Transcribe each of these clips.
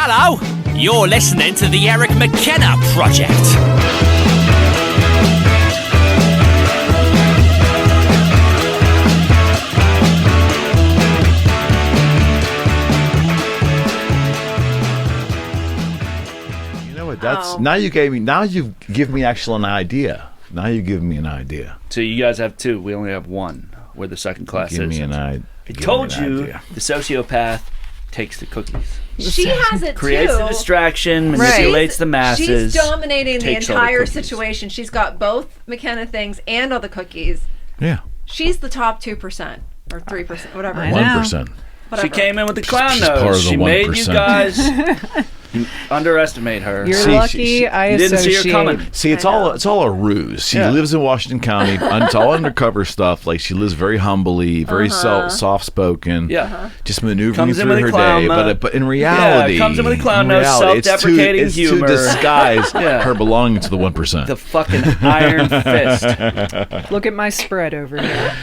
Hello, you're listening to the Eric McKenna Project. That's now you've given me actually an idea. Now you give me an idea. So you guys have two. We only have one. We're the second class Give me citizens. an idea. I told you the sociopath takes the cookies. She has it Creates too. the distraction, manipulates the masses. She's dominating the takes all the entire cookies. situation. She's got both McKenna things and all the cookies. Yeah. She's the top 2% or 3%, whatever. I know. 1%. Whatever. She came in with the clown She's part of nose. the She made you 1%. guys underestimate her. You're See, lucky I you didn't see her associate. coming. See, it's all a ruse. She lives in Washington County. It's all undercover stuff. Like she lives very humbly, very soft spoken. Yeah. Just maneuvering Comes in through with a her clown day. nose. But in reality, comes in with a clown in nose, reality, self-deprecating it's humor. to disguise Yeah. her belonging to the 1%. The fucking iron fist. Look at my spread over here.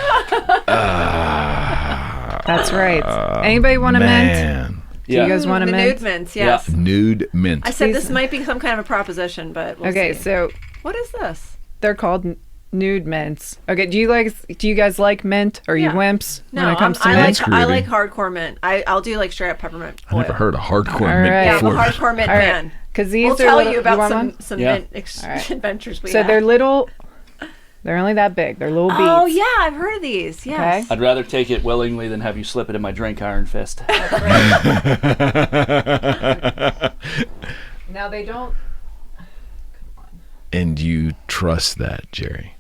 That's right. Anybody want a mint? Man. Do you guys want a the mint? nude mints, yes. Nude mint. I said this might be some kind of a proposition, but we'll Okay, see. so What is this? they're called nude mints. Okay, do you guys like mint? Or are you Yeah. wimps No, when it comes to I mint? like hardcore mint. I'll do like straight up peppermint I never oil. heard of hardcore All mint right. Yeah, I'm a before. hardcore mint All right. fan. Because these We'll are tell little, you about want some one? Yeah. mint right. adventures we So have. they're little. They're only that big. They're little beads. Oh yeah, I've heard of these. Yes. Okay. I'd rather take it willingly than have you slip it in my drink, iron fist. Now they don't. And you trust that, Jerry?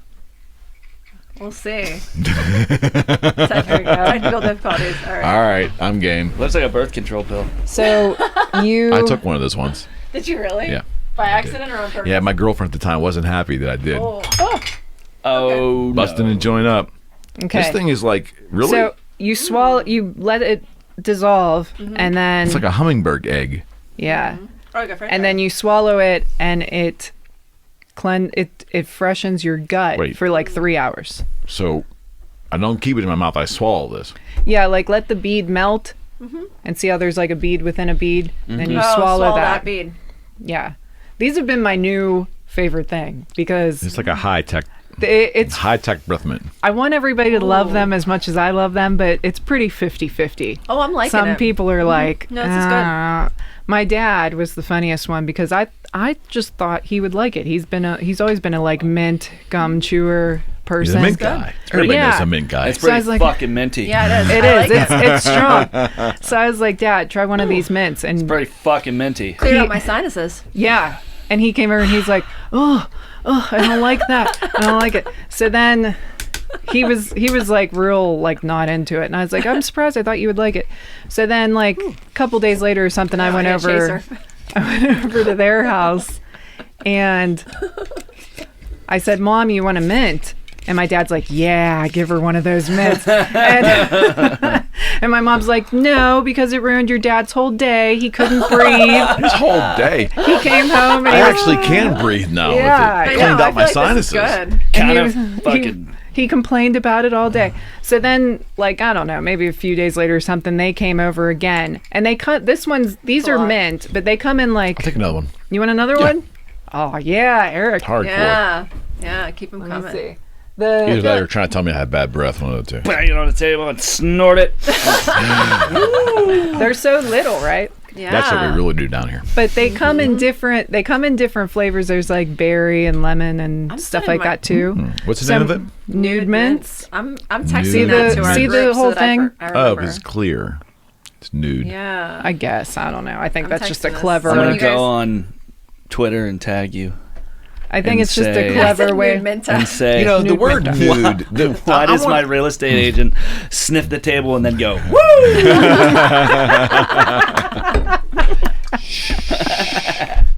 We'll see. Technical difficulties. All right. All right, I'm game. Looks like a birth control pill. So you. I took one of those once. Did you really? Yeah. By accident or on purpose? Yeah, my girlfriend at the time wasn't happy that I did. Oh. Oh, Busting and joint up. Okay. This thing is like really. So you swallow. You let it dissolve, and then It's like a hummingbird egg. yeah, Oh, go for it. and then you swallow it, and it freshens your gut Wait. for like 3 hours. So I don't keep it in my mouth. I swallow this. Yeah, like let the bead melt, and see how there's like a bead within a bead. Then you Oh, swallow that. bead. Yeah, these have been my new favorite thing because It's like a high tech it's. breath mint. I want everybody to love them as much as I love them, but it's pretty 50-50. Oh, I'm liking Some it. people are like, No, this is good. My dad was the funniest one because I just thought he would like it. He's always been a like mint gum chewer He's person. a mint guy. Everybody Yeah. knows a mint guy. It's So I pretty was like- fucking minty. Yeah, it is. It I is. like it. It's strong. So I was like, Dad, try one of these mints. And Pretty fucking minty. Cleared out my sinuses. yeah. And he came over and he's like, oh, I don't like that. I don't like it. So then he was like real like not into it. And I was like, I'm surprised. I thought you would like it. So then like a couple days later or something, I went Yeah, over to their house and I said, Mom, you want a mint? And my dad's like, yeah, give her one of those mints. And, and my mom's like, no, because it ruined your dad's whole day. He couldn't breathe. This whole day. He came home and I he was actually can breathe now. Yeah, with it. I Cleaned know, out my I feel like sinuses. This is good. Kind he of was- fucking. he complained about it all day. So then, like, I don't know, maybe a few days later or something, they came over again. And they cut, these are mint, but they come in like, I'll take another one. you want another one? Oh, yeah, Eric. Hardcore. Yeah, keep them Let me coming. see. Either that or trying to tell me I have bad breath. One of the two. Bang it on the table and snort it. They're so little, right? Yeah. That's what we really do down here. But they come in different. They come in different flavors. There's like berry and lemon and stuff putting like my- that too. What's the name of it? Nude mints. I'm texting Nude that to our See the group so whole that I thing? I Oh, remember. it's clear. It's nude. Yeah. I guess I don't know. I think I'm that's just a texting this. clever. I'm So gonna you go guys- on Twitter and tag you I think and it's just say- a clever way. Nude mint. and say, You know, the Nude word mint. nude. why does my real estate agent sniff the table and then go, woo?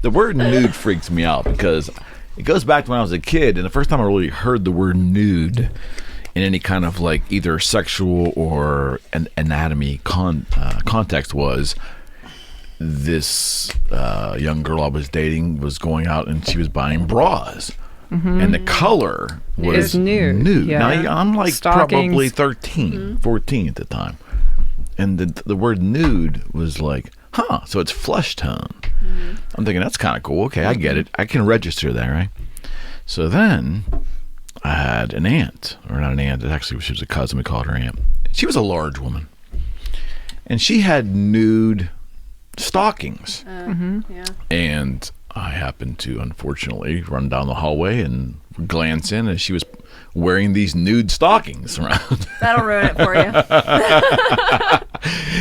The word nude freaks me out because it goes back to when I was a kid, and the first time I really heard the word nude in any kind of like either sexual or an anatomy context was this young girl I was dating was going out and she was buying bras. And the color was Is nude, yeah. Now, I'm like Stockings. probably 13, 14 at the time. And the word nude was like, huh, so it's flesh tone. I'm thinking, that's kind of cool. Okay, I get it. I can register that, right? So then I had an aunt, or not an aunt, actually she was a cousin, we called her aunt. She was a large woman. And she had nude stockings. Yeah. And I happened to, unfortunately, run down the hallway and glance in, and she was wearing these nude stockings around. That'll ruin it for you.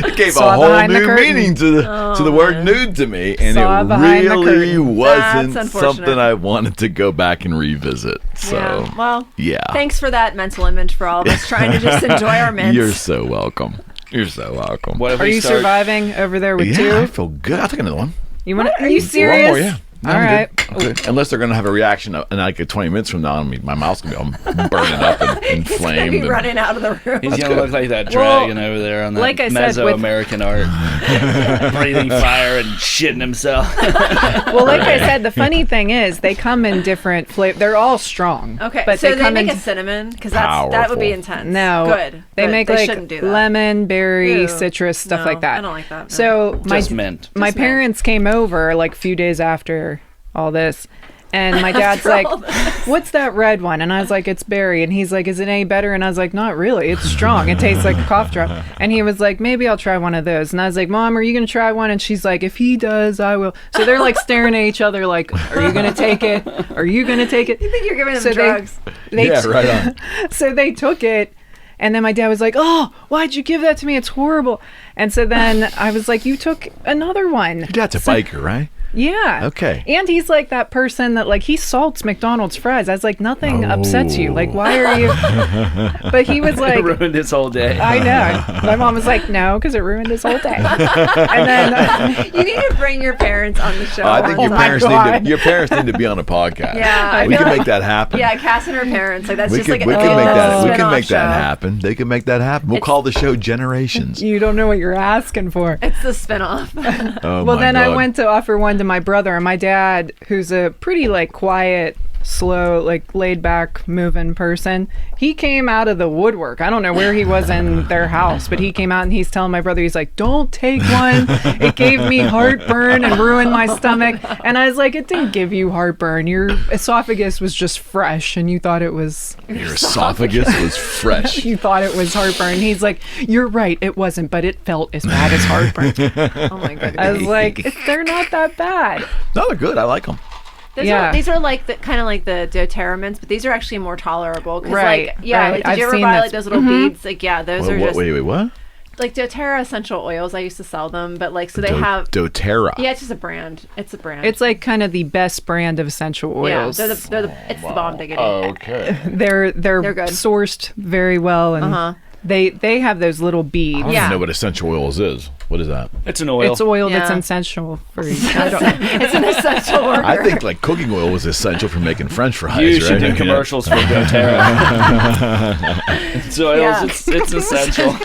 It gave Saw a whole behind the new curtain. meaning to the word nude to me, and Saw it behind the really curtain. wasn't That's unfortunate. something I wanted to go back and revisit. So, Yeah. Well, yeah. thanks for that mental image for all of us trying to just enjoy our mints. You're so welcome. You're so welcome. What if Are we you start- surviving over there with Yeah, I 2? feel good. I'll take another one. You want? Are you serious? One more, yeah. No, All I'm right. good. I'm good. Unless they're going to have a reaction, and like 20 minutes from now, my mouth's going to be all burning up and He's inflamed. gonna be and- running out of the room. He's gonna good. look like that Well, dragon over there on that like I said, with- Mesoamerican art, breathing fire and shitting himself. Well, like I said, the funny thing is they come in different flavors. They're all strong. Okay, but so they come make in a cinnamon because that would be Powerful. intense. No, good. They Good. make they like shouldn't do that. lemon, berry, Ew. citrus, stuff No, like that. I don't like that. No. So Just mint. my Just mint. parents came over like a few days after all this, and my dad's After like, all this. "What's that red one?" And I was like, "It's berry." And he's like, "Is it any better?" And I was like, "Not really. It's strong. It tastes like a cough drop." And he was like, "Maybe I'll try one of those." And I was like, "Mom, are you gonna try one?" And she's like, "If he does, I will." So they're like staring at each other, like, "Are you gonna take it? Are you gonna take it?" I think you're giving them So drugs. Yeah, right on. So they took it, and then my dad was like, "Oh, why'd you give that to me? It's horrible." And so then I was like, "You took another one." Your dad's a biker, right? Yeah. Okay. And he's like that person that like he salts McDonald's fries. I was like, nothing upsets you. Like, why are you? But he was It like, ruined his whole day. I know. My mom was like, no, because it ruined his whole day. And then You need to bring your parents on the show. I think one your time. parents God. your parents need to be on a podcast. Yeah, we I can feel make that happen. Yeah, Cass and her parents. Like that's we just can like we a can make that we can spin-off make that show. happen. They can make that happen. We'll call the show Generations. you don't know what you're asking for. It's the spinoff. Oh Well, my then I God. went to offer one to my brother, and my dad, who's a pretty like quiet, slow, like laid back, moving person, he came out of the woodwork. I don't know where he was in their house, but he came out and he's telling my brother, he's like, "Don't take one. It gave me heartburn and ruined my stomach." And I was like, "It didn't give you heartburn. Your esophagus was just fresh, and you thought it was." Your esophagus was fresh. You thought it was heartburn. He's like, "You're right, it wasn't, but it felt as bad as heartburn." Oh my goodness. I was like, "They're not that bad." No, they're good. I like them. These are like the kind of like the doTERRA mints, but these are actually more tolerable. 'Cause, Right, Like, yeah. right. Like, did I've you ever seen buy this. like those little beads? Like, yeah, those are just Wait, what? like doTERRA essential oils. I used to sell them, but like so they have. doTERRA. Yeah, it's just a brand. It's a brand. It's like kind of the best brand of essential oils. Yeah, it's the bomb diggity. Okay. They're They're good. sourced very well, and they have those little beads. I don't Yeah. even know what essential oils is. What is that? It's an oil. It's oil that's Yeah. essential for you. I don't, It's an essential worker. I think like cooking oil was essential for making French fries. You should right? do commercials for doTERRA. It's oils. Yeah. It's essential.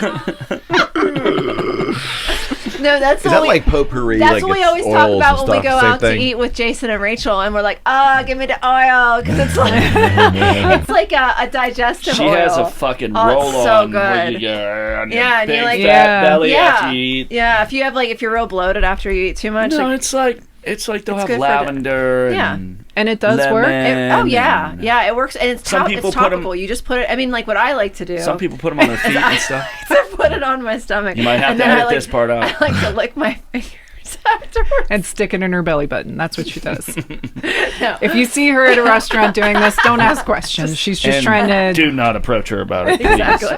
No, that's Is what that like potpourri? That's like what we it's always talk oils about and when we stuff, go same out thing? to eat with Jason and Rachel, and we're like, give me the oil, because it's like it's like a digestive She oil. has a fucking Oh, roll it's so on where good. you get on your Yeah, and big you're like- fat Yeah. belly Yeah, after you eat. yeah. If you have if you're real bloated after you eat too much, No, like, it's like they'll have good for lavender Yeah. and and it does work. lemon yeah, and- yeah, it works, and it's Some people it's put 'em- topical. You just put it. I mean, like what I like to do. Some people put them on their feet and stuff. I put it on my stomach. You might have and to then edit this part out. I like to lick my fingers afterwards. And stick it in her belly button. That's what she does. No. If you see her at a restaurant doing this, don't ask questions. She's just And trying to. do not approach her about it. Please. Exactly.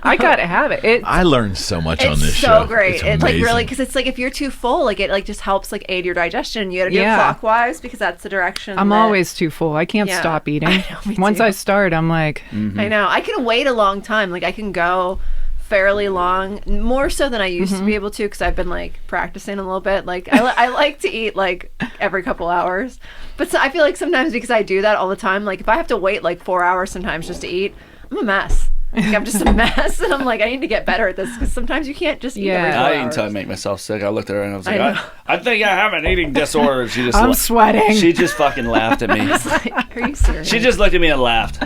I gotta have it. I learned so much on this It's show. so great. It's like really amazing. because it's like if you're too full, like it like just helps like aid your digestion. You got to do it Yeah. clockwise because that's the direction. I'm that- always too full. I can't Yeah. stop eating. I know, me Once too. I start, I'm like, I know. I can wait a long time. Like I can go fairly long, more so than I used to be able to because I've been like practicing a little bit. Like I like to eat like every couple hours, but so I feel like sometimes because I do that all the time, like if I have to wait like 4 hours sometimes just to eat, I'm a mess. Like, I'm just a mess, and I'm like, I need to get better at this because sometimes you can't just eat every Yeah. 4 I eat hours. until I make myself sick. I looked at her and I was like, I know. I think I have an eating disorder. She just I'm sweating. She just fucking laughed at me. It's like, are you serious? She just looked at me and laughed.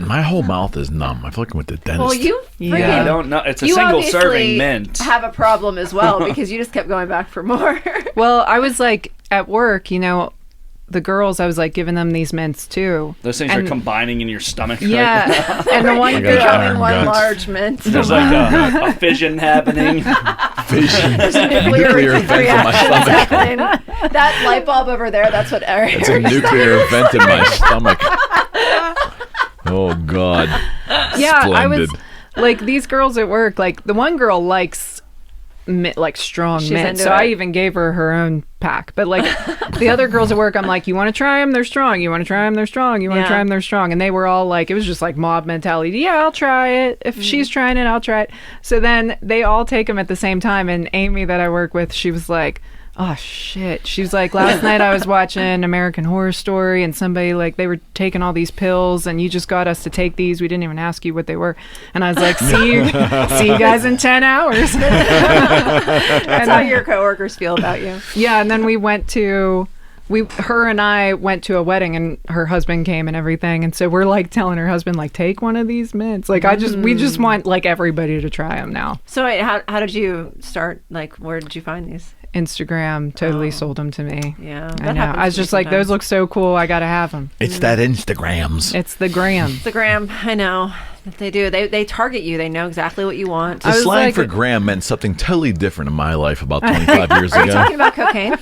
My whole mouth is numb. I feel like I went to the dentist. Well, you freaking, Yeah. I don't know. It's a you single obviously serving mint. have a problem as well because you just kept going back for more. Well, I was like at work, the girls, I was like giving them these mints too. Those things are combining in your stomach. Yeah. Right And the one I got girl, iron one guts. large mint. There's like a fission happening. Fission. Nuclear event in my reactions stomach. happening. That light bulb over there, that's what Eric. It's a nuclear event in my stomach. Oh God. yeah, I Splendid. was like these girls at work, like the one girl likes like strong She's mint, into so I it. even gave her own pack. But like the other girls at work, I'm like, you want to try them? They're strong. You want to try them? They're strong. You want to Yeah. try them? They're strong. And they were all like, it was just like mob mentality. Yeah, I'll try it. If she's trying it, I'll try it. So then they all take them at the same time. And Amy that I work with, she was like, oh shit. She was like, last night I was watching American Horror Story and somebody like they were taking all these pills and you just got us to take these. We didn't even ask you what they were. And I was like, see you guys in 10 hours. That's how your coworkers feel about you. Yeah, and then her and I went to a wedding and her husband came and everything. And so we're like telling her husband, like, take one of these mints. Like we just want like everybody to try them now. So wait, how did you start? Like, where did you find these? Instagram totally sold them to me. Yeah, I that know. happens I was to me just like, sometimes. those look so cool. I got to have them. It's that Instagrams. It's the gram. Instagram, I know that they do. They target you. They know exactly what you want. The I was slang like- for gram meant something totally different in my life about 25 years Are you ago. talking about cocaine?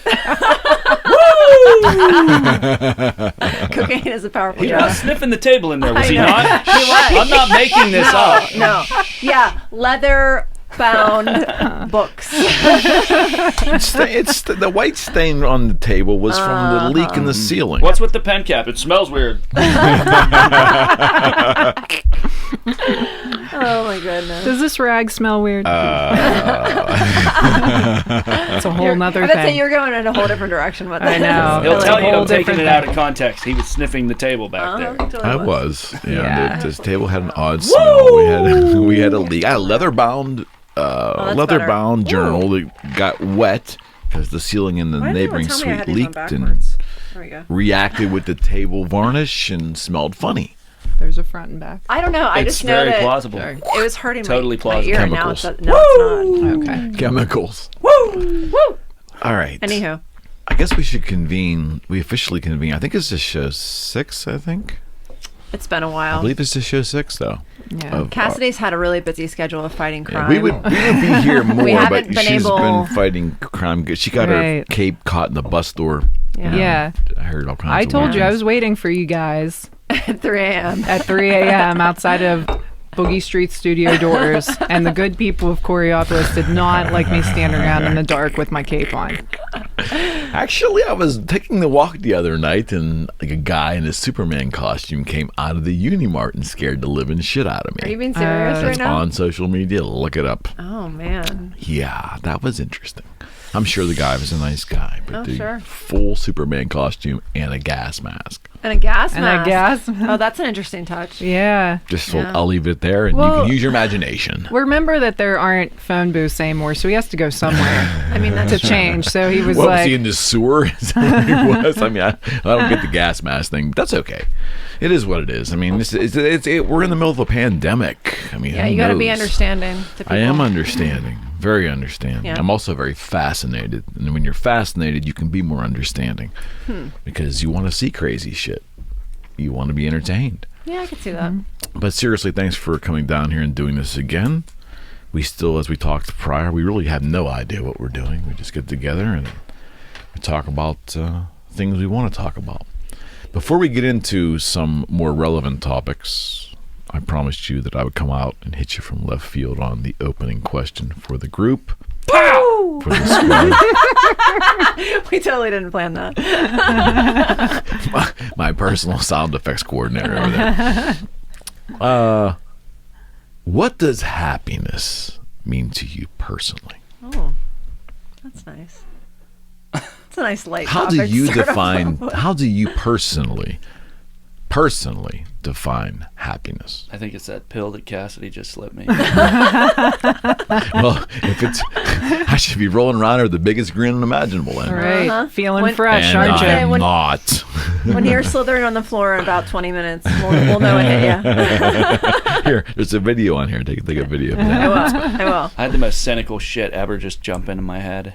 Cocaine is a powerful He drug. was sniffing the table in there, was I he know. not? He was. I'm not making this up. No. Yeah, leather bound books. It's the white stain on the table was from the leak in the ceiling. What's with the pen cap? It smells weird. Oh my goodness. Does this rag smell weird? It's a whole nother I bet say thing. you're going in a whole different direction with I this. know. He'll It's tell a you whole I'm taking different it out thing. of context. He was sniffing the table back there. Totally I was. Yeah. Yeah. This table had an odd smell. We had a leak. I had a leather bound journal that got wet because the ceiling in the neighboring suite leaked and There we go. reacted with the table varnish and smelled funny. There's a front and back. I don't know. I It's just know very that plausible. it was hurting Totally my plausible. ear. And now Chemicals. it's not. Okay. Chemicals. Woo! All right. Anywho, I guess we should convene. We officially convene. I think it's just show 6, I think. it's been a I while. believe it's just show 6, though. Yeah. of- Cassidy's had a really busy schedule of fighting Yeah, crime. we would be here more, haven't but been she's able- been fighting crime. She got her Right. cape caught in the bus door. Yeah. I heard all kinds I of told you I words. was waiting for you guys at 3 a.m. at 3 a.m. outside of Boogie Street studio doors, and the good people of Coriopolis did not like me standing around in the dark with my cape on. Actually, I was taking the walk the other night, and like a guy in a Superman costume came out of the Unimart and scared the living shit out of me. Are you being serious right That's now? on social media. Look it up. Oh man. Yeah, that was interesting. I'm sure the guy was a nice guy, but Oh, the sure. full Superman costume and a gas mask. And a gas And mask. I guess. Oh, that's an interesting touch. Yeah. Just Yeah. I'll leave it there, and you Well- can use your imagination. Remember that there aren't phone booths anymore, so he has to go somewhere I mean, that's to change. So he was What was like, he in the sewer? Is that what he was? I mean, I don't get the gas mask thing, but that's okay. It is what it is. I mean, we're in the middle of a pandemic. I mean, yeah, who you got to be knows? understanding to people. I am understanding, very understanding. Yeah. I'm also very fascinated, and when you're fascinated, you can be more understanding because you want to see crazy shit. You want to be entertained. Yeah, I could see that. But seriously, thanks for coming down here and doing this again. We still, as we talked prior, we really have no idea what we're doing. We just get together and we talk about things we want to talk about. Before we get into some more relevant topics, I promised you that I would come out and hit you from left field on the opening question for the group. Pow! For the squad. We totally didn't plan that. my personal sound effects coordinator over there. What does happiness mean to you personally? Oh, that's nice. It's a nice light How do topic to you start off define? with. How do you personally define happiness? I think it's that pill that Cassidy just slipped me. Well, if it's, I should be rolling around with the biggest grin imaginable. Then. All right. Uh-huh. Feeling When- fresh, And aren't you? I'm When- not. When you're slithering on the floor in about 20 minutes, we'll know it hit you. Here, there's a video on here. Take a video of that. I will. I had the most cynical shit ever just jump into my head.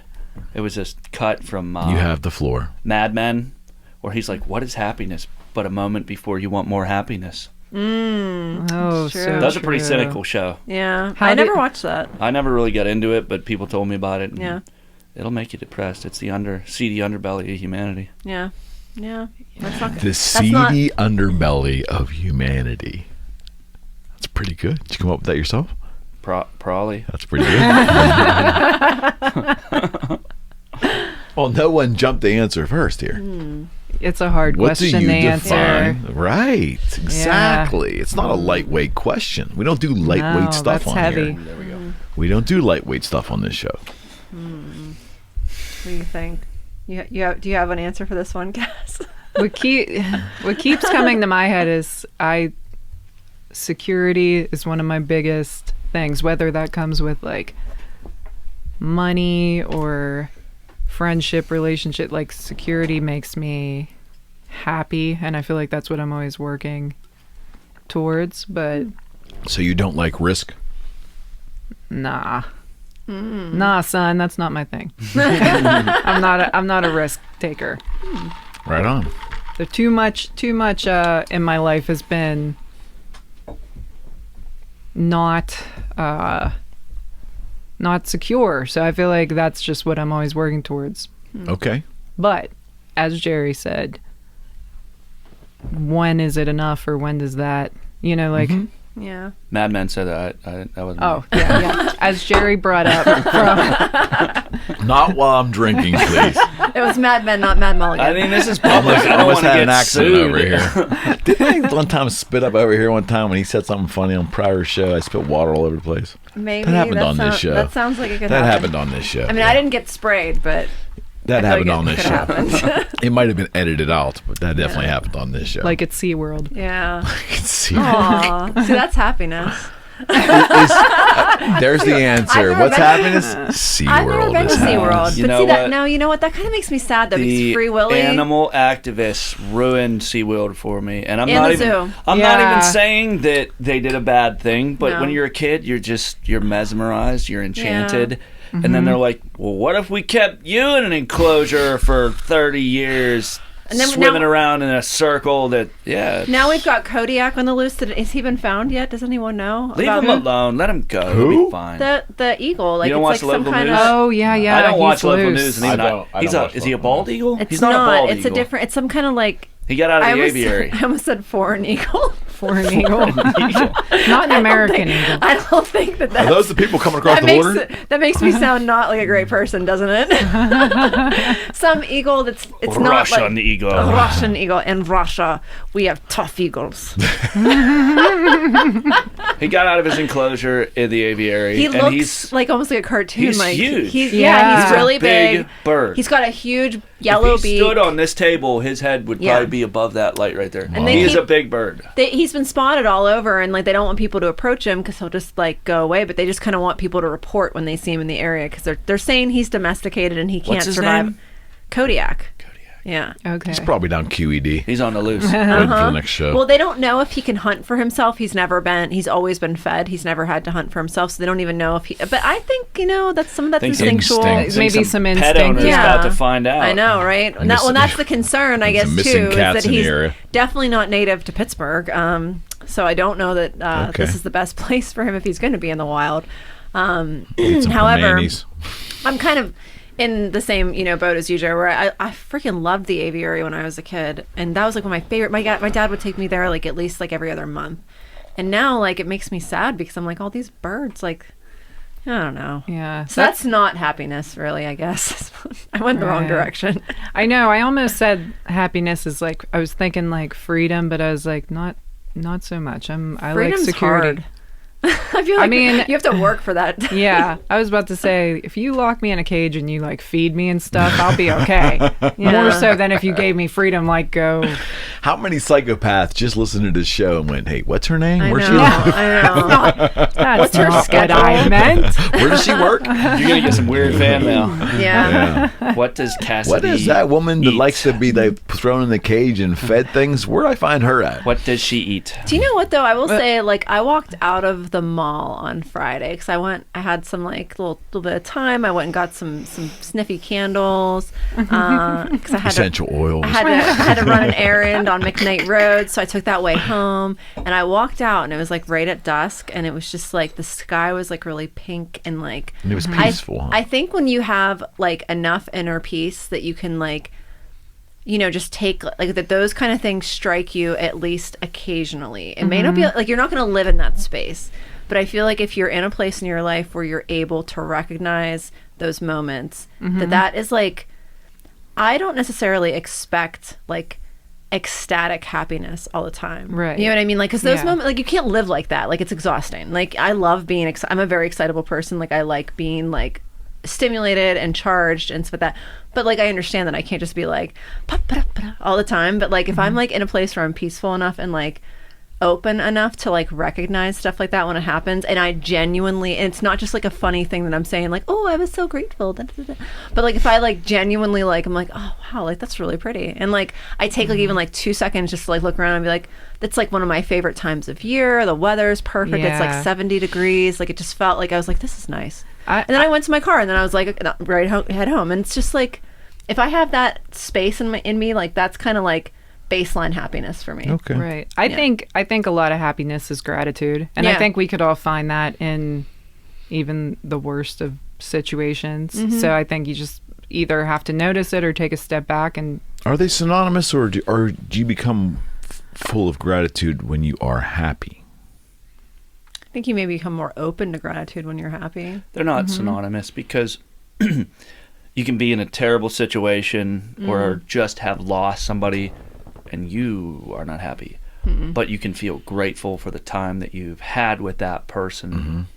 It was this cut from You have the floor. Mad Men, where he's like, "What is happiness but a moment before you want more happiness?" Oh, True. so That's a pretty true. cynical show. Yeah. How I never did- watched that. I never really got into it, but people told me about it. And Yeah. It'll make you depressed. It's the seedy underbelly of humanity. Yeah. Yeah. That's not The seedy underbelly of humanity. That's pretty good. Did you come up with that yourself? Probably. That's pretty good. Well, no one jumped to answer first here. It's a hard What do question you to answer. define? Right, exactly. It's not a lightweight question. We don't do lightweight No, stuff that's on heavy. here. We don't do lightweight stuff on this show. What do you think? Do you have an answer for this one, Cass? What keeps coming to my head is security is one of my biggest things, whether that comes with like money or friendship, relationship. Like security makes me happy, and I feel like that's what I'm always working towards. But So you don't like risk? nah, son, that's not my thing. I'm not a risk taker. Right on. So too much in my life has been not secure. So I feel like that's just what I'm always working towards. Okay. But as Jerry said, when is it enough, or when does that, like Yeah. Mad Men said that. I wasn't. oh yeah. As Jerry brought up from Not while I'm drinking, please. It was Mad Men, not Mad Mulligan. I mean, this is public. I don't Almost want to had get an accident sued over here. Didn't I one time spit up over here one time when he said something funny on prior show? I spit water all over the place. Maybe That happened on this show. That sounds like it could That happen. happened on this show. I mean, I didn't get sprayed, but That I feel happened like on it this could show. happen. It might have been edited out, but that definitely happened on this show. like at SeaWorld. yeah. I can see. Aw. See, that's happiness. There's the answer. I've never What's been- happiness? I've never SeaWorld been to is SeaWorld. happiness. You But know see that what? now, you know what? That kind of makes me sad though, because The Free Willy. animal activists ruined SeaWorld for me, and I'm And not the even. zoo. I'm not Yeah. even saying that they did a bad thing, but No. when you're a kid, you're mesmerized, you're enchanted, and then they're like, "Well, what if we kept you in an enclosure for 30 years?" And then- swimming now- around in a circle Now we've got Kodiak on the loose. Has he been found yet? Does anyone know? leave about him alone, let him go. Who? He'll be fine. The eagle. Like You don't it's watch like some local kind news? of. Oh yeah. I don't he's watch local loose. news, and he's I not. don't He's watch is he a local bald news. eagle? It's He's not not. a bald It's eagle. a different. It's some kind of like. He got out of the aviary. I almost said foreign eagle. Foreign eagle, not an American eagle. I don't think that. Are That's, those the people coming across that the makes border? that makes me sound not like a great person, doesn't it? Some eagle that's it's not Russian like eagle. a Russian eagle. In Russia, we have tough eagles. He got out of his enclosure in the aviary. He and looks he's like almost like a cartoon. he's like huge. He's Yeah. he's really big big. bird. He's got a huge yellow if he beak. stood on this table, his head would Yeah. probably be above that light right there. And they he is keep- a big bird. He's been spotted all over, and like they don't want people to approach him because he'll just like go away. But they just kind of want people to report when they see him in the area because they're saying he's domesticated and he can't What's his survive. name? Kodiak. Yeah. Okay. It's probably down QED. He's on the loose. Waiting for the next show. Well, they don't know if he can hunt for himself. He's always been fed. He's never had to hunt for himself, so they don't even know if he. But I think that's some of that's Think instinctual. instinct. Maybe some pet instinct. owner's Yeah. about to find out. I know, right? And this- That's the concern, I there's guess, some missing too, is cats that in the he's area. definitely not native to Pittsburgh. So I don't know that Okay. this is the best place for him if he's going to be in the wild. Eat some However, Hermanes. I'm kind of in the same boat as you, Joe, where I freaking loved the aviary when I was a kid, and that was like one of my favorite. My dad would take me there like at least like every other month, and now like it makes me sad because I'm like all these birds, like I don't know. Yeah. So that's not happiness, really. I guess I went the wrong Right. direction. I know. I almost said happiness is like I was thinking like freedom, but I was like not so much. I like Freedom's security. hard. I feel like mean- you have to work for that. Yeah, I was about to say if you lock me in a cage and you like feed me and stuff, I'll be okay. Yeah. More so than if you gave me freedom, like go How many psychopaths just listened to this show and went, "Hey, what's her name? Where's she? I know. That's her not what schedule? I meant. Where does she work? You're gonna get some weird fan mail. Yeah. What does Cassidy? What is that woman that eat? likes to be like thrown in the cage and fed things? Where do I find her at? What does she eat? Do you know what though? I will say, like, I walked out of the mall on Friday because I had some like little bit of time. I went and got some sniffy candles because I had Essential oils. I had to run an errand on McKnight Road, so I took that way home. And I walked out, and it was like right at dusk, and it was just like the sky was like really pink and like. And it was peaceful. Huh? I think when you have like enough inner peace that you can like, you know, just take like that, those kind of things strike you at least occasionally. It may not be like you're not going to live in that space, but I feel like if you're in a place in your life where you're able to recognize those moments, that is like, I don't necessarily expect like ecstatic happiness all the time. Right. You know what I mean? Like, because those Yeah. moments, like, you can't live like that. Like, it's exhausting. Like, I love being, I'm a very excitable person. Like, I like being, like, stimulated and charged and stuff like that. But, like, I understand that I can't just be, like, all the time. But, like, if I'm, like, in a place where I'm peaceful enough and, like, open enough to like recognize stuff like that when it happens, and I genuinely, and it's not just like a funny thing that I'm saying like, oh, I was so grateful, but like if I like genuinely like, I'm like, oh wow, like that's really pretty, and like I take like even like 2 seconds just to like look around and be like, that's like one of my favorite times of year, the weather's perfect, it's like Yeah. 70 degrees, like it just felt like I was like, this is nice. And then I went to my car and then I was like head home, and it's just like if I have that space in me, like that's kind of like baseline happiness for me. Okay. Right. I think a lot of happiness is gratitude. And I Yeah. think we could all find that in even the worst of situations. So I think you just either have to notice it or take a step back and Are they synonymous, or do you become full of gratitude when you are happy? I think you may become more open to gratitude when you're happy. They're not synonymous because you can be in a terrible situation or just have lost somebody and you are not happy. But you can feel grateful for the time that you've had with that person.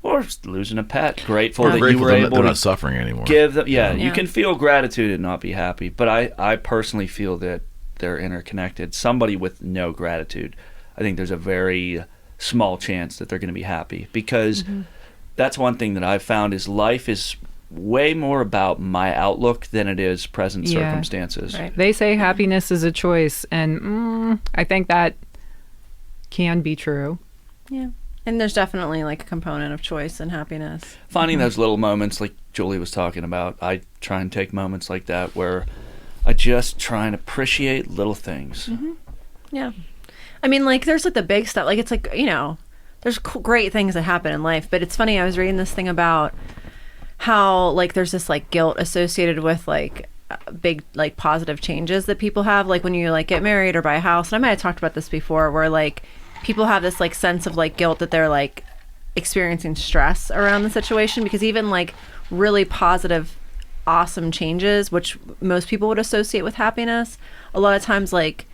Or just losing a pet. Grateful that you were able they're to not suffering anymore. give them. Yeah. You can feel gratitude and not be happy. But I personally feel that they're interconnected. Somebody with no gratitude, I think there's a very small chance that they're going to be happy, because that's one thing that I've found is life is way more about my outlook than it is present Yeah. circumstances. Right. they say happiness is a choice, and I think that can be true. Yeah. And there's definitely like a component of choice and happiness. Finding those little moments like Julie was talking about, I try and take moments like that where I just try and appreciate little things. Yeah. I mean, like, there's like the big stuff. Like, it's like, you know, there's great things that happen in life. But it's funny, I was reading this thing about how, like, there's this, like, guilt associated with, like, big, like, positive changes that people have. Like, when you, like, get married or buy a house. And I might have talked about this before, where, like, people have this, like, sense of, like, guilt that they're, like, experiencing stress around the situation. Because even, like, really positive, awesome changes, which most people would associate with happiness, a lot of times, like,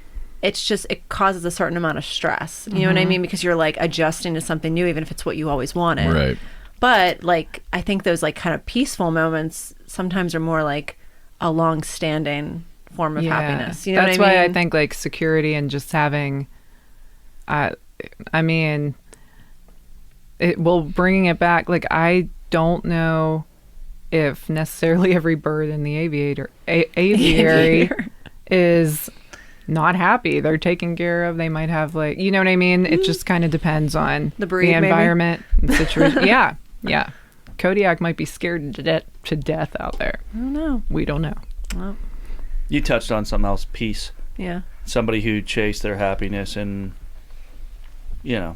it's just, it causes a certain amount of stress. You know what I mean? Because you're, like, adjusting to something new, even if it's what you always wanted. Right. But, like, I think those, like, kind of peaceful moments sometimes are more like a long-standing form of happiness. You know That's what I mean? why I think like security and just having, I mean, bringing it back, like, I don't know if necessarily every bird in the aviary is not happy. They're taken care of. They might have, like, you know what I mean? It just kind of depends on The breed, maybe? environment and situation. Yeah. Kodiak might be scared to death out there. I don't know. We don't know. Well, You touched on something else, peace. yeah. Somebody who chased their happiness in, you know,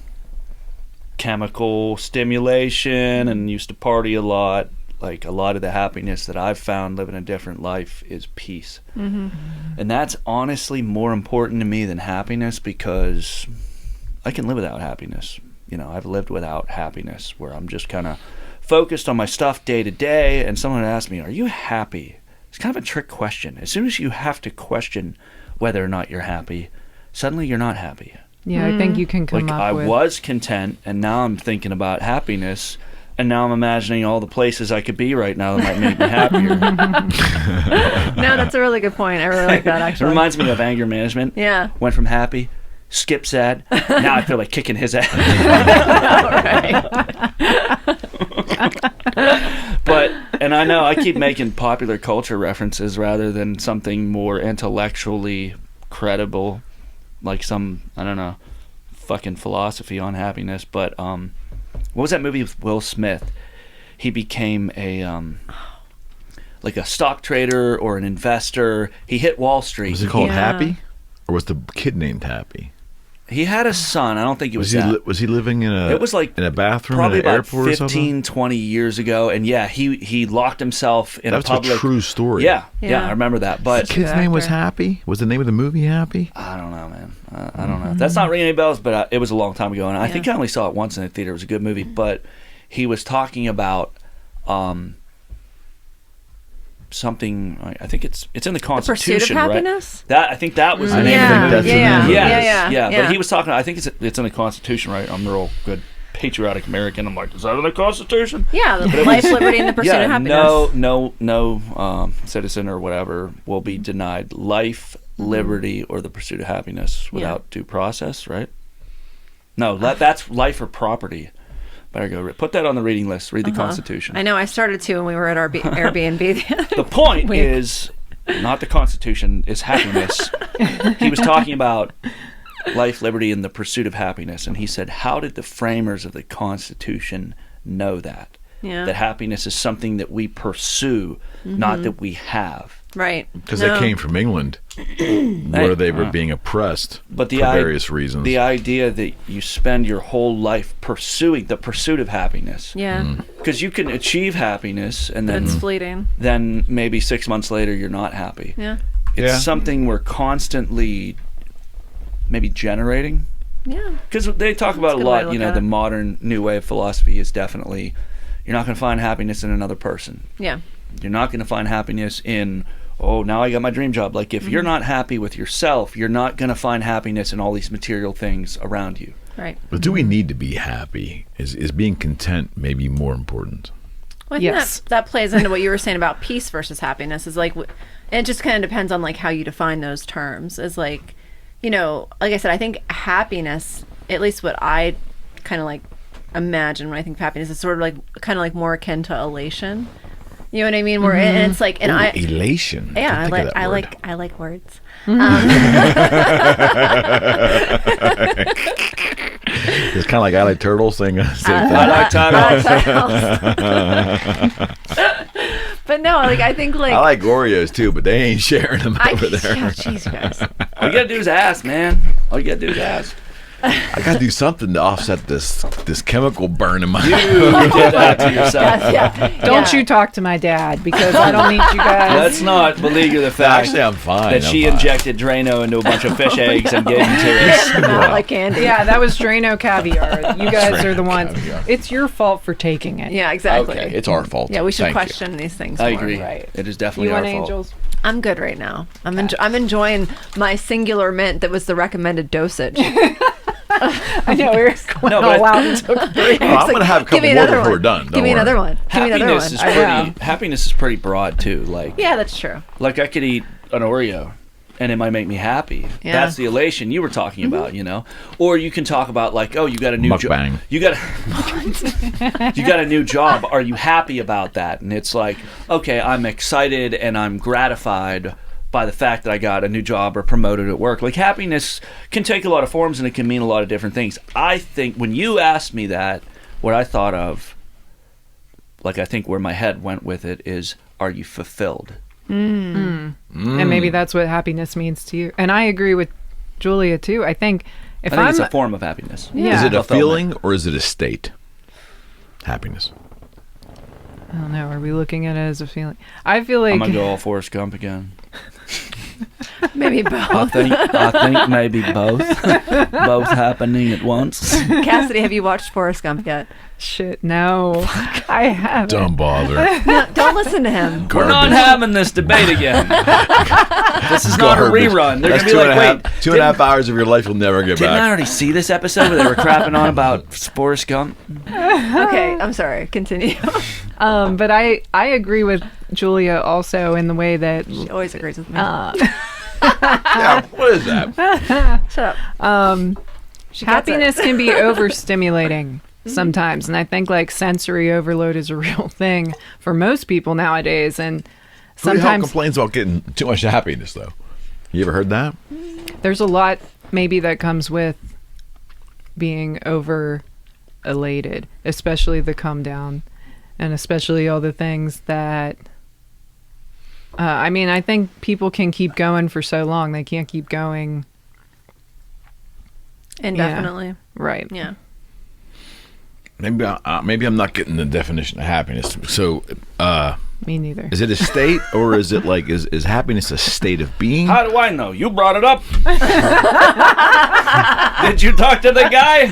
chemical stimulation and used to party a lot. Like, a lot of the happiness that I've found living a different life is peace. And that's honestly more important to me than happiness, because I can live without happiness. You know, I've lived without happiness where I'm just kind of focused on my stuff day to day, and someone asked me, are you happy? It's kind of a trick question. As soon as you have to question whether or not you're happy, suddenly you're not happy. Yeah, I think you can come Like, up I with... was content, and now I'm thinking about happiness, And now I'm imagining all the places I could be right now that might make me happier. No, that's a really good point. I really like that, It actually. reminds me of anger management. Yeah. Went from happy, skip sad. Now I feel like kicking his ass. But, and I know I keep making popular culture references rather than something more intellectually credible, like some, I don't know, fucking philosophy on happiness. But what was that movie with Will Smith? He became a like a stock trader or an investor. He hit Wall Street. Was it called Yeah. Happy, or was the kid named Happy? He had a son. I don't think it was that. Was he living in a? It was like in a bathroom probably in an about airport or 15, something. 20 years ago. And yeah, he locked himself in That's a public. a true story. Yeah, Yeah. I remember that. But The kid's name was Happy. Was the name of the movie Happy? I don't know, man. I don't know. That's not ringing any bells, but it was a long time ago. And I think I only saw it once in the theater. It was a good movie. But he was talking about something. I think it's in the Constitution, Pursuit of Happiness? right? That I think that was the I name think of it. that's the name of it. Yeah. Yeah. But he was talking. I think it's in the Constitution, right? I'm a real good patriotic American. I'm like, is that in the Constitution? Yeah, the life, liberty, and the pursuit of happiness. No citizen or whatever will be denied life, liberty, or the pursuit of happiness without due process, right? No, that's life or property. Better go put that on the reading list. Read the Constitution. I know. I started to when we were at our Airbnb. The point is not the Constitution, is happiness. He was talking about life, liberty, and the pursuit of happiness. And he said, how did the framers of the Constitution know that? Yeah. That happiness is something that we pursue, not that we have. Right. Because they came from England, where they were being oppressed But for various reasons. The idea that you spend your whole life pursuing the pursuit of happiness. Yeah. Because you can achieve happiness and But then it's fleeting. then maybe 6 months later you're not happy. Yeah. It's something we're constantly maybe generating. Yeah. Because they talk about a good way to lot, look at the it. modern new wave philosophy is definitely, you're not going to find happiness in another person. Yeah. You're not going to find happiness in, oh, now I got my dream job. Like, if you're not happy with yourself, you're not going to find happiness in all these material things around you. Right. But do we need to be happy? Is being content maybe more important? Well, I think that plays into what you were saying about peace versus happiness. Is like, it just kind of depends on like how you define those terms. Is like, like I said, I think happiness, at least what I kind of like imagine when I think of happiness, is sort of like kind of like more akin to elation. You know what I mean? Where and it's like, and elation. Yeah, I like like words. It's kind of like I like turtles saying same thing. But no, like I think like I like Oreos too, but they ain't sharing them over there. Yeah, jeez, you guys. All you got to do is ask, man. All you got to do is ask. I gotta do something to offset this chemical burn in my You did that to yourself. Don't you talk to my dad because I don't need you guys. Let's not beleaguer the fact Actually, I'm fine. that she injected Drano into a bunch of fish eggs and gave them to us. Not like candy. Yeah, that was Drano caviar. You guys are the ones. caviar. It's your fault for taking it. Yeah, exactly. Okay, it's our fault. Yeah, we should Thank you. question these things. I more. agree. Right. It is definitely You our want fault. angels? I'm good right now. I'm enjoying my singular mint that was the recommended dosage. I know we were going No, all but- out and took 3. Oh, I'm gonna have a Give couple me more another before one. we're done. Give me another one. Give me another Happiness one. is happiness is pretty broad too. Like Yeah, that's true. I could eat an Oreo and it might make me happy. Yeah. That's the elation you were talking about, Or you can talk about like, oh, you got a new job. Mukbang. You got a new job. Are you happy about that? And it's like, okay, I'm excited and I'm gratified by the fact that I got a new job or promoted at work. Like happiness can take a lot of forms and it can mean a lot of different things. I think when you asked me that, what I thought of, like I think where my head went with it is, are you fulfilled? And maybe that's what happiness means to you. And I agree with Julia too. I think if I think I'm it's a form of happiness. Yeah. Is it a Fulfillment. feeling or is it a state? Happiness. I don't know, are we looking at it as a feeling? I feel like I'm gonna go all Forrest Gump again. Maybe I both. think maybe both. Both happening at once. Cassidy, have you watched Forrest Gump yet? Shit, no. I haven't. Don't bother. No, don't listen to him. We're not having this debate again. This is not a Garbage. rerun. They're That's going to be like, wait, 2.5 hours of your life you'll never get didn't I back. already see this episode where they were crapping on about Forrest Gump? Okay, I'm sorry. Continue. But I agree with Julia also in the way that She always agrees with me. Yeah, what is that? Shut up. She gets it. happiness can be overstimulating sometimes, and I think like sensory overload is a real thing for most people nowadays. And Who the hell sometimes complains about getting too much happiness, though? You ever heard that? there's a lot maybe that comes with being over elated, especially the come down, and especially all the things that I mean, I think people can keep going for so long. They can't keep going. Indefinitely. Right. Yeah. Maybe I'm not getting the definition of happiness. So, Me neither. is it a state, or is it like is happiness a state of being? How do I know? You brought it up. Did you talk to the guy?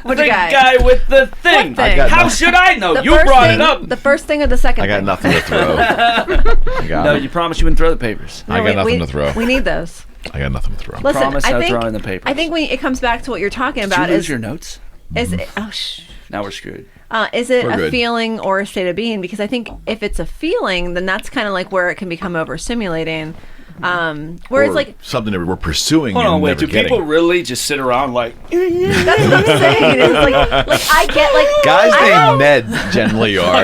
What The guy? guy with the thing. What thing? got How nothing. should I know? The You first brought thing, it up. The first thing or the second I got thing? nothing to throw. I got, No, you promised you wouldn't throw the papers. I got nothing to throw. We need those. I got nothing to throw. Listen, Promise I no think, throwing the papers. I think it comes back to what you're talking Did you about. lose your notes? Is it, oh, shh. Now we're screwed. Is it We're a good. feeling or a state of being? Because I think if it's a feeling, then that's kind of like where it can become overstimulating. Whereas Or like something that we're pursuing. Hold on, and wait. never Do getting. people really just sit around like? that's what I'm saying. It's like I get like Guys I named Ned generally are.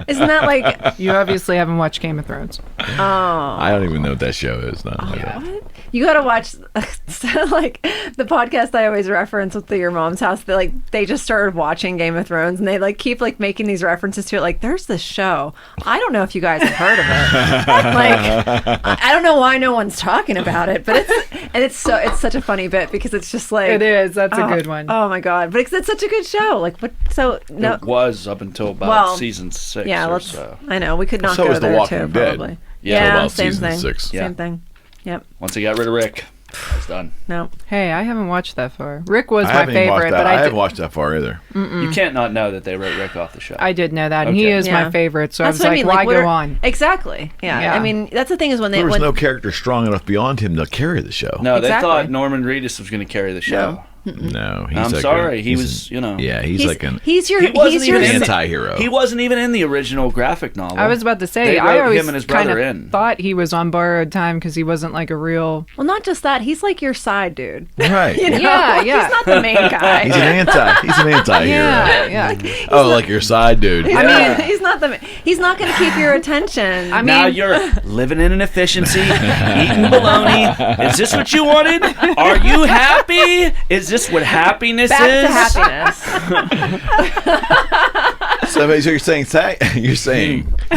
Isn't that like You obviously haven't watched Game of Thrones. I don't even know what that show is. No, I don't. what? You gotta watch like the podcast I always reference with Your Mom's House. They just started watching Game of Thrones and they like keep like making these references to it. Like there's this show. I don't know if you guys have heard of it. Like I don't know why no one's talking about it, but it's such a funny bit because it's just like It is. That's a good one. Oh my god! But it's such a good show. Like what? So no. It was up until about Well, season 6 Yeah, or let's. so. I know we could not So go is The there Walking too. Dead. Probably. Yeah, Yeah, about same season thing. 6. Yeah. Same thing. Yep. Once they got rid of Rick, it's done. No. Hey, I haven't watched that far. Rick was I my haven't even watched favorite, that. but I I haven't did, watched that far either. You can't not know that they wrote Rick off the show. I did know that, and he Okay. is Yeah. my favorite. So That's I what was I like, mean. why Like, go on? Exactly. Yeah. Yeah. I mean, that's the thing is when they There was when, no character strong enough beyond him to carry the show. No, they Exactly. thought Norman Reedus was going to carry the show. No, he's I'm like sorry. He he's was, an- you know. Yeah, he's like an he's your He wasn't he's your even in the- anti-hero. He wasn't even in the original graphic novel. I was about to say, They I wrote always him and his kind brother of in. thought he was on borrowed time because he wasn't like a real. well, not just that. He's like your side dude. right. You know? Yeah, yeah. He's not the main guy. He's an anti-hero. Yeah, yeah. Oh, like your side dude. I Yeah. mean, he's not the. He's not going to keep your attention. I mean, Now you're living in inefficiency, eating bologna. Is this what you wanted? Are you happy? Is this what happiness back is? to happiness. So you're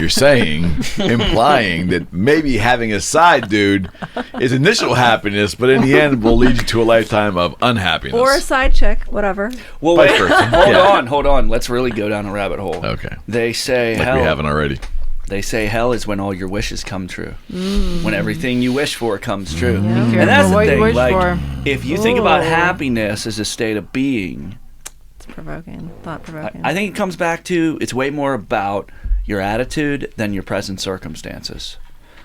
saying, implying that maybe having a side dude is initial happiness, but in the end will lead you to a lifetime of unhappiness. Or a side chick, whatever. Well, Vice wait, versa. hold on. Let's really go down a rabbit hole. Okay. They say Like hell. we haven't already. They say hell is when all your wishes come true. When everything you wish for comes true. Be And careful that's the what you thing. wish Like, for. if you think about Ooh. happiness as a state of being, It's provoking, thought provoking. I think it comes back to it's way more about your attitude than your present circumstances.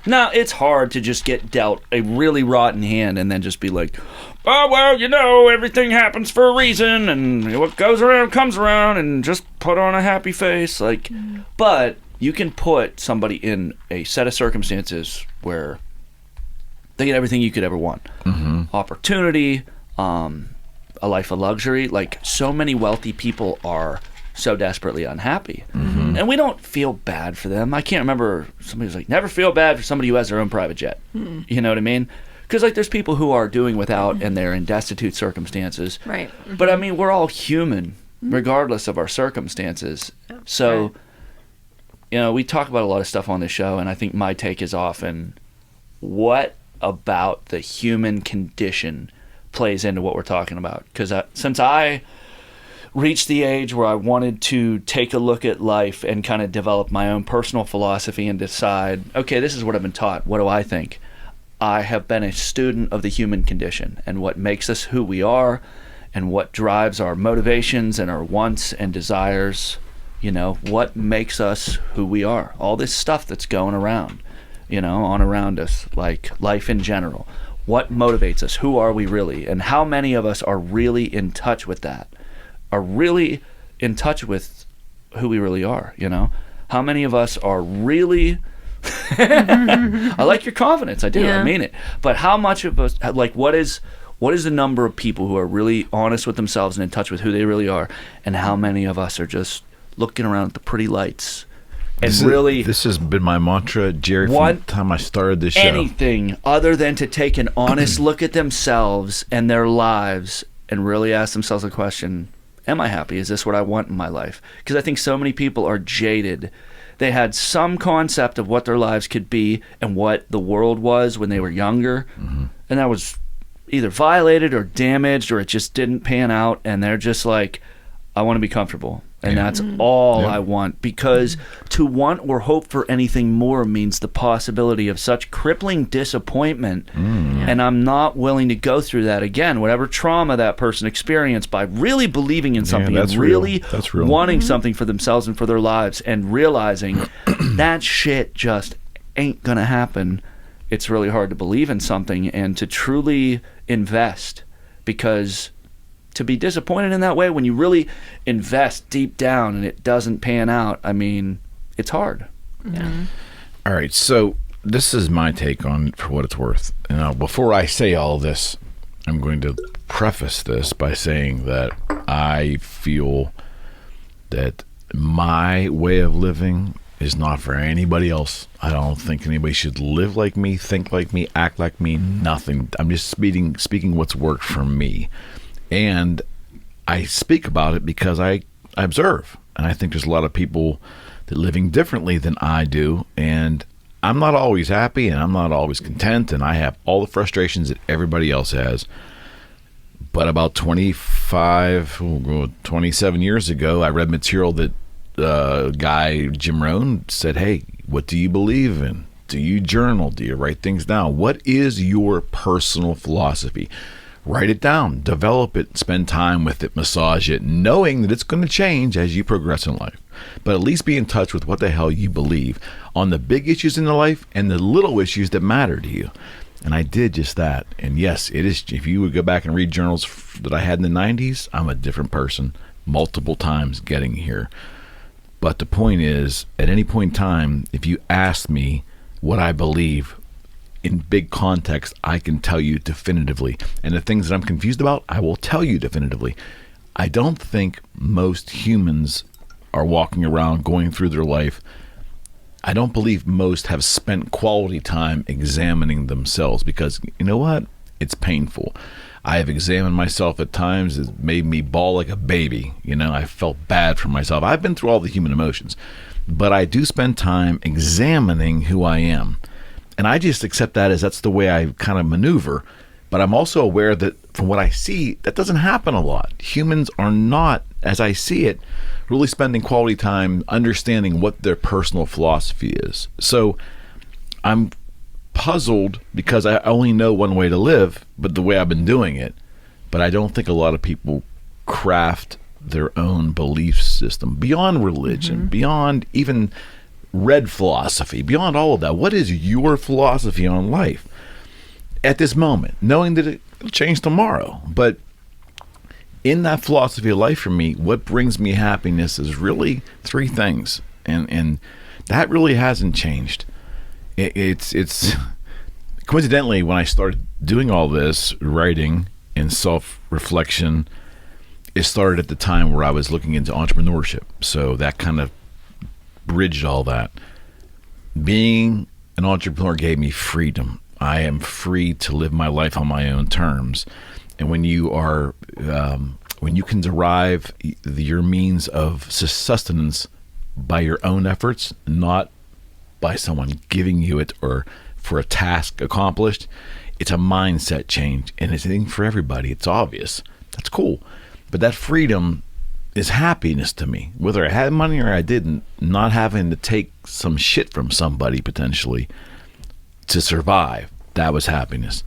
Now, it's hard to just get dealt a really rotten hand and then just be like, oh, well, you know, everything happens for a reason and what goes around comes around and just put on a happy face. Like, but you can put somebody in a set of circumstances where they get everything you could ever want. Opportunity, a life of luxury. Like, so many wealthy people are so desperately unhappy. And we don't feel bad for them. I can't remember, somebody was like, never feel bad for somebody who has their own private jet. You know what I mean? Because, like, there's people who are doing without and they're in destitute circumstances. Right. But, I mean, we're all human, regardless of our circumstances. So, right. you know, we talk about a lot of stuff on this show, and I think my take is often, what about the human condition plays into what we're talking about? Because since I reached the age where I wanted to take a look at life and kind of develop my own personal philosophy and decide, okay, this is what I've been taught. What do I think? I have been a student of the human condition and what makes us who we are and what drives our motivations and our wants and desires. You know, what makes us who we are. All this stuff that's going around, you know, on around us, like life in general. What motivates us? Who are we really? And how many of us are really in touch with that? Are really in touch with who we really are, you know? How many of us are really... I like your confidence. I do. Yeah. I mean it. But how much of us, like, what is the number of people who are really honest with themselves and in touch with who they really are? And how many of us are just looking around at the pretty lights? And this has been my mantra, Jerry, from the time I started this show. Anything other than to take an honest look at themselves and their lives and really ask themselves the question, am I happy? Is this what I want in my life? Because I think so many people are jaded. They had some concept of what their lives could be and what the world was when they were younger. Mm-hmm. And that was either violated or damaged, or it just didn't pan out. And they're just like, I want to be comfortable. And that's all I want, because to want or hope for anything more means the possibility of such crippling disappointment. And I'm not willing to go through that again, whatever trauma that person experienced, by really believing in something and really wanting something for themselves and for their lives, and realizing that shit just ain't going to happen. It's really hard to believe in something and to truly invest, because to be disappointed in that way when you really invest deep down and it doesn't pan out, I mean, it's hard. Yeah. All right, so this is my take on it for what it's worth. Now, before I say all this, I'm going to preface this by saying that I feel that my way of living is not for anybody else. I don't think anybody should live like me, think like me, act like me, nothing. I'm just speaking what's worked for me. And I speak about it because I observe. And I think there's a lot of people that are living differently than I do. And I'm not always happy, and I'm not always content. And I have all the frustrations that everybody else has. But about 27 years ago, I read material that guy, Jim Rohn, said, hey, what do you believe in? Do you journal? Do you write things down? What is your personal philosophy? Write it down, develop it, spend time with it, massage it, knowing that it's going to change as you progress in life. But at least be in touch with what the hell you believe on the big issues in the life and the little issues that matter to you. And I did just that. And yes, it is. If you would go back and read journals that I had in the 90s, I'm a different person multiple times getting here. But the point is, at any point in time, if you ask me what I believe, in big context, I can tell you definitively. And the things that I'm confused about, I will tell you definitively. I don't think most humans are walking around going through their life. I don't believe most have spent quality time examining themselves, because you know what? It's painful. I have examined myself at times. It made me bawl like a baby. You know, I felt bad for myself. I've been through all the human emotions, but I do spend time examining who I am. And I just accept that as that's the way I kind of maneuver. But I'm also aware that from what I see, that doesn't happen a lot. Humans are not, as I see it, really spending quality time understanding what their personal philosophy is. So I'm puzzled because I only know one way to live, but the way I've been doing it. But I don't think a lot of people craft their own belief system beyond religion, beyond even red philosophy, beyond all of that. What is your philosophy on life at this moment, knowing that it'll change tomorrow? But in that philosophy of life for me, what brings me happiness is really three things, and that really hasn't changed. It's coincidentally, when I started doing all this writing and self-reflection, it started at the time where I was looking into entrepreneurship, so that kind of bridged all that. Being an entrepreneur gave me freedom. I am free to live my life on my own terms. And when you are, when you can derive your means of sustenance by your own efforts, not by someone giving you it or for a task accomplished, it's a mindset change, and it's a thing for everybody. It's obvious. That's cool. But that freedom is happiness to me, whether I had money or I didn't. Not having to take some shit from somebody potentially to survive That was happiness.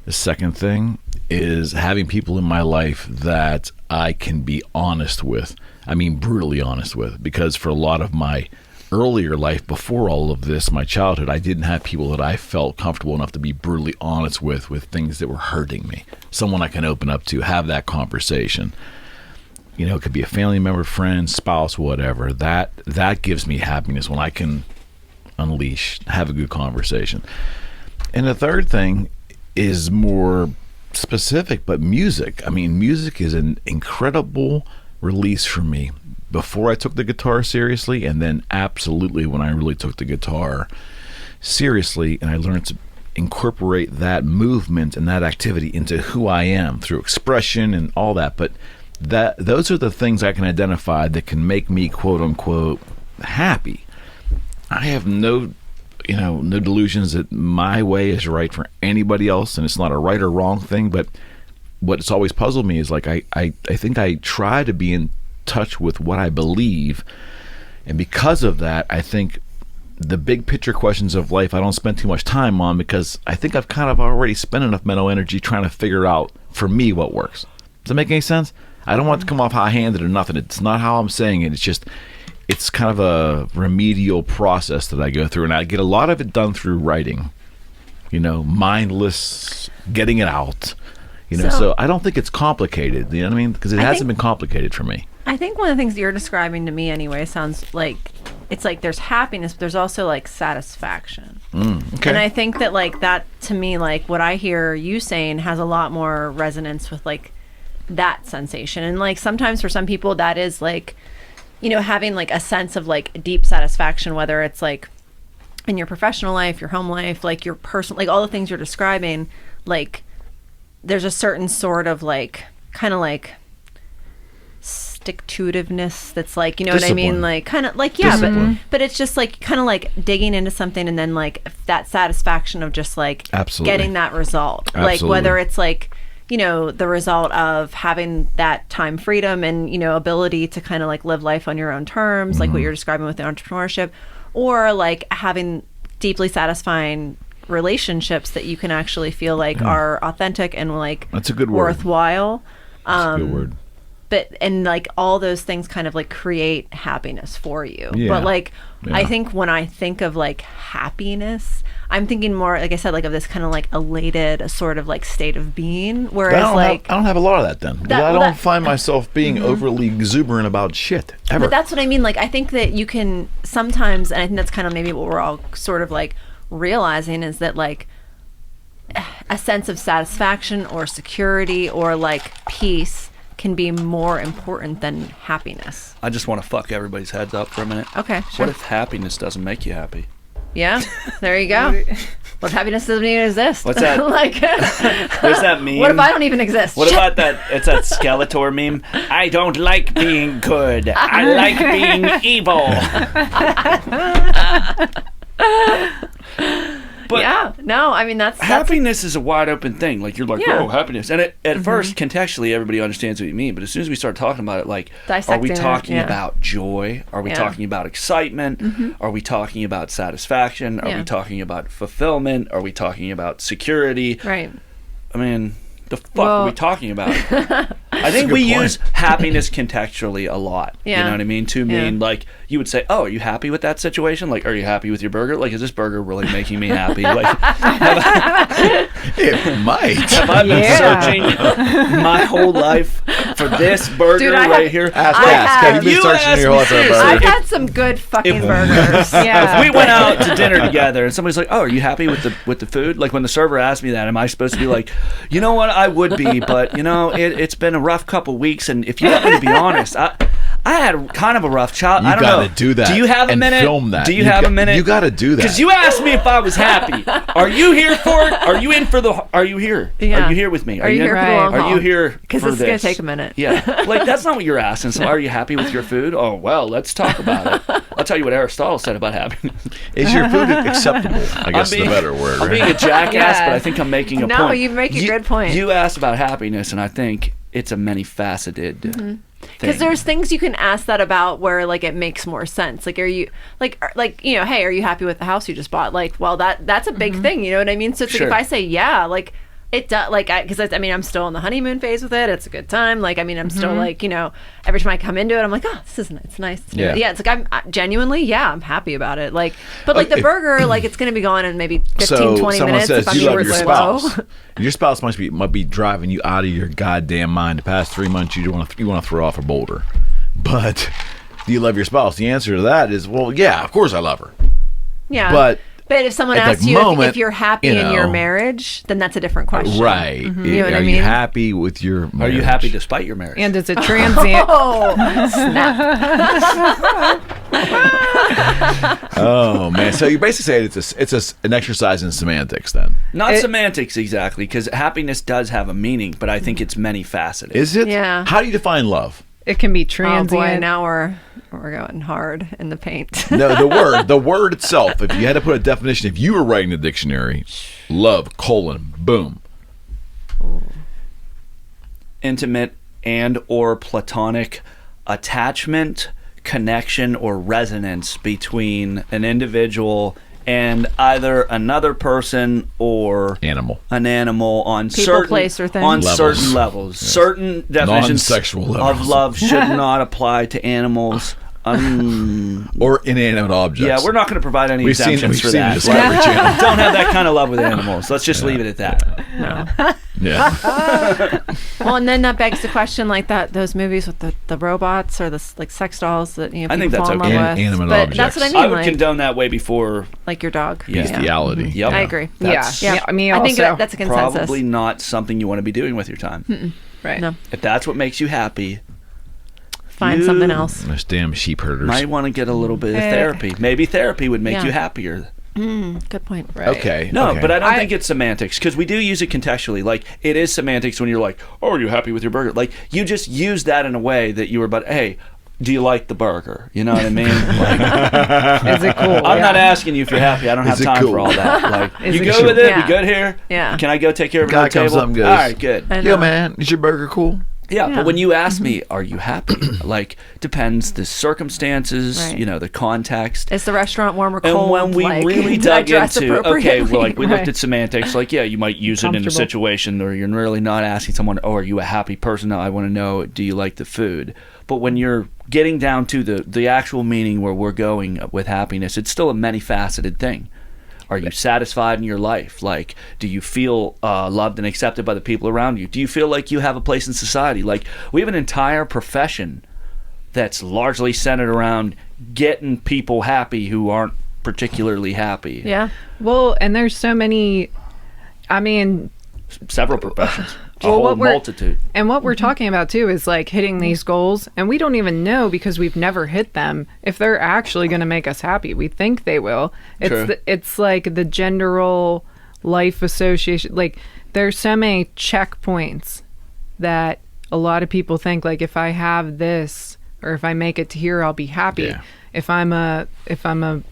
The second thing is having people in my life that I can be honest with. I mean, brutally honest with, because for a lot of my earlier life, before all of this, my childhood, I didn't have people that I felt comfortable enough to be brutally honest with things that were hurting me. Someone I can open up to, have that conversation. You know, it could be a family member, friend, spouse, whatever. That gives me happiness when I can unleash, have a good conversation. And the third thing is more specific, but music. I mean, music is an incredible release for me. Before I took the guitar seriously, and then absolutely when I really took the guitar seriously, and I learned to incorporate that movement and that activity into who I am through expression and all that. But those are the things I can identify that can make me, quote unquote, happy. I have no delusions that my way is right for anybody else, and it's not a right or wrong thing. But what's always puzzled me is like I think I try to be in touch with what I believe, and because of that, I think the big picture questions of life I don't spend too much time on, because I think I've kind of already spent enough mental energy trying to figure out for me what works. Does that make any sense? I don't want it to come off high-handed or nothing. It's not how I'm saying it. It's just, it's kind of a remedial process that I go through, and I get a lot of it done through writing, mindless getting it out, so I don't think it's complicated, you know what I mean? Because it hasn't been complicated for me. I think one of the things you're describing to me anyway sounds like it's like there's happiness, but there's also like satisfaction. Okay. And I think that like that, to me, like what I hear you saying has a lot more resonance with like that sensation. And like sometimes for some people that is like, having like a sense of like deep satisfaction, whether it's like in your professional life, your home life, like your personal, like all the things you're describing, like there's a certain sort of like kind of like stick-to-itiveness that's like, you know what I mean, like kind of like, yeah, but it's just like kind of like digging into something, and then like that satisfaction of just like getting that result. Like whether it's like, the result of having that time freedom and, ability to kind of like live life on your own terms, like what you're describing with the entrepreneurship, or like having deeply satisfying relationships that you can actually feel like are authentic and like that's a good word. Worthwhile. That's a good word. But, and like all those things kind of like create happiness for you. Yeah. But like, I think when I think of like happiness, I'm thinking more, like I said, like of this kind of like elated sort of like state of being. Whereas I don't have a lot of that then. I don't find myself being overly exuberant about shit ever. But that's what I mean. Like, I think that you can sometimes, and I think that's kind of maybe what we're all sort of like realizing, is that like a sense of satisfaction or security or like peace can be more important than happiness. I just want to fuck everybody's heads up for a minute. Okay, sure. What if happiness doesn't make you happy? Yeah, there you go. What if happiness doesn't even exist? What's that? Like, what's that meme? What if I don't even exist? What about that? It's that Skeletor meme. I don't like being good. I like being evil. But yeah, no, I mean that's happiness is a wide open thing. Like you're like, oh, happiness, and at first, contextually, everybody understands what you mean. But as soon as we start talking about it, like, are we talking about joy? Are we talking about excitement? Are we talking about satisfaction? Are we talking about fulfillment? Are we talking about security? Right. I mean, the fuck are we talking about? I think we use happiness contextually a lot. Yeah. You know what I mean? To mean, like, you would say, oh, are you happy with that situation? Like, are you happy with your burger? Like, is this burger really making me happy? Like, it might. Have I been searching my whole life for this burger here? Have you been searching your whole life for a burger? I've had some good fucking burgers. Yeah. If we went out to dinner together and somebody's like, oh, are you happy with the food? Like, when the server asked me that, am I supposed to be like, you know what, I would be, but, it's been a rough couple weeks, and if you want me to be honest, I had kind of a rough child. I don't know. You got to do that. Do you have a minute? Film that. Do you have a minute? You got to do that. Because you asked me if I was happy. Are you here for it? Are you in for the? Are you here? Yeah. Are you here with me? Are you here for the long haul? Are you here? Because it's gonna take a minute. Yeah. Like, that's not what you're asking. So, are you happy with your food? Oh well, let's talk about it. I'll tell you what Aristotle said about happiness. Is your food acceptable? I guess the better word. I'm being a jackass, but I think I'm making a point. No, you make a good point. You asked about happiness, and I think it's a many-faceted Because there's things you can ask that about where like it makes more sense. Like, are you like you know, hey, are you happy with the house you just bought? Like, well, that's a big thing. You know what I mean? So it's like if I say yeah, like it does, like because I mean I'm still in the honeymoon phase with it. It's a good time. Like I mean I'm still like, you know, every time I come into it I'm like, oh, this is nice. It's nice. Yeah. It's like I'm genuinely I'm happy about it. Like, but like the burger, like it's gonna be gone in maybe 15, 20 minutes. Says if I'm you love your slow. spouse. Your spouse might be driving you out of your goddamn mind. The past 3 months you want to throw off a boulder. But do you love your spouse? The answer to that is, well, yeah, of course I love her. Yeah. But if someone asks you if you're happy in your marriage, then that's a different question. Right. You know what I mean? Are you happy with your marriage? Are you happy despite your marriage? And is it transient? Oh, snap. Oh, man. So you basically say it's an exercise in semantics then. Not semantics exactly, because happiness does have a meaning, but I think it's many faceted. Is it? Yeah. How do you define love? It can be Oh transient. boy, now we're going hard in the paint. No, the word itself. If you had to put a definition, if you were writing the dictionary, love, boom. Intimate and or platonic attachment, connection, or resonance between an individual and either another person or an animal on People, certain place, or thing. on Levels. certain levels. Yes. Certain definitions Non-sexual levels. of love should not apply to animals. Or inanimate objects. Yeah, we're not going to provide any exemptions for that. Discovery Channel. Don't have that kind of love with animals. Let's just leave it at that. No. Yeah. Well, and then that begs the question, like those movies with the robots or the like sex dolls that I people think that's fall in okay. love with. Animate but objects. that's what I mean. I would like, condone that way before. like your dog. Yeah. Bestiality. Yep. I agree. That's Yeah. I mean, I think also, that's a consensus. probably not something you want to be doing with your time. right. No, If that's what makes you happy, find You- something else. Those damn sheep herders. might want to get a little bit of therapy. Maybe therapy would make Yeah. you happier. Good point. Right. Okay. No, okay. but I don't think it's semantics, because we do use it contextually. Like, it is semantics when you're like, oh, are you happy with your burger? Like, you just use that in a way that you were, but hey, do you like the burger? You know what I mean? Like, Is it cool? I'm not asking you if you're happy. I don't have Is it time cool? for all that. Like, Is you it good cool? with it? Yeah. We good here? Yeah. Can I go take care of it Guy on the comes table? up and goes, All right, good. I know. Yo, man, is your burger cool? Yeah, Yeah. but when you ask me, are you happy? Like, depends the circumstances, Right. you know, the context. Is the restaurant warm or And cold? when we like, really did I dug dress into, okay, appropriately? well, like we looked Right. at semantics, like, yeah, you might use it in a Comfortable. situation where you're really not asking someone, oh, are you a happy person? No, I want to know, do you like the food? But when you're getting down to the actual meaning where we're going with happiness, it's still a many-faceted thing. Are you satisfied in your life? Like, do you feel loved and accepted by the people around you? Do you feel like you have a place in society? Like, we have an entire profession that's largely centered around getting people happy who aren't particularly happy. Yeah. Well, and there's so many. I mean, Several professions. A Well, whole what we're- multitude. and what we're talking about too is like hitting these goals, and we don't even know because we've never hit them if they're actually going to make us happy. We think they will. True. It's like the general life association. Like there's so many checkpoints that a lot of people think like if I have this or if I make it to here, I'll be happy. Yeah. If I'm a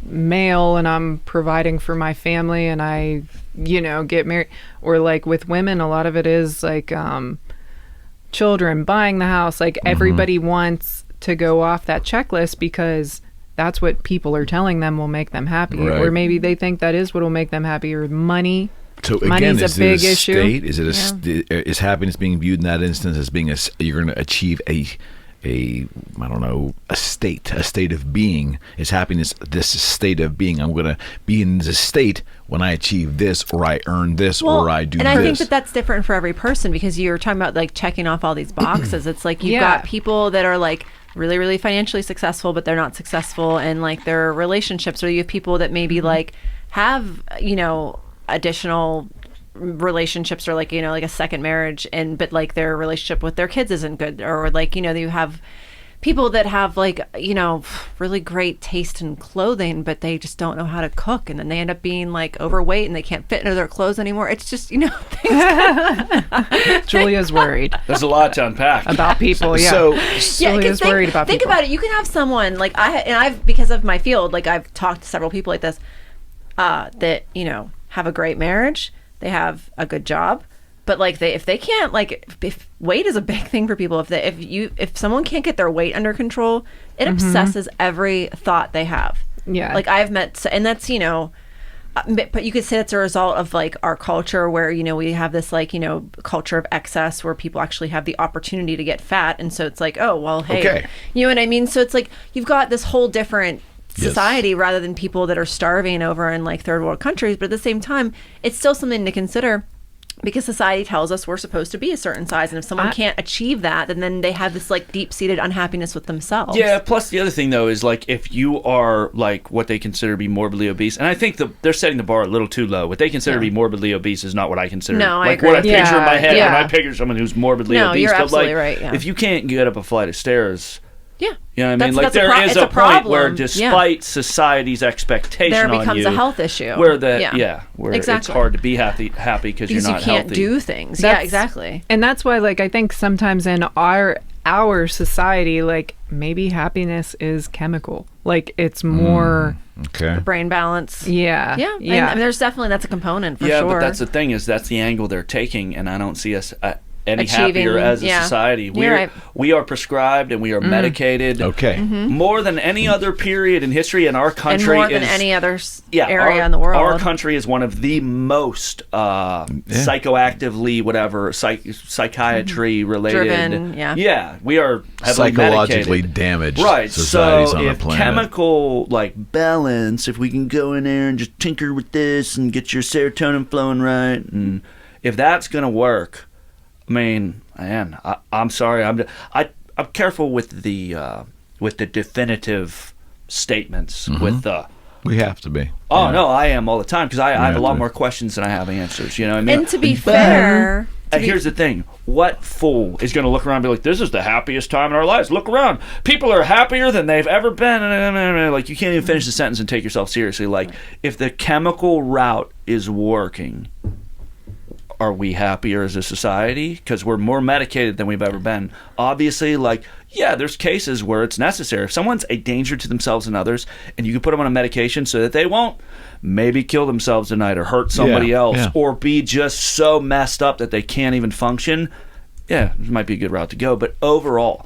male and I'm providing for my family and I, get married, or like with women, a lot of it is like children, buying the house. Like everybody wants to go off that checklist because that's what people are telling them will make them happy, Right. or maybe they think that is what will make them happy, or money. So again, Money's a is big it a issue. state? Is it is happiness being viewed in that instance as being you're going to achieve a state of being? Is happiness this state of being? I'm going to be in this state when I achieve this, or I earn this, or I do and this. I think that that's different for every person, because you're talking about like checking off all these boxes. It's like you've Yeah. got people that are like really, really financially successful, but they're not successful in like their relationships, or you have people that maybe like have, additional relationships, or like, like a second marriage, and but like their relationship with their kids isn't good, or like, you have people that have like, really great taste in clothing, but they just don't know how to cook, and then they end up being like overweight and they can't fit into their clothes anymore. It's just, things. Julia's worried There's a lot to unpack. about people. Yeah. So Julia's worried about think people. about it. You can have someone like I've because of my field, like I've talked to several people like this, that have a great marriage, they have a good job, But like if they can't, like if weight is a big thing for people, if someone can't get their weight under control, it obsesses every thought they have. Yeah. Like I've met, and that's, you know, but you could say it's a result of like our culture where, you know, we have this like, you know, culture of excess where people actually have the opportunity to get fat. And so it's like, oh, well, hey, Okay. you know what I mean? So it's like, you've got this whole different society rather than people that are starving over in like third world countries. But at the same time, it's still something to consider because society tells us we're supposed to be a certain size. And if someone can't achieve that, then they have this like deep-seated unhappiness with themselves. Yeah, plus the other thing, though, is like if you are like what they consider to be morbidly obese, and I think they're setting the bar a little too low. What they consider to be morbidly obese is not what I consider. No, I like agree. what I picture in my head Yeah. when I picture someone who's morbidly No, obese. you're but absolutely like, right, yeah. if you can't get up a flight of stairs, Yeah. you know what I mean? Like That's there is it's a point problem. where, Yeah. despite society's expectation There on becomes you, a health issue. where where it's Exactly. hard to be happy because you're because not you can't healthy. do things. That's- Yeah, exactly. And that's why, like, I think sometimes in our society, like, maybe happiness is chemical. Like, it's more, Okay. Brain balance. yeah. Yeah. Yeah. And there's definitely, that's a component for Yeah, sure. but that's the thing is that's the angle they're taking, and I don't see us any Achieving, happier as a yeah. society. You're right. We are prescribed and we are medicated. Okay. More than any other period in history in our and country. more than is, any other yeah, area our, in the world. Our country is one of the most psychoactively, whatever, psychiatry related. Driven, yeah. Yeah, we are heavily Psychologically medicated. damaged Right, societies so on the if planet. chemical like balance, if we can go in there and just tinker with this and get your serotonin flowing right, and if that's gonna work, I mean, man, I'm sorry, I'm careful with the definitive statements with the. We have to be. Oh Yeah. no, I am all the time because I have have a lot to. more questions than I have answers. You know what I mean? And to be fair, Here's the thing. What fool is going to look around and be like, this is the happiest time in our lives. Look around. People are happier than they've ever been. Like, you can't even finish the sentence and take yourself seriously. Like, if the chemical route is working, are we happier as a society? Because we're more medicated than we've ever been. Obviously, like, yeah, there's cases where it's necessary. If someone's a danger to themselves and others, and you can put them on a medication so that they won't maybe kill themselves tonight or hurt somebody else or be just so messed up that they can't even function, yeah, it might be a good route to go. But overall,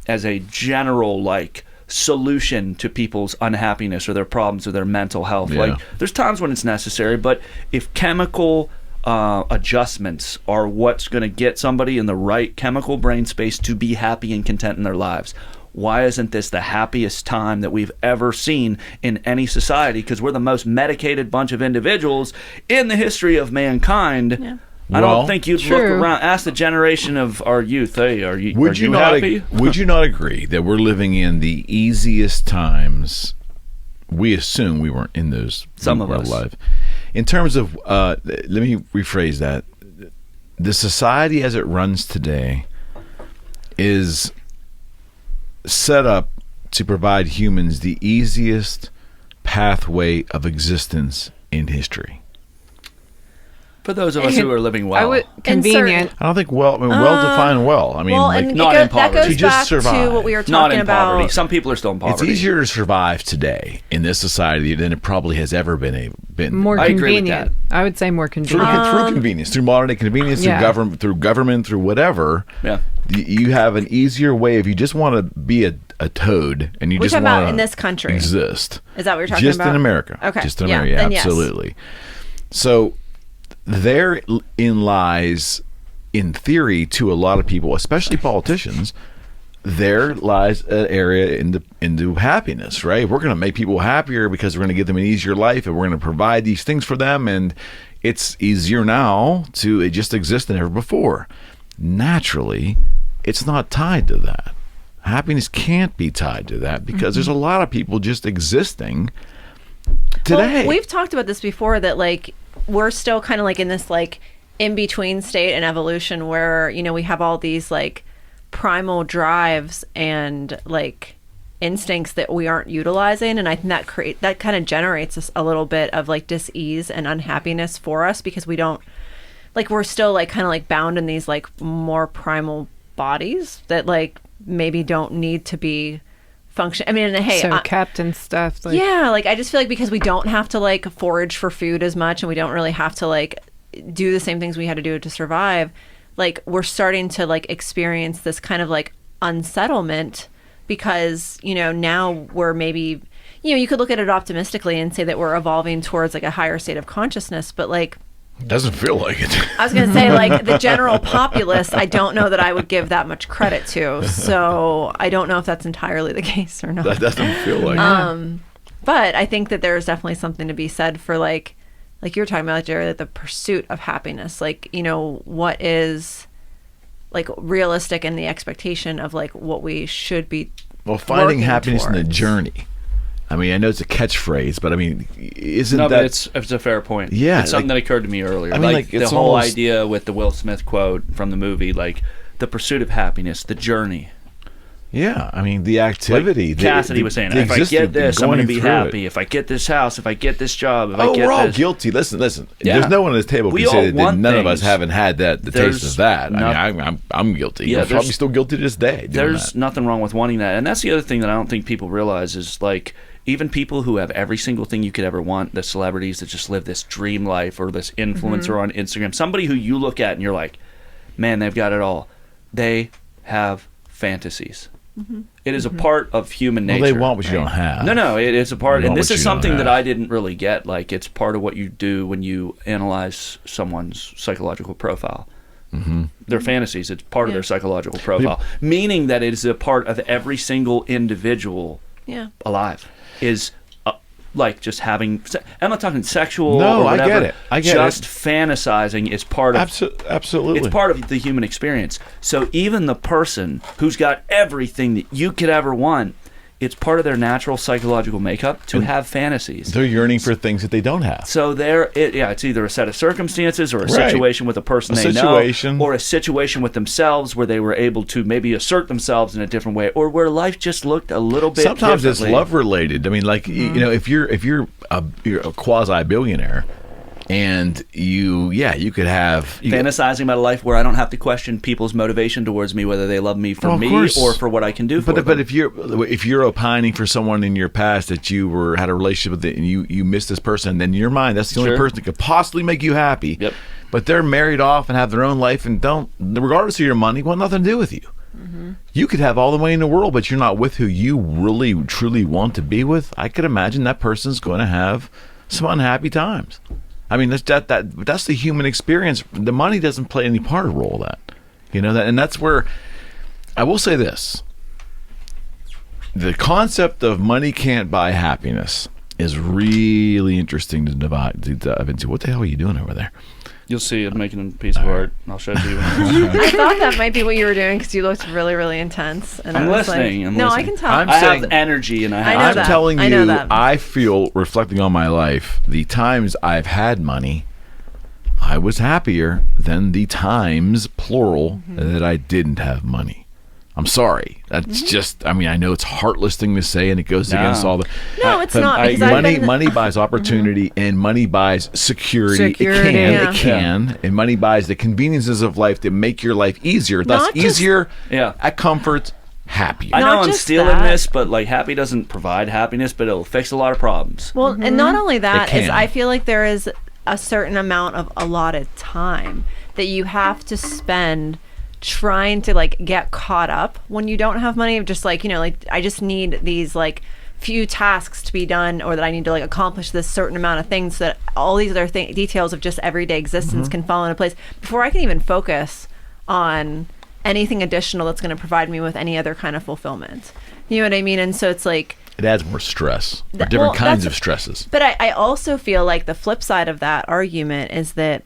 as a general, like, solution to people's unhappiness or their problems or their mental health, like, there's times when it's necessary, but if chemical adjustments are what's going to get somebody in the right chemical brain space to be happy and content in their lives, why isn't this the happiest time that we've ever seen in any society? Because we're the most medicated bunch of individuals in the history of mankind. Yeah. I Well, don't think you'd true. look around, ask the generation of our youth, hey, are you Would you not? happy? Would you not agree that we're living in the easiest times? We assume we weren't in those. Some of we were us. alive. In terms of, let me rephrase that. The society as it runs today is set up to provide humans the easiest pathway of existence in history. For those of us who are living well. I would convenient. I don't think well-defined well. I mean, well, like, and not it in that poverty. goes To just back survive. to what we were not talking in poverty. about. Some people are still in poverty. it's easier to survive today in this society than it probably has ever been. More I agree with convenient. I would say more through, convenient. through convenience, through modern day convenience, Yeah. through government, through whatever. Yeah. You have an easier way if you just want to be a toad and you We're just talking want about to in this country. exist. Is that what you're talking just about? in America? Okay. Just in Yeah, America, then yes. absolutely. So therein lies, in theory, to a lot of people, especially politicians, there lies an area into happiness, right? We're going to make people happier because we're going to give them an easier life and we're going to provide these things for them, and it's easier now to just exist than ever before. Naturally, it's not tied to that. Happiness can't be tied to that because there's a lot of people just existing today. Well, we've talked about this before, that like we're still kind of like in this like in between state in evolution where, you know, we have all these like primal drives and like instincts that we aren't utilizing, and I think that kind of generates a little bit of like dis-ease and unhappiness for us because we don't, like, we're still like kind of like bound in these like more primal bodies that like maybe don't need to be function. I mean, hey, So kept and stuff. Like, yeah, like I just feel like because we don't have to like forage for food as much and we don't really have to like do the same things we had to do to survive, like we're starting to like experience this kind of like unsettlement because, you know, now we're maybe, you know, you could look at it optimistically and say that we're evolving towards like a higher state of consciousness, but like Doesn't feel like it. I was going to say, like, the general populace, I don't know that I would give that much credit to. So I don't know if that's entirely the case or not. That doesn't feel like it. But I think that there's definitely something to be said for, like you were talking about, Jerry, like the pursuit of happiness. Like, you know, what is, like, realistic and the expectation of, like, what we should be finding happiness towards. in the journey. I mean, I know it's a catchphrase, but I mean, isn't no, that... but it's a fair point. Yeah. It's something that occurred to me earlier. I mean, like the it's whole almost... idea with the Will Smith quote from the movie, like, the pursuit of happiness, the journey. Yeah, I mean, the activity. Like Cassidy was saying, if I get this, I'm going to be happy. If I get this house, if I get this job, if I get we're all this... guilty. Listen. Yeah. There's no one at this table We can say all that want none of us things. haven't had the taste of that. I mean, I'm guilty. Yeah, I'm probably still guilty to this day. There's nothing wrong with wanting that. And that's the other thing that I don't think people realize is, like, even people who have every single thing you could ever want, the celebrities that just live this dream life, or this influencer on Instagram, somebody who you look at and you're like, man, they've got it all. They have fantasies. It is a part of human nature. Well, they want what you don't have. No, it is a part. They And want this what is you don't something that have. I didn't really get. Like, it's part of what you do when you analyze someone's psychological profile. Their fantasies, it's part of their psychological profile. Meaning that it is a part of every single individual alive. Is like just having... I'm not talking sexual or whatever. I get it. I get just fantasizing is part of... Absolutely. It's part of the human experience. So even the person who's got everything that you could ever want, it's part of their natural psychological makeup to have fantasies. They're yearning for things that they don't have. So it's either a set of circumstances or a Right. situation with a person they situation. know, or a situation with themselves where they were able to maybe assert themselves in a different way, or where life just looked a little bit Sometimes it's differently. love related. I mean, like you know, if you're a quasi billionaire, and you could have fantasizing about a life where I don't have to question people's motivation towards me, whether they love me for Of me course. or for what I can do for them. But if you're opining for someone in your past that you had a relationship with and you missed this person, then in your mind that's the only Sure. person that could possibly make you happy. Yep. But they're married off and have their own life and don't, regardless of your money, want nothing to do with you. You could have all the money in the world, but you're not with who you really truly want to be with. I could imagine that person's going to have some unhappy times. I mean, that's the human experience. The money doesn't play any part of role of that, you know. And that's where I will say this: the concept of money can't buy happiness is really interesting to dive into. What the hell are you doing over there? You'll see it making a piece of art. I'll show it to you. I thought that might be what you were doing because you looked really, really intense. And I'm I was listening. Like, I'm no, listening. I can tell. I'm I saying- have energy, and I know I'm that. telling I know you, that. I feel, reflecting on my life, the times I've had money, I was happier than the times, plural, that I didn't have money. I'm sorry. That's just, I mean, I know it's a heartless thing to say, and it goes No. against all the... No, it's but not, because I've money, been- money buys opportunity, and money buys security. Security, It can. And money buys the conveniences of life that make your life easier. Thus, Not just- easier Yeah. at comfort, happier. I know Not I'm just stealing that. this, but like happy doesn't provide happiness, but it'll fix a lot of problems. Well, and not only that It is can. I feel like there is a certain amount of allotted time that you have to spend trying to like get caught up when you don't have money. Just like, you know, like I just need these like few tasks to be done, or that I need to like accomplish this certain amount of things, so that all these other details of just everyday existence can fall into place before I can even focus on anything additional that's going to provide me with any other kind of fulfillment. You know what I mean? And so it's like, It adds more stress, or Th- different well, kinds that's- of stresses. but I also feel like the flip side of that argument is that,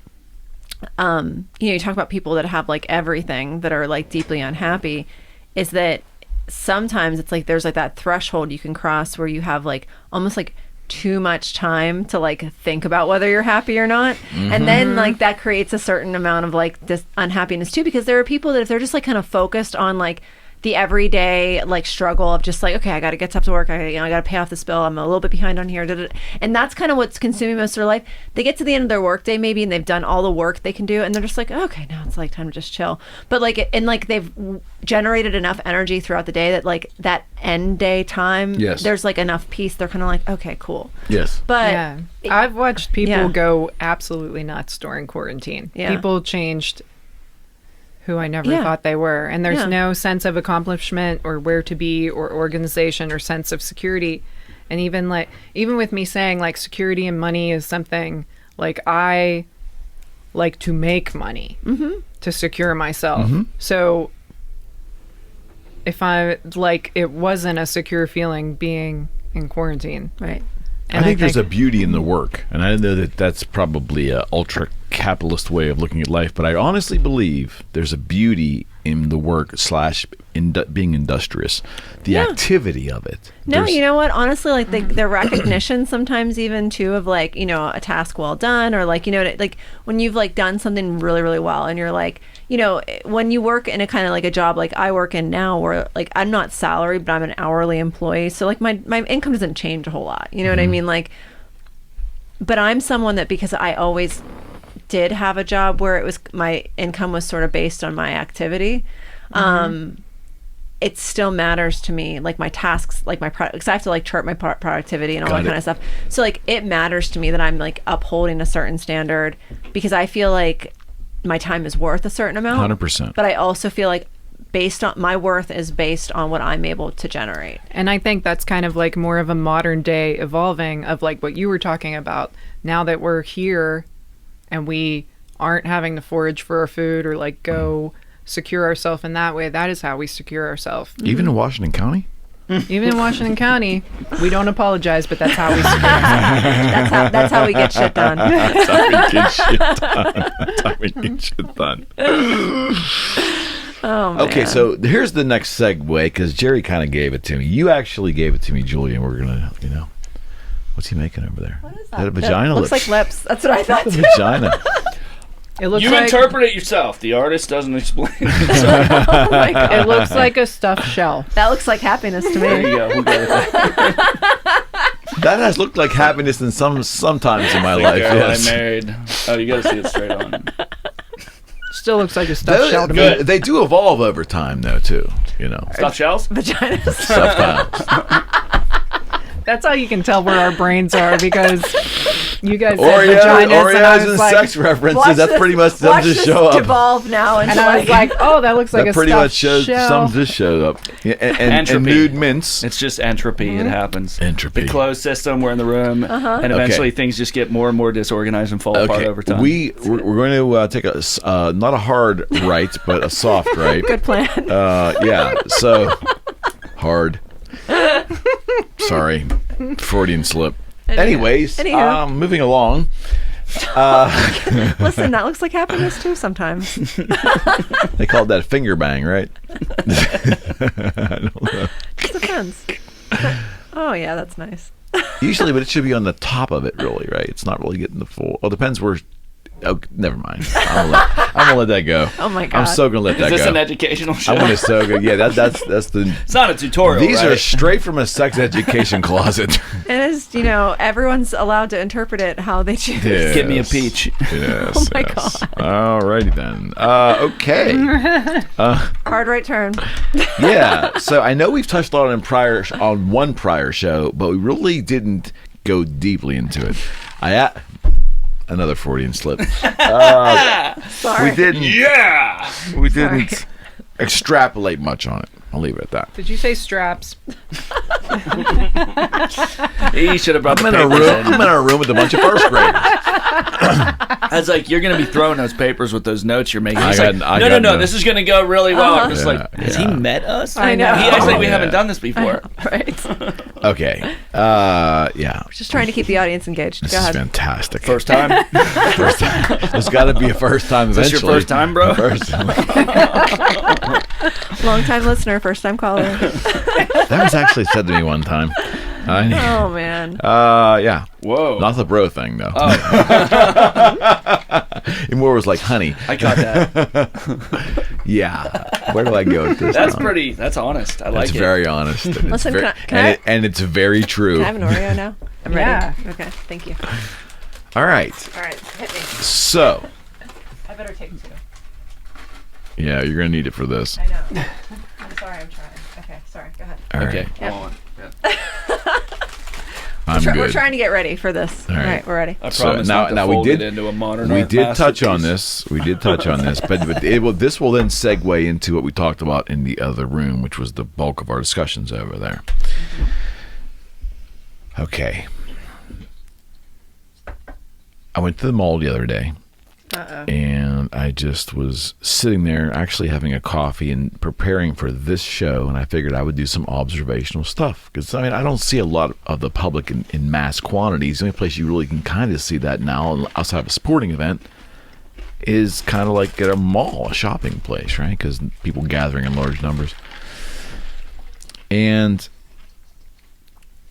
you know, you talk about people that have like everything that are like deeply unhappy, is that sometimes it's like there's like that threshold you can cross where you have like almost like too much time to like think about whether you're happy or not. And then like that creates a certain amount of like this unhappiness too, because there are people that if they're just like kind of focused on like the everyday like struggle of just like, okay, I got to get stuff to work. I got to pay off this bill. I'm a little bit behind on here. And that's kind of what's consuming most of their life. They get to the end of their workday maybe, and they've done all the work they can do, and they're just like, okay, now it's like time to just chill. But like, and like they've generated enough energy throughout the day that like that end day time, there's like enough peace. They're kind of like, okay, cool. Yes. But yeah, I've watched people go absolutely nuts during quarantine. Yeah. People changed who I never thought they were. And there's no sense of accomplishment or where to be or organization or sense of security. And even with me saying like security and money is something like I like to make money to secure myself. So if I like, it wasn't a secure feeling being in quarantine. Right. And I think there's a beauty in the work, and I know that that's probably a ultra capitalist way of looking at life, but I honestly believe there's a beauty in the work / being industrious, the activity of it. No, you know what? Honestly, like the recognition sometimes even too of like, you know, a task well done, or like, you know, like when you've like done something really, really well, and you're like, you know, when you work in a kind of like a job like I work in now, where like I'm not salaried, but I'm an hourly employee, so like my income doesn't change a whole lot. You know what I mean? Like, but I'm someone that, because I always did have a job where it was my income was sort of based on my activity, it still matters to me, like my tasks, like my product, because I have to like chart my productivity and all that kind of stuff. So like it matters to me that I'm like upholding a certain standard, because I feel like my time is worth a certain amount. 100%. But I also feel like based on my worth is based on what I'm able to generate. And I think that's kind of like more of a modern day evolving of like what you were talking about. Now that we're here and we aren't having to forage for our food or like go secure ourselves in that way, that is how we secure ourselves. Even in Washington County? Even in Washington County, we don't apologize, but that's how we secure ourselves. That's how we get shit done. That's how we get shit done. That's how we get shit done. Oh, man. Okay, so here's the next segue, because Jerry kind of gave it to me. You actually gave it to me, Julia, and we're going to, you know, what's he making over there? What is that a vagina? Looks like lips. That's what I thought A too. vagina. It looks You like, interpret it yourself. The artist doesn't explain it. So, Oh my God. it looks like a stuffed shell. That looks like happiness to there me. you go. We'll go with that. That has looked like happiness in sometimes in my life. Girl Yes. I married. Oh, you got to see it straight on. Still looks like a stuffed shell to me. Good. They do evolve over time, though, too. You know, Stuffed shells? Vaginas. sometimes. That's how you can tell where our brains are, because you guys said Oreos, vaginas, and I Oreos was and like, sex references. Watch That's this- pretty much them watch just this show up. devolve now into and I was like, oh, that looks like That a pretty stuffed much shows shell. some just showed up. Yeah, and Entropy. nude mints. It's just entropy. It happens. Entropy. The closed system, we're in the room, and eventually things just get more and more disorganized and fall apart over time. We're going to take a not a hard right, but a soft right. Good plan. Yeah. So hard. Sorry, Freudian slip. Anyways, Anywho. moving along. Listen, that looks like happiness too sometimes. They called that finger bang, right? I don't know. Just depends. Oh yeah, that's nice. Usually, but it should be on the top of it, really, right? It's not really getting the full. Well, it depends where. Oh, never mind. I'm gonna let that go. Oh my God. I'm so gonna let that Is this go. an educational show? I want to so good. Yeah, that's the. It's not a tutorial. These right? are straight from a sex education closet. It is, you know, everyone's allowed to interpret it how they choose. Yes. Give me a peach. Yes. Oh my yes. God. Alrighty then. Okay. Hard right turn. Yeah. So I know we've touched on it on one prior show, but we really didn't go deeply into it. Another Freudian slip. Sorry. We didn't. Yeah. We didn't extrapolate much on it. I'll leave it at that. Did you say straps? He should have brought the I'm in papers in. a room with a bunch of first graders. I was like, you're going to be throwing those papers with those notes you're making. He's I like, got no, no. this is going to go really well. I'm just Yeah, like, has he yeah. met us? I know. He acts like we Yeah. haven't done this before. Right. Okay. Yeah. Just trying to keep the audience engaged. This Go is ahead. fantastic. First time? First time. There's got to be a first time Is eventually. this your first time, bro? First time. Long time listener, first time caller. That was actually said to me one time. Oh man. Yeah. Whoa. Not the bro thing, though. And more was like, honey. I got that. Yeah. Where do I go with this? That's now? pretty. That's honest. I like It's it. very honest. And it's Listen, very, can I- and it's very true. Can I have an Oreo now? I'm ready. Yeah. Okay, thank you. All right. All right, hit me. So, I better take 2. yeah, you're going to need it for this. I know. I'm sorry, I'm trying. Okay, sorry, go ahead. All right. Okay. Yep. Hold on. Yeah. I'm We're good. trying to get ready for this. All All right. right, we're ready. I So promise now- not to now we fold did- it into a modern We art did touch on masterpiece. this. We did touch on this, but this will then segue into what we talked about in the other room, which was the bulk of our discussions over there. Okay. I went to the mall the other day, and I just was sitting there actually having a coffee and preparing for this show, and I figured I would do some observational stuff because I mean I don't see a lot of the public in mass quantities. The only place you really can kind of see that now outside of a sporting event is kind of like at a mall, a shopping place, right? Because people gathering in large numbers. And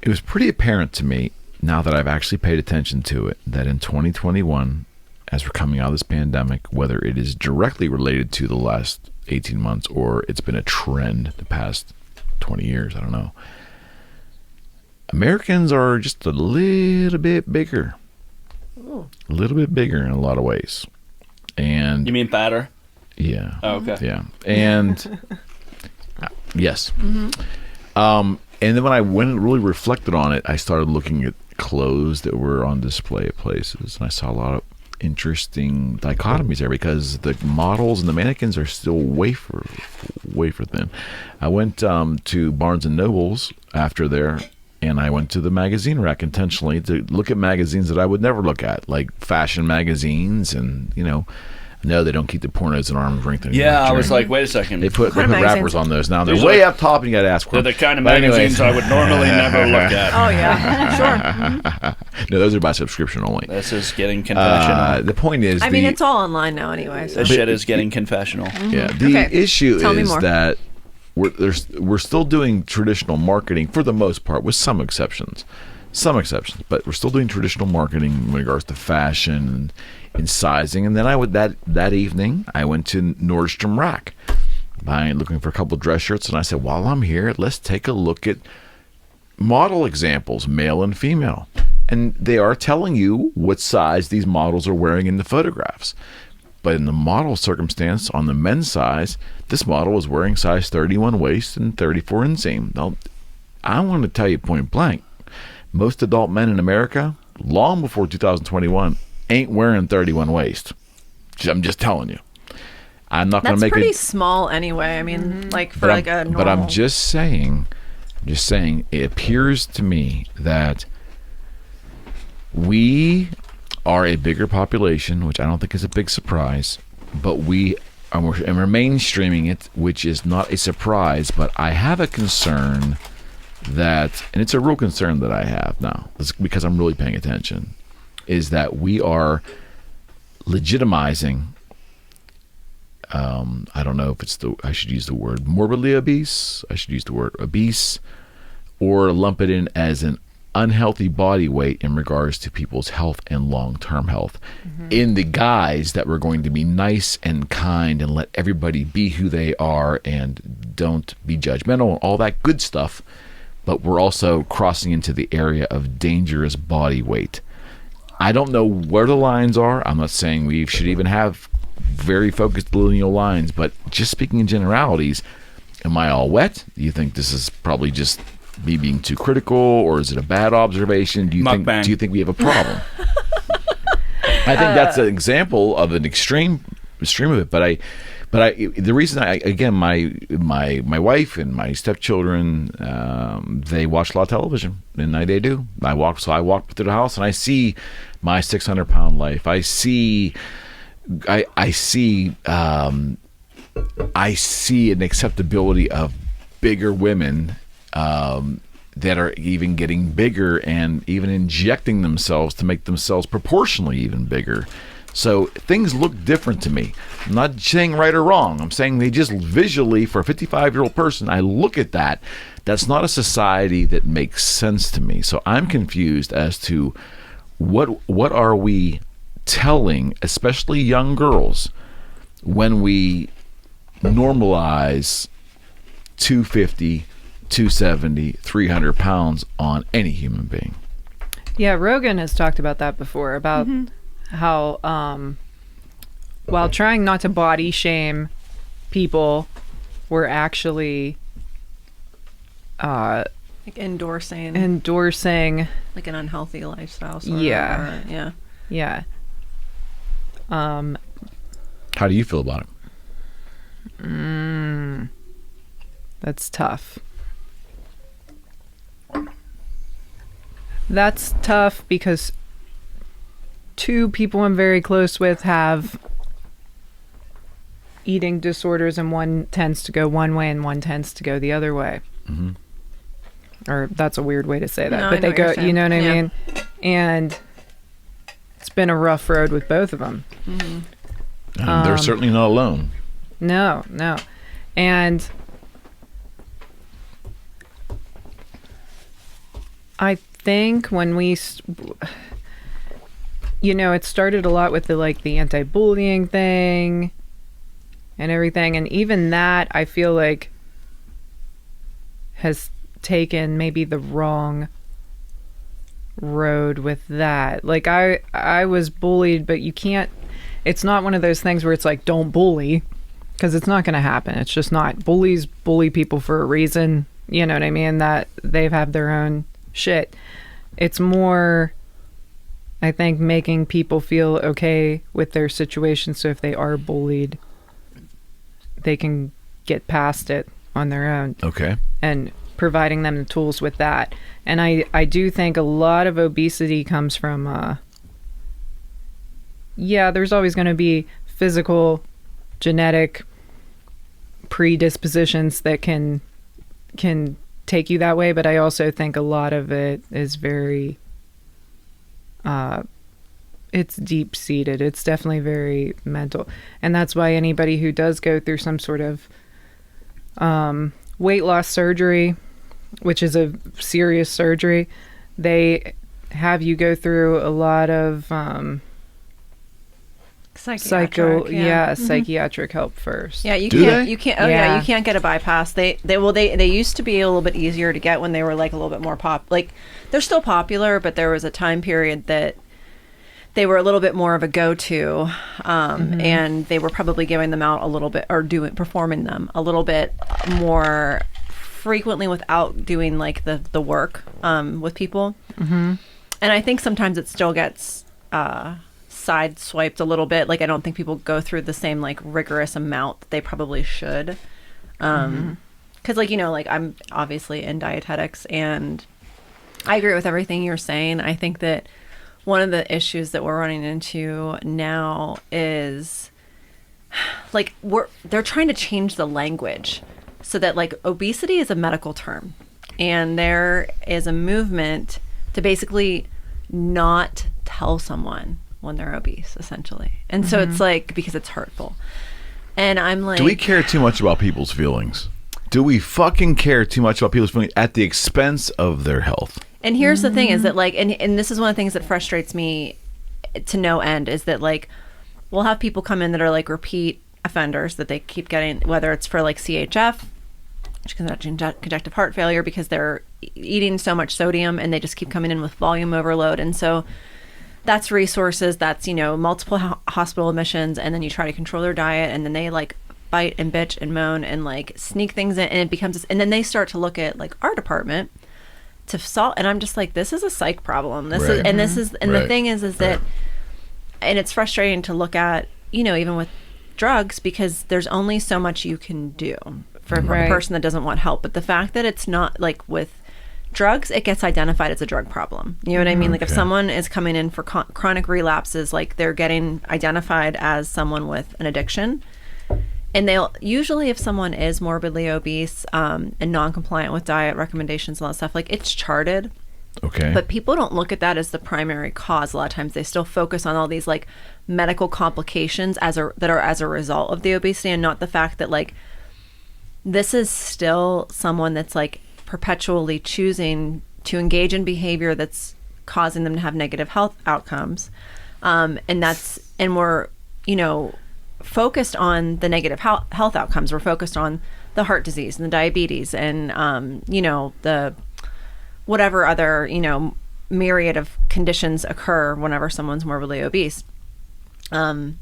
it was pretty apparent to me, now that I've actually paid attention to it, that in 2021, as we're coming out of this pandemic, whether it is directly related to the last 18 months or it's been a trend the past 20 years, I don't know, Americans are just a little bit bigger. A little bit bigger in a lot of ways. And You mean fatter? yeah. Oh, okay. Yeah. And yes. And then when I went and really reflected on it, I started looking at clothes that were on display at places, and I saw a lot of interesting dichotomies there because the models and the mannequins are still wafer thin. I went to Barnes and Nobles after there, and I went to the magazine rack intentionally to look at magazines that I would never look at, like fashion magazines, and no, they don't keep the pornos at arm's length anymore. Yeah, I was like, wait a second. They put kind of rappers magazines? on those now. They're These way are- up top, and you got to ask for They're them. the kind of But anyways- magazines I would normally never look at. Oh yeah, sure. No, those are by subscription only. This is getting confessional. The point is, I mean, it's all online now anyway. So. This shit is getting confessional. yeah. The Okay. issue Tell me is more. that we're still doing traditional marketing for the most part, with some exceptions. But we're still doing traditional marketing in regards to fashion and sizing. And then that evening I went to Nordstrom Rack, looking for a couple of dress shirts, and I said, while I'm here, let's take a look at model examples, male and female. And they are telling you what size these models are wearing in the photographs. But in the model circumstance, on the men's size, this model is wearing size 31 waist and 34 inseam. Now, I want to tell you point blank, most adult men in America, long before 2021, ain't wearing 31 waist. I'm just telling you. I'm not going That's to make pretty it. small anyway. I mean, like for But like a normal. But I'm just saying, it appears to me that we are a bigger population, which I don't think is a big surprise, but we're mainstreaming it, which is not a surprise, but I have a concern that, and it's a real concern that I have now, because I'm really paying attention, is that we are legitimizing, I don't know if I should use the word morbidly obese, I should use the word obese, or lump it in as an unhealthy body weight in regards to people's health and long-term health, in the guise that we're going to be nice and kind and let everybody be who they are and don't be judgmental and all that good stuff. But we're also crossing into the area of dangerous body weight. I don't know where the lines are. I'm not saying we should even have very focused lineal lines, but just speaking in generalities, am I all wet? Do you think this is probably just me being too critical, or is it a bad observation? Do you think we have a problem? I think that's an example of an extreme of it. But the reason my wife and my stepchildren, they watch a lot of television, and they do. I walk through the house and I see my 600-pound life. I see an acceptability of bigger women that are even getting bigger and even injecting themselves to make themselves proportionally even bigger. So things look different to me. I'm not saying right or wrong. I'm saying they just visually, for a 55-year-old person, I look at that. That's not a society that makes sense to me. So I'm confused as to what are we telling, especially young girls, when we normalize 250, 270, 300 pounds on any human being. Yeah, Rogan has talked about that before, about how while trying not to body shame people, we're actually like endorsing like an unhealthy lifestyle. Yeah. How do you feel about it? That's tough. That's tough because two people I'm very close with have eating disorders, and one tends to go one way and one tends to go the other way. Or that's a weird way to say that, No, but they go, you know what I mean? And it's been a rough road with both of them. They're certainly not alone. No. And I think when we, it started a lot with the anti-bullying thing and everything. And even that, I feel like, has taken maybe the wrong road with that. Like I was bullied, but you can't, it's not one of those things where it's like, don't bully, because it's not going to happen. It's just not. Bullies bully people for a reason. You know what I mean? That they've had their own shit. It's more, I think, making people feel okay with their situation, so if they are bullied, they can get past it on their own. Okay. And providing them the tools with that. And I do think a lot of obesity comes from there's always going to be physical, genetic predispositions that can take you that way, but I also think a lot of it is very it's deep-seated. It's definitely very mental. And that's why anybody who does go through some sort of weight loss surgery, which is a serious surgery, they have you go through a lot of psychiatric help first. Yeah, you Do can't. they? You can't get a bypass. They used to be a little bit easier to get when they were like a little bit more they're still popular, but there was a time period that they were a little bit more of a go-to, and they were probably giving them out a little bit, or performing them a little bit more frequently without doing like the work with people. And I think sometimes it still gets sideswiped a little bit. Like, I don't think people go through the same like rigorous amount that they probably should. Because I'm obviously in dietetics, and I agree with everything you're saying. I think that one of the issues that we're running into now is like they're trying to change the language so that like obesity is a medical term, and there is a movement to basically not tell someone when they're obese, essentially. And so it's like, because it's hurtful. And I'm like, do we care too much about people's feelings? Do we fucking care too much about people's feelings at the expense of their health? And here's the thing is that like, and this is one of the things that frustrates me to no end, is that like, we'll have people come in that are like repeat offenders that they keep getting, whether it's for like CHF, which is congestive heart failure, because they're eating so much sodium and they just keep coming in with volume overload. And so that's resources, that's, multiple hospital admissions, and then you try to control their diet, and then they like bite and bitch and moan and like sneak things in, and it becomes this, and then they start to look at like our department to solve, and I'm just like, this is a psych problem. This is, and this is, and the thing is that, and it's frustrating to look at, even with drugs, because there's only so much you can do for a person that doesn't want help. But the fact that it's not like with drugs, it gets identified as a drug problem. You know what I mean? Like if someone is coming in for chronic relapses, like they're getting identified as someone with an addiction. And they'll usually, if someone is morbidly obese and non-compliant with diet recommendations and all that stuff, like it's charted. Okay. But people don't look at that as the primary cause. A lot of times they still focus on all these like medical complications that are as a result of the obesity, and not the fact that like this is still someone that's like perpetually choosing to engage in behavior that's causing them to have negative health outcomes. And we're, focused on the negative health outcomes. We're focused on the heart disease and the diabetes and, the whatever other, myriad of conditions occur whenever someone's morbidly obese. And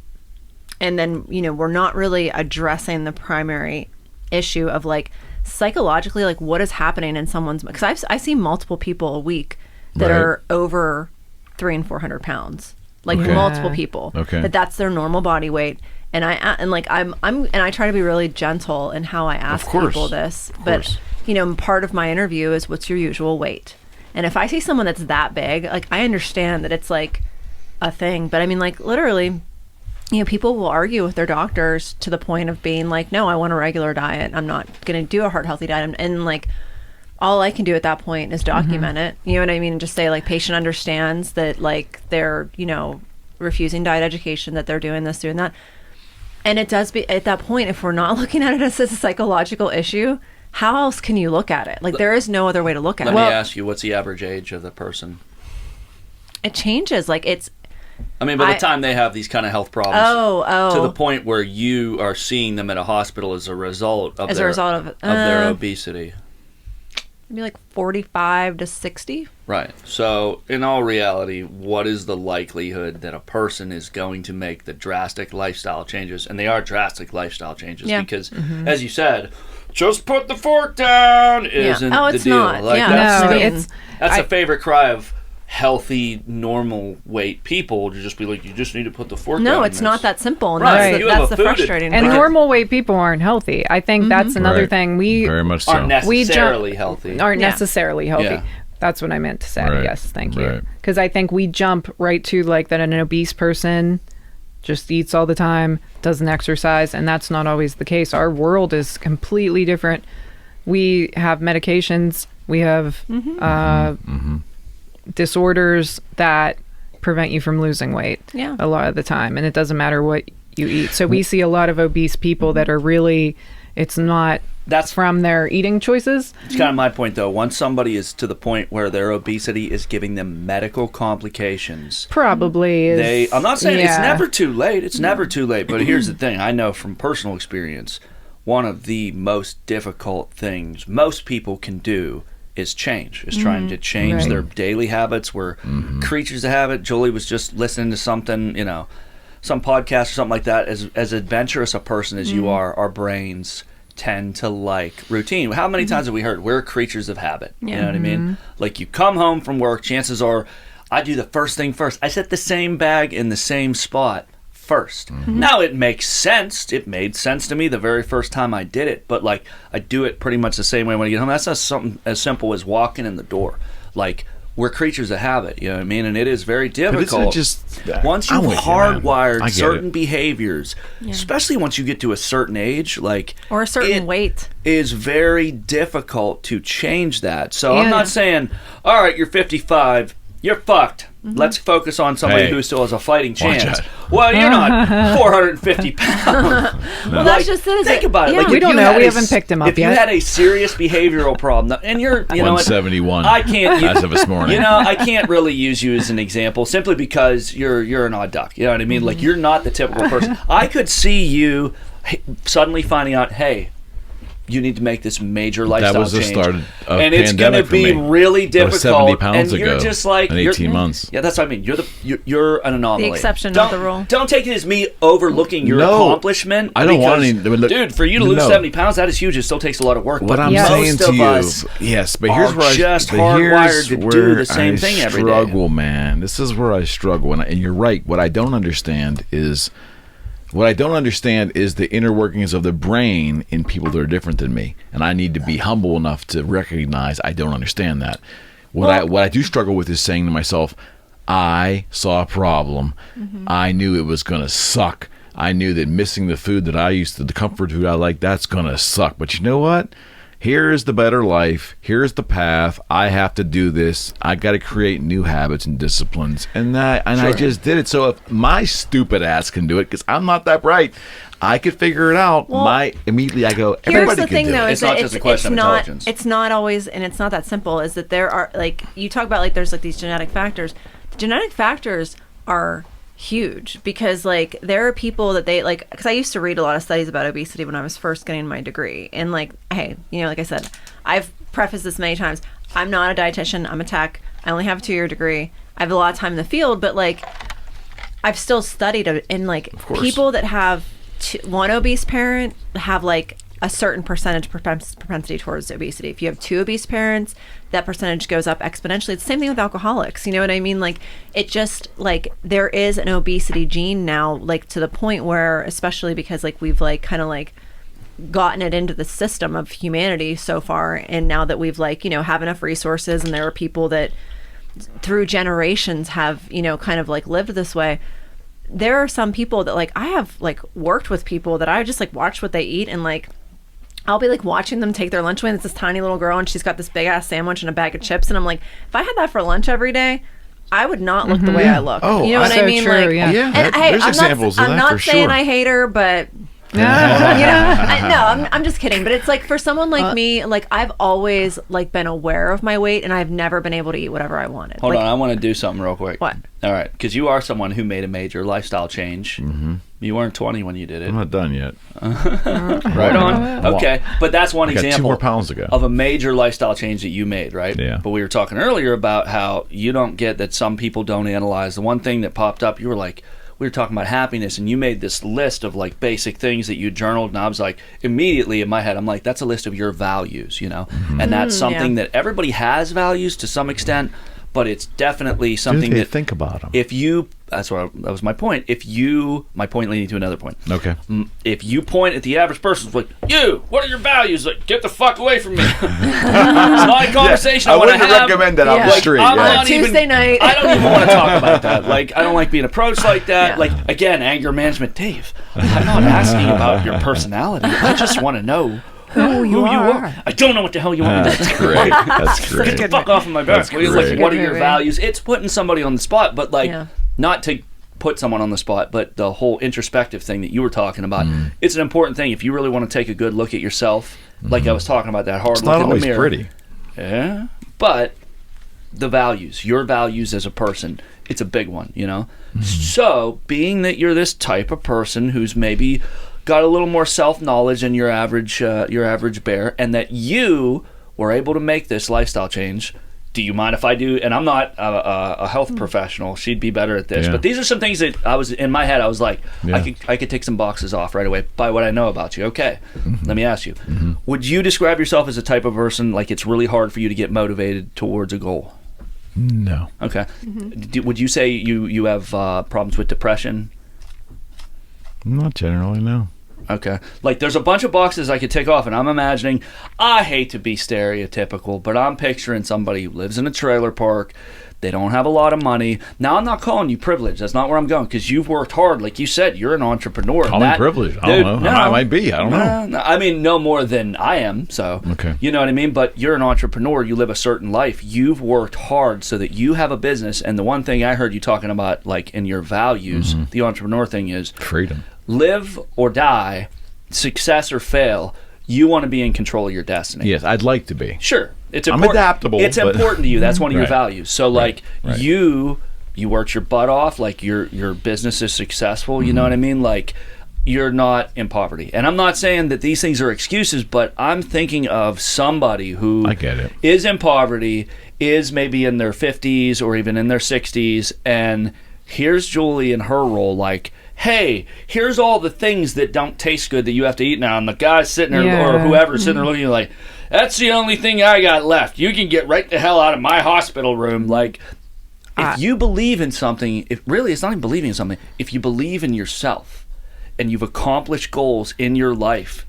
then, we're not really addressing the primary issue of like psychologically, like what is happening in someone's, because I see multiple people a week that are over 300 and 400 pounds, like multiple people, that's their normal body weight. And I try to be really gentle in how I ask people this, but part of my interview is what's your usual weight? And if I see someone that's that big, like I understand that it's like a thing, but I mean, like literally, people will argue with their doctors to the point of being like, no, I want a regular diet. I'm not going to do a heart healthy diet. And like, all I can do at that point is document it. You know what I mean? And just say like, patient understands that like they're, refusing diet education, that they're doing this, doing that. And it does be at that point, if we're not looking at it as a psychological issue, how else can you look at it? Like there is no other way to look at it. Let me ask you, what's the average age of the person? It changes. Like it's, by the time they have these kind of health problems, to the point where you are seeing them at a hospital as a result of their obesity. Maybe like 45 to 60. Right. So in all reality, what is the likelihood that a person is going to make the drastic lifestyle changes? And they are drastic lifestyle changes because, as you said, just put the fork down isn't the deal. Not. Like, that's a favorite cry of healthy, normal weight people to just be like, you just need to put the fork down. No, it's not that simple. Right. That's the frustrating and part. normal weight people aren't healthy. I think that's another thing. We very much so. Aren't necessarily healthy. Aren't necessarily healthy. Yeah. That's what I meant to say. Right. Yes, thank you. Because I think we jump right to like that an obese person just eats all the time, doesn't exercise, and that's not always the case. Our world is completely different. We have medications. We have disorders that prevent you from losing weight a lot of the time, and it doesn't matter what you eat. So we see a lot of obese people that are really, that's from their eating choices. It's kind of my point though. Once somebody is to the point where their obesity is giving them medical complications, probably is, I'm not saying it's never too late. It's never too late. But here's the thing. I know from personal experience, one of the most difficult things most people can do is trying to change their daily habits. We're creatures of habit. Julie was just listening to something, some podcast or something like that. As adventurous a person as you are, our brains tend to like routine. How many times have we heard we're creatures of habit? You know what I mean? Like you come home from work, chances are I do the first thing first. I set the same bag in the same spot first. Now it makes sense. It made sense to me the very first time I did it, but like I do it pretty much the same way when I get home. That's not something as simple as walking in the door. Like we're creatures of habit, you know what I mean? And it is very difficult. Once you've hardwired certain behaviors, especially once you get to a certain age, like or a certain weight, is very difficult to change that. So I'm not saying, all right, you're 55, you're fucked. Let's focus on somebody who still has a fighting chance. Well, you're not 450 pounds. Well, that's just it. Think about it. Yeah. Like, we don't know. We haven't picked him up yet. If you had a serious behavioral problem, and you're, 171. I can't. As of this morning. I can't really use you as an example simply because you're an odd duck. You know what I mean? Like you're not the typical person. I could see you suddenly finding out, hey, you need to make this major lifestyle change. That was the start of and it's going to be really difficult. 70 pounds and you're ago just like in 18 months. Yeah, that's what I mean. You're an anomaly. The exception, not the rule. Don't take it as me overlooking your accomplishment. I don't want any. Dude, for you to lose 70 pounds, that is huge. It still takes a lot of work. What but I'm saying to you, yes, but here's where just hardwired to do the same thing every day. Struggle, man. This is where I struggle, and you're right. What I don't understand is the inner workings of the brain in people that are different than me, and I need to be humble enough to recognize I don't understand that. What I do struggle with is saying to myself, I saw a problem. I knew it was going to suck. I knew that missing the food that I used to, the comfort food I like, that's going to suck. But you know what? Here's the better life. Here's the path. I have to do this. I got to create new habits and disciplines. I just did it. So if my stupid ass can do it, because I'm not that bright, I could figure it out. Well, Immediately I go, everybody here's the can thing, do though, it. is that intelligence. It's not always, and it's not that simple, is that there are, like, you talk about, like, there's, like, these genetic factors. The genetic factors are huge, because like there are people that they like, because I used to read a lot of studies about obesity when I was first getting my degree, and like, hey, you know, like I said, I've prefaced this many times, I'm not a dietitian, I'm a tech, I only have a 2-year degree, I have a lot of time in the field, but like I've still studied it, and like people that have one obese parent have like a certain percentage propensity towards obesity. If you have 2 obese parents, that percentage goes up exponentially. It's the same thing with alcoholics. You know what I mean? Like, it just, like, there is an obesity gene now, like, to the point where, especially because, like, we've, like, kind of, like, gotten it into the system of humanity so far, and now that we've, like, you know, have enough resources, and there are people that through generations have, you know, kind of, like, lived this way. There are some people that, like, I have, like, worked with people that I just, like, watch what they eat, and, like, I'll be like watching them take their lunch away, and it's this tiny little girl, and she's got this big ass sandwich and a bag of chips, and I'm like, if I had that for lunch every day, I would not look the way I look. Oh, you know what I mean? true, Like, yeah. and hey, there's examples of I'm that not for saying sure. I hate her, but you know, I'm just kidding. But it's like, for someone like me, like, I've always like been aware of my weight, and I've never been able to eat whatever I wanted. Hold Like, on, I want to do something real quick. What? All right, because you are someone who made a major lifestyle change. Mm-hmm. You weren't 20 when you did it. I'm not done yet. Right on. Okay, but that's one I got 2 example more pounds to go. of a major lifestyle change that you made, right? Yeah. But we were talking earlier about how you don't get that some people don't analyze. The one thing that popped up, you were like, we were talking about happiness, and you made this list of like basic things that you journaled, and I was like, immediately in my head, I'm like, that's a list of your values, you know? And that's something that everybody has values to some extent, but it's definitely something that think about them. if you, that was my point. My point leading to another point. Okay. If you point at the average person, it's like, you, what are your values? Like, get the fuck away from me. It's not a conversation I want to have. wouldn't recommend that on the street. I'm yeah. not Tuesday night. I don't even want to talk about that. Like, I don't like being approached like that. Like, again, anger management. Dave, I'm not asking about your personality. I just want to know who you are. I don't know what the hell you want me to do. That's great. That's great. Get the fuck off of my back. That's Like, great. what are your values? It's putting somebody on the spot, but like, Yeah. not to put someone on the spot, but the whole introspective thing that you were talking about, it's an important thing. If you really want to take a good look at yourself, like I was talking about, that hard It's look not in the always mirror. pretty. Yeah, but the values, your values as a person, it's a big one, you know? So, being that you're this type of person who's maybe got a little more self-knowledge than your average bear, and that you were able to make this lifestyle change, do you mind if I do? And I'm not a health professional. She'd be better at this. Yeah. But these are some things that I was in my head. I was like, Yeah. I could take some boxes off right away by what I know about you. Okay, let me ask you. Would you describe yourself as a type of person like it's really hard for you to get motivated towards a goal? No. Okay. Would you say you have problems with depression? Not generally, no. Okay. Like, there's a bunch of boxes I could tick off, and I'm imagining, I hate to be stereotypical, but I'm picturing somebody who lives in a trailer park. They don't have a lot of money. Now, I'm not calling you privileged. That's not where I'm going, because you've worked hard. Like you said, you're an entrepreneur. Call me privileged. I don't know. I might be. I don't know. No, I mean, no more than I am. So, Okay. You know what I mean? But you're an entrepreneur. You live a certain life. You've worked hard so that you have a business. And the one thing I heard you talking about, like in your values, the entrepreneur thing is Freedom. live or die, success or fail. You want to be in control of your destiny. Yes, I'd like to be. Sure. It's I'm important. adaptable, It's but- important to you. That's one of your Right. values. So like Right. you worked your butt off, like your business is successful, you know what I mean? Like you're not in poverty. And I'm not saying that these things are excuses, but I'm thinking of somebody who I get it. is in poverty, is maybe in their 50s or even in their 60s, and here's Julie in her role like, hey, here's all the things that don't taste good that you have to eat now. And the guy's sitting there, or whoever's sitting there looking at you like, that's the only thing I got left. You can get right the hell out of my hospital room. Like, if you believe in something, if really it's not even believing in something, if you believe in yourself and you've accomplished goals in your life,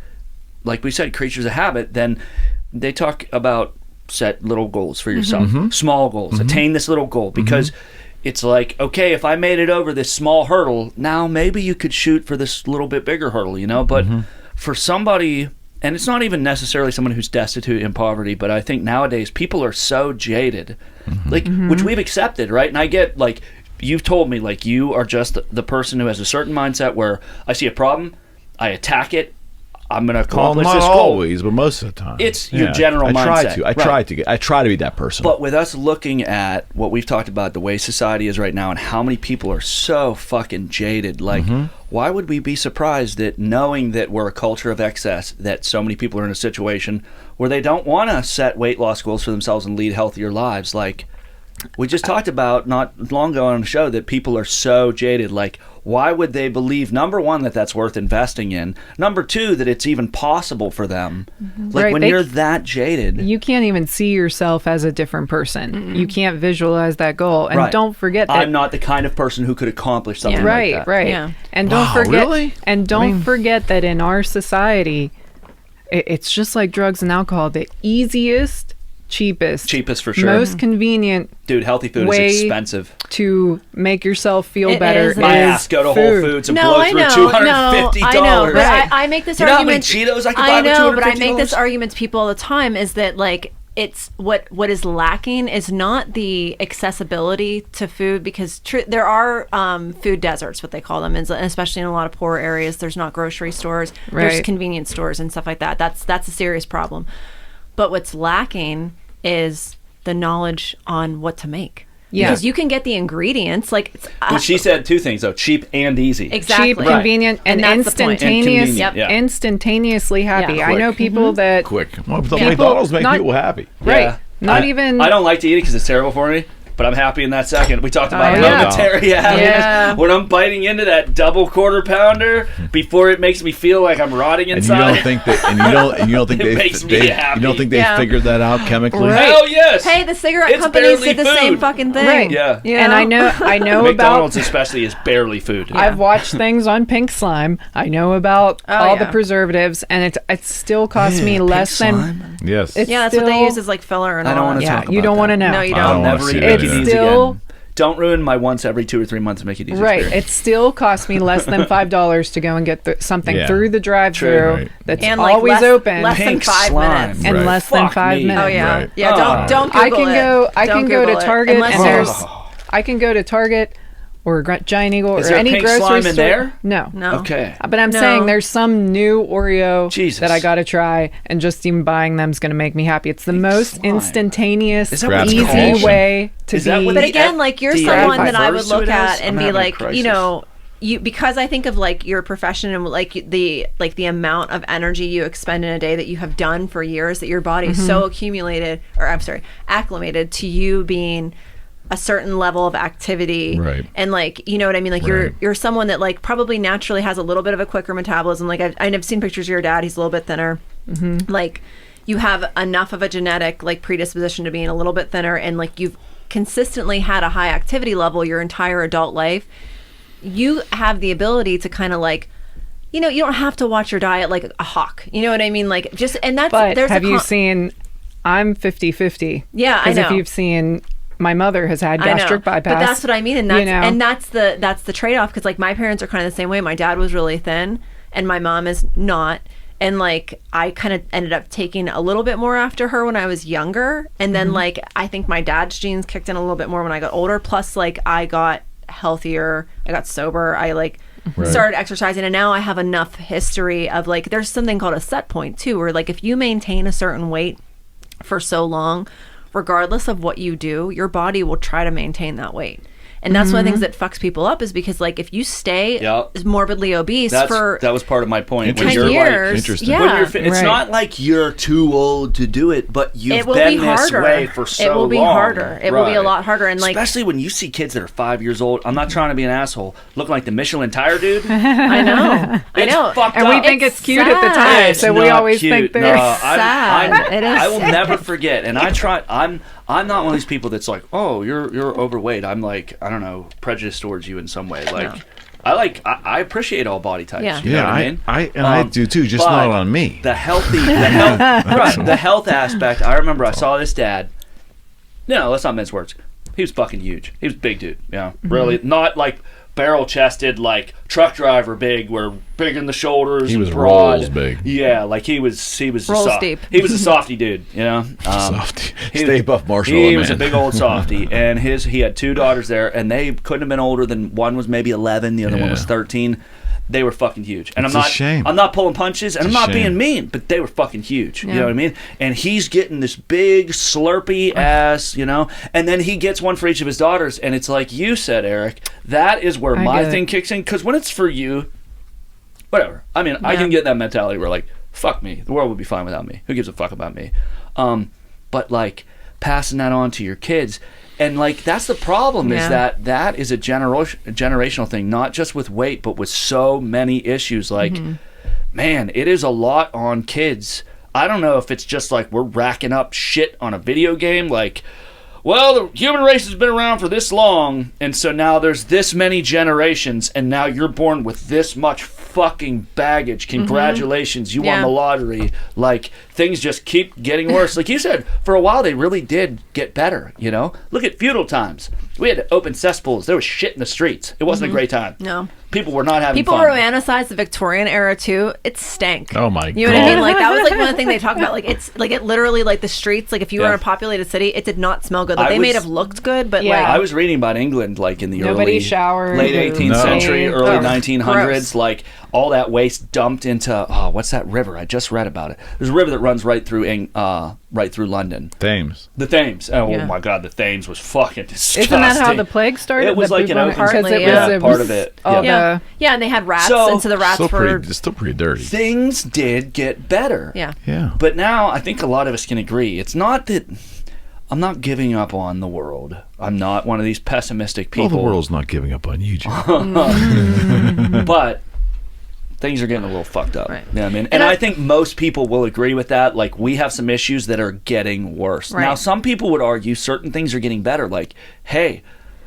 like we said, creatures of habit, then they talk about set little goals for yourself, small goals, attain this little goal, because it's like, okay, if I made it over this small hurdle, now maybe you could shoot for this little bit bigger hurdle, you know? But for somebody, and it's not even necessarily someone who's destitute in poverty, but I think nowadays people are so jaded, like, which we've accepted, right? And I get, like, you've told me, like, you are just the person who has a certain mindset where I see a problem, I attack it, I'm going to Well, accomplish not this goal. always, but most of the time. It's your general I mindset. I try to be that person. But with us looking at what we've talked about, the way society is right now and how many people are so fucking jaded, like, why would we be surprised that knowing that we're a culture of excess, that so many people are in a situation where they don't want to set weight loss goals for themselves and lead healthier lives? Like, we just talked about not long ago on the show that people are so jaded. Like, why would they believe, number one, that that's worth investing in? Number two, that it's even possible for them? Like, Right, when they- you're that jaded. You can't even see yourself as a different person. You can't visualize that goal. And Right. don't forget that. I'm not the kind of person who could accomplish something right, like that. right. Yeah. And don't Wow, forget. really? And don't forget that in our society, it's just like drugs and alcohol. The easiest, Cheapest for sure. most convenient Dude, healthy food way is expensive. to make yourself feel It better is. My is ass go to Whole food. Foods and No, blow I through know, $250. no, I know, but Right. I make this You know how many argument. Cheetos I can buy I with know, but I $250? make this argument to people all the time is that like it's what is lacking is not the accessibility to food because there are food deserts, what they call them, and especially in a lot of poor areas. There's not grocery stores, there's Right. convenience stores and stuff like that. That's a serious problem. But what's lacking is the knowledge on what to make. Yeah. Because you can get the ingredients like But she said two things, though: cheap and easy. exactly Cheap, convenient, and that's the point. instantaneous, And convenient, yeah. instantaneously happy. Yeah. I know people that quick. Well, the Yeah. McDonald's make Not- people happy. right. Yeah. Not I- even. I don't like to eat it because it's terrible for me. But I'm happy in that second. We talked about Oh, yeah. momentary happiness. Yeah. When I'm biting into that double quarter pounder before it makes me feel like I'm rotting And you inside. don't think that, and you don't think It makes me happy. you don't think they Yeah. figured that out chemically. Right. Hell yes. Hey, the cigarette It's companies barely did the same food. fucking thing. Right. Yeah. You And I know McDonald's about. especially is barely food. I've watched things on Pink Slime. I know about Oh, all the yeah. preservatives, and it still costs me Pink less than. slime? Yes. It's Yeah, that's what they still- use as like filler and I don't all want that. to Yeah, talk you about don't that. want to know. No, you I don't. I'll don't wanna never see eat that Mickey either. D's Still- again. Don't ruin my once every 2 or 3 months Mickey D's Right. experience. It still costs me less than $5 to go and get something Yeah. through the drive-through True. Right. that's And like always less, open less Pink than 5 slime. minutes. and Right. less than Fuck 5 me. minutes. Oh yeah, Right. yeah. Don't I Google can it. go. I Don't can go Google to it. Target Unless and there's- there's. I can go to Target or Giant Eagle Is or there any pink grocery slime store. in there? No. No. Okay. But I'm No. saying there's some new Oreo Jesus. that I got to try, and just even buying them is going to make me happy. It's the most slime. instantaneous, Is that what it's easy called? way to Is that be. what But the again, like you're the someone that I would refers to look it as? at and I'm be having a like, crisis. you know, you because I think of like your profession and like the amount of energy you expend in a day that you have done for years, that your body is so acclimated to you being a certain level of activity, Right. and like, you know what I mean, like Right. you're someone that like probably naturally has a little bit of a quicker metabolism. Like I've seen pictures of your dad, he's a little bit thinner. Like you have enough of a genetic like predisposition to being a little bit thinner, and like you've consistently had a high activity level your entire adult life. You have the ability to kind of like, you know, you don't have to watch your diet like a hawk, you know what I mean, like just, and that's But there's have a you seen? I'm 50-50. Yeah, I Because if know. you've seen, my mother has had I know. gastric bypass. But that's what I mean, and that's you know? and that's the trade-off, because like my parents are kind of the same way. My dad was really thin and my mom is not, and like I kind of ended up taking a little bit more after her when I was younger, and then like I think my dad's genes kicked in a little bit more when I got older, plus like I got healthier, I got sober, I like started exercising, and now I have enough history of like, there's something called a set point too, where like if you maintain a certain weight for so long, regardless of what you do, your body will try to maintain that weight. And that's one of the things that fucks people up, is because like if you stay Yep. morbidly obese That for was part of my point. 10 you're years, Interesting. yeah, When you're it's Right. not like you're too old to do it, but you've it will been be this harder. way for so it will be long. harder. It will be a Right. lot harder. And like, Especially when you see kids that are 5 years old. I'm not trying to be an asshole. Looking like the Michelin tire dude. I know, I It's know. fucked and we up. think it's cute at the sad. time, It's so we not always cute. think No, they're sad. It is I will sad. never forget. And I try. I'm not one of these people that's like, oh, you're overweight. I'm like, I don't know, prejudiced towards you in some way. Like, I appreciate all body types. Yeah. You know what I mean? I do too, just but not on me. The health aspect. I remember I saw this dad. No, let's not mince words. He was fucking huge. He was a big dude. You know, really not like barrel chested, like truck driver big, where big in the shoulders. He and was broad. rolls big. Yeah, like he was a Rolls deep. He was a softy dude. You know, Softy. he- Stay Buff Marshall. He man. was a big old softy, and he had 2 daughters there, and they couldn't have been older than one was maybe 11, the other one was Yeah. 13. they were fucking huge. And It's a shame. I'm not pulling punches, and I'm not being mean, but they were fucking huge. You know what I mean? And he's getting this big slurpy ass, you know, and then he gets one for each of his daughters, and it's like you said, Eric, that is where my thing kicks in, because when it's for you, whatever. I mean, I can get that mentality where like, fuck me, the world would be fine without me. Who gives a fuck about me? But like passing that on to your kids. And like that's the problem is that is a generational thing, not just with weight, but with so many issues. Like, man, it is a lot on kids. I don't know if it's just like we're racking up shit on a video game. Like, well, the human race has been around for this long, and so now there's this many generations, and now you're born with this much fucking baggage. Congratulations, you won the lottery. Like, things just keep getting worse. Like you said, for a while they really did get better, you know? Look at feudal times. We had to open cesspools. There was shit in the streets. It wasn't a great time. No. People were not having People fun. romanticize the Victorian era too. It stank. Oh my god. You know what I mean? Like that was like one of the things they talk about. Like it's like it literally like the streets. Like if you were in a populated city, it did not smell good. Like they may have looked good, but like I was reading about England like in the Nobody showered. late 18th century, early 1900s. Gross. Like all that waste dumped into what's that river? I just read about it. There's a river that runs right through London. Thames. The Thames. Oh my god, the Thames was fucking disgusting. Isn't that how the plague started? It was like an open Partly, part of it. yeah, and they had rats, and so the rats It's still pretty dirty. Things did get better. Yeah. But now I think a lot of us can agree. It's not that I'm not giving up on the world. I'm not one of these pessimistic people. Well, the world's not giving up on you, Jim. But things are getting a little fucked up. Right. You know what I mean? And I think most people will agree with that. Like, we have some issues that are getting worse. Right. Now, some people would argue certain things are getting better. Like, hey,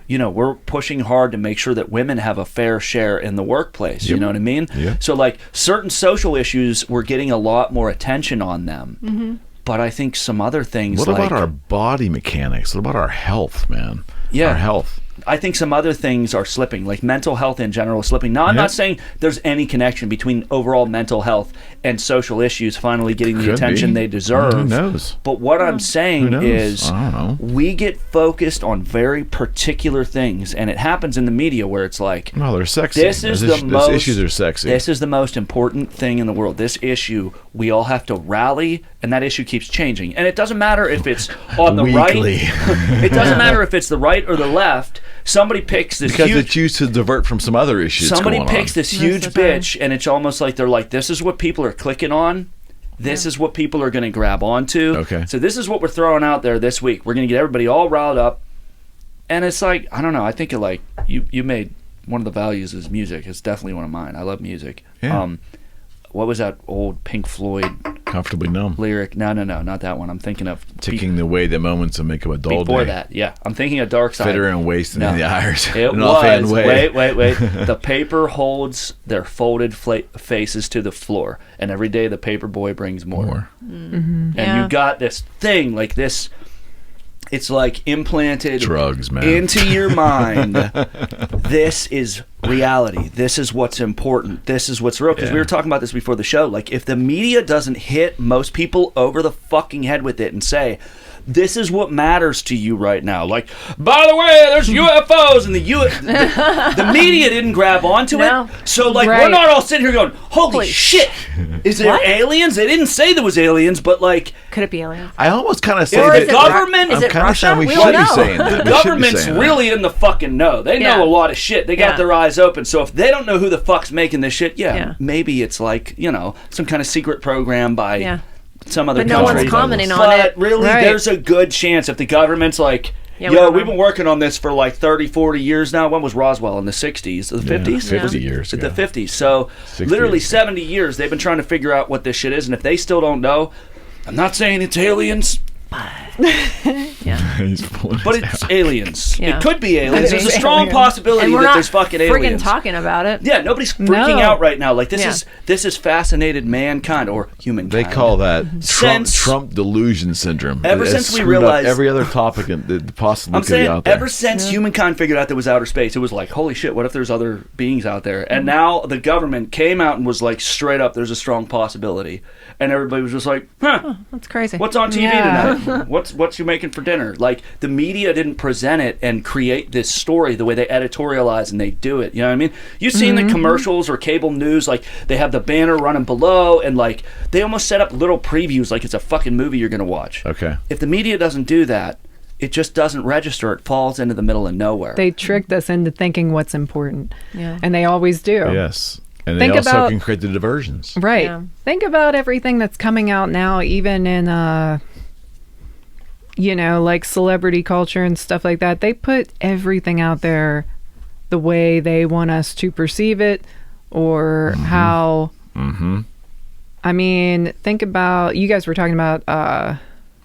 you know, we're pushing hard to make sure that women have a fair share in the workplace. You know what I mean? Yeah. So, like, certain social issues, we're getting a lot more attention on them. But I think some other things What about our body mechanics? What about our health, man? Yeah. Our health. I think some other things are slipping, like mental health in general is slipping. Now, I'm not saying there's any connection between overall mental health and social issues finally getting the attention they deserve. Who knows? But what I'm saying is I don't know. we get focused on very particular things, and it happens in the media where it's like, Well, they're sexy. this is Those the most, issues are sexy. This is the most important thing in the world. This issue, we all have to rally, and that issue keeps changing. And it doesn't matter if it's on the Weekly. right. It doesn't matter if it's the right or the left. Somebody picks this because huge... they choose to divert from some other issues. Somebody going picks on. this huge bitch, and it's almost like they're like, this is what people are clicking on. This is what people are going to grab onto. Okay. So this is what we're throwing out there this week. We're going to get everybody all riled up. And it's like, I don't know. I think like you made one of the values is music. It's definitely one of mine. I love music. Yeah. What was that old Pink Floyd Comfortably numb. lyric? No, not that one. I'm thinking of Ticking away the moments to make up a dull before day. that. Yeah, I'm thinking of Dark Side. Fitter and wasting No. in the irons. It An offhand was. way. Wait. The paper holds their folded faces to the floor, and every day the paper boy brings more. And you got this thing like this. It's like implanted Drugs, man. into your mind. This is reality. This is what's important. This is what's real. Because we were talking about this before the show. Like, if the media doesn't hit most people over the fucking head with it and say, this is what matters to you right now. Like, by the way, there's UFOs, and the media didn't grab onto it. So, like, we're not all sitting here going, holy shit, is there aliens? They didn't say there was aliens, but, like... Could it be aliens? I almost kind of say Or that... is it government? I'm Is it kind of Russia? saying we We should don't be know. saying that. The We should be government's saying that. really in the fucking know. They know a lot of shit. They got their eyes open. So if they don't know who the fuck's making this shit, maybe it's like, you know, some kind of secret program by some other country. But no one's commenting on but it. really, there's a good chance if the government's like, we've been working on this for like 30, 40 years now. When was Roswell? In the 60s? The 50s? 50 years ago. The 50s. So literally 70 years they've been trying to figure out what this shit is. And if they still don't know, I'm not saying it's aliens. He's pulling But his it's out. aliens. Yeah. It could be aliens. It There's a is strong aliens. possibility And we're that not there's fucking friggin' aliens. talking about it. Yeah, nobody's freaking No. out right now. Like this is fascinated mankind or humankind. They call that Since- Trump delusion syndrome. Ever It has since we screwed up realized- every other topic that possibly I'm could be saying out there. ever since humankind figured out there was outer space, it was like, holy shit, what if there's other beings out there? And now the government came out and was like, straight up, there's a strong possibility. And everybody was just like, huh, That's crazy. what's on TV Yeah. tonight? What's you making for dinner? Like, the media didn't present it and create this story the way they editorialize and they do it. You know what I mean? You've seen the commercials or cable news, like they have the banner running below, and like they almost set up little previews like it's a fucking movie you're gonna watch. Okay. If the media doesn't do that, it just doesn't register. It falls into the middle of nowhere. They tricked us into thinking what's important. Yeah. And they always do. Yes. And Think they also about- can create the diversions. Right. Yeah. Think about everything that's coming out now, even in, like celebrity culture and stuff like that. They put everything out there the way they want us to perceive it or how. I mean, think about, you guys were talking about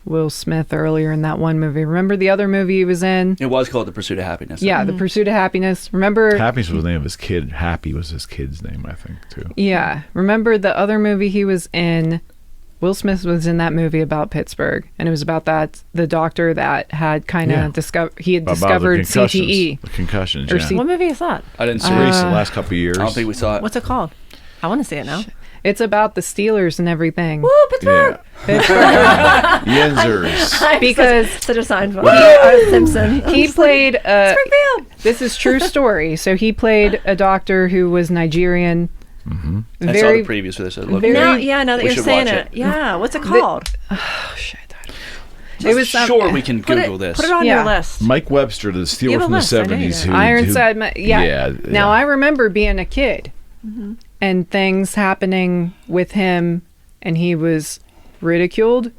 Will Smith earlier in that one movie. Remember the other movie he was in? It was called The Pursuit of Happiness. Yeah, The Pursuit of Happiness. Remember? Happiness was the name of his kid. Happy was his kid's name, I think, too. Yeah. Remember the other movie he was in? Will Smith was in that movie about Pittsburgh, and it was about the doctor that had kind of Yeah. discovered About CTE. The concussions, Or yeah. C- What movie is that? I didn't see It's it. recent, last couple of years. I don't think we saw it. What's it called? I want to see it now. It's about the Steelers and everything. Woo, Pittsburgh! Yeah. Yenzers. I'm Because- such a Seinfeld. Simpson. He played Springfield. this is true story. So he played a doctor who was Nigerian. I saw Very the previews for this. It looked very- Now great. that We you're should saying watch it. Yeah, what's it called? oh shit. It was Sure, we can Put Google this. Put it on Yeah. your list. Mike Webster, the You Steeler have a from the list, I know you 70s. do. Ironside. Yeah. Now yeah. I remember being a kid and things happening with him, and he was ridiculed,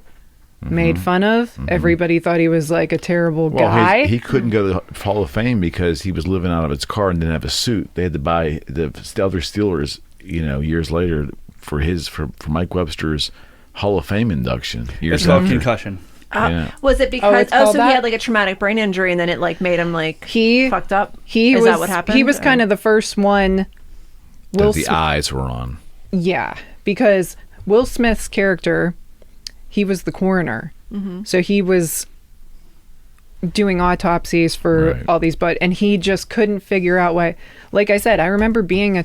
made fun of. Everybody thought he was like a terrible Well, guy. he couldn't go to the Hall of Fame because he was living out of his car and didn't have a suit. They had to buy the other Steelers, years later for Mike Webster's Hall of Fame induction. Years It's called after. Concussion. Yeah. Was it because it's called so he that? had like a traumatic brain injury and then it like made him like He fucked up? He Is was that what happened? He was Or- kind of the first one. That the eyes were on. Yeah, because Will Smith's character, he was the coroner, so he was doing autopsies for Right. all these, and he just couldn't figure out why. Like I said, I remember being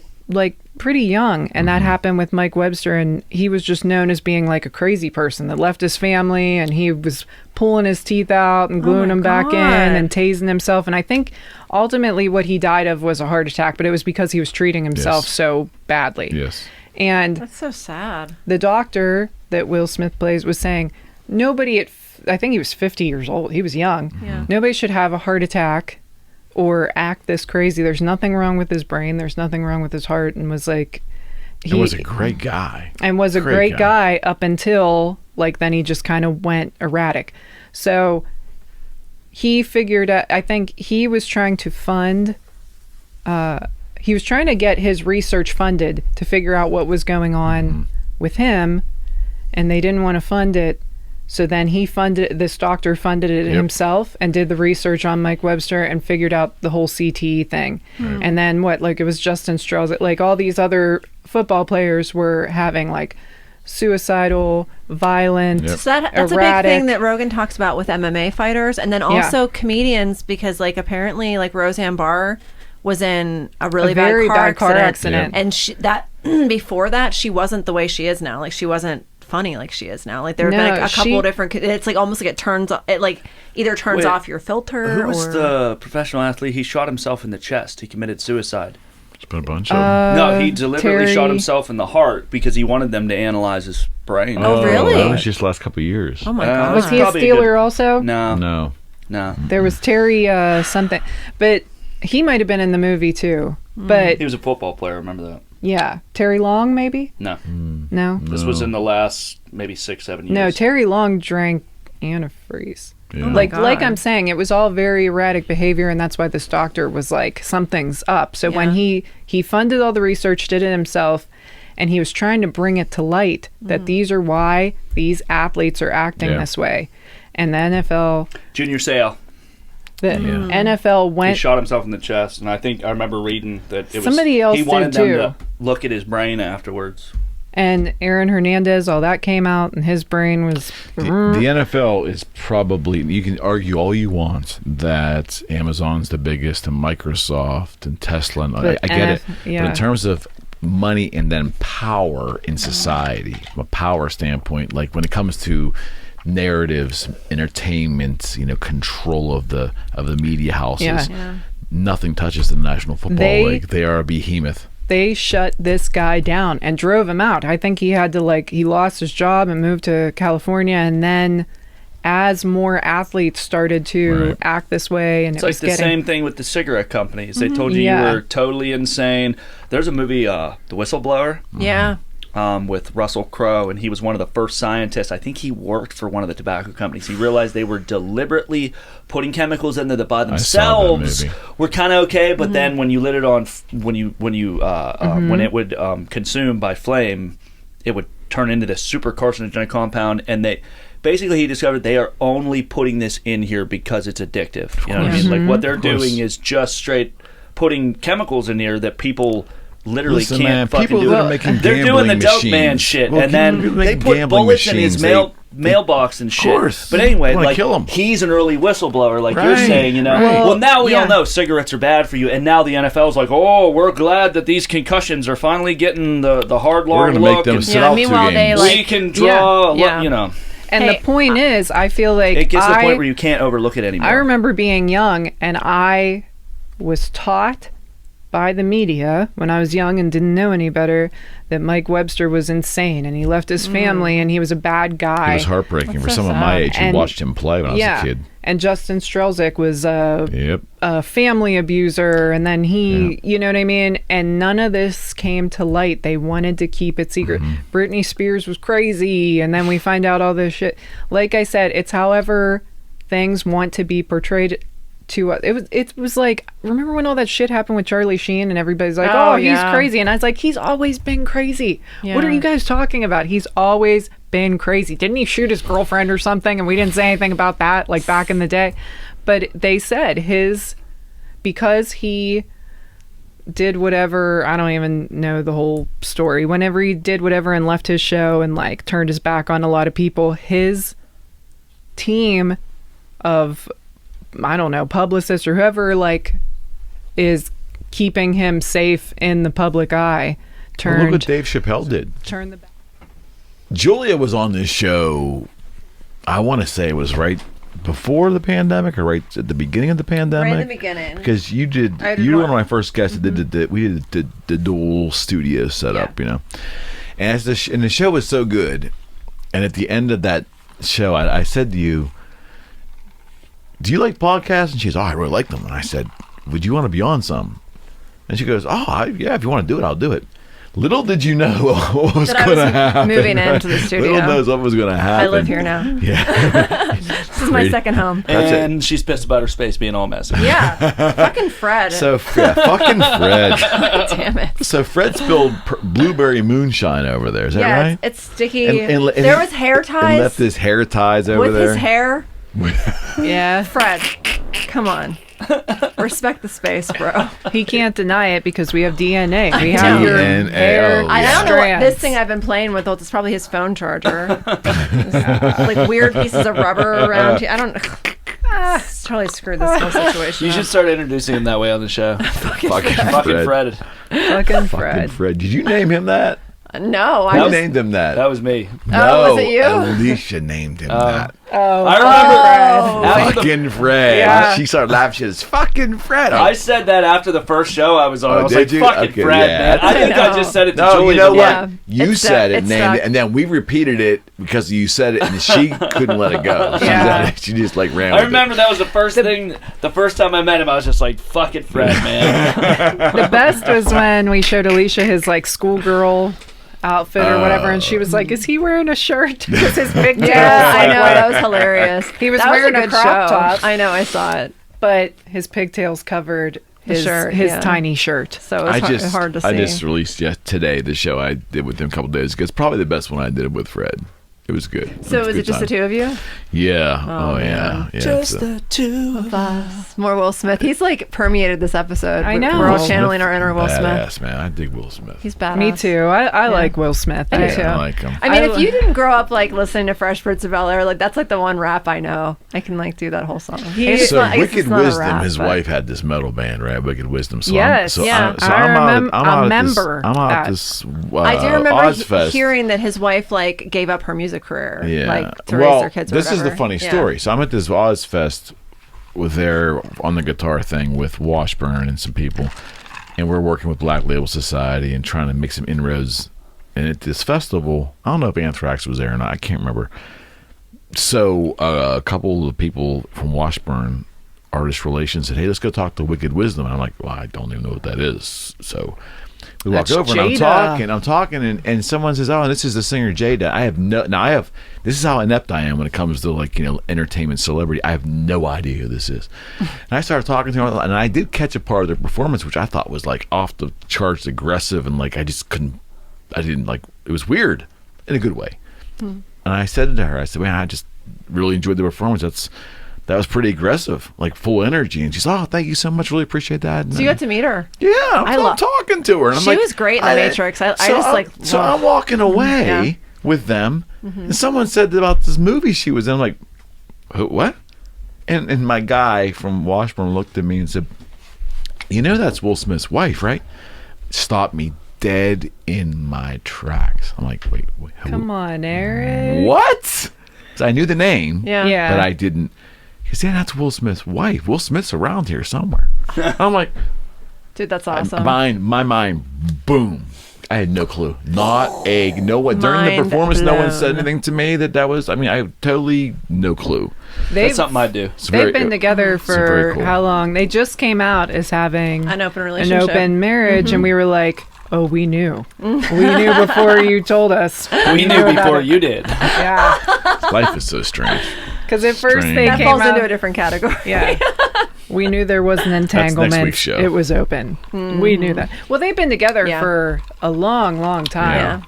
pretty young, and that happened with Mike Webster, and he was just known as being like a crazy person that left his family, and he was pulling his teeth out and gluing them back in God. and tasing himself. And I think ultimately what he died of was a heart attack, but it was because he was treating himself Yes. so badly. Yes. And That's so sad. the doctor that Will Smith plays was saying nobody I think he was 50 years old. He was young. Yeah. Nobody should have a heart attack or act this crazy. There's nothing wrong with his brain. There's nothing wrong with his heart. And was like, He was a great guy. and was a great guy up until then he just kind of went erratic. So he figured out, I think he was trying to fund, he was trying to get his research funded to figure out what was going on with him, and they didn't want to fund it. So then this doctor funded it himself and did the research on Mike Webster and figured out the whole CTE thing. And then it was Justin Strauss, all these other football players were having suicidal, violent, Yep. So that's a big erratic. thing that Rogan talks about with MMA fighters, and then also comedians, because apparently Roseanne Barr was in a really very bad car accident. and before that she wasn't the way she is now. She wasn't funny like she is now. There have No, been a couple of different. It's almost like it turns. It either turns Wait, off your filter. Who was or... the professional athlete? He shot himself in the chest. He committed suicide. There's been a bunch of them. No, he deliberately shot Terry- himself in the heart because he wanted them to analyze his brain. Oh, really? That was just the last couple of years. Oh my Uh, god! Was he a Probably a Steeler good- also? No. No. There was Terry something, but he might have been in the movie too. But He was a football player, remember that? yeah, Terry Long maybe? No. No. This was in the last maybe 6-7 years. No, Terry Long drank antifreeze. Yeah. my Like God. I'm saying, it was all very erratic behavior, and that's why this doctor was like, something's up. So when he funded all the research, did it himself, and he was trying to bring it to light that these are why these athletes are acting Yeah. this way. And the NFL, Junior Seau. NFL He went. shot himself in the chest, and I remember reading that it was Somebody else he wanted did, them too. to look at his brain afterwards. And Aaron Hernandez, all that came out, and his brain was. The NFL is probably, you can argue all you want that Amazon's the biggest and Microsoft and Tesla. And But I get it. yeah. But in terms of money and then power in society, from a power standpoint, like when it comes to narratives, entertainment, control of the media houses. Yeah. Nothing touches the National Football League. They are a behemoth. They shut this guy down and drove him out. I think he had to he lost his job and moved to California, and then as more athletes started to act this way, and it's like the same thing with the cigarette companies. They told you were totally insane. There's a movie, The Whistleblower. Yeah. With Russell Crowe, and he was one of the first scientists. I think he worked for one of the tobacco companies. He realized they were deliberately putting chemicals in there that by themselves were kind of okay, but then when you lit it on, when it would consume by flame, it would turn into this super carcinogenic compound. And he discovered they are only putting this in here because it's addictive. You know what I mean? Like what they're doing is just straight putting chemicals in here that people literally can't fucking people do that it. are making They're doing the dope machines. man shit, Well, and then they put bullets in his mailbox and shit. Of course. But anyway, like kill him. He's an early whistleblower, like you're Right. saying, Well, now we all know cigarettes are bad for you, and now the NFL's like, oh, we're glad that these concussions are finally getting the hard long We're gonna look. make them and sit out meanwhile, 2 they, games. like- we can draw, Yeah. And Hey, the point is, I feel like it gets to the point where you can't overlook it anymore. I remember being young, and I was taught by the media when I was young and didn't know any better that Mike Webster was insane and he left his family and he was a bad guy. It was heartbreaking for so someone my sad. age who And- watched him play when I was a kid. And Justin Strelzik was a family abuser, and then he, you know what I mean? And none of this came to light. They wanted to keep it secret. Britney Spears was crazy, and then we find out all this shit. Like I said, it's however things want to be portrayed to us. It was like, remember when all that shit happened with Charlie Sheen and everybody's like, oh, he's crazy, and I was like, he's always been crazy. What are you guys talking about? He's always been crazy. Didn't he shoot his girlfriend or something, and we didn't say anything about that like back in the day? But they said because he did whatever, I don't even know the whole story, whenever he did whatever and left his show and like turned his back on a lot of people, his team of, I don't know, publicists or whoever like is keeping him safe in the public eye Look what Dave Chappelle did. Turn the back. Julia was on this show, I want to say it was right before the pandemic or right at the beginning of the pandemic. Right in the beginning. Because you were one of my first guests that did we did the dual studio setup, And as the show was so good, and at the end of that show, I said to you, do you like podcasts? And she goes, oh, I really like them. And I said, would you want to be on some? And she goes, yeah, if you want to do it, I'll do it. Little did you know what was going to happen. Moving into the studio. Little knows what was going to happen. I live here now. Yeah. This is my second home. And she's pissed about her space being all messy. Yeah. Fucking Fred. So, fucking Fred. Damn it. So Fred spilled blueberry moonshine over there. Is that right? It's sticky. And there was hair ties. And left his hair ties over with there. his hair. Yeah. Fred, come on. Respect the space, bro. He can't deny it because we have DNA. We I have know. your DNA. hair Oh, I don't know what strands. this thing I've been playing with. It's probably his phone charger. Like weird pieces of rubber around you. I don't. It's totally screwed this whole situation. You should start introducing him that way on the show. Fucking Fucking Fred. Fucking Fred. Fucking Fred. Did you name him that? No, Who I just. named him that? That was me. No, was it you? Alicia named him that. I remember after the Fucking Fred. Yeah. She started laughing. She says, fucking Fred. I said that after the first show I was on. Oh, I was did like, you? fucking Okay, Fred, yeah. man. I think I know. just said it to No, Julie. you know what? Yeah. You It's said it, it's named stuck. it, and then we repeated it because you said it, and she couldn't let it go. Yeah. She just like ran I with remember that was the first thing. The first time I met him, I was just like, fucking Fred, man. The best was when we showed Alicia his like schoolgirl outfit or whatever, and she was like, "Is he wearing a shirt?" Because his pigtails. Yeah, I like, know that was hilarious. He was That wearing a a good crop show. top. I know, I saw it. but his pigtails covered his shirt, his yeah. tiny shirt. So it was hard to see. I just released today the show I did with him a couple days ago. It's probably the best one I did with Fred. It was good. So was a it good just the time. two of you? Yeah. Oh, man. yeah. Just so- the two of us. More Will Smith. He's like permeated this episode. I know. We're all Will channeling our inner Will Smith. Badass, man. I dig Will Smith. He's badass. Me too. I like Will Smith. I do too. I like him. I mean, I if you didn't grow up like listening to Fresh Prince of Bel-Air, like that's like the one rap I know. I can like do that whole song. It's So not- I guess it's Wicked not a Wisdom, rap, his but- wife had this metal band, right? Wicked Wisdom. So Yes, yeah. I'm out at this that. I I do remember Ozfest. hearing that his wife like gave up her music a career, Yeah. like to raise their kids. Or this is the whatever. funny Yeah. story. So I'm at this Ozfest with their on the guitar thing with Washburn and some people, and we're working with Black Label Society and trying to make some inroads. And at this festival, I don't know if Anthrax was there or not. I can't remember. So a couple of people from Washburn Artist Relations said, "Hey, let's go talk to Wicked Wisdom." And I'm like, "Well, I don't even know what that is." So we walk That's over and Jada. I'm talking, and someone says, "Oh, this is the singer Jada." This is how inept I am when it comes to like, you know, entertainment celebrity. I have no idea who this is. And I started talking to her, and I did catch a part of their performance, which I thought was like off the charts aggressive, and like I didn't like, it was weird in a good way. And I said to her, I said, "Man, I just really enjoyed the performance. That was pretty aggressive, like full energy." And she's, "Oh, thank you so much. Really appreciate that." And So you got to meet her. yeah, I'm talking to her. And I'm She like, was great in The Matrix. I just like. So I'm walking away Yeah. with them, and someone said about this movie she was in. I'm like, "Who? What?" And my guy from Washburn looked at me and said, "You know that's Will Smith's wife, right?" Stopped me dead in my tracks. I'm like, wait who? Come on, Eric. What? So I knew the name, Yeah. Yeah. but I didn't. He said, "That's Will Smith's wife. Will Smith's around here somewhere." I'm like, Dude, that's awesome. my mind, boom. I had no clue. Not no one during the Mind performance. No one blown. said anything to me that was. I mean, I totally no clue. That's something I'd do. It's very- They've been together it's very for cool. how long? They just came out as having An open an relationship. open marriage, and we were like, "Oh, we knew. We knew before you told us. We knew about before it." you did. Yeah, Life is so strange. because at first Strange. they That came falls out. into a different category. Yeah. We knew there was an next entanglement. week's show. It was open. We knew that. Well, they've been together Yeah. for a long, long time.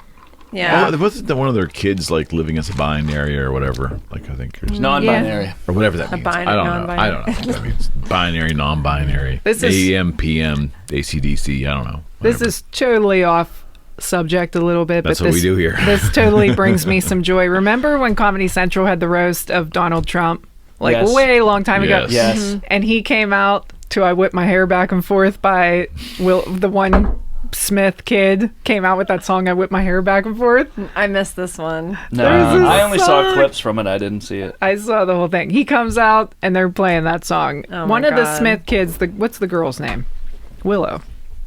Yeah. Oh, wasn't one of their kids like living as a binary or whatever? Like I think or, Non-binary. or whatever that means. binary, I don't know. non-binary. I don't know what that means. Binary, non-binary. This is- AM, PM, ACDC. I don't know. This Whatever. is totally off subject a little bit, That's but what this, we do here. This totally brings me some joy. Remember when Comedy Central had the roast of Donald Trump? Like Yes. way long time ago. Yes. Yes. And he came out to I Whip My Hair Back and Forth by the one Smith kid came out with that song I Whip My Hair Back and Forth. I missed this one. No, There's a I only saw song. clips from it. I didn't see it. I saw the whole thing. He comes out and they're playing that song. Oh One my of the God. Smith kids, what's the girl's name? Willow.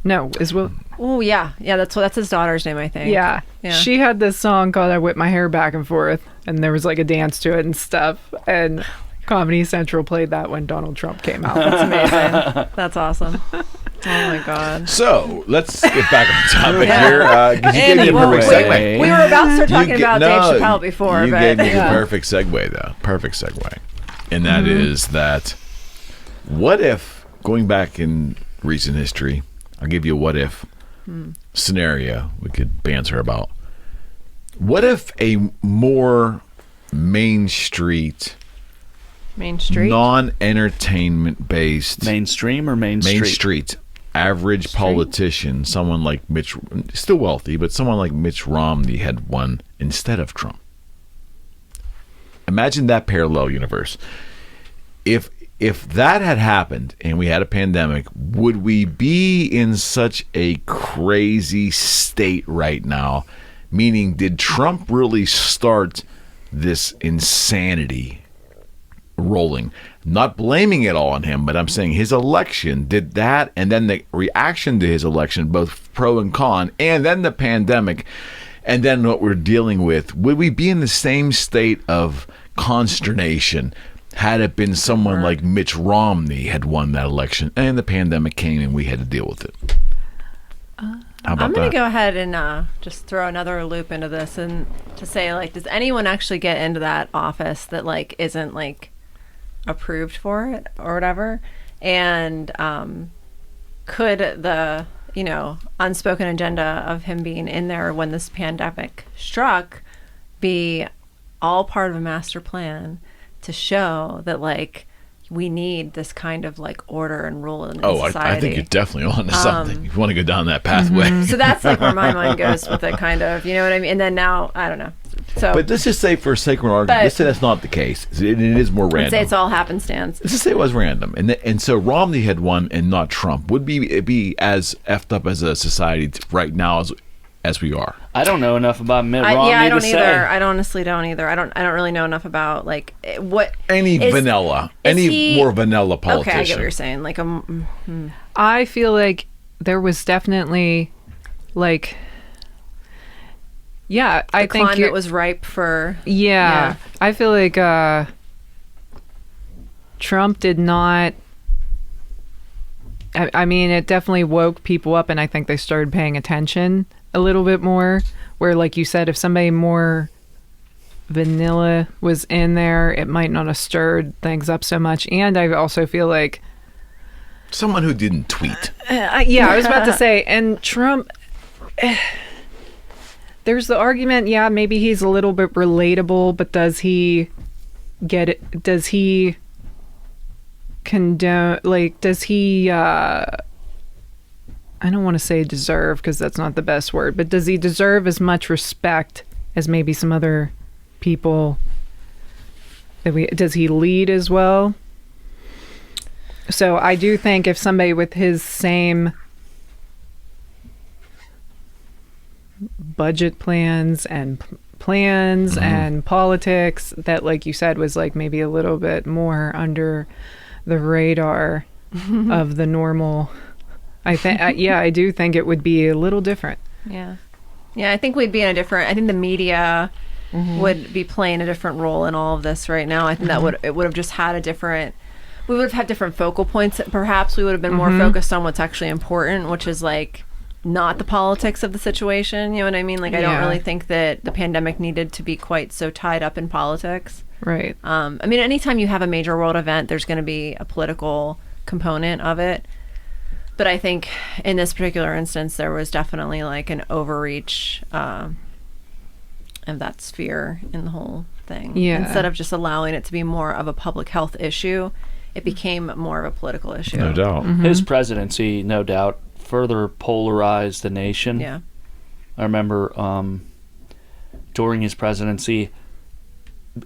No, is Will? Oh yeah, yeah. That's his daughter's name, I think. Yeah. Yeah. She had this song called I Whip My Hair Back and Forth, and there was like a dance to it and stuff. And Comedy Central played that when Donald Trump came out. That's amazing. That's awesome. Oh my god. So let's get back on topic Yeah. here. 'Cause you gave me a Anyway. perfect segue. We were about to start talking You about no, Dave Chappelle before, you but gave me yeah. the perfect segue, though. Perfect segue. And that is that what if, going back in recent history, I'll give you a what if scenario we could banter about. What if a more Main Street, Main Street. non-entertainment based Mainstream or Main Main Street? Street average politician, someone like Mitch, still wealthy, but someone like Mitch Romney had won instead of Trump? Imagine that parallel universe. If that had happened and we had a pandemic, would we be in such a crazy state right now? Meaning, did Trump really start this insanity rolling? Not blaming it all on him, but I'm saying his election did that, and then the reaction to his election, both pro and con, and then the pandemic, and then what we're dealing with. Would we be in the same state of consternation had it been someone like Mitch Romney had won that election and the pandemic came and we had to deal with it? How about I'm going that? to go ahead and just throw another loop into this and to say, like, does anyone actually get into that office that, like, isn't, like, approved for it or whatever? And could the, unspoken agenda of him being in there when this pandemic struck be all part of a master plan to show that, like, we need this kind of like order and rule in society? I think you're definitely on to something. If you want to go down that pathway. So that's like where my mind goes with it, kind of, you know what I mean? And then now, I don't know. So But let's just say, for sake of argument, But- let's say that's not the case. It is more I'd random. say it's all happenstance. Let's just say it was random, and so Romney had won and not Trump. Would it be as effed up as a society right now as we are. I don't know enough about Mitt Romney I don't to either. say. I honestly don't either. I don't really know enough about like what Any more vanilla politician. Okay, I get what you're saying. Like I feel like there was definitely like, yeah, I think climate was ripe for. Yeah, I feel like Trump did not. I mean, it definitely woke people up, and I think they started paying attention a little bit more. Where, like you said, if somebody more vanilla was in there, it might not have stirred things up so much. And I also feel like someone who didn't tweet. Yeah, I was about to say, and Trump. There's the argument, yeah, maybe he's a little bit relatable, but does he get it? Does he condone, like, does he, I don't want to say deserve, because that's not the best word, but does he deserve as much respect as maybe some other people? Does he lead as well? So I do think if somebody with his same budget plans and and politics that, like you said, was like maybe a little bit more under the radar of the normal, I think I do think it would be a little different. Yeah, I think we'd be in a different, I think the media would be playing a different role in all of this right now. I think that it would have just had we would have had different focal points. Perhaps we would have been more focused on what's actually important, which is like not the politics of the situation. You know what I mean? Like, I don't really think that the pandemic needed to be quite so tied up in politics. Right. I mean, anytime you have a major world event, there's going to be a political component of it. But I think in this particular instance, there was definitely like an overreach of that sphere in the whole thing. Yeah. Instead of just allowing it to be more of a public health issue, it became more of a political issue. No doubt. His presidency, no doubt, further polarized the nation. Yeah. I remember during his presidency,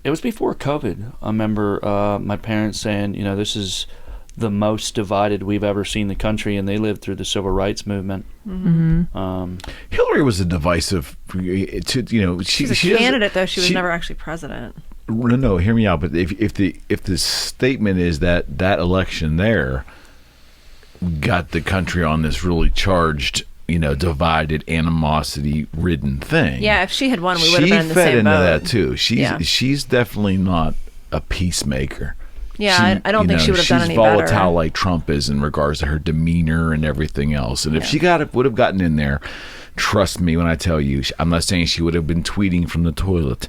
it was before COVID. I remember my parents saying, you know, this is the most divided we've ever seen the country, and they lived through the civil rights movement. Hillary was a divisive, She's a candidate, though. She was never actually president. No, hear me out. But if the statement is that election there got the country on this really charged, divided, animosity-ridden thing. Yeah, if she had won, we would have been in the same boat. She fed into that too. She's definitely not a peacemaker. Yeah, I don't think she would have done any better. She's volatile like Trump is in regards to her demeanor and everything else. And if she would have gotten in there, trust me when I tell you, I'm not saying she would have been tweeting from the toilet.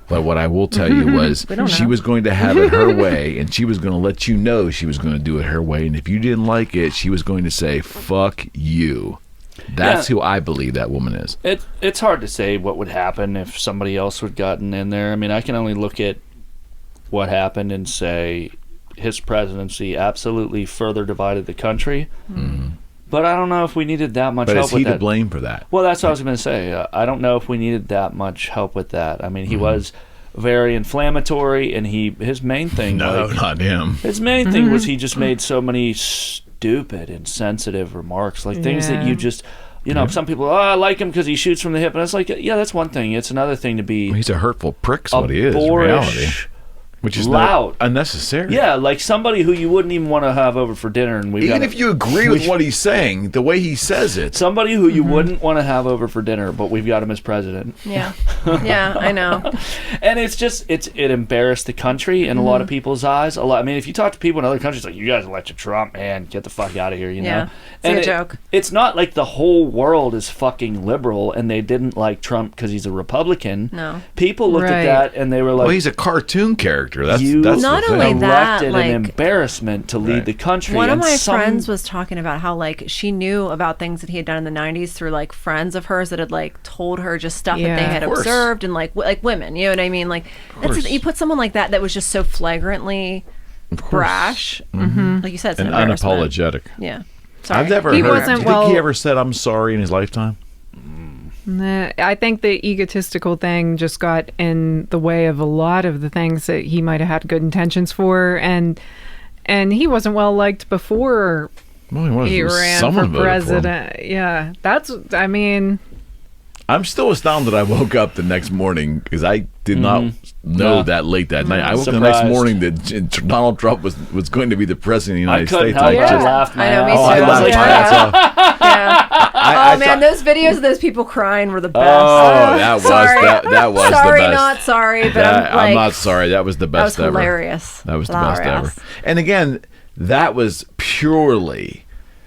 But what I will tell you was she was going to have it her way, and she was going to let you know she was going to do it her way. And if you didn't like it, she was going to say, fuck you. That's who I believe that woman is. It's hard to say what would happen if somebody else would gotten in there. I mean, I can only look at what happened and say his presidency absolutely further divided the country. But I don't know if we needed that much help with that. But is he to blame for that? Well, that's what I was going to say. I don't know if we needed that much help with that. I mean, he was very inflammatory, and his main thing... No, not him. His main thing was he just made so many stupid, insensitive remarks, like things that you just... some people, I like him because he shoots from the hip. And it's like, yeah, that's one thing. It's another thing to be... Well, he's a hurtful prick, is what he is, in reality. Which is loud, not unnecessary. Yeah, like somebody who you wouldn't even want to have over for dinner, and even if you agree with what he's saying, the way he says it, somebody who you wouldn't want to have over for dinner, but we've got him as president. Yeah, I know. And it's just it embarrassed the country in a lot of people's eyes. I mean, if you talk to people in other countries, like, you guys elected Trump, man, get the fuck out of here, know. It's a joke. It's not like the whole world is fucking liberal, and they didn't like Trump because he's a Republican. No, people looked at that and they were like, well, he's a cartoon character. That's not only that, elected like, an embarrassment to lead the country. One of my friends was talking about how, like, she knew about things that he had done in the 90s through, like, friends of hers that had, like, told her just stuff that they had observed, and like women, you know what I mean? Like, you put someone like that was just so flagrantly brash, like you said, it's an unapologetic. Yeah, sorry. I've never heard. Do you think he ever said "I'm sorry" in his lifetime? I think the egotistical thing just got in the way of a lot of the things that he might have had good intentions for, and he wasn't well liked before he ran for president. Yeah, that's. I mean, I'm still astounded I woke up the next morning because I did not know that late that night. I woke up the next morning that Donald Trump was going to be the president of the United States. I laughed, man. I know, me too. I laughed my ass off. Oh man, those videos of those people crying were the best. Oh, that was that was sorry, the best. not sorry, but I'm not sorry. That was the best ever. That was hilarious. That was the best ever. And again, that was purely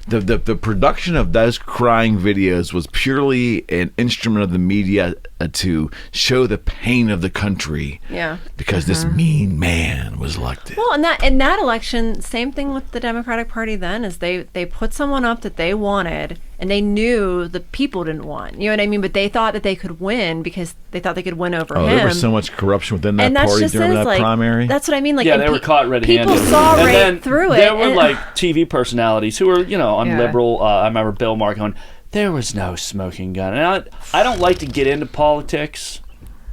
the production of those crying videos was purely an instrument of the media to show the pain of the country. Yeah. Because this mean man was elected. Well, and in that election, same thing with the Democratic Party then, is they put someone up that they wanted and they knew the people didn't want. You know what I mean? But they thought that they could win because they thought they could win over him. There was so much corruption within that party during that primary. That's what I mean. Like, yeah, they were caught red-handed. People saw right through it. There were like TV personalities who were, on liberal. I remember Bill Maher going, there was no smoking gun. And I don't like to get into politics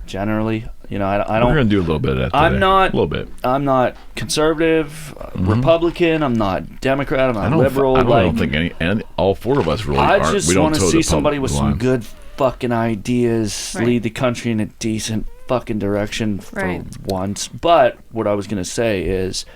generally. I don't. We're going to do a little bit of that today. I'm not. A little bit. I'm not conservative, Republican. I'm not Democrat. I'm not liberal. I don't think all four of us really I aren't. just want to see somebody with some good fucking ideas lead the country in a decent fucking direction for once. But what I was going to say is,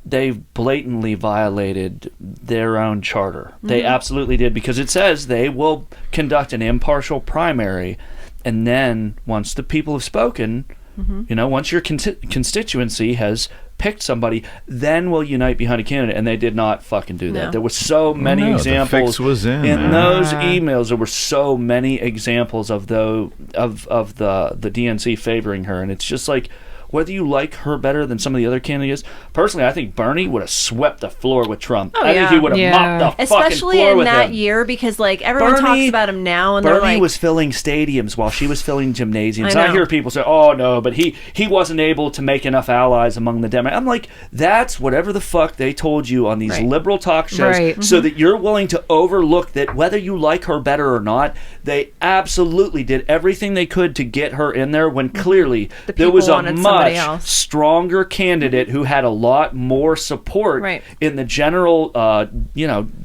they blatantly violated their own charter. They absolutely did, because it says they will conduct an impartial primary, and then once the people have spoken, once your constituency has picked somebody, then we'll unite behind a candidate. And they did not fucking do that. There were so many examples the fix was in those emails. There were so many examples of the DNC favoring her, and it's just like, whether you like her better than some of the other candidates, personally, I think Bernie would have swept the floor with Trump. I think he would have mopped the fucking floor with him. Especially in that year, because everyone talks about him now, and Bernie was filling stadiums while she was filling gymnasiums. I hear people say, "Oh no, but he wasn't able to make enough allies among the Democrats." I'm like, that's whatever the fuck they told you on these liberal talk shows, so that you're willing to overlook that whether you like her better or not. They absolutely did everything they could to get her in there, when clearly there was a much stronger candidate who had a lot more support in the general,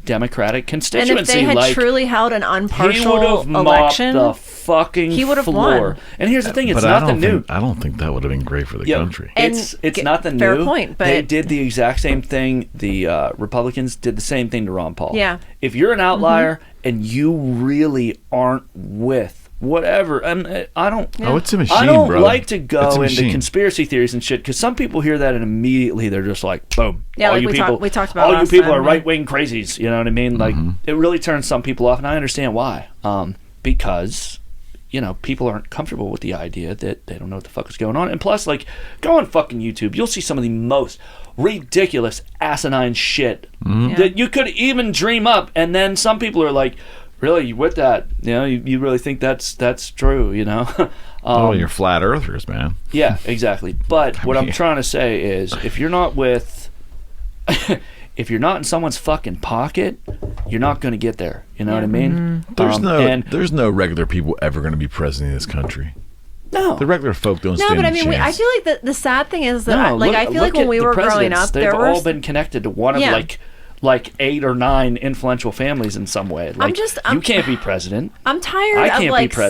Democratic constituency. And if they had truly held an impartial election, the fucking he would have floor. won. And here's the thing: it's not the new. I don't think that would have been great for the country. It's not the new. Fair point, but they did the exact same thing. The Republicans did the same thing to Ron Paul. Yeah. If you're an outlier and you really aren't with whatever, and I don't. Oh, it's a machine, I don't bro. like to go into conspiracy theories and shit, because some people hear that and immediately they're just like, boom. Yeah, all you people, we talked about all you last people time, are right wing crazies. You know what I mean? Like, it really turns some people off, and I understand why. Because people aren't comfortable with the idea that they don't know what the fuck is going on. And plus, go on fucking YouTube. You'll see some of the most ridiculous, asinine shit that you could even dream up. And then some people are like, really, with that? You really think that's true, you're flat earthers, man. Yeah, exactly. But what I'm trying to say is, if you're not if you're not in someone's fucking pocket, you're not going to get there. You know what I mean? There's no regular people ever going to be president of this country. No, the regular folk don't stand but I mean, a chance. I feel like the sad thing is that I feel like when we were growing up, they've all been connected to one of like 8 or 9 influential families in some way. You can't be president. I'm tired of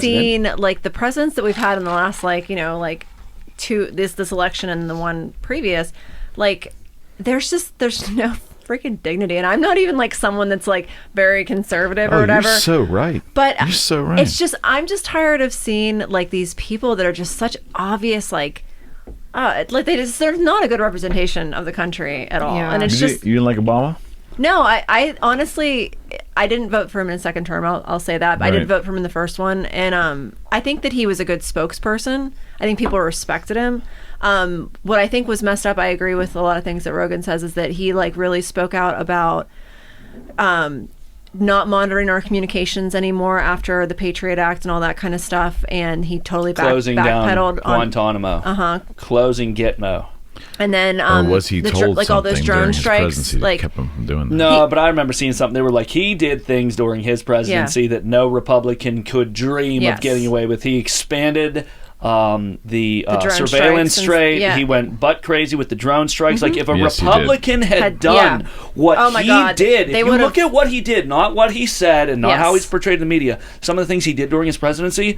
seeing the presidents that we've had in the last this election and the one previous. There's no freaking dignity, and I'm not even someone that's very conservative or whatever. You're so right. But you're so right. It's just I'm just tired of seeing these people that are just such obvious they're not a good representation of the country at all. Yeah. And it's you didn't like Obama? No, I honestly, I didn't vote for him in the second term. I'll say that. But I did vote for him in the first one, and I think that he was a good spokesperson. I think people respected him. What I think was messed up, I agree with a lot of things that Rogan says, is that he really spoke out about not monitoring our communications anymore after the Patriot Act and all that kind of stuff, and he totally backpedaled on Guantanamo. Closing Gitmo. And then or was he told all those drone strikes that kept him from doing that? No, but I remember seeing something. They were like, he did things during his presidency that no Republican could dream of getting away with. He expanded the drone surveillance strikes straight. yeah. He went butt crazy with the drone strikes. Like if a Yes, he did. Republican had done yeah. what Oh my he God. did, They if you would've- look at what he did, not what he said and not Yes. how he's portrayed in the media, some of the things he did during his presidency,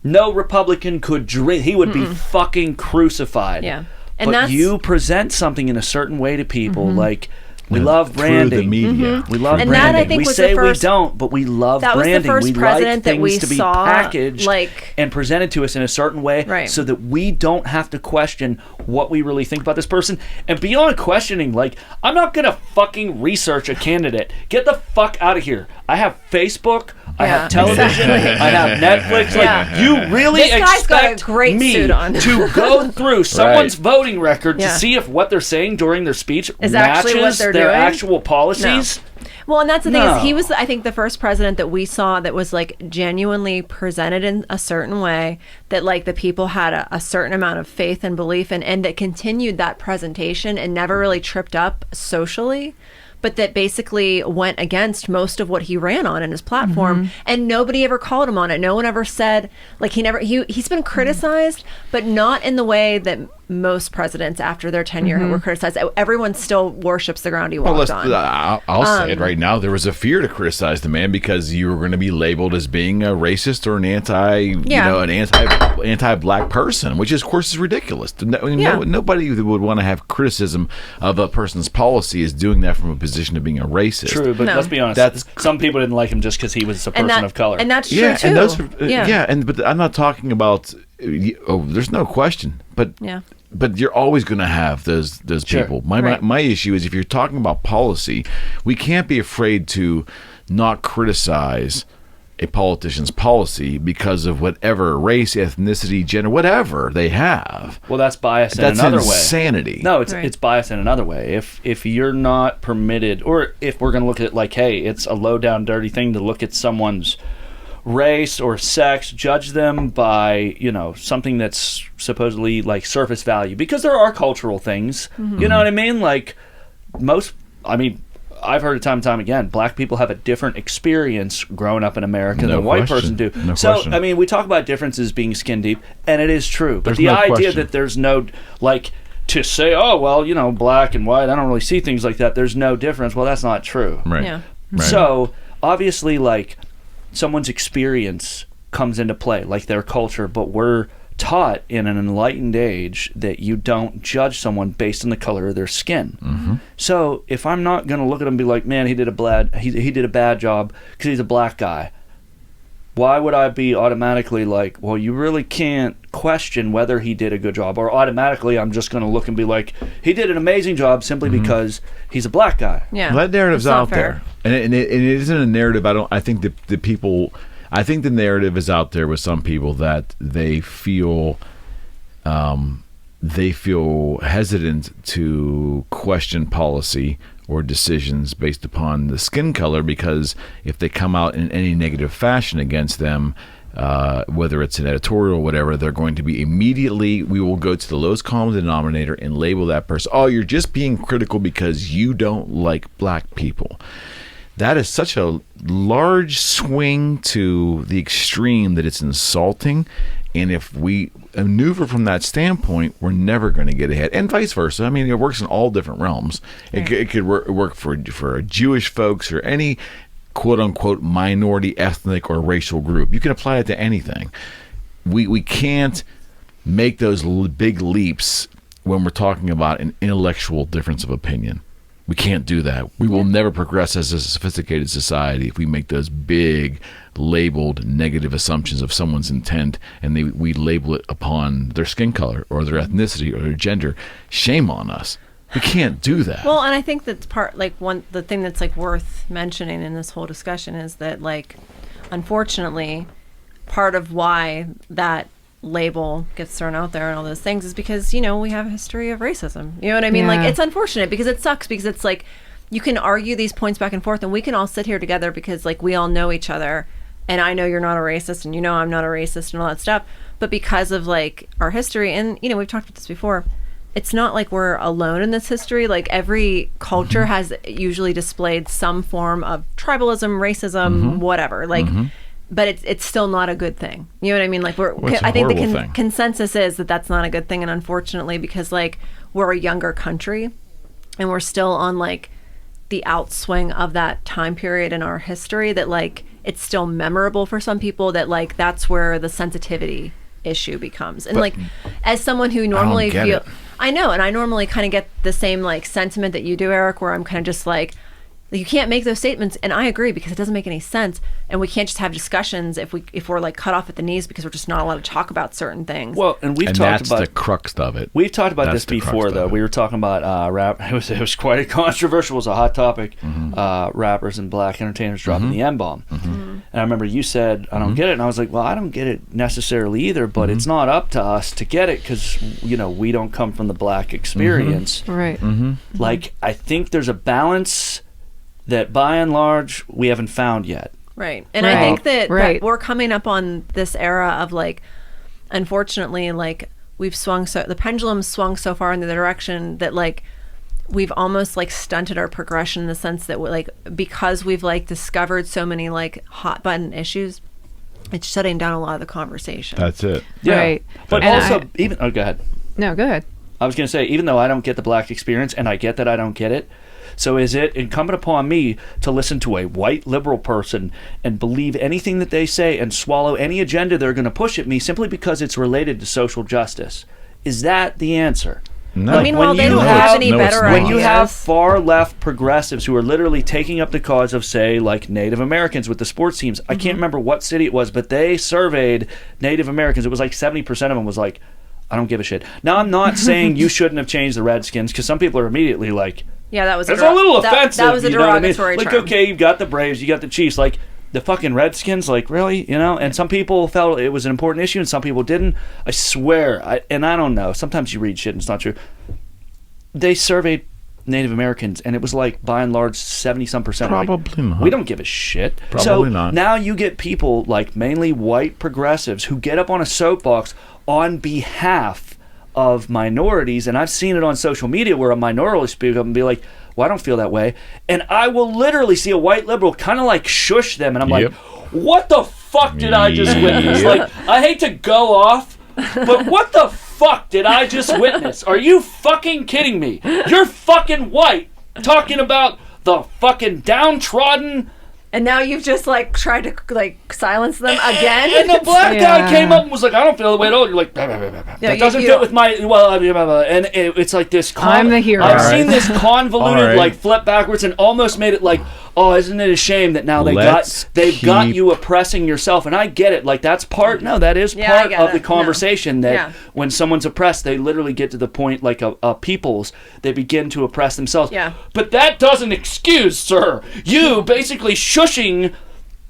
no Republican could dream. He would be fucking crucified. Yeah. And But that's- you present something in a certain way to people, like we Yeah, love branding. through the media. We love And that, branding. I think, we was say the first- we don't, but we love That was the branding. first we president like that things we to be saw, packaged like- and presented to us in a certain way, Right. so that we don't have to question what we really think about this person. And beyond questioning, like, I'm not gonna fucking research a candidate. Get the fuck out of here. I have Facebook. I Yeah, have television. exactly. I have Netflix. Like, Yeah. you really This guy's got a expect great me suit on. to go through someone's voting record Yeah. to see if what they're saying during their speech Is matches actually what they're their doing? actual policies? Well, and that's the thing No. is he was, I think, the first president that we saw that was like genuinely presented in a certain way that like the people had a certain amount of faith and belief in, and that continued that presentation and never really tripped up socially, but that basically went against most of what he ran on in his platform, and nobody ever called him on it. No one ever said, like, he's been criticized, but not in the way that most presidents after their tenure were criticized. Everyone still worships the ground he walked on. I'll say it right now. There was a fear to criticize the man because you were going to be labeled as being a racist or an anti-black person, which of course is ridiculous. Nobody would want to have criticism of a person's policy is doing that from a position of being a racist. True, but No. let's be honest. Some people didn't like him just because he was a person of color. And that's true Yeah, too. and those, yeah. but I'm not talking about. Oh, there's no question, but Yeah. but you're always going to have those Sure. people. Right. My issue is if you're talking about policy, we can't be afraid to not criticize a politician's policy because of whatever race, ethnicity, gender, whatever they have. Well, that's bias in That's another way. insanity. No, it's Right. it's bias in another way. If you're not permitted, or if we're going to look at it like, hey, it's a low down, dirty thing to look at someone's race or sex, judge them by something that's supposedly like surface value, because there are cultural things. You know what I mean? Like I've heard it time and time again, black people have a different experience growing up in America than a white person do. No So, question. I mean, we talk about differences being skin deep, and it is true. But There's the no idea question. that there's no, like, to say, oh, well, black and white, I don't really see things like that, there's no difference. Well, that's not true. Right. Yeah. Right. So, obviously, like, someone's experience comes into play, like their culture, but we're taught in an enlightened age that you don't judge someone based on the color of their skin. Mm-hmm. So if I'm not going to look at him and be like, man, he did a bad job because he's a black guy, why would I be automatically like, well, you really can't question whether he did a good job, or automatically I'm just going to look and be like, he did an amazing job simply because he's a black guy. Yeah. Well, that narrative's It's not out fair. there, and it isn't a narrative. I think the people. I think the narrative is out there with some people that they feel hesitant to question policy or decisions based upon the skin color, because if they come out in any negative fashion against them, whether it's an editorial or whatever, they're going to be we will go to the lowest common denominator and label that person, oh, you're just being critical because you don't like black people. That is such a large swing to the extreme that it's insulting. And if we maneuver from that standpoint, we're never going to get ahead. And vice versa. I mean, it works in all different realms. It could work for Jewish folks or any quote-unquote minority, ethnic, or racial group. You can apply it to anything. We can't make those big leaps when we're talking about an intellectual difference of opinion. We can't do that. We will never progress as a sophisticated society if we make those big, labeled negative assumptions of someone's intent, and we label it upon their skin color or their ethnicity or their gender. Shame on us. We can't do that. Well, and I think that's the thing that's like worth mentioning in this whole discussion is that, like, unfortunately, part of why that label gets thrown out there and all those things is because, we have a history of racism. You know what I mean? Yeah. Like, it's unfortunate because it sucks, because it's like you can argue these points back and forth and we can all sit here together because, like, we all know each other, and I know you're not a racist and I'm not a racist and all that stuff. But because of, like, our history, and, we've talked about this before, it's not like we're alone in this history. Like, every culture has usually displayed some form of tribalism, racism, whatever. Like, but it's still not a good thing. You know what I mean? Like it's a I think the horrible thing. consensus is that that's not a good thing, and unfortunately, because like we're a younger country, and we're still on like the outswing of that time period in our history, that like it's still memorable for some people, that like that's where the sensitivity issue becomes. And like as someone who normally I know, and I normally kind of get the same like sentiment that you do, Eric, where I'm kind of just like, you can't make those statements, and I agree, because it doesn't make any sense, and we can't just have discussions if we're like cut off at the knees because we're just not allowed to talk about certain things. Well, and we've talked that's about the crux of it. We've talked about That's this the crux before, of though. it. We were talking about rap. It was quite a controversial. It was a hot topic. Rappers and black entertainers dropping the N-bomb. And I remember you said, "I don't get it," and I was like, "Well, I don't get it necessarily either, but it's not up to us to get it, because we don't come from the black experience." Right. Like, I think there's a balance that by and large we haven't found yet. Right. And Right. I think that Right. we're coming up on this era of like, unfortunately, like the pendulum swung so far in the direction that like we've almost like stunted our progression, in the sense that because we've like discovered so many like hot button issues, it's shutting down a lot of the conversation. That's it. Yeah. Right. But And also, go ahead. No, go ahead. I was going to say, even though I don't get the black experience, and I get that I don't get it, so is it incumbent upon me to listen to a white liberal person and believe anything that they say and swallow any agenda they're going to push at me simply because it's related to social justice? Is that the answer? No. I mean, well, they you don't have- have any no, it's better not. When ideas. you have far left progressives who are literally taking up the cause of, say, like Native Americans with the sports teams. I can't remember what city it was, but they surveyed Native Americans. It was like 70% of them was like, I don't give a shit. Now, I'm not saying you shouldn't have changed the Redskins, because some people are immediately like, Yeah, that was it's a little offensive. That was a you know what I mean? derogatory Like, term. okay, you've got the Braves, you got the Chiefs, like the fucking Redskins, like really, And some people felt it was an important issue, and some people didn't. I swear, and I don't know. Sometimes you read shit and it's not true. They surveyed Native Americans, and it was like by and large 70-some%. Probably not. We don't give a shit. Probably so not. Now you get people like mainly white progressives who get up on a soapbox on behalf of minorities, and I've seen it on social media where a minority will speak up and be like, well, I don't feel that way, and I will literally see a white liberal kind of like shush them, and I'm like, what the fuck did I just witness? Like, I hate to go off, but what the fuck did I just witness? Are you fucking kidding me? You're fucking white talking about the fucking downtrodden. And now you've just like tried to like silence them again. And the black guy Yeah. came up and was like, I don't feel the way at all. You're like, bah, bah, bah, bah, bah. Yeah, That doesn't you fit don't- with my, and it's like this. I'm the hero. I've All seen right. this convoluted All right. like flip backwards and almost made it like, oh, isn't it a shame that now they've Let's got keep- you oppressing yourself? And I get it. Like that is Yeah, I part get of the it. No. conversation that Yeah. when someone's oppressed, they literally get to the point like a people's, they begin to oppress themselves. Yeah. But that doesn't excuse, sir, you basically shushing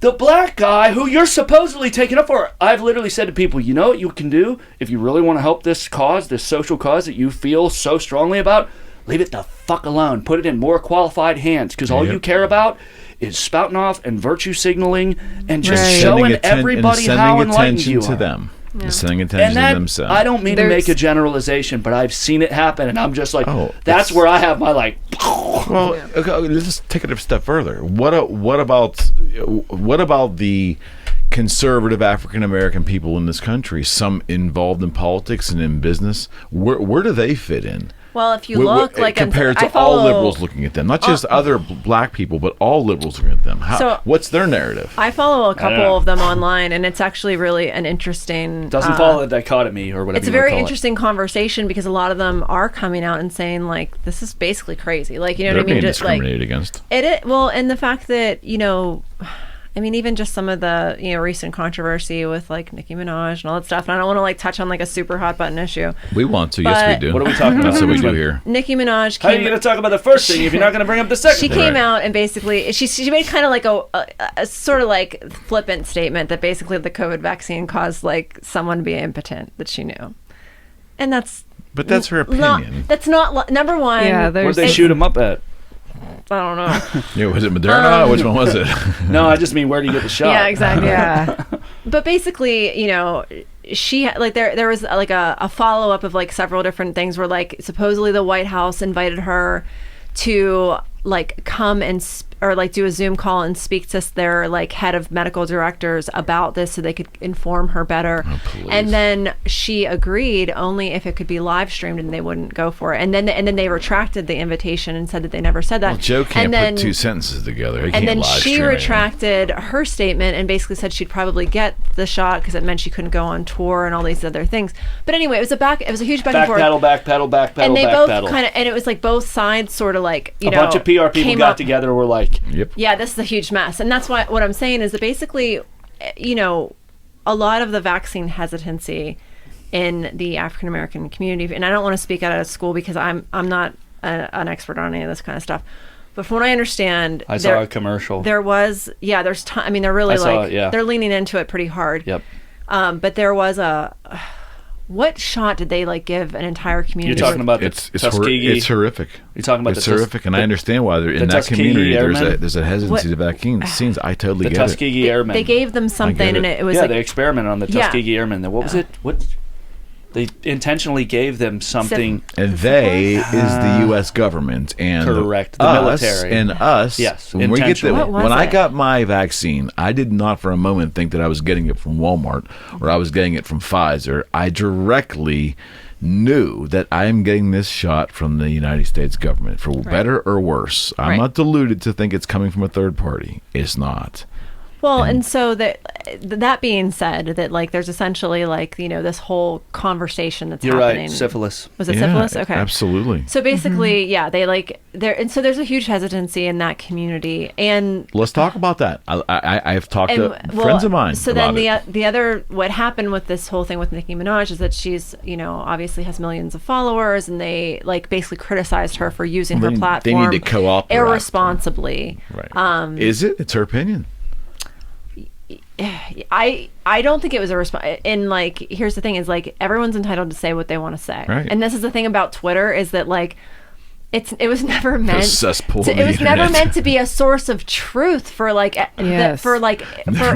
the black guy who you're supposedly taking up for. I've literally said to people, you know what you can do if you really want to help this cause, this social cause that you feel so strongly about? Leave it the fuck alone. Put it in more qualified hands, because all you care about is spouting off and virtue signaling and just Right. showing everybody how enlightened you to are. them. Sending attention And to that, themselves. I don't mean to There's- make a generalization, but I've seen it happen, and I'm just like, Oh, that's it's- where I have my like. Well, okay, let's just take it a step further. What about the conservative African American people in this country? Some involved in politics and in business. Where do they fit in? Well, if you look like compared I to all follow- liberals looking at them, not just other black people, but all liberals looking at them. So- What's their narrative? I follow a couple know. of them online, and it's actually really an interesting. Doesn't follow the dichotomy or whatever. It's a you wanna very call it. interesting conversation, because a lot of them are coming out and saying like, "This is basically crazy." Like, you know They're what I mean? being Just like discriminated against. well, and the fact that I mean, even just some of the recent controversy with like Nicki Minaj and all that stuff. And I don't want to like touch on like a super hot button issue. We want to. Yes, we But- do. What are we talking about? That's what we Which do one? here. Nicki Minaj How are you came. going to talk about the first thing if you're not going to bring up the second She thing? came Right. out and basically she made kind of like a sort of like flippant statement that basically the COVID vaccine caused like someone to be impotent that she knew, and that's But that's her opinion. that's not number one. Yeah, Where'd there's they shoot him up at? I don't know. Yeah, was it Moderna? Which one was it? No, I just mean, where do you get the shot? Yeah, exactly. yeah. But basically, she like there was like a follow up of like several different things where like supposedly the White House invited her to like come and or like do a Zoom call and speak to their like head of medical directors about this so they could inform her better. And then she agreed only if it could be live streamed, and they wouldn't go for it. And then they retracted the invitation and said that they never said that. Well, Joe can't put two sentences together. He and can't then live she stream retracted her statement and basically said she'd probably get the shot because it meant she couldn't go on tour and all these other things. But anyway, it was a huge back and forth. Backpedal, and they both backpedal. kind of, and it was like both sides sort of like, you a know, bunch of PR people got together and were like, Yep. yeah, this is a huge mess. And that's why what I'm saying is that basically, you know, a lot of the vaccine hesitancy in the African American community, and I don't want to speak out of school because I'm not an expert on any of this kind of stuff. But from what I understand, I saw a commercial. There was, yeah, there's time. I mean, they're really they're leaning into it pretty hard. Yep. But there was what shot did they like give an entire community? You're talking about it's Tuskegee. It's horrific. You're talking about it's horrific, and I understand why they're in that Tuskegee community. Airmen. There's a hesitancy to vaccines. I totally get Tuskegee it. Airmen. They gave them something, and it was yeah, like, they experimented on the Tuskegee Airmen. What was it? What? They intentionally gave them something. And they is the U.S. government and correct, the us, military. And us. Yes, when we get What was when I it? got my vaccine, I did not for a moment think that I was getting it from Walmart or I was getting it from Pfizer. I directly knew that I am getting this shot from the United States government, for better or worse. I'm not deluded to think it's coming from a third party. It's not. Well, and so that being said, that like there's essentially like, you know, this whole conversation that's You're happening. right, syphilis. Was it syphilis? Okay, absolutely. So basically, yeah, they like there, and so there's a huge hesitancy in that community. And let's talk about that. I've talked to friends of mine. So about then the other, what happened with this whole thing with Nicki Minaj is that she's, you know, obviously has millions of followers, and they like basically criticized her for using her platform. They need to co-opt her irresponsibly. Right. Is it? It's her opinion. I don't think it was a response. And like, here's the thing: is like everyone's entitled to say what they want to say. Right. And this is the thing about Twitter is that like it was never meant cesspool to, of it the was never internet. meant to be a source of truth for like for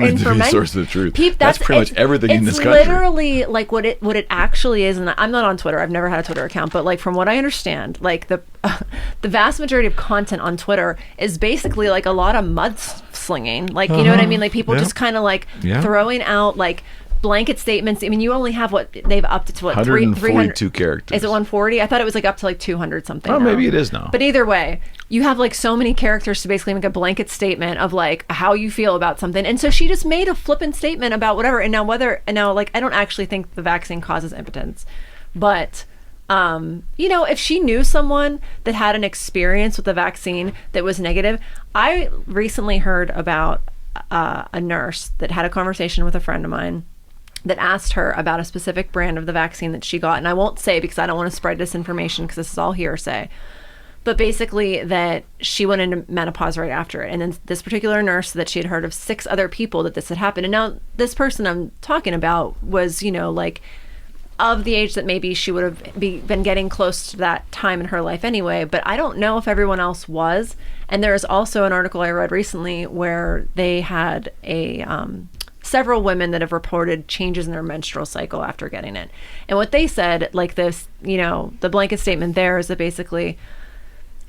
information. A source of truth. That's pretty much everything in this country. It's literally like what it actually is. And I'm not on Twitter. I've never had a Twitter account, but like from what I understand, like the vast majority of content on Twitter is basically like a lot of mudslinging. Like, you know what I mean? Like people just kind of like throwing out like blanket statements. I mean, you only have what they've upped it to, what, 142 characters. Is it 140? I thought it was like up to like 200 something. Oh, now. maybe it is now. But either way, you have like so many characters to basically make a blanket statement of like how you feel about something. And so she just made a flippant statement about whatever. And now like I don't actually think the vaccine causes impotence, but you know, if she knew someone that had an experience with the vaccine that was negative. I recently heard about a nurse that had a conversation with a friend of mine that asked her about a specific brand of the vaccine that she got. And I won't say because I don't want to spread disinformation because this is all hearsay. But basically that she went into menopause right after it. And then this particular nurse that she had heard of 6 other people that this had happened. And now this person I'm talking about was, you know, like of the age that maybe she would have been getting close to that time in her life anyway. But I don't know if everyone else was. And there is also an article I read recently where they had several women that have reported changes in their menstrual cycle after getting it. And what they said, like this, you know, the blanket statement there is that basically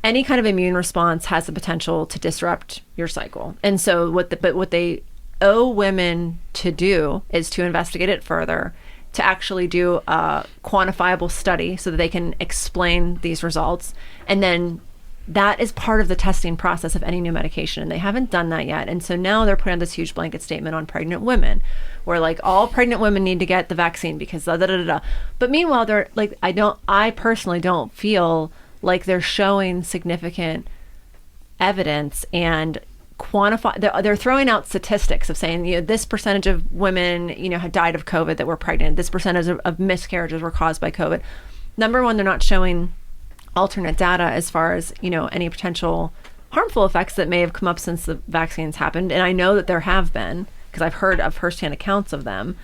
any kind of immune response has the potential to disrupt your cycle. And so what they owe women to do is to investigate it further, to actually do a quantifiable study so that they can explain these results. And then that is part of the testing process of any new medication, and they haven't done that yet. And so now they're putting out this huge blanket statement on pregnant women, where like all pregnant women need to get the vaccine because da da da da. But meanwhile, they're like, I personally don't feel like they're showing significant evidence and quantify. They're throwing out statistics of saying, you know, this percentage of women, you know, had died of COVID that were pregnant. This percentage of miscarriages were caused by COVID. Number one, they're not showing alternate data as far as, you know, any potential harmful effects that may have come up since the vaccines happened. And I know that there have been, because I've heard of firsthand accounts of them.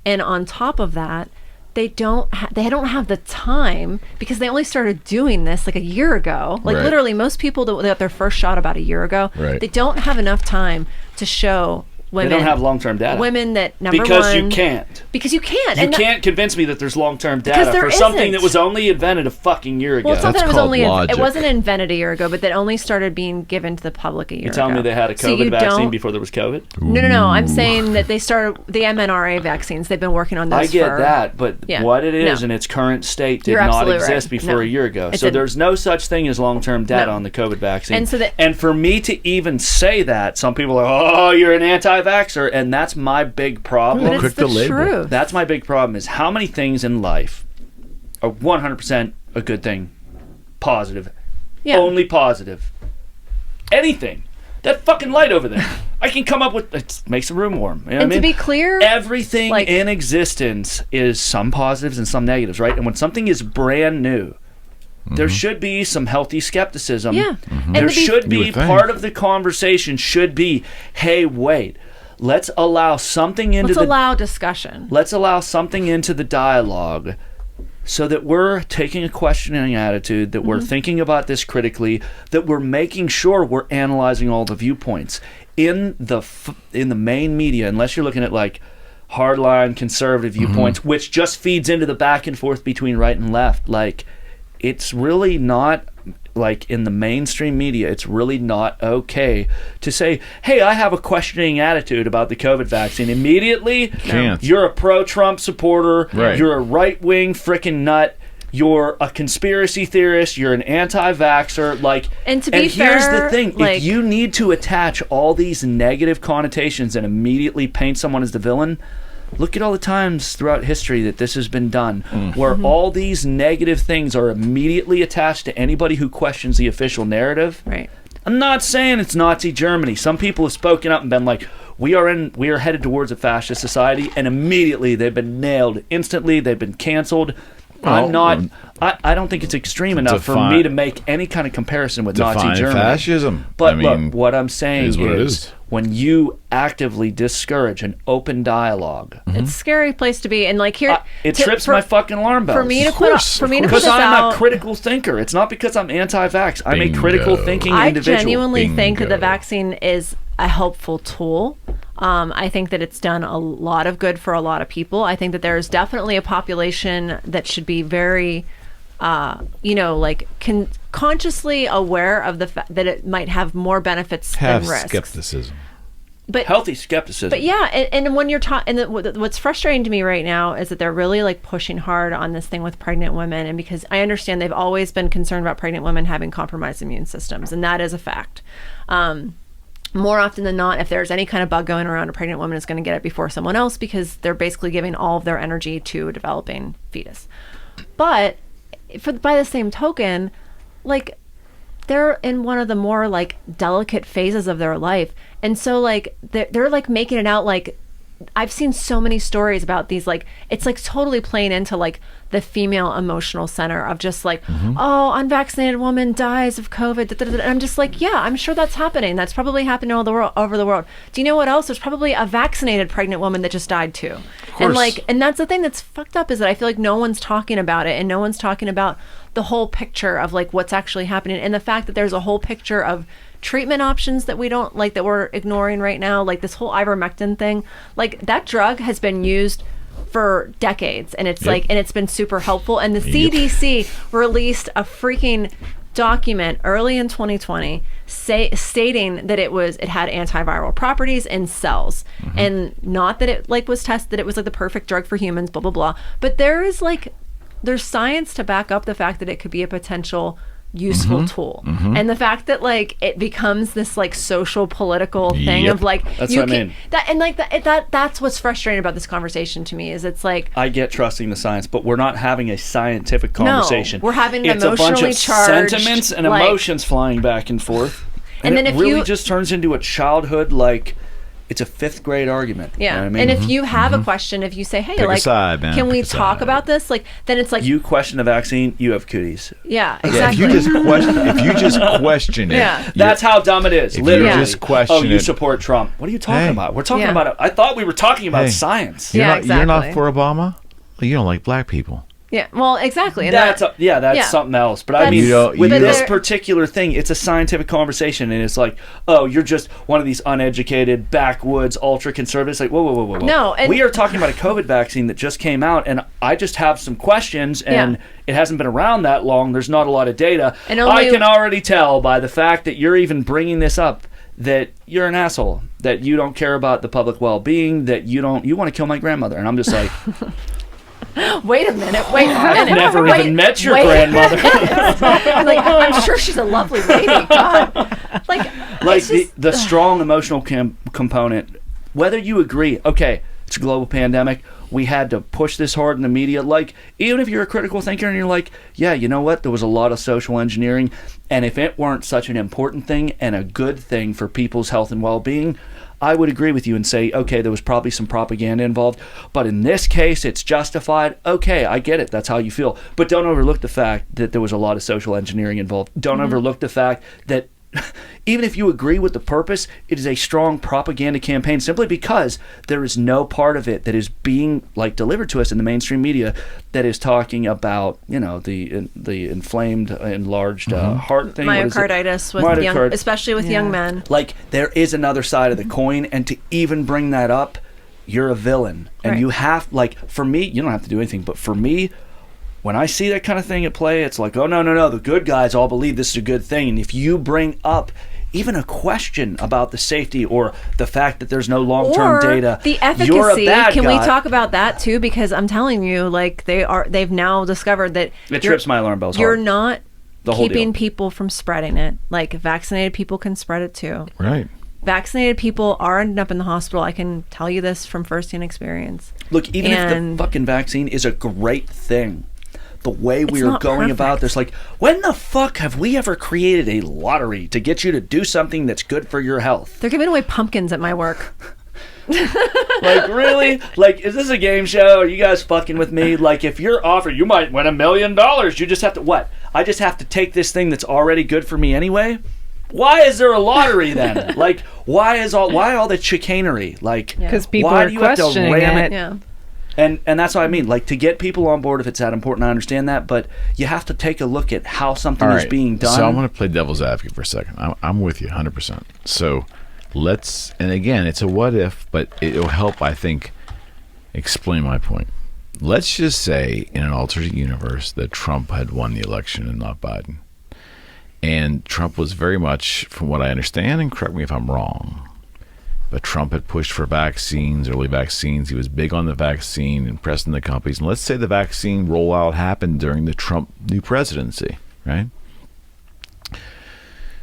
And on top of that, they don't have the time, because they only started doing this like a year ago. Like literally most people that got their first shot about a year ago, they don't have enough time to show women. They don't have long-term data. Women that, number because one. you can't. Because you can't. You can't convince me that there's long-term Because data there for something isn't. that was only invented a fucking year ago. Well, it's not That's that it was called only logic. it wasn't invented a year ago, but that only started being given to the public a year ago. You're telling me they had a So COVID you vaccine don't- before there was COVID? No. I'm saying that they started the mRNA vaccines. They've been working on those. I get for, that, but Yeah. what it is No. in its current state did You're not absolutely exist right. before No. a year ago. It's So a- there's no such thing as long-term data No. on the COVID vaccine. And so that- and for me to even say that, some people are, oh, you're an anti-vaxxer, and that's my big problem. But it's Quick the to label. truth. That's my big problem is how many things in life are 100% a good thing, positive, Yeah. only positive. Anything. That fucking light over there. I can come up with, it makes the room warm. You know And what I to mean? be clear, Everything like- in existence is some positives and some negatives, right? And when something is brand new, there should be some healthy skepticism. Yeah. And There to be- should You be would think. part of the conversation should be, hey, wait, let's allow something into let's the allow discussion. let's allow something into the dialogue so that we're taking a questioning attitude, that we're thinking about this critically, that we're making sure we're analyzing all the viewpoints in the main media, unless you're looking at like hardline conservative viewpoints, which just feeds into the back and forth between right and left. Like, it's really not, like, in the mainstream media, it's really not okay to say, hey, I have a questioning attitude about the COVID vaccine. Immediately, Can't. you're a pro-Trump supporter, Right. you're a right-wing freaking nut, you're a conspiracy theorist, you're an anti-vaxxer, like, And to be here's fair, the thing, like- if you need to attach all these negative connotations and immediately paint someone as the villain, look at all the times throughout history that this has been done, where all these negative things are immediately attached to anybody who questions the official narrative. Right. I'm not saying it's Nazi Germany. Some people have spoken up and been like, we are headed towards a fascist society, and immediately they've been nailed. Instantly, they've been canceled. I don't think it's extreme enough for define- me to make any kind of comparison with Nazi Define Germany. fascism. But I mean, look, what I'm saying is what it is, is. when you actively discourage an open dialogue, It's a scary place to be, and like here, it to- trips for- my fucking alarm bells. For me to Of put course, for me of to put because this I'm out, a critical thinker. It's not because I'm anti-vax. I'm a Bingo. critical thinking I individual. genuinely think that the Bingo. vaccine is a helpful tool. I think that it's done a lot of good for a lot of people. I think that there is definitely a population that should be very, consciously aware of the fact that it might have more benefits have than risks. skepticism. But Healthy skepticism. But yeah, and when you're talking, what's frustrating to me right now is that they're really like pushing hard on this thing with pregnant women, and because I understand they've always been concerned about pregnant women having compromised immune systems, and that is a fact. More often than not, if there's any kind of bug going around, a pregnant woman is going to get it before someone else because they're basically giving all of their energy to a developing fetus. But by the same token, like, they're in one of the more like delicate phases of their life, and so like they're like making it out like, I've seen so many stories about these, like, it's like totally playing into like the female emotional center of just like, oh, unvaccinated woman dies of COVID. And I'm just like, yeah, I'm sure that's happening. That's probably happening all the world, over the world. Do you know what else? There's probably a vaccinated pregnant woman that just died too. And like, and that's the thing that's fucked up, is that I feel like no one's talking about it, and no one's talking about the whole picture of like what's actually happening, and the fact that there's a whole picture of treatment options that we don't like, that we're ignoring right now, like this whole ivermectin thing. Like, that drug has been used for decades, and it's like, and it's been super helpful, and the CDC released a freaking document early in 2020 stating that it had antiviral properties in cells, and not that it like was tested, that it was like the perfect drug for humans, blah blah blah. But there's science to back up the fact that it could be a potential useful tool, and the fact that like it becomes this like social political thing of like, That's you what I can, mean. that, and like that's what's frustrating about this conversation to me, is it's like, I get trusting the science, but we're not having a scientific conversation. we're having it's a bunch emotionally of charged, sentiments and like- emotions flying back and forth, And and then it if really you- just turns into a childhood, like, it's a 5th grade argument. yeah. You know what I mean? And if you have a question, if you say, hey, Pick a like, side, man. can we Pick a talk side. about this? Like, then it's like, you question the vaccine, you have cooties. yeah, If exactly. you just question it, Yeah. you're- That's how dumb it is. If you Literally. just question oh, you it- support Trump. What are you talking Hey. about? We're talking Yeah. about it. I thought we were talking about Hey. science. You're Yeah, not, You're not exactly. for Obama? Well, you don't like black people. Yeah, well, exactly. And That's yeah. something else. But I That's- mean, You don't- with you this don't- particular thing, it's a scientific conversation, and it's like, oh, you're just one of these uneducated, backwoods, ultra conservatives. Like, whoa. No, and- we are talking about a COVID vaccine that just came out, and I just have some questions, and it hasn't been around that long. There's not a lot of data. And only- I can already tell by the fact that you're even bringing this up that you're an asshole, that you don't care about the public well-being, that you want to kill my grandmother, and I'm just like. Wait a minute. Wait a I've minute. never Wait, even met your wait. grandmother. Like, I'm sure she's a lovely lady. God. Like it's just- the strong emotional component, whether you agree, okay, it's a global pandemic, we had to push this hard in the media, like, even if you're a critical thinker and you're like, yeah, you know what, there was a lot of social engineering, and if it weren't such an important thing and a good thing for people's health and well-being, I would agree with you and say, okay, there was probably some propaganda involved, but in this case, it's justified. Okay, I get it. That's how you feel. But don't overlook the fact that there was a lot of social engineering involved. Don't overlook the fact that even if you agree with the purpose, it is a strong propaganda campaign simply because there is no part of it that is being like delivered to us in the mainstream media that is talking about, you know, the inflamed, enlarged heart thing. What is it? myocarditis with young, especially with young men. Like, there is another side of the coin, and to even bring that up, you're a villain. And Right. you have, like, for me, you don't have to do anything, but for me, when I see that kind of thing at play, it's like, oh, no, the good guys all believe this is a good thing. And if you bring up even a question about the safety or the fact that there's no long-term Or data, the you're a efficacy. bad Can we guy. talk about that too? Because I'm telling you, like they've now discovered that It trips my alarm bells You're hard. not The whole keeping deal. people from spreading it. Like vaccinated people can spread it too. Right. Vaccinated people are ending up in the hospital. I can tell you this from firsthand experience. Look, even if And- the fucking vaccine is a great thing, the way we It's are not going about perfect. this, like, when the fuck have we ever created a lottery to get you to do something that's good for your health? They're giving away pumpkins at my work. Like, really? Like, is this a game show? Are you guys fucking with me? Like, if you're offered, you might win $1 million. You just have to, what? I just have to take this thing that's already good for me anyway? Why is there a lottery then? Like, why all the chicanery? Like, Because people why are do you have to questioning ram it. Yeah. And that's what I mean. Like, to get people on board, if it's that important, I understand that. But you have to take a look at how something All is right. being done. So I'm going to play devil's advocate for a second. I'm with you 100%. So let's, and again, it's a what if, but it'll help, I think, explain my point. Let's just say in an alternate universe that Trump had won the election and not Biden. And Trump was very much, from what I understand, and correct me if I'm wrong, but Trump had pushed for vaccines, early vaccines. He was big on the vaccine and pressing the companies. And let's say the vaccine rollout happened during the Trump new presidency, right?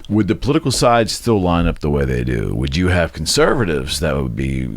Would the political sides still line up the way they do? Would you have conservatives that would be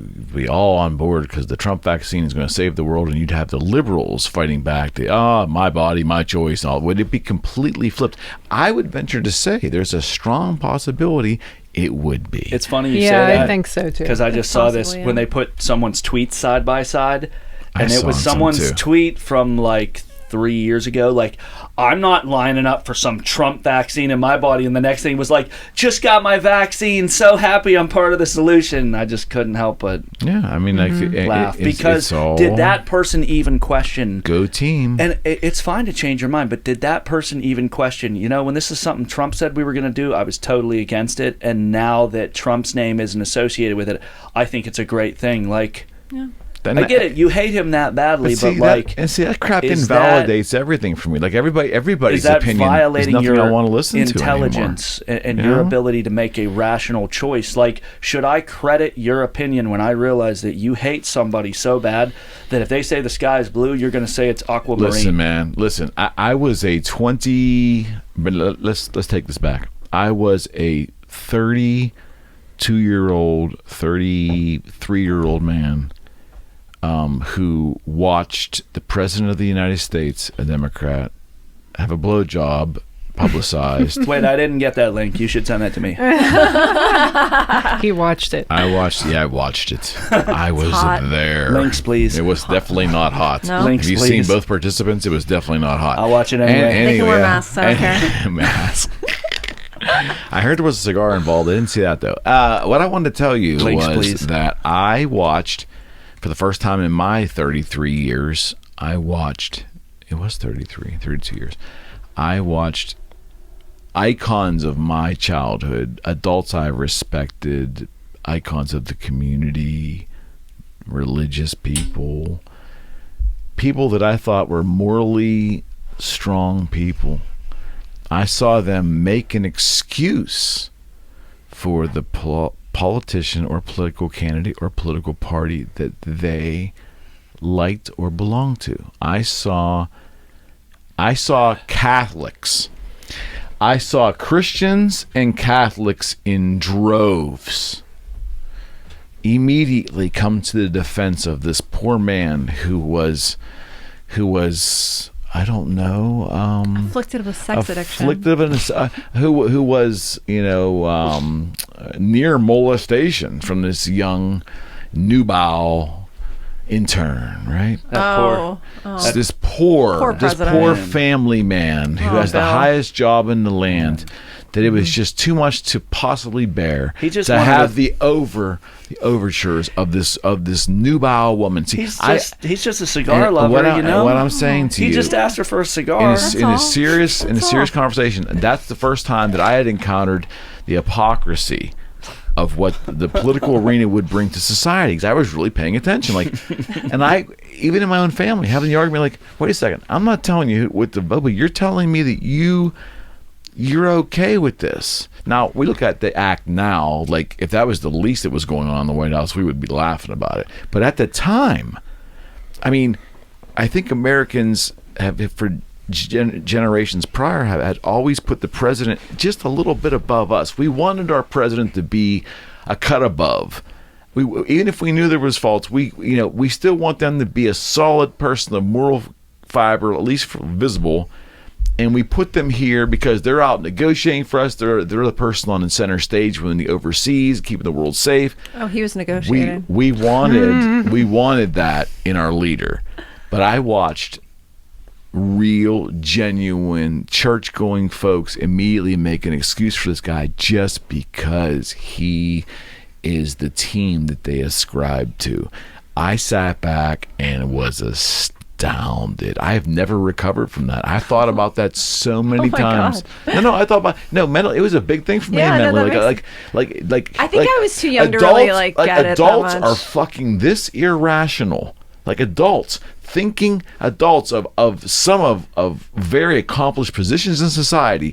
all on board because the Trump vaccine is going to save the world, and you'd have the liberals fighting back, my body, my choice, and all? Would it be completely flipped? I would venture to say there's a strong possibility it would be. It's funny you say Yeah, that. I think so too. Because I just saw this Possibly, yeah. when they put someone's tweets side by side, I and it saw was some someone's too. tweet from like 3 years ago, like, I'm not lining up for some Trump vaccine in my body, and the next thing was like, just got my vaccine, so happy I'm part of the solution. I just couldn't help but Yeah, I mean, like, laugh, it's because all did that person even question? go team? And it's fine to change your mind, but did that person even question, when this is something Trump said we were going to do, I was totally against it, and now that Trump's name isn't associated with it, I think it's a great thing. Like, Then I get it, you hate him that badly, but like, that crap is invalidates everything for me. Like everybody's is that opinion is violating nothing your I want to listen intelligence to anymore. and You your know? ability to make a rational choice? Like, should I credit your opinion when I realize that you hate somebody so bad that if they say the sky is blue, you're going to say it's aquamarine? Listen, man. Listen, I was a 20. But let's take this back. I was a 32-year-old, 33-year-old man. Who watched the President of the United States, a Democrat, have a blowjob publicized. Wait, I didn't get that link. You should send that to me. He watched it. I watched it. I was hot. there. Links, please. It was definitely not hot. No. Links, Have you please. seen both participants? It was definitely not hot. I'll watch it anyway. They can wear masks, I don't care. Mask. I heard there was a cigar involved. I didn't see that, though. What I wanted to tell you Links, was please. that I watched, for the first time in my 33 years, I watched it was 32 years. I watched icons of my childhood, adults I respected, icons of the community, religious people that I thought were morally strong people. I saw them make an excuse for the politician or political candidate or political party that they liked or belonged to. I saw Catholics. I saw Christians and Catholics in droves immediately come to the defense of this poor man who was I don't know, afflicted with sex addiction. Who was, near molestation from this young nubile intern, right? This poor family man who has the highest job in the land, that it was just too much to possibly bear. He just to have the overtures of this nubile woman. See, he's just a cigar lover, what I'm saying to you, he just asked her for a cigar. In a serious conversation, that's the first time that I had encountered the hypocrisy of what the political arena would bring to society, because I was really paying attention. And I, even in my own family, having the argument, like, wait a second, I'm not telling you what to vote, but you're telling me that you're okay with this. Now, we look at the act now, like if that was the least that was going on in the White House, we would be laughing about it. But at the time, I mean, I think Americans have, for generations prior, had always put the president just a little bit above us. We wanted our president to be a cut above. Even if we knew there was faults, we still want them to be a solid person of moral fiber, at least visible. And we put them here because they're out negotiating for us. They're the person on the center stage when the overseas, keeping the world safe. Oh, he was negotiating. We wanted that in our leader. But I watched real, genuine, church-going folks immediately make an excuse for this guy just because he is the team that they ascribe to. I sat back and was astounded. I have never recovered from that. I thought about that so many times. God. No, I thought about mental. It was a big thing for me mentally. Like I think I was too young to really get it that much. Adults are fucking this irrational. Like adults of some of very accomplished positions in society,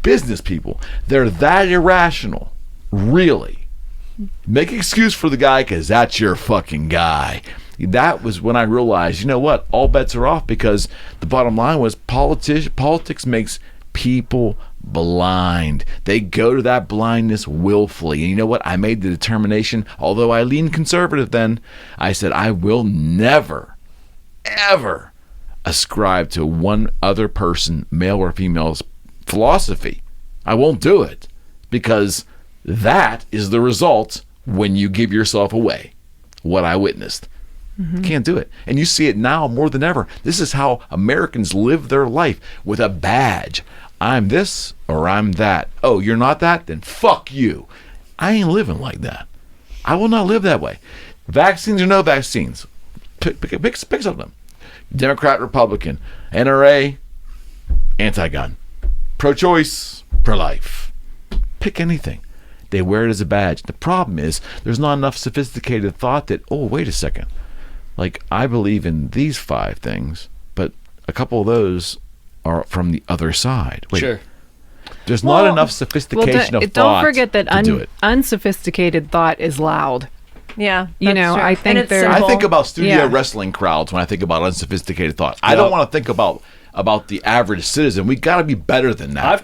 business people, they're that irrational. Really, make an excuse for the guy because that's your fucking guy. That was when I realized, you know what? All bets are off, because the bottom line was politics makes people blind. They go to that blindness willfully. And you know what? I made the determination, although I leaned conservative then, I said I will never, ever ascribe to one other person, male or female's philosophy. I won't do it, because that is the result when you give yourself away. What I witnessed. Can't do it. And you see it now more than ever. This is how Americans live their life, with a badge. I'm this or I'm that. Oh, you're not that? Then fuck you. I ain't living like that. I will not live that way. Vaccines or no vaccines. Pick some of them. Democrat, Republican, NRA, anti-gun, pro-choice, pro-life. Pick anything. They wear it as a badge. The problem is there's not enough sophisticated thought that, oh, wait a second. Like, I believe in these 5 things, but a couple of those are from the other side. Wait, sure. There's not enough sophistication of thought. Don't forget that do it. unsophisticated thought is loud. Yeah, you know, true. I think I think about studio wrestling crowds when I think about unsophisticated thought. I don't want to think about the average citizen. We got to be better than that. I've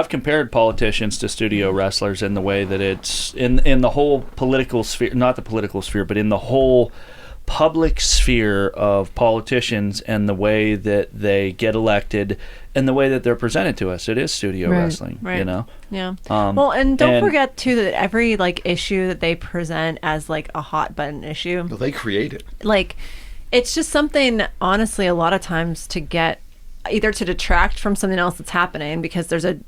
compared politicians to studio wrestlers in the way that it's in the whole political sphere, not the political sphere, but in the whole public sphere of politicians, and the way that they get elected and the way that they're presented to us. It is studio wrestling, you know? Yeah. Well, and don't forget too that every issue that they present as a hot button issue, well, they create it. It's just something, honestly, a lot of times to get either to detract from something else that's happening, because there's a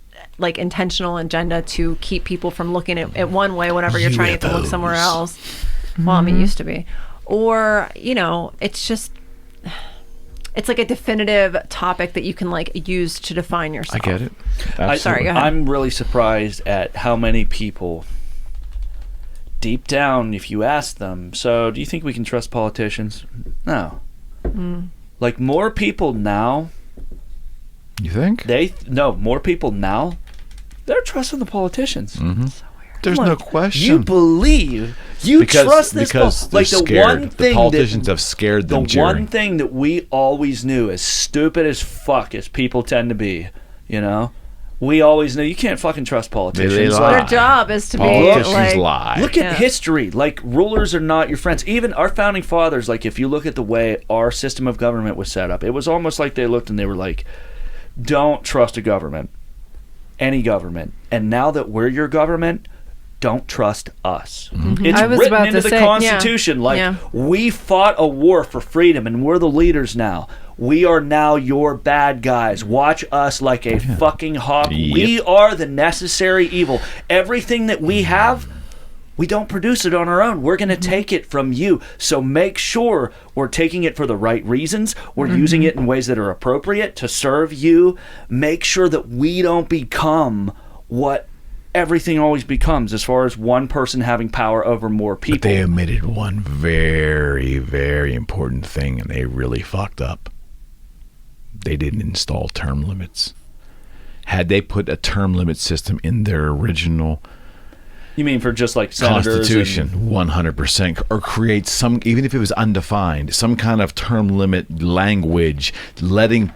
intentional agenda to keep people from looking at one way whenever you're trying to look somewhere else. Well, I mean, it used to be. Or, it's just, it's like a definitive topic that you can like use to define yourself. I get it. Sorry, go ahead. I'm really surprised at how many people, deep down, if you ask them, so do you think we can trust politicians? No. Like, more people now, You think? more people now, they're trusting the politicians. There's no question. You believe, trust this because they're like the scared. one thing the politicians have scared them, the Jerry. one thing that we always knew, as stupid as fuck as people tend to be, you know, we always knew you can't fucking trust politicians. They Like, lie. Their job is to be Politicians like, lie. look at history. Like, rulers are not your friends. Even our founding fathers, like, if you look at the way our system of government was set up, it was almost like they looked and they were like, don't trust a government, any government. And now that we're your government, don't trust us. It's I was written about into to the say, Constitution. We fought a war for freedom, and we're the leaders now. We are now your bad guys. Watch us like a fucking hawk. Yep. We are the necessary evil. Everything that we have, we don't produce it on our own. We're going to take it from you. So make sure we're taking it for the right reasons. We're using it in ways that are appropriate to serve you. Make sure that we don't become what everything always becomes, as far as one person having power over more people. But they omitted one very, very important thing, and they really fucked up. They didn't install term limits. Had they put a term limit system in their original You mean for just like senators? Constitution, 100%, or create some, even if it was undefined, some kind of term limit language, letting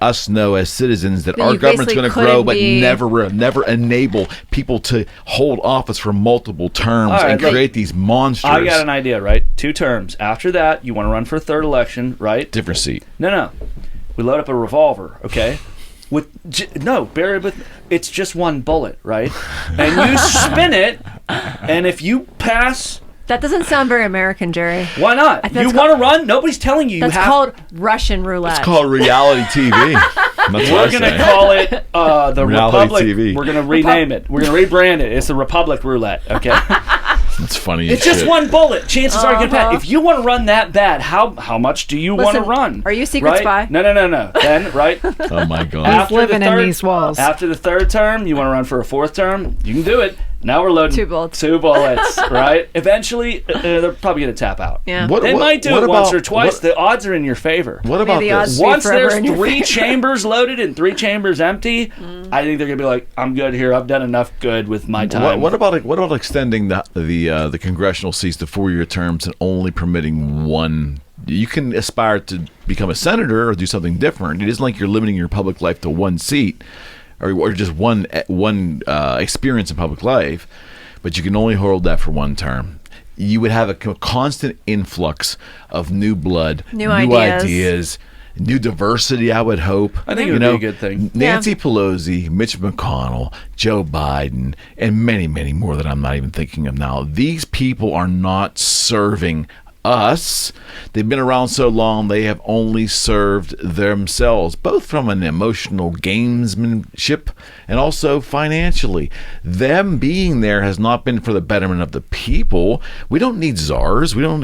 us know as citizens that our you government's going to basically grow, but couldn't never enable people to hold office for multiple terms All right, and look, create these monsters. I got an idea, right? 2 terms. After that, you want to run for a third election, right? Different seat. No. We load up a revolver, okay? Barry, but it's just one bullet, right? And you spin it, and if you pass, that doesn't sound very American, Jerry. why not? think You it's want to run? Nobody's telling you. That's you have. called Russian roulette. It's called reality TV. That's what We're I gonna say. call it the Reality Republic. TV. We're gonna rename it. We're gonna rebrand it. It's the Republic Roulette. Okay. That's funny. It's as just shit. one bullet. Chances are you're gonna pass. Uh-huh. If you want to run that bad, how much do you want to Listen, run? are you a secret right? spy? No. Then right. Oh my god. After the living in third- these walls. After the third term, you want to run for a fourth term? You can do it. Now we're loading 2 bullets. 2 bullets, right? Eventually, they're probably going to tap out. Yeah. They might do it once or twice. What, The odds are in your favor. what about the odds this? be Once forever there's in your 3 favor. chambers loaded and 3 chambers empty, I think they're going to be like, I'm good here. I've done enough good with my time. What about extending the congressional seats to 4-year terms and only permitting one? You can aspire to become a senator or do something different. It isn't like you're limiting your public life to one seat or just one experience in public life, but you can only hold that for 1 term. You would have a constant influx of new blood, New ideas. ideas, new diversity, I would hope. I think it would be a good thing. Nancy Pelosi, Mitch McConnell, Joe Biden, and many, many more that I'm not even thinking of now. These people are not serving us. They've been around so long, they have only served themselves, both from an emotional gamesmanship and also financially. Them being there has not been for the betterment of the people. We don't need czars. We don't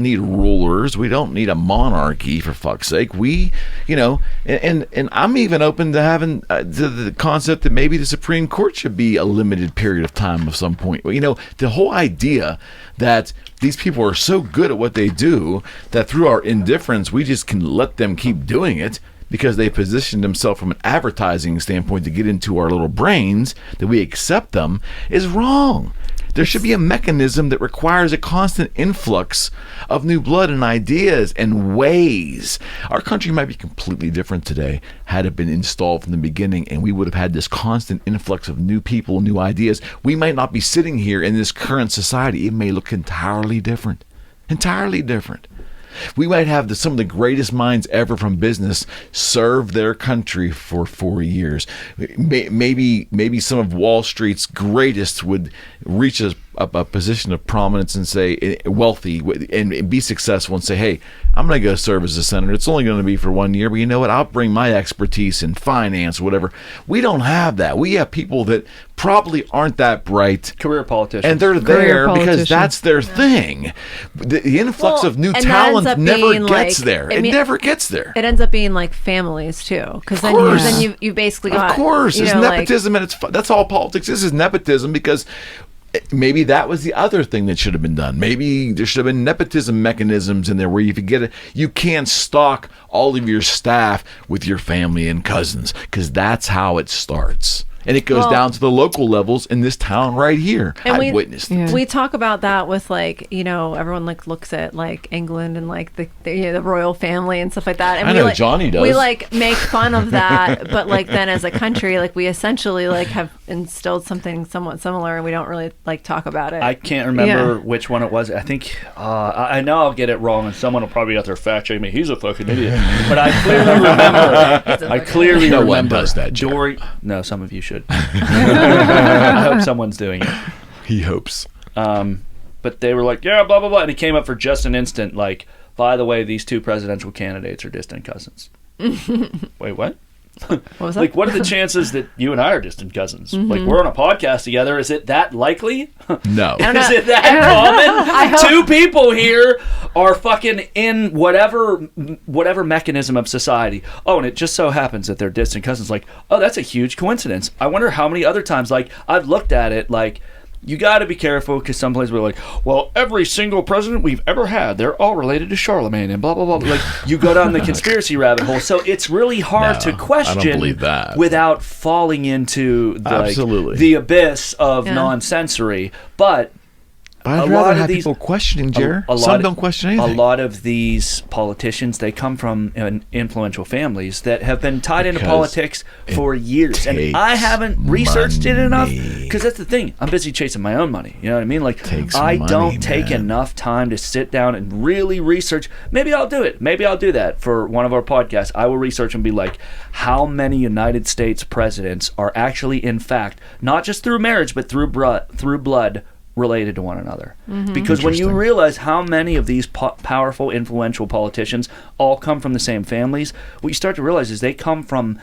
need rulers. We don't need a monarchy, for fuck's sake. And I'm even open to having the concept that maybe the Supreme Court should be a limited period of time of some point. The whole idea that these people are so good at what they do that through our indifference, we just can let them keep doing it because they positioned themselves from an advertising standpoint to get into our little brains, that we accept them, is wrong. There should be a mechanism that requires a constant influx of new blood and ideas and ways. Our country might be completely different today had it been installed from the beginning, and we would have had this constant influx of new people, new ideas. We might not be sitting here in this current society. It may look entirely different. Entirely different. We might have some of the greatest minds ever from business serve their country for 4 years. Maybe some of Wall Street's greatest would reach a a position of prominence and say wealthy and be successful and say, hey, I'm going to go serve as a senator. It's only going to be for 1 year, but you know what? I'll bring my expertise in finance, whatever. We don't have that. We have people that probably aren't that bright. Career politicians. And they're there because that's their thing. The influx of new talent never gets there. It never gets there. It ends up being like families too, because then you basically got, of course, it's nepotism, like, and that's all politics is nepotism, because maybe that was the other thing that should have been done. Maybe there should have been nepotism mechanisms in there where you can't stock all of your staff with your family and cousins, because that's how it starts. And it goes down to the local levels in this town right here. I've witnessed it. We talk about that with, like, everyone like looks at like England and like the royal family and stuff like that. And I know Johnny does. We like make fun of that, but like then as a country, like we essentially like have instilled something somewhat similar, and we don't really like talk about it. I can't remember which one it was. I think I know I'll get it wrong, and someone will probably out there fact check me. He's a fucking idiot. But I clearly remember. No one does that, Joe. No, some of you should. I hope someone's doing it. He hopes. But they were like, yeah, blah, blah, blah. And it came up for just an instant, like, by the way, these two presidential candidates are distant cousins. Wait, what? What was that? Like, what are the chances that you and I are distant cousins? Like, we're on a podcast together. Is it that likely? No. Is it that common? Two people here are fucking in whatever mechanism of society. Oh, and it just so happens that they're distant cousins. Like, oh, that's a huge coincidence. I wonder how many other times, like, I've looked at it, like, you got to be careful, because some places we're like, well, every single president we've ever had, they're all related to Charlemagne and blah, blah, blah. Like, you go down the conspiracy rabbit hole. So it's really hard to question I don't believe that. without falling into the abyss of nonsensory. But I'd rather have people questioning, Jer. Some don't question anything. A lot of these politicians, they come from influential families that have been tied into politics for years. And I haven't researched it enough, because that's the thing. I'm busy chasing my own money. You know what I mean? Like, I don't take enough time to sit down and really research. Maybe I'll do it. Maybe I'll do that for one of our podcasts. I will research and be like, how many United States presidents are actually, in fact, not just through marriage, but through blood, related to one another. Because when you realize how many of these powerful, influential politicians all come from the same families, what you start to realize is they come from,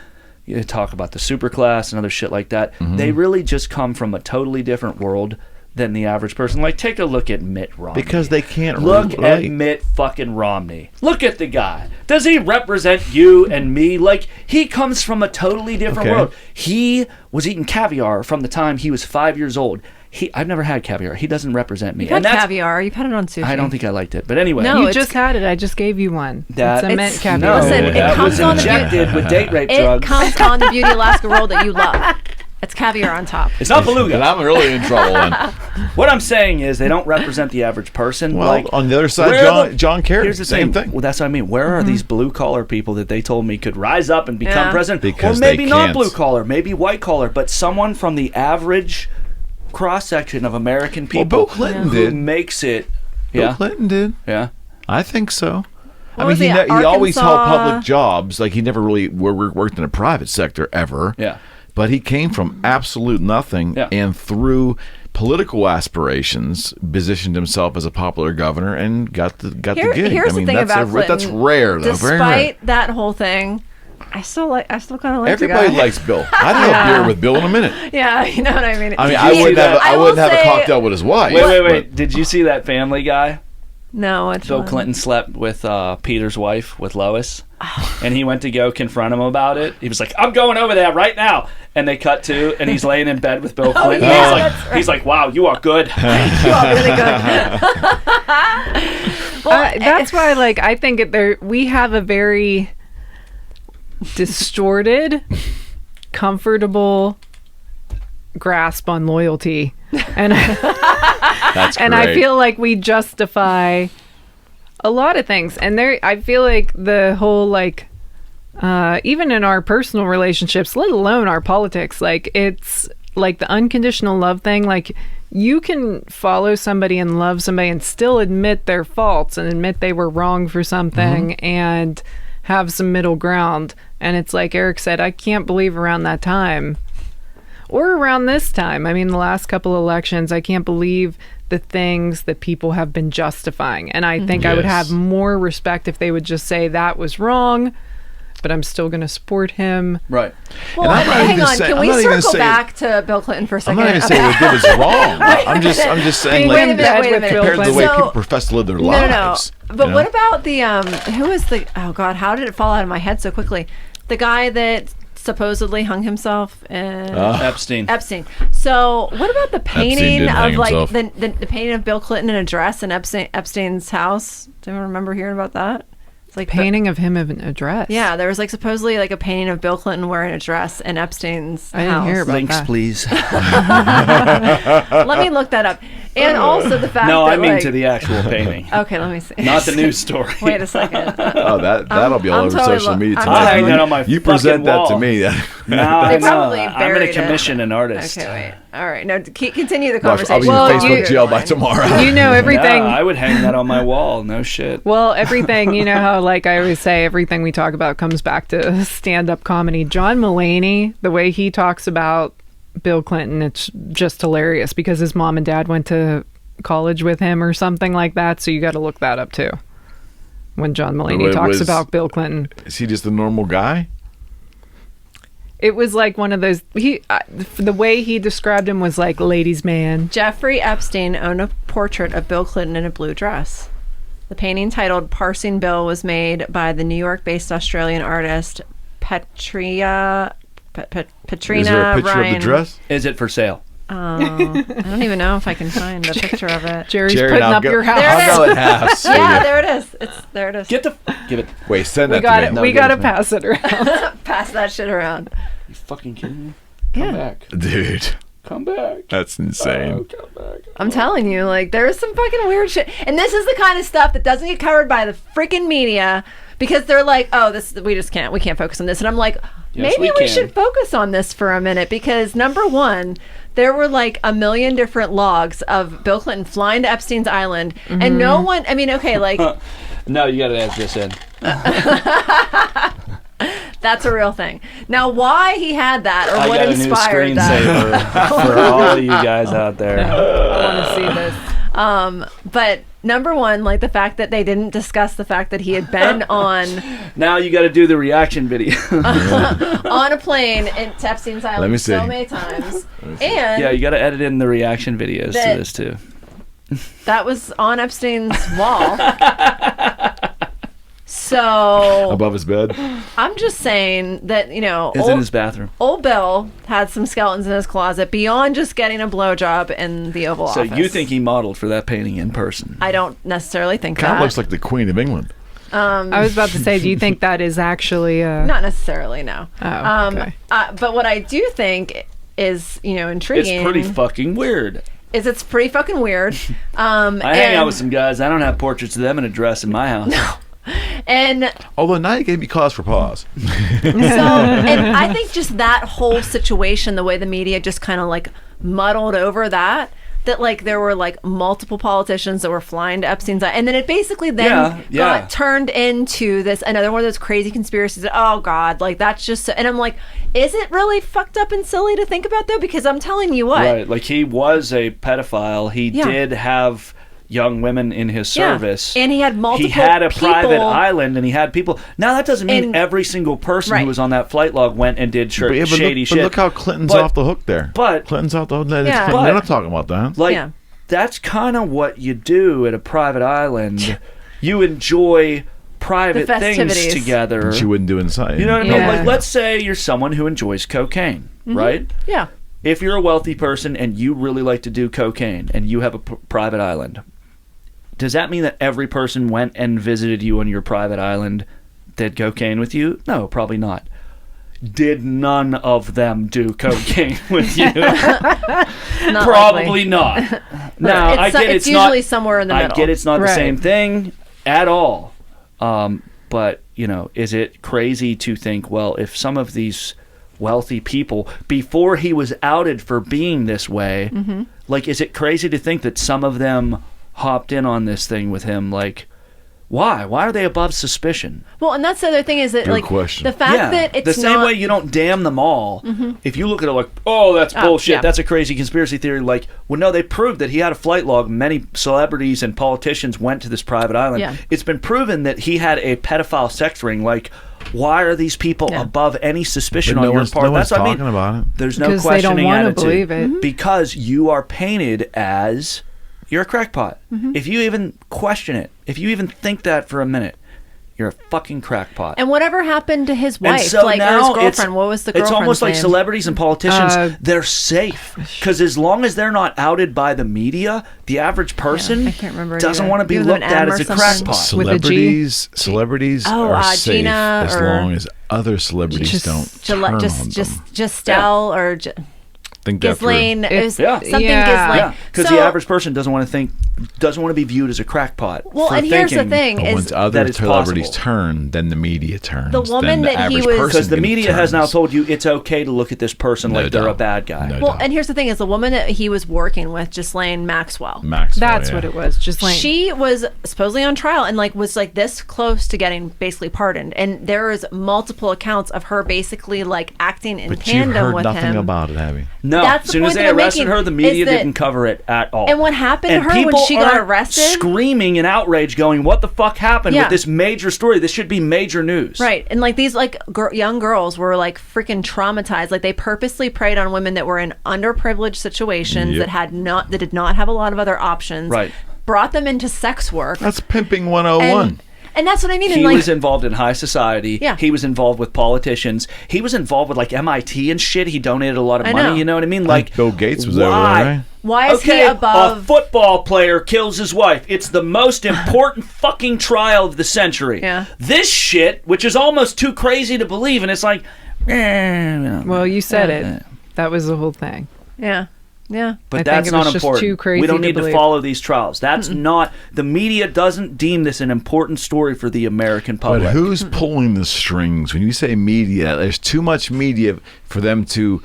you talk about the superclass and other shit like that, they really just come from a totally different world than the average person. Like, take a look at Mitt Romney. Because they can't look at Mitt fucking Romney. Look at the guy. Does he represent you and me? Like, he comes from a totally different world. He was eating caviar from the time he was 5 years old. I've never had caviar. He doesn't represent me. You've had caviar. You've had it on sushi. I don't think I liked it. But anyway. No, you just had it. I just gave you one. It's a mint caviar. No, listen, it comes on injected with date rape drugs. It comes on the Beauty Alaska roll that you love. It's caviar on top. It's not beluga. And I'm really in trouble then. What I'm saying is they don't represent the average person. Well, like, on the other side, John Kerry, here's the same thing. Well, that's what I mean. Where are these blue-collar people that they told me could rise up and become president? Because or maybe they not can't. blue-collar, maybe white-collar, but someone from the average cross-section of American people Bill Clinton who did. makes it. Bill Clinton did. Yeah. I think so. What I mean, was he always held Arkansas? public jobs. Like, he never really worked in a private sector ever. Yeah. But he came from absolute nothing, and through political aspirations, positioned himself as a popular governor and got the gig. Here's the thing about Clinton. That's rare, though. Very rare. Despite that whole thing, I still kind of like Everybody the guy. likes Bill. I'd have a beer with Bill in a minute. Yeah, you know what I mean. I mean, I wouldn't have a cocktail with his wife. Wait. Did you see that Family Guy? No, Bill Clinton slept with Peter's wife, with Lois, and he went to go confront him about it. He was like, "I'm going over there right now," and they cut to, and he's laying in bed with Bill Clinton. He's like, "Wow, you are good. You are really good." Well, that's why, like, I think we have a very distorted, comfortable grasp on loyalty, and That's and great. I feel like we justify a lot of things, and I feel like the whole, like, even in our personal relationships, let alone our politics, like, it's like the unconditional love thing. Like, you can follow somebody and love somebody and still admit their faults and admit they were wrong for something and have some middle ground. And it's like Eric said, I can't believe around that time or around this time. I mean, the last couple elections, I can't believe the things that people have been justifying. And I think I would have more respect if they would just say that was wrong, but I'm still going to support him. Right. Well, hang on. Can we circle back to Bill Clinton for a second? I'm not even saying what he did was wrong. I'm just saying, Wait a like, minute. compared to the way So- people profess to live their lives. No. But you know? what about the who was the? Oh God, how did it fall out of my head so quickly? The guy that supposedly hung himself. Epstein. So what about the painting didn't hang of like himself. the painting of Bill Clinton in a dress in Epstein's house? Do you remember hearing about that? It's like Painting of him in a dress. Yeah, there was like supposedly like a painting of Bill Clinton wearing a dress in Epstein's I didn't house. hear about Links, that. please. Let me look that up. And also the fact No, that I mean like, to the actual painting. Okay, let me see. Not the news story. Wait a second. Oh, that'll be all I'm over totally social media I'm tonight. I'll hang that on my You present fucking that to wall. me. Now I They know. probably I'm going buried to it. commission an artist. Okay, wait. All right. No, continue the Watch, I'll conversation. be Well, in Facebook you- jail by tomorrow. You know everything. Yeah, I would hang that on my wall. No shit. Well, everything, you know how, like I always say, everything we talk about comes back to stand-up comedy. John Mulaney, the way he talks about Bill Clinton, it's just hilarious because his mom and dad went to college with him or something like that. So you got to look that up too. When John Mulaney talks about Bill Clinton, Is he just a normal guy? it was like one of those. The way he described him was like ladies' man. Jeffrey Epstein owned a portrait of Bill Clinton in a blue dress. The painting titled Parsing Bill was made by the New York-based Australian artist Patrina Is there a picture Ryan. of the dress? Is it for sale? I don't even know if I can find a picture of it. Jerry's Jared, putting I'll up go- your house. There it I'll go at half. so Yeah, you- there it is. There it is. Give it. Wait, send We that got to it. me. We give got it to to me. pass it around. Pass that shit around. You fucking kidding me? Yeah. Come back. Dude, Come back. that's insane. Oh, come back. I'm telling you, like, there's some fucking weird shit. And this is the kind of stuff that doesn't get covered by the freaking media because they're like, oh, we can't focus on this. And I'm like, Yes, maybe we we can. should focus on this for a minute because number one, there were like a million different logs of Bill Clinton flying to Epstein's Island. And no one, I mean, okay, like, No, you got to add this in. that's a real thing. Now, why he had that or I what got a new inspired that. screensaver for all of you guys out there. I want to see this. But number one, like the fact that they didn't discuss the fact that he had been on Now you got to do the reaction video. on a plane to Epstein's Let me Island see. so many times. And Yeah, you got to edit in the reaction videos That- to this too. that was on Epstein's wall. So Above his bed. I'm just saying that, you know, It's in his bathroom. old Bill had some skeletons in his closet beyond just getting a blowjob in the Oval So Office. you think he modeled for that painting in person? I don't necessarily think Kind that. of looks like the Queen of England. I was about to say, do you think that is actually Not necessarily, no. Oh, okay. But what I do think is, you know, intriguing. It's pretty fucking weird. It's pretty fucking weird. I hang out with some guys. I don't have portraits of them in a dress in my house. And Although now you gave me cause for pause. so, and I think just that whole situation, the way the media just kind of like muddled over that like there were like multiple politicians that were flying to Epstein's Island, and then it basically then Yeah. got turned into this another one of those crazy conspiracies. That, oh God, like that's just. And I'm like, is it really fucked up and silly to think about though? Because I'm telling you what, Right, like he was a pedophile. He Yeah. did have young women in his service. and he had multiple. He had a private people- island, and he had people. Now that doesn't mean And- every single person Right. who was on that flight log went and did But, yeah, but shady look, shit. but look how Clinton's But- off the hook there. but- Clinton's off the hook. They're Yeah. They're not talking about that. Like Yeah. that's kind of what you do at a private island. You enjoy private The things festivities. together. She wouldn't do inside. You know what I mean? Yeah. Like, let's say you're someone who enjoys cocaine, right? Yeah. If you're a wealthy person and you really like to do cocaine and you have a private island, does that mean that every person went and visited you on your private island, did cocaine with you? No, probably not. Did none of them do cocaine with you? Not Probably likely. not. No, It's I get it's it's usually not. somewhere in the I middle. get it's not the Right. same thing at all. But you know, is it crazy to think? Well, if some of these wealthy people, before he was outed for being this way, like, is it crazy to think that some of them hopped in on this thing with him? Like, Why? Why are they above suspicion? Well, and that's the other thing is that, Good like, question. the fact that it's the same not, way you don't damn them all. If you look at it like, oh, that's bullshit, yeah. that's a crazy conspiracy theory. Like, well, no, they proved that he had a flight log. Many celebrities and politicians went to this private island. Yeah. It's been proven that he had a pedophile sex ring. Like, why are these people above any suspicion But on no your one's- part? no one's That's what I mean. talking about it. There's no Because they don't questioning want to attitude. believe it. Because you are painted as you're a crackpot. If you even question it, if you even think that for a minute, you're a fucking crackpot. and whatever happened to his And wife, so like, or now his girlfriend, what was the girlfriend's It's almost like name? celebrities and politicians, they're safe. Because as long as they're not outed by the media, the average person I can't remember doesn't either. want to be It was an looked at M as or a something. crackpot. With a G? Celebrities Oh, are safe Gina as or- long as other celebrities Just don't turn on them. Just Stell or Think that through. Ghislaine. It was Yeah. something Yeah. Ghislaine. Yeah, because So- the average person doesn't want to be viewed as a crackpot. Well, for and here's the thinking- thing But is once other that it's celebrities possible. turn, then the media turns. The woman then the that he average was- person Because the media has now turns. told you it's okay to look at this person No like they're a doubt. bad guy. No well, doubt. and here's the thing: is the woman that he was working with, Ghislaine Maxwell. Maxwell, That's yeah. what it was. Just like She was supposedly on trial and like was like this close to getting basically pardoned, and there is multiple accounts of her basically like acting in But you've tandem heard with nothing him. about it, have you? No, That's as the soon as point they that I'm arrested making, her, the media is that- didn't cover it at all. And what happened to And her when people she got aren't arrested? screaming in outrage, going, "What the fuck happened Yeah. with this major story? This should be major news." Right, and like these like young girls were like freaking traumatized. Like they purposely preyed on women that were in underprivileged situations Yep. that did not have a lot of other options. Right. Brought them into sex work. That's pimping 101. And that's what I mean. He and like, was involved in high society. Yeah. He was involved with politicians. He was involved with like MIT and shit. He donated a lot of I money. know. You know what I mean? I Like think Bill Gates was why? over there, right? why is Okay, he above? a football player kills his wife. It's the most important fucking trial of the century. Yeah. This shit, which is almost too crazy to believe, and it's like, well, you said it. That was the whole thing. Yeah, yeah. but I think that's it was not just important. too crazy we don't to need to believe. follow these trials. That's not, the media doesn't deem this an important story for the American public. But who's pulling the strings? When you say media, there's too much media for them to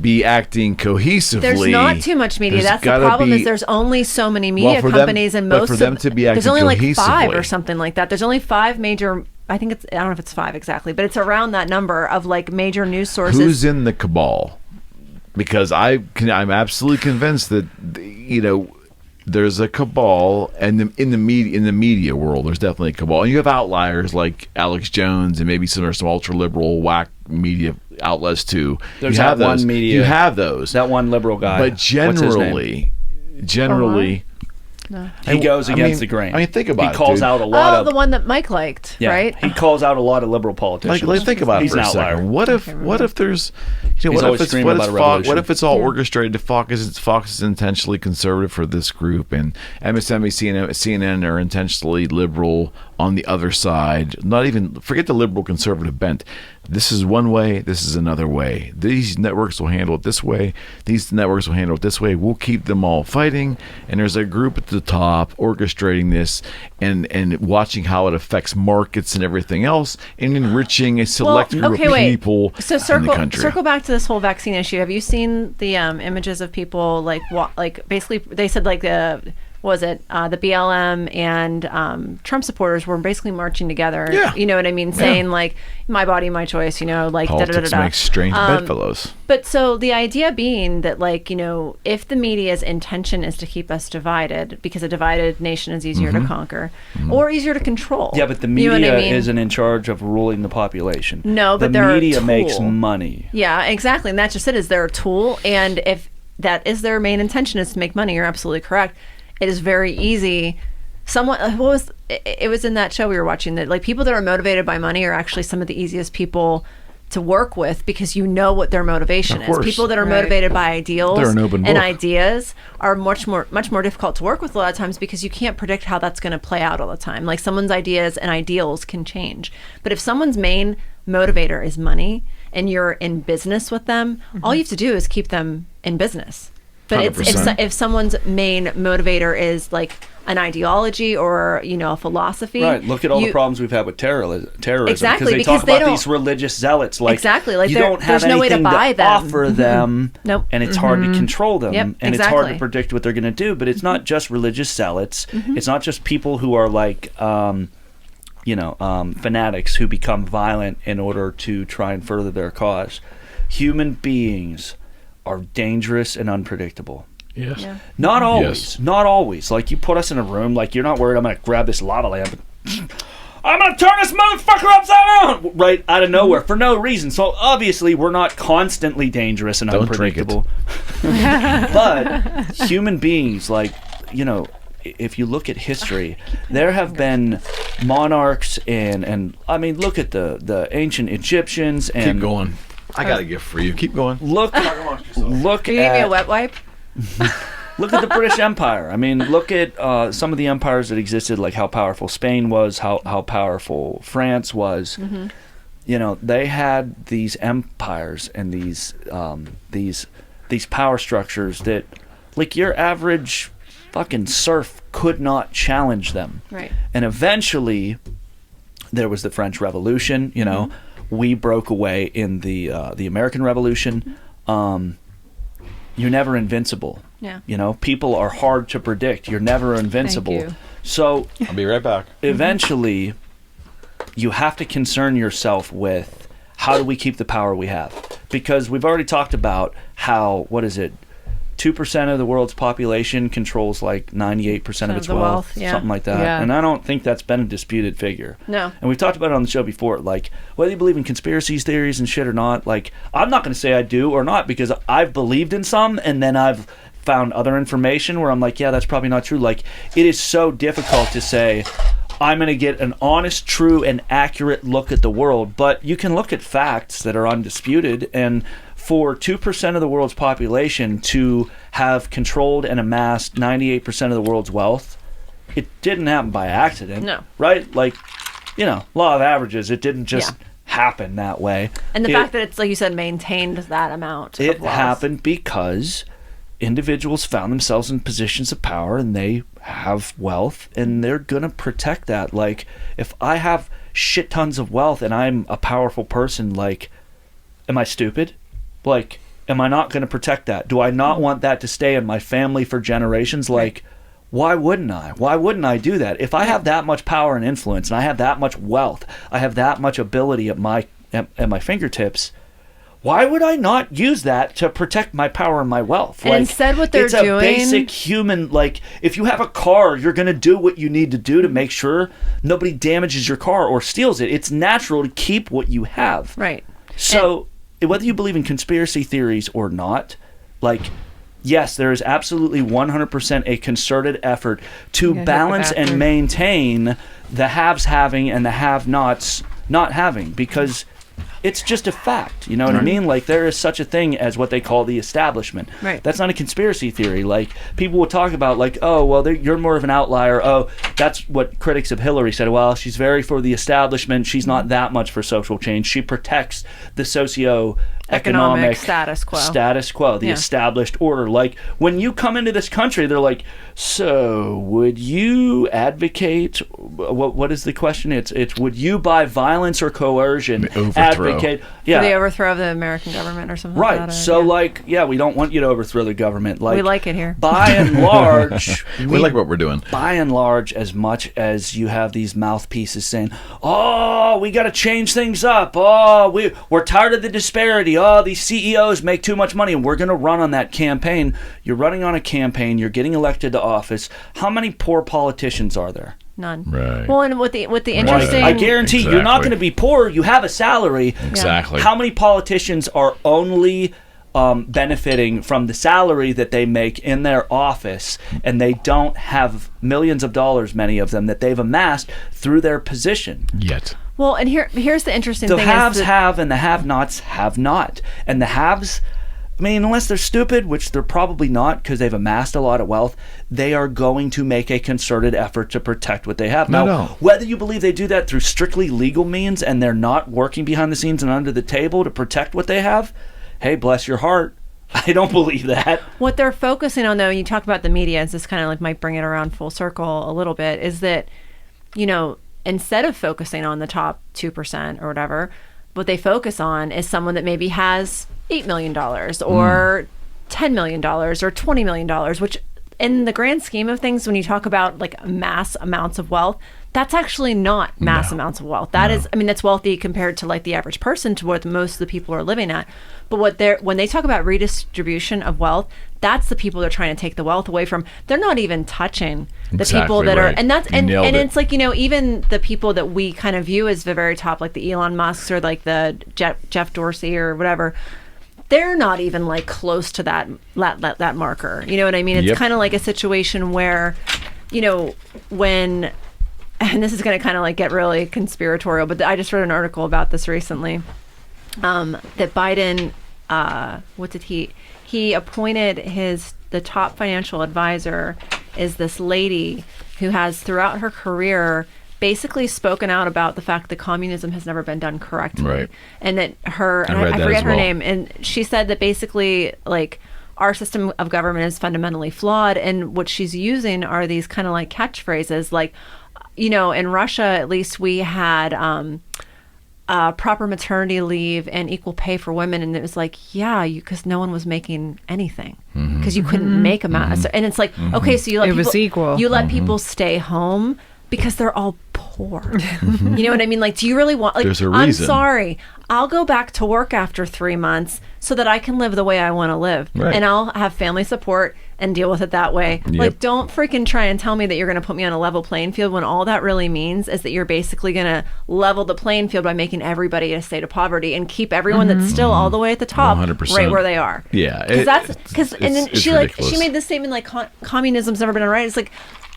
be acting cohesively. There's not too much media. There's That's the gotta problem. be- Is there's only so many media for them- companies, and but most for of them to be there's acting only like 5 cohesively. or something like that. There's only 5 major. I think it's. I don't know if it's 5 exactly, but it's around that number of like major news sources. Who's in the cabal? Because I'm absolutely convinced that there's a cabal, and in the media world, there's definitely a cabal. And you have outliers like Alex Jones and maybe some ultra liberal whack media outlets too. There's you have that one those. media- You have those. that one liberal guy. But What's his name? generally, He goes I against mean- the grain. I mean, think about he it, calls dude. out a lot Oh, of the one that Mike liked, yeah, right? He calls out a lot of liberal politicians. Like, think about it He's for an a outlier. second. What if there's, what always if it's screaming what about if a Fox, revolution. what if it's all orchestrated? Fox is intentionally conservative for this group, and MSNBC and CNN are intentionally liberal on the other side. Not even forget the liberal conservative bent. This is one way. This is another way. These networks will handle it this way. These networks will handle it this way. We'll keep them all fighting. And there's a group at the top orchestrating this and watching how it affects markets and everything else, and enriching a select group of people So in the country. circle back to this whole vaccine issue. Have you seen the images of people like basically they said like the BLM and Trump supporters were basically marching together. Yeah. You know what I mean? Saying like my body, my choice. Like Politics makes strange bedfellows. But so the idea being that if the media's intention is to keep us divided, because a divided nation is easier to conquer or easier to control. Yeah, but the You know media what I mean? isn't in charge of ruling the population. No, but the they're a media makes tool. money. Yeah, exactly. And that's just it, is they're a tool. And if that is their main intention, is to make money, you're absolutely correct. It is very easy. It was in that show we were watching that like people that are motivated by money are actually some of the easiest people to work with, because you know what their motivation Of is. course. People that are Right. motivated by ideals They're an open and book. ideas are much more difficult to work with a lot of times, because you can't predict how that's going to play out all the time. Like someone's ideas and ideals can change. But if someone's main motivator is money and you're in business with them, all you have to do is keep them in business. But it's 100%. if someone's main motivator is like an ideology or a philosophy. Right. Look at all the problems we've had with terrorism. Exactly, Because because they talk they about don't- these religious zealots. Like, Exactly, like you there- don't have there's no way to anything buy them. offer them. Nope. And it's hard to control them. Yep, and it's hard to exactly. predict what they're going to do. But it's not just religious zealots. It's not just people who are like fanatics who become violent in order to try and further their cause. Human beings are dangerous and unpredictable. Yes. Yeah. Not always. Yes. Not always. Like, you put us in a room, like, you're not worried I'm going to grab this lava lamp and I'm going to turn this motherfucker upside down right out of nowhere for no reason. So, obviously, we're not constantly dangerous and Don't unpredictable. But human beings, like, if you look at history, there have been monarchs and I mean, look at the ancient Egyptians and Keep going. I got a gift for you. Keep going. look Can you give me a wet wipe? Look at the British Empire. I mean, look at some of the empires that existed, like how powerful Spain was, how powerful France was. Mm-hmm. They had these empires and these power structures that, like, your average fucking serf could not challenge them. Right. And eventually, there was the French Revolution. We broke away in the American Revolution. You're never invincible. Yeah. People are hard to predict. You're never invincible. Thank you. So I'll be right back. eventually, you have to concern yourself with how do we keep the power we have? Because we've already talked about how, 2% of the world's population controls like 98% of its the wealth, yeah. something like that. Yeah. And I don't think that's been a disputed figure. No. And we've talked about it on the show before, like, whether you believe in conspiracy theories and shit or not, like, I'm not going to say I do or not, because I've believed in some and then I've found other information where I'm like, yeah, that's probably not true. Like, it is so difficult to say I'm going to get an honest, true, and accurate look at the world, but you can look at facts that are undisputed. And for 2% of the world's population to have controlled and amassed 98% of the world's wealth, it didn't happen by accident. No. Right? Like, law of averages, it didn't just Yeah. happen that way. And the fact that it's, like you said, maintained that amount It of wealth. happened because individuals found themselves in positions of power and they have wealth and they're going to protect that. Like, if I have shit tons of wealth and I'm a powerful person, like, am I stupid? Like, am I not going to protect that? Do I not want that to stay in my family for generations? Like, why wouldn't I? Why wouldn't I do that? If I have that much power and influence and I have that much wealth, I have that much ability at my fingertips, why would I not use that to protect my power and my wealth? And instead what they're it's a doing- basic human, like, if you have a car, you're going to do what you need to do to make sure nobody damages your car or steals it. It's natural to keep what you have. Right. So, whether you believe in conspiracy theories or not, like, yes, there is absolutely 100% a concerted effort to hit the balance and bathroom. maintain the haves having and the have-nots not having, because it's just a fact. You know what I mean? Like, there is such a thing as what they call the establishment. Right. That's not a conspiracy theory. Like, people will talk about, like, oh, well, you're more of an outlier. Oh, that's what critics of Hillary said. Well, she's very for the establishment. She's not that much for social change. She protects the socio-economic status quo. the Yeah. established order. Like, when you come into this country, they're like, so would you advocate, what is the question? It's would you by violence or coercion Overthrow. advocate For the overthrow of the American government or something like right. that. So, like, yeah, we don't want you to overthrow the government. Like, we like it here. by and large, We like what we're doing. by and large, as much as you have these mouthpieces saying, oh, we got to change things up. Oh, we're tired of the disparity. Oh, these CEOs make too much money and we're going to run on that campaign. You're running on a campaign. You're getting elected to office. How many poor politicians are there? None. Right. Well, and with the interesting, I guarantee you're not Exactly. going to be poor. You have a salary. Exactly. How many politicians are only benefiting from the salary that they make in their office, and they don't have millions of dollars, many of them, that they've amassed through their position? Yet. well, and here's the interesting The thing: haves is that, have and the have-nots have not. And the haves, I mean, unless they're stupid, which they're probably not because they've amassed a lot of wealth, they are going to make a concerted effort to protect what they have. Now, whether you believe they do that through strictly legal means and they're not working behind the scenes and under the table to protect what they have, hey, bless your heart. I don't believe that. what they're focusing on, though, and you talk about the media, as this kind of like might bring it around full circle a little bit, is that, instead of focusing on the top 2% or whatever, what they focus on is someone that maybe has $8 million or $10 million or $20 million, which in the grand scheme of things, when you talk about like mass amounts of wealth, that's actually not mass No. amounts of wealth. That is, I mean, that's wealthy compared to like the average person, to what most of the people are living at. But when they talk about redistribution of wealth, that's the people they're trying to take the wealth away from. They're not even touching the people Exactly that right. are, and that's, You and nailed it. it's like, you know, even the people that we kind of view as the very top, like the Elon Musks or like the Jeff Dorsey or whatever, they're not even like close to that marker. You know what I mean? It's Yep. kind of like a situation where, you know, when, and this is going to kind of like get really conspiratorial, but I just read an article about this recently, that Biden, what did he appointed the top financial advisor is this lady who has throughout her career basically spoken out about the fact that communism has never been done correctly. Right. And that I read that forget as her well. name, and she said that basically like our system of government is fundamentally flawed, and what she's using are these kind of like catchphrases, like, you know, in Russia at least we had proper maternity leave and equal pay for women, and it was like, yeah, because no one was making anything because you couldn't make a mass, and it's like, okay, so you let It was equal. you let people stay home because they're all poor. You know what I mean? Like, do you really want, like, There's a I'm reason. sorry, I'll go back to work after 3 months so that I can live the way I want to live. Right. And I'll have family support and deal with it that way. Yep. Like, don't freaking try and tell me that you're going to put me on a level playing field when all that really means is that you're basically going to level the playing field by making everybody a state of poverty and keep everyone that's still all the way at the top 100%. right where they are. Yeah, Because and then it's she ridiculous. made this statement like communism's never been right. It's like,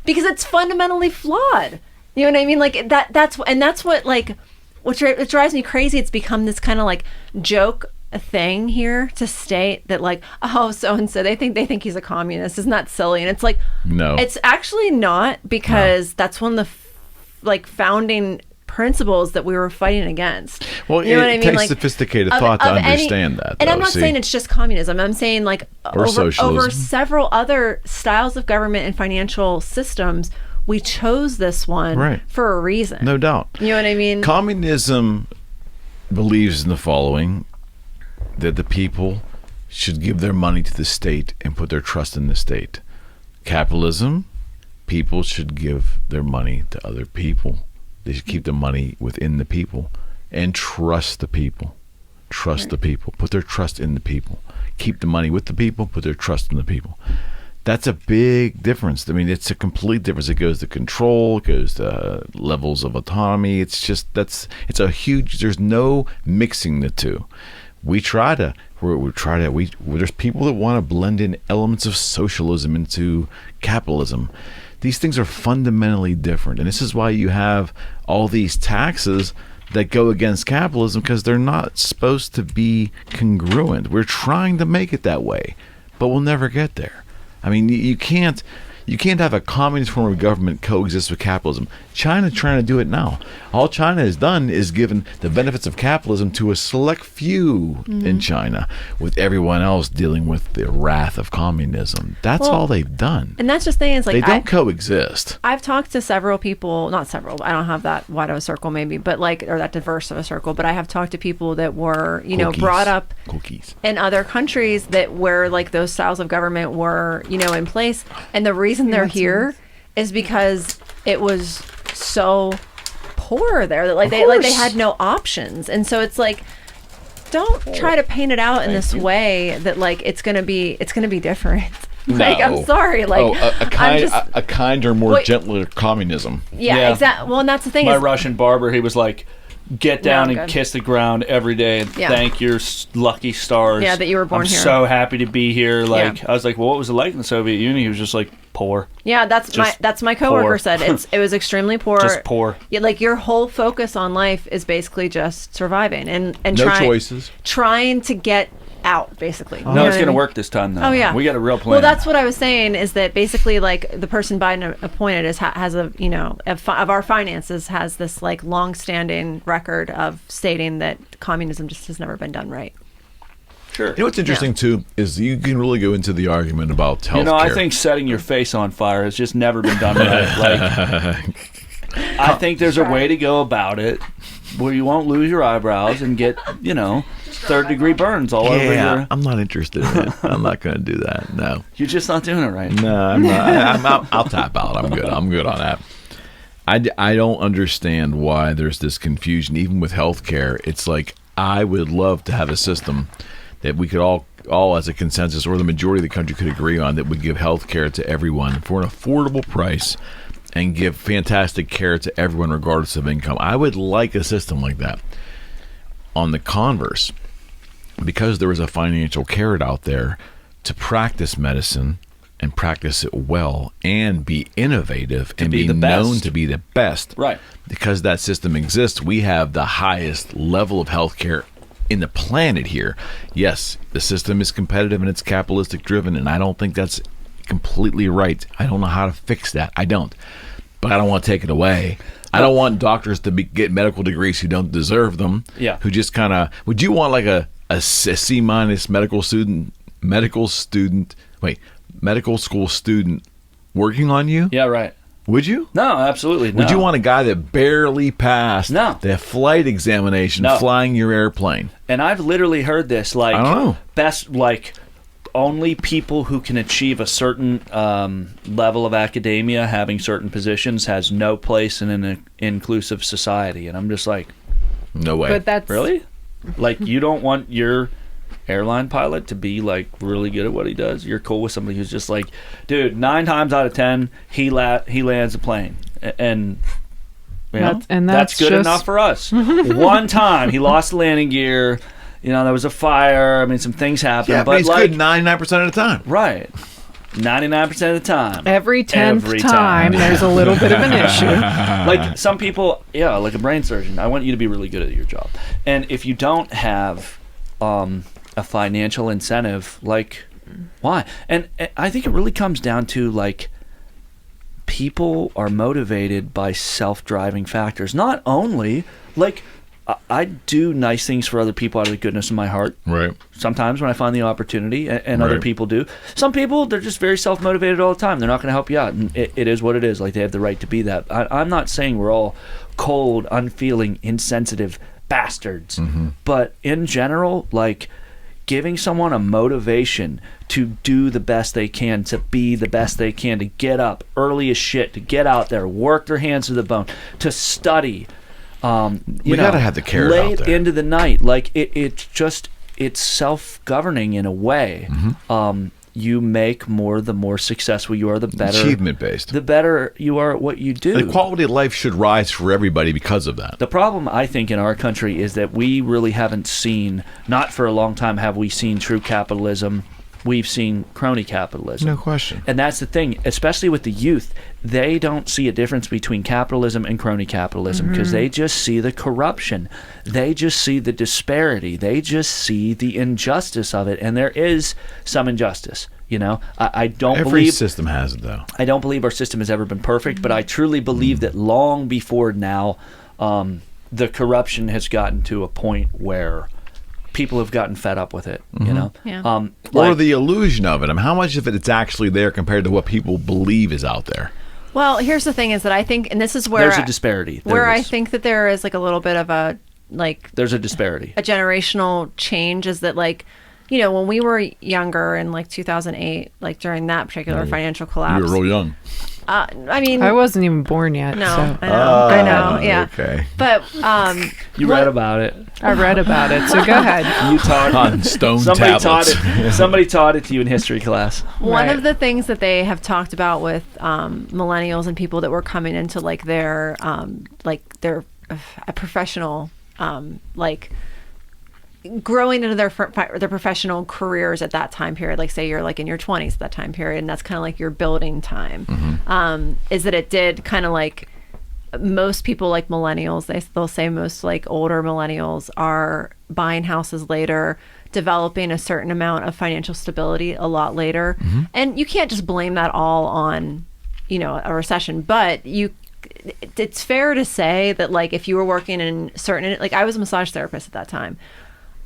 because it's fundamentally flawed. You know what I mean? Like that's what like what drives me crazy. It's become this kind of like joke thing here to state that like, oh, so and so they think he's a communist. Isn't that silly? And it's like, No. it's actually not, because that's one of the like founding principles that we were fighting against. Well, you know what I it mean? takes Like, sophisticated thought to understand that. And I'm though, not see? saying it's just communism. I'm saying like Or over socialism. several other styles of government and financial systems, we chose this one Right. for a reason. No doubt. You know what I mean? Communism believes in the following: that the people should give their money to the state and put their trust in the state. Capitalism, people should give their money to other people. They should keep the money within the people and trust the people. Trust the people. Put their trust in the people. Keep the money with the people. Put their trust in the people. That's a big difference. I mean, it's a complete difference. It goes to control, it goes to levels of autonomy. It's just, it's a huge, there's no mixing the two. There's people that want to blend in elements of socialism into capitalism. These things are fundamentally different. And this is why you have all these taxes that go against capitalism, because they're not supposed to be congruent. We're trying to make it that way, but we'll never get there. I mean, you can't have a communist form of government coexist with capitalism. China's trying to do it now. All China has done is given the benefits of capitalism to a select few in China, with everyone else dealing with the wrath of communism. That's all they've done. And that's just the thing, is like, They don't coexist. I've talked to several people, not several, I don't have that wide of a circle maybe, but like, or that diverse of a circle, but I have talked to people that were, you know, Cookies. brought up Cookies. in other countries that where like those styles of government were, you know, in place. And the reason they're here is because it was so poor there that like they had no options. And so it's like, don't try to paint it out in this way that like it's gonna be different. Like, No. I'm sorry, like a kinder, more Wait. gentler communism. yeah. Exactly. Well, and that's the thing My is, Russian barber, he was like, get down I'm and good. kiss the ground every day and Yeah. thank your lucky stars. Yeah, that you were born I'm here. so happy to be here. Like, Yeah. I was like, well, what was it like in the Soviet Union? He was just like, poor. yeah, that's my coworker poor. said it was extremely poor. Just poor. Yeah, like your whole focus on life is basically just surviving and No choices. trying to get out, basically. You know No, what it's I going to mean? work this time, though. Oh yeah, We got a real plan. Well, that's what I was saying, is that basically like the person Biden appointed has a, you know, of our finances has this like long-standing record of stating that communism just has never been done right. Sure. You know what's interesting too is you can really go into the argument about healthcare. You know, I think setting your face on fire has just never been done right. Like, I think there's a way to go about it where you won't lose your eyebrows and get, you know, third-degree burns all over your... I'm not interested in it. I'm not going to do that. No. You're just not doing it right. No, I'm not. I'll tap out. I'm good. I'm good on that. I don't understand why there's this confusion, even with healthcare. It's like, I would love to have a system that we could all as a consensus, or the majority of the country could agree on, that would give healthcare to everyone for an affordable price and give fantastic care to everyone regardless of income. I would like a system like that. On the converse, because there is a financial carrot out there to practice medicine and practice it well and be innovative and be known to be the best. Right. Because that system exists, we have the highest level of healthcare in the planet here. Yes, the system is competitive and it's capitalistic driven, and I don't think that's completely right. I don't know how to fix that. I don't. But I don't want to take it away. I don't want doctors to get medical degrees who don't deserve them. Yeah. Who just kind of, would you want like a C- medical school student working on you? Yeah, right. Would you? No, absolutely not. Would you want a guy that barely passed the flight examination flying your airplane? And I've literally heard this, like, I don't know. Best, like, only people who can achieve a certain level of academia having certain positions has no place in an inclusive society. And I'm just like, no way. But that's really? Like, you don't want your airline pilot to be like really good at what he does? You're cool with somebody who's just like, dude, 9 times out of 10 he lands a plane, and you know, that's good enough for us. One time he lost the landing gear, you know, there was a fire, I mean, some things happened, yeah, but he's like, good 99% of the time. Right. 99% of the time. Every 10th time there's a little bit of an issue. Like some people, yeah, like a brain surgeon, I want you to be really good at your job. And if you don't have a financial incentive, like, why? And I think it really comes down to, like, people are motivated by self-driving factors. Not only, like, I do nice things for other people out of the goodness of my heart. Right. Sometimes when I find the opportunity, and other people do. Some people, they're just very self-motivated all the time. They're not going to help you out. And it is what it is. Like, they have the right to be that. I'm not saying we're all cold, unfeeling, insensitive bastards. Mm-hmm. But in general, like, giving someone a motivation to do the best they can, to be the best they can, to get up early as shit, to get out there, work their hands to the bone, to study. You gotta have the carrot late out there. into the night. Like, it's self-governing in a way. Mm-hmm. You make more the more successful you are, the better. Achievement-based. The better you are at what you do. The quality of life should rise for everybody because of that. The problem, I think, in our country is that we really haven't seen, not for a long time have we seen true capitalism. We've seen crony capitalism. No question. And that's the thing, especially with the youth. They don't see a difference between capitalism and crony capitalism because they just see the corruption. They just see the disparity. They just see the injustice of it. And there is some injustice. You know, I don't believe... Every system has it, though. I don't believe our system has ever been perfect, but I truly believe that long before now, the corruption has gotten to a point where people have gotten fed up with it, you know? Yeah. Or the illusion of it. I mean, how much of it's actually there compared to what people believe is out there? Well, here's the thing is that I think, and this is where... There's a disparity. I think that there is like a little bit of a, like... There's a disparity. A generational change is that, like, you know, when we were younger in like 2008, like during that particular financial collapse... You were real young. I mean... I wasn't even born yet. No, so. I know, yeah. Okay. But... you read about it. I read about it, so go ahead. You taught on stone tablets. Somebody taught it to you in history class. One of the things that they have talked about with millennials and people that were coming into like their professional growing into their professional careers at that time period, like say you're like in your 20s at that time period, and that's kind of like your building time, is that it did kind of like most people like millennials, they'll say most like older millennials are buying houses later, developing a certain amount of financial stability a lot later. And you can't just blame that all on, you know, a recession, but it's fair to say that like if you were working in certain, like I was a massage therapist at that time,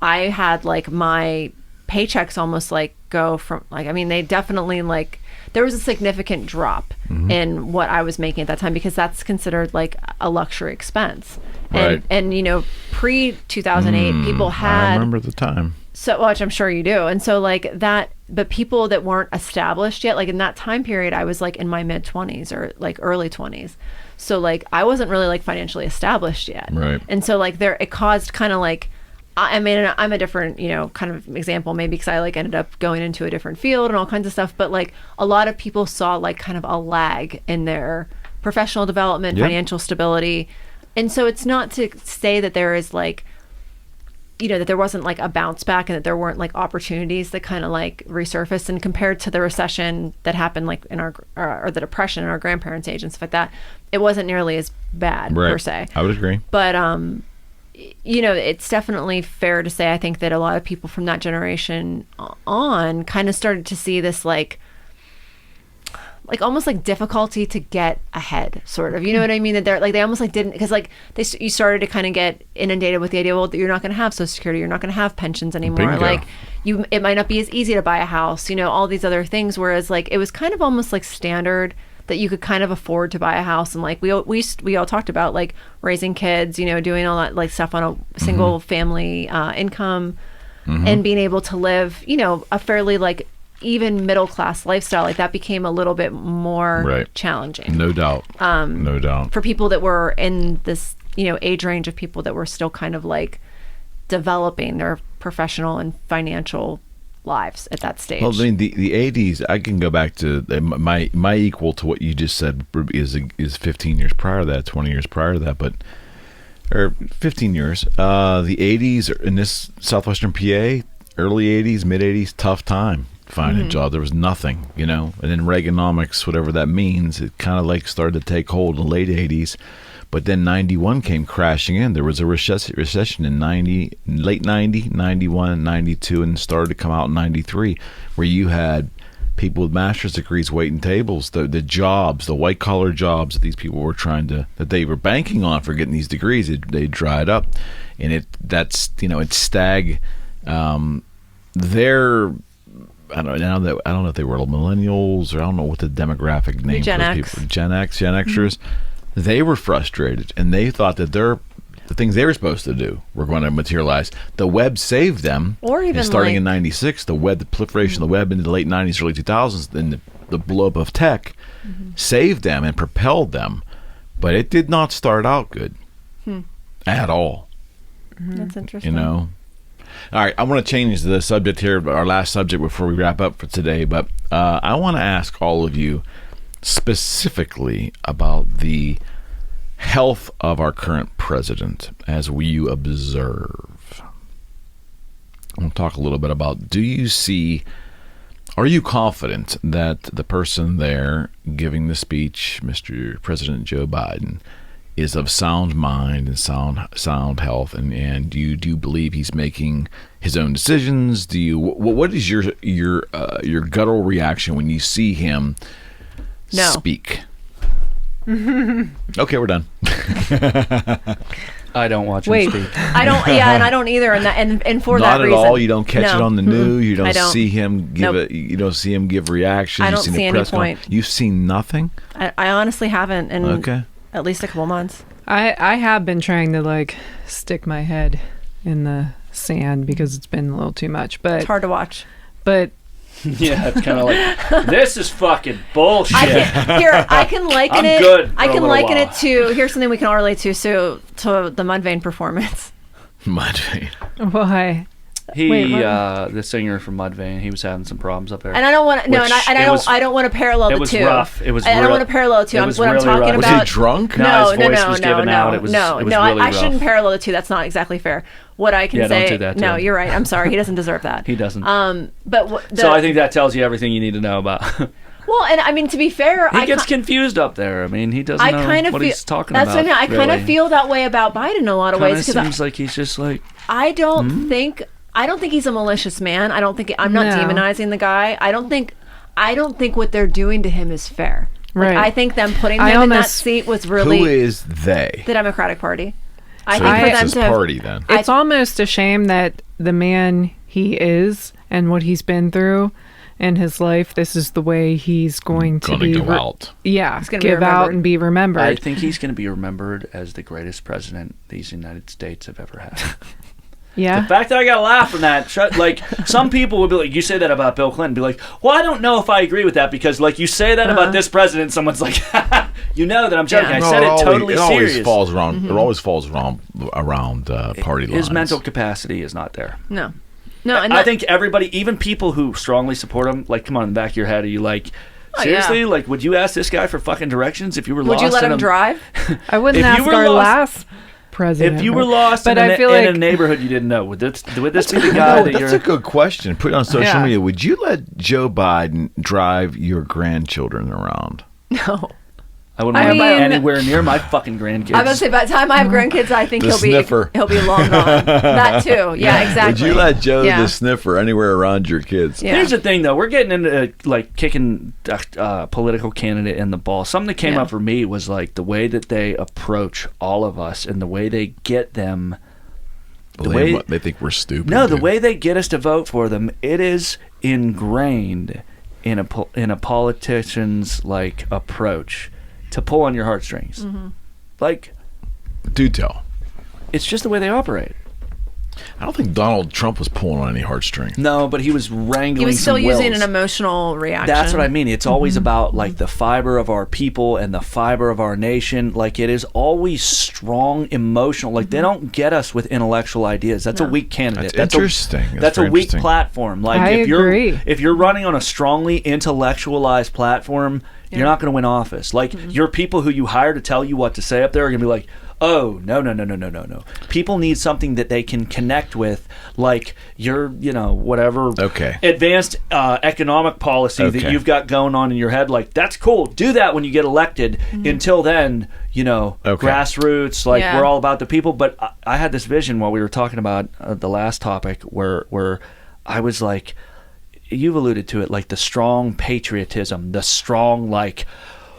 I had like my paychecks almost like go from like, I mean, they definitely like, there was a significant drop in what I was making at that time because that's considered like a luxury expense. And you know, pre 2008, people had. I remember the time. So, which I'm sure you do. And so like that, but people that weren't established yet, like in that time period, I was like in my mid-20s or like early 20s. So like I wasn't really like financially established yet. Right. And so like it caused kind of like, I mean, I'm a different, kind of example maybe because I like ended up going into a different field and all kinds of stuff. But like a lot of people saw like kind of a lag in their professional development, financial stability. And so it's not to say that there is like, that there wasn't like a bounce back and that there weren't like opportunities that kind of like resurfaced, and compared to the recession that happened like in our, or the depression in our grandparents' age and stuff like that, it wasn't nearly as bad per se. I would agree. But, it's definitely fair to say, I think that a lot of people from that generation on kind of started to see this like almost like difficulty to get ahead, sort of, you know what I mean? That they're like, they almost like didn't, because like you started to kind of get inundated with the idea, well, you're not going to have Social Security, you're not going to have pensions anymore. Bingo. Like it might not be as easy to buy a house, all these other things. Whereas like it was kind of almost like standard that you could kind of afford to buy a house. And like we all talked about like raising kids, doing all that like stuff on a single family income, and being able to live, a fairly like even middle class lifestyle. Like that became a little bit more challenging. No doubt. No doubt. For people that were in this, age range of people that were still kind of like developing their professional and financial lives at that stage. Well, I mean, the 80s, I can go back to my equal to what you just said is 15 years prior to that, 20 years prior to that, or 15 years. The 80s in this southwestern PA, early 80s, mid 80s, tough time finding a job. There was nothing, and then Reaganomics, whatever that means, it kind of like started to take hold in the late 80s. But then 91 came crashing in. There was a recession in late 90, 91, 92, and started to come out in 93, where you had people with master's degrees waiting tables, the jobs, the white collar jobs that these people were that they were banking on for getting these degrees, they dried up. And it's stag. They're, I don't know if they were millennials, or I don't know what the demographic name Gen for X. people. Gen Xers. They were frustrated, and they thought that the things they were supposed to do were going to materialize. The web saved them. Or even and starting like, in 96, the proliferation of the web into the late 90s, early 2000s, and the blow up of tech saved them and propelled them. But it did not start out good at all. That's interesting. All right, I want to change the subject here, our last subject before we wrap up for today. But I want to ask all of you specifically about the health of our current president as we observe. I want to talk a little bit about, are you confident that the person there giving the speech, Mr. President Joe Biden, is of sound mind and sound health, and do you believe he's making his own decisions? What is your guttural reaction when you see him speak? Okay, we're done. I don't watch him speak. I don't. Yeah, and I don't either. And for Not that reason, at all. You don't catch it on the news. You don't see him give Nope. You don't see him give reactions. I don't see any point. You've seen nothing. I honestly haven't in at least a couple months. I have been trying to like stick my head in the sand because it's been a little too much, but It's hard to watch. But Yeah, it's kind of like, this is fucking bullshit. I can liken I'm it. good for I a can little liken while. it to, here's something we can all relate to. So to the Mudvayne performance. Mudvayne. why? He, the singer from Mudvayne, he was having some problems up there. And I don't want to. No, and I don't want to parallel the two. It was rough. It was. I don't want to parallel the two. It was what really I'm talking rough. about. Was he drunk? No, his voice was giving out. It was really I rough. shouldn't parallel the two. That's not exactly fair. What I can say. Don't do that to no, him. you're right. I'm sorry. He doesn't deserve that. He doesn't. But so I think that tells you everything you need to know about. Well, and I mean, to be fair, he gets confused up there. I mean, he doesn't know what he's talking about. That's what I mean. I kind of feel that way about Biden in a lot of ways. It seems like he's just like. I don't think he's a malicious man. I'm not demonizing the guy. I don't think what they're doing to him is fair. Like, Right. I think them putting him in that seat was really. Who is they? The Democratic Party. I So think for it's them his to party then. It's almost a shame that the man he is and what he's been through in his life, this is the way he's going to go out. Yeah, He's gonna be give out remembered. and be remembered. I think he's going to be remembered as the greatest president these United States have ever had. Yeah. The fact that I got to laugh from that, like, some people would be like, you say that about Bill Clinton, be like, well, I don't know if I agree with that because, like, you say that about this president, someone's like, you know that I'm joking. Yeah. I said it totally it serious. always falls around. It always falls around party lines. His mental capacity is not there. No, and I think everybody, even people who strongly support him, like, come on, in the back of your head, are you like, seriously? yeah. Like, would you ask this guy for fucking directions if you were lost? Would you let in him drive? I wouldn't If you ask were our lost- last president. If you were lost but in I feel in a like neighborhood you didn't know, would this be the guy that That's you're... a good question. Put it on social Yeah. media. Would you let Joe Biden drive your grandchildren around? No. I wouldn't I want him mean- anywhere near my fucking grandkids. I was about to say, by the time I have grandkids, I think The sniffer. he'll be long gone. That too. Yeah, exactly. Would you let Joe Yeah. the sniffer anywhere around your kids? Yeah. Here's the thing, though. We're getting into, like, kicking political candidate in the ball. Something that came Yeah. up for me was, like, the way that they approach all of us and the way they get them. They think we're stupid. No, the dude. way they get us to vote for them, it is ingrained in a politician's, like, approach to pull on your heartstrings. Mm-hmm. Like, Do tell. it's just the way they operate. I don't think Donald Trump was pulling on any heartstrings. No, but he was wrangling He was still some using wills. an emotional reaction. That's what I mean. It's always about, like, the fiber of our people and the fiber of our nation. Like, it is always strong, emotional. Like, they don't get us with intellectual ideas. That's a weak candidate. That's interesting. That's a very weak interesting. platform. Like, I agree. if you're running on a strongly intellectualized platform, you're not going to win office. Like, your people who you hire to tell you what to say up there are going to be like, oh, no. People need something that they can connect with, like your, whatever advanced economic policy that you've got going on in your head. Like, that's cool. Do that when you get elected. Until then, grassroots, like, we're all about the people. But I had this vision while we were talking about the last topic where I was like, you've alluded to it, like the strong patriotism, the strong, like,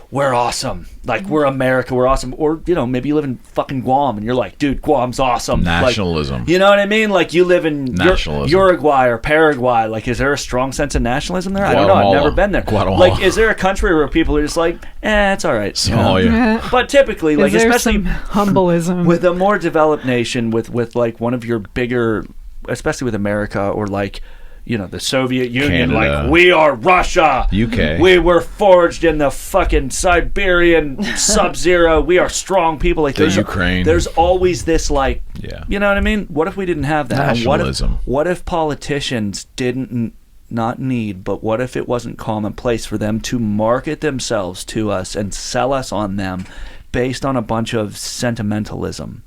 we're awesome. Like, we're America, we're awesome. Or, maybe you live in fucking Guam and you're like, dude, Guam's awesome. Nationalism. Like, you know what I mean? Like, you live in Nationalism. Uruguay or Paraguay. Like, is there a strong sense of nationalism there? I don't know. I've never been there. Guatemala. Like, is there a country where people are just like, it's all right. Somalia. But typically, like, is there especially some humbleism with a more developed nation, with like one of your bigger, especially with America or like, the Soviet Union, Canada. like, we are Russia. UK. We were forged in the fucking Siberian sub-zero. We are strong people. Like, Ukraine. There's always this, like, Yeah. you know what I mean? What if we didn't have that? And Nationalism. what if politicians didn't, not need, but what if it wasn't commonplace for them to market themselves to us and sell us on them based on a bunch of sentimentalism?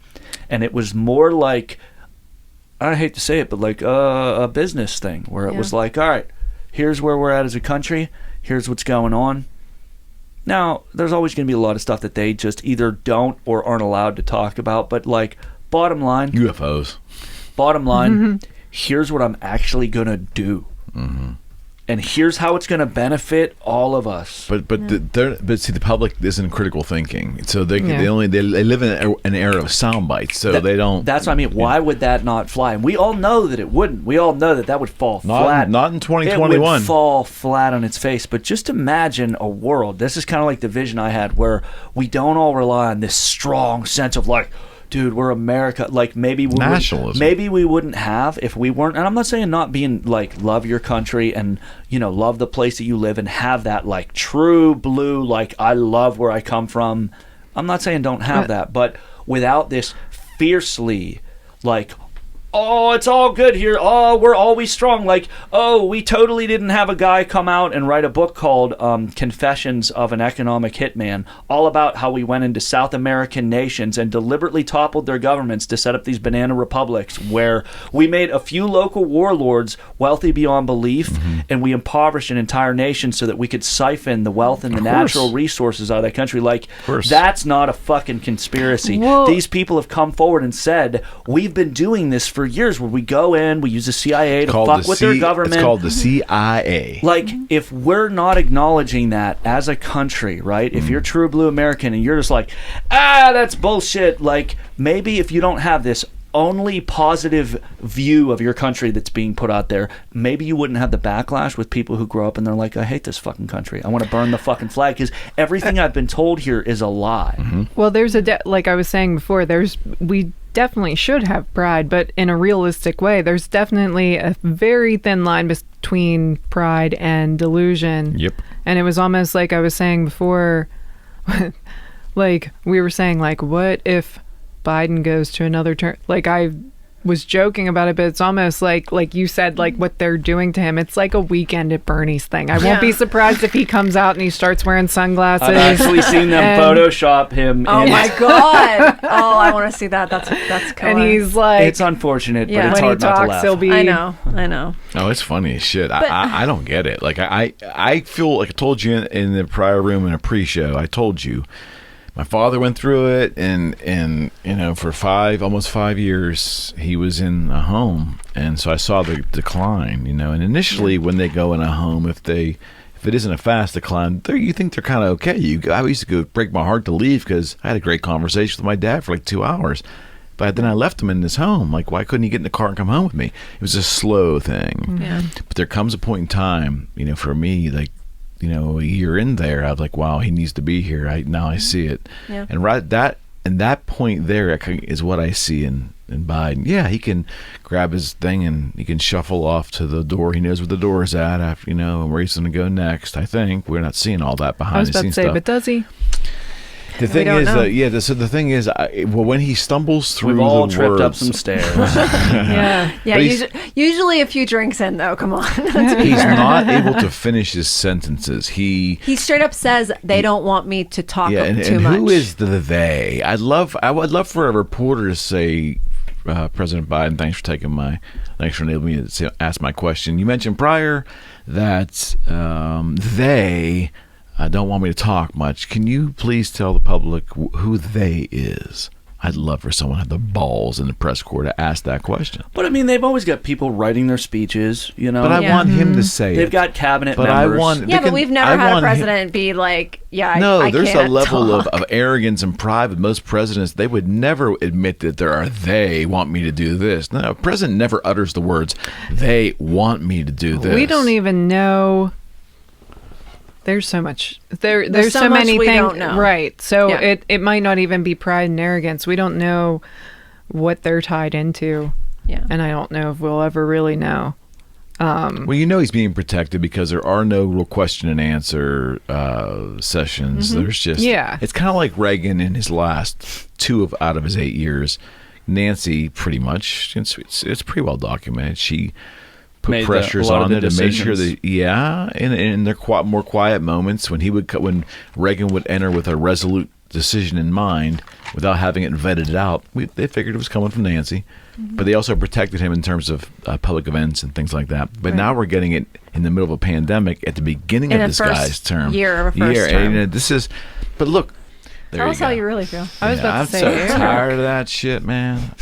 And it was more like, I hate to say it, but like a business thing where it was like, all right, here's where we're at as a country. Here's what's going on. Now, there's always going to be a lot of stuff that they just either don't or aren't allowed to talk about. But like, bottom line, UFOs. Bottom line, here's what I'm actually going to do. And here's how it's going to benefit all of us. But see, the public isn't critical thinking, so they live in an era of sound bites, so they don't. That's what I mean. Why would that not fly? And we all know that it wouldn't. We all know that would fall flat. Not in 2021. It would fall flat on its face. But just imagine a world. This is kind of like the vision I had, where we don't all rely on this strong sense of like, dude, we're America. Like, maybe we nationalism. Maybe we wouldn't have if we weren't. And I'm not saying not being like, love your country and love the place that you live and have that like true blue, like, I love where I come from. I'm not saying don't have that, but without this fiercely like, oh, it's all good here. Oh, we're always strong. Like, oh, we totally didn't have a guy come out and write a book called Confessions of an Economic Hitman, all about how we went into South American nations and deliberately toppled their governments to set up these banana republics where we made a few local warlords wealthy beyond belief, and we impoverished an entire nation so that we could siphon the wealth and the natural resources out of that country. Like, that's not a fucking conspiracy. Well, these people have come forward and said, we've been doing this for years, where we go in, we use the CIA to fuck with their government. It's called the CIA. Like, if we're not acknowledging that as a country, right? If you're true blue American and you're just like, that's bullshit. Like, maybe if you don't have this only positive view of your country that's being put out there, maybe you wouldn't have the backlash with people who grow up and they're like, I hate this fucking country. I want to burn the fucking flag because everything I've been told here is a lie. Well, there's like I was saying before, we definitely should have pride, but in a realistic way. There's definitely a very thin line between pride and delusion. Yep. And it was almost like I was saying before, like we were saying, like, what if Biden goes to another term? Like, I was joking about it, but it's almost like you said, like what they're doing to him. It's like a Weekend at Bernie's thing. I won't be surprised if he comes out and he starts wearing sunglasses. I've actually seen them Photoshop him. Oh my god! Oh, I want to see that. That's killer. And he's like, it's unfortunate, but it's when hard he not to talks, laugh. he'll be. I know. Oh, it's funny as shit. I don't get it. Like I feel like I told you in the prior room in a pre-show. I told you. My father went through it, and you know, for almost 5 years, he was in a home, and so I saw the decline. You know, and initially, when they go in a home, if it isn't a fast decline, you think they're kind of okay. I used to go break my heart to leave because I had a great conversation with my dad for like 2 hours, but then I left him in his home. Like, why couldn't he get in the car and come home with me? It was a slow thing. Yeah. But there comes a point in time, you know, for me, like, you know, a year in there, I was like, wow, he needs to be here. Now I see it. Yeah. And that point there is what I see in Biden. Yeah, he can grab his thing and he can shuffle off to the door. He knows where the door is at, after, you know, and where he's going to go next. I think we're not seeing all that behind the scenes stuff. I was about to say, but does he? The thing is, so the thing is, when he stumbles through We've all the tripped words, up some stairs. Yeah. Usually a few drinks in, though. Come on. he's not able to finish his sentences. He straight up says they don't want me to talk and too much. who is the they? I would love for a reporter to say, President Biden, thanks for enabling me to ask my question. You mentioned prior that they don't want me to talk much. Can you please tell the public who they is? I'd love for someone to have the balls in the press corps to ask that question. But I mean, they've always got people writing their speeches, you know. But I want him to say They've it. got cabinet But members. But we've never had a president be like, I there's can't a level talk. of arrogance and pride with most presidents. They would never admit that they want me to do this. No, a president never utters the words, they want me to do this. We don't even know. There's so much. There's so much many we things. don't know. Right. So Yeah. it might not even be pride and arrogance. We don't know what they're tied into. Yeah. And I don't know if we'll ever really know. Well, you know he's being protected because there are no real question and answer sessions. There's just it's kind of like Reagan in his last out of his 8 years. Nancy, pretty much, it's pretty well documented. She put pressures on it to make sure that in their more quiet moments when Reagan would enter with a resolute decision in mind without having it vetted out, they figured it was coming from Nancy. But they also protected him in terms of public events and things like that. But now we're getting it in the middle of a pandemic at the beginning of this guy's term. Year of a first term. And this is, but look, there Tell us you go. how you really feel. I was about to say, I'm so tired of that shit, man.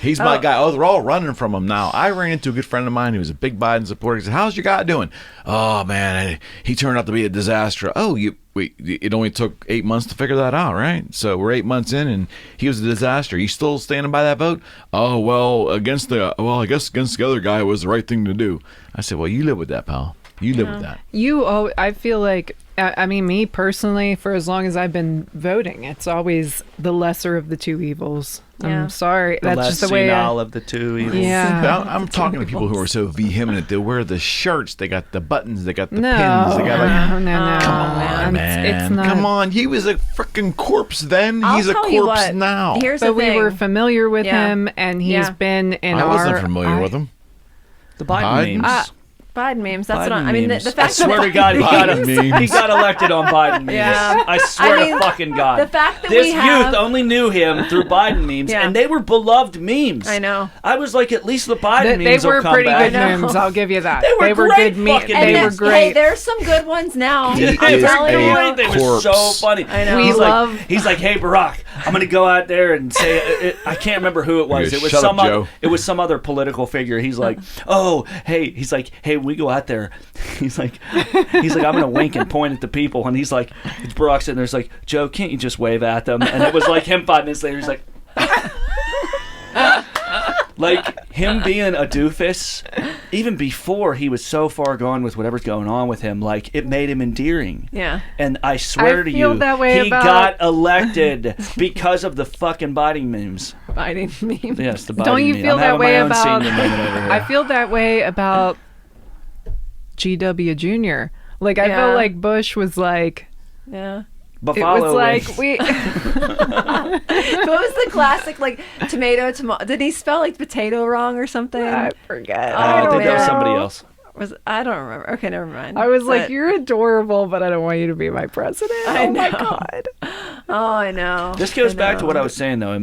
He's my guy. Oh, they're all running from him now. I ran into a good friend of mine who was a big Biden supporter. He said, how's your guy doing? Oh, man, he turned out to be a disaster. Oh, it only took 8 months to figure that out, right? So we're 8 months in, and he was a disaster. You still standing by that vote? Oh, well, I guess against the other guy was the right thing to do. I said, well, you live with that, pal. You live with that. I feel like, I mean, me personally, for as long as I've been voting, it's always the lesser of the two evils. Yeah. I'm sorry. The That's just the way of the two evils. Yeah. I'm talking to people who are so vehement. They wear the shirts. They got the buttons. They got the No, pins. They got no. come on, man. It's not. Come on. He was a freaking corpse then. I'll He's a tell you corpse what, now. Here's But the we thing. were familiar with Yeah. him, and he's Yeah. been in I our. wasn't familiar with him. The Biden memes. Biden memes. That's Biden what I mean. The memes. fact I swear that to God, he Biden got elected on Biden memes. Yeah. I swear I mean, to fucking God. the fact that this we have- youth only knew him through Biden memes, Yeah. and they were beloved memes. I know. I was like, at least the Biden They memes were will come pretty back. good memes. I'll give you that. They were great good memes. fucking They memes. were And great. Hey, there's some good ones now. He I'm is telling a you. They were so corpse. funny. I know. He's like, hey Barack, I'm gonna go out there and say I can't remember who it was. Yeah, It was shut up, some other, Joe. it was some other political figure. He's like, oh hey, we go out there. He's like, I'm gonna wink and point at the people, and he's like, Barack's sitting there. He's like, Joe, can't you just wave at them? And it was like him 5 minutes later. He's like. Like, him being a doofus, even before he was so far gone with whatever's going on with him, like, it made him endearing. Yeah. And I swear to you, that way he got elected because of the fucking Biden memes. Biden meme. Yes, the Biden Don't you meme. feel I'm that having way my own about? senior moment over here. I feel that way about GW Jr. Like, I Yeah. feel like Bush was like, Yeah. it Buffalo was like wings. we. What was the classic, like, tomato? Did he spell, like, potato wrong or something? I forget. I Oh, think that was man. somebody else. I don't remember. Okay, never mind. I was like, But- you're adorable, but I don't want you to be my president. I Oh my know. god. Oh, I know. This goes I back to what know. I was saying, though.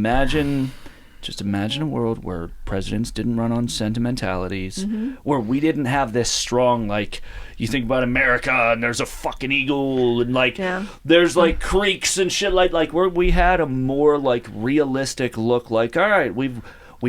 Just imagine a world where presidents didn't run on sentimentalities, where we didn't have this strong, like, you think about America and there's a fucking eagle and, like, Yeah. there's, like, creeks and shit, like where we had a more, like, realistic look, like, all right, we've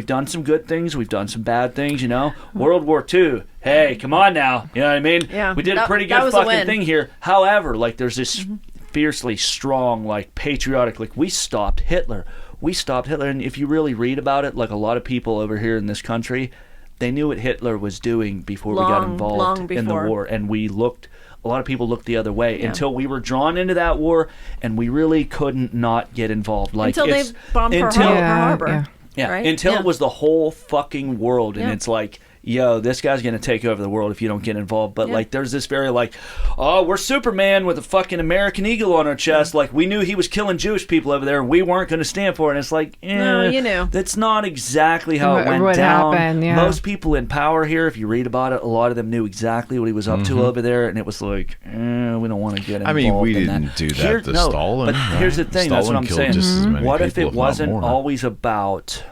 done some good things, we've done some bad things, you know? World War II, hey, come on now, you know what I mean? Yeah. We did a That- pretty that good was a fucking win. thing here. However, like, there's this fiercely strong, like, patriotic, like, we stopped Hitler. And if you really read about it, like, a lot of people over here in this country, they knew what Hitler was doing before we got Long involved in the before. war. And a lot of people looked the other way until we were drawn into that war, and we really couldn't not get involved. Like, Until they it's- bombed Pearl until- Harbor. Yeah. Yeah, Right? until Yeah. it was the whole fucking world, and Yeah. it's like, yo, this guy's gonna take over the world if you don't get involved. But Yeah. like, there's this very like, oh, we're Superman with a fucking American eagle on our chest. Like, we knew he was killing Jewish people over there, and we weren't gonna stand for it. And it's like, No, you knew. that's not exactly how it went What down. happened, yeah. Most people in power here, if you read about it, a lot of them knew exactly what he was up to over there, and it was like, we don't want to get involved. I mean, we in didn't that. do that Here- to no, Stalin. But here's the right? thing. That's what Stalin I'm killed saying. just as many What if people, it if not wasn't more. always about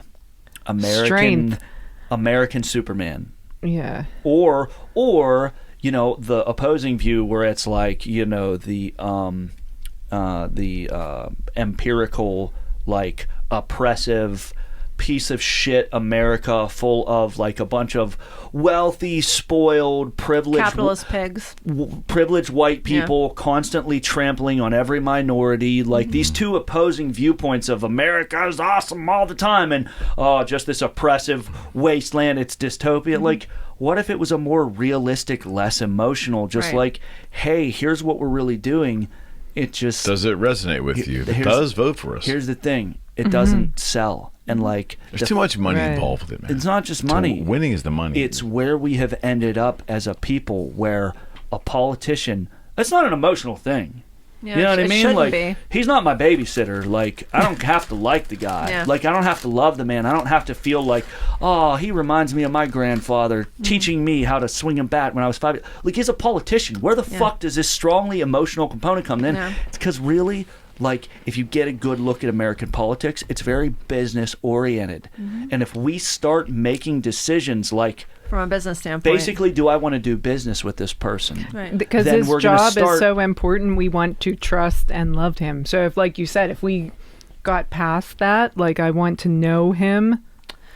Strength. American Superman, Yeah. or you know, the opposing view where it's like, you know, the empirical, like, oppressive piece of shit America full of like a bunch of wealthy, spoiled, privileged Capitalist pigs. privileged white people constantly trampling on every minority, like these two opposing viewpoints of America is awesome all the time and just this oppressive wasteland, it's dystopia. Like, what if it was a more realistic, less emotional, just Right. like, hey, here's what we're really doing. It just Does it resonate with you? If it here's- does, vote for us. here's the thing, it doesn't sell. And like, There's too much money Right. involved with it, man. it's not just money. Winning is the money. It's where we have ended up as a people, where a politician, it's not an emotional thing. Yeah, You know what I it mean? shouldn't Like, be. he's not my babysitter. Like, I don't have to like the guy. Yeah. Like, I don't have to love the man. I don't have to feel like, oh, he reminds me of my grandfather teaching me how to swing a bat when I was 5. Like, he's a politician. Where the fuck does this strongly emotional component come in? Yeah. It's because really, like, if you get a good look at American politics, it's very business oriented. And if we start making decisions like, From a business standpoint. basically, do I want to do business with this person? Right. Because Then his we're gonna job start- is so important, we want to trust and love him. So if, like you said, if we got past that, like, I want to know him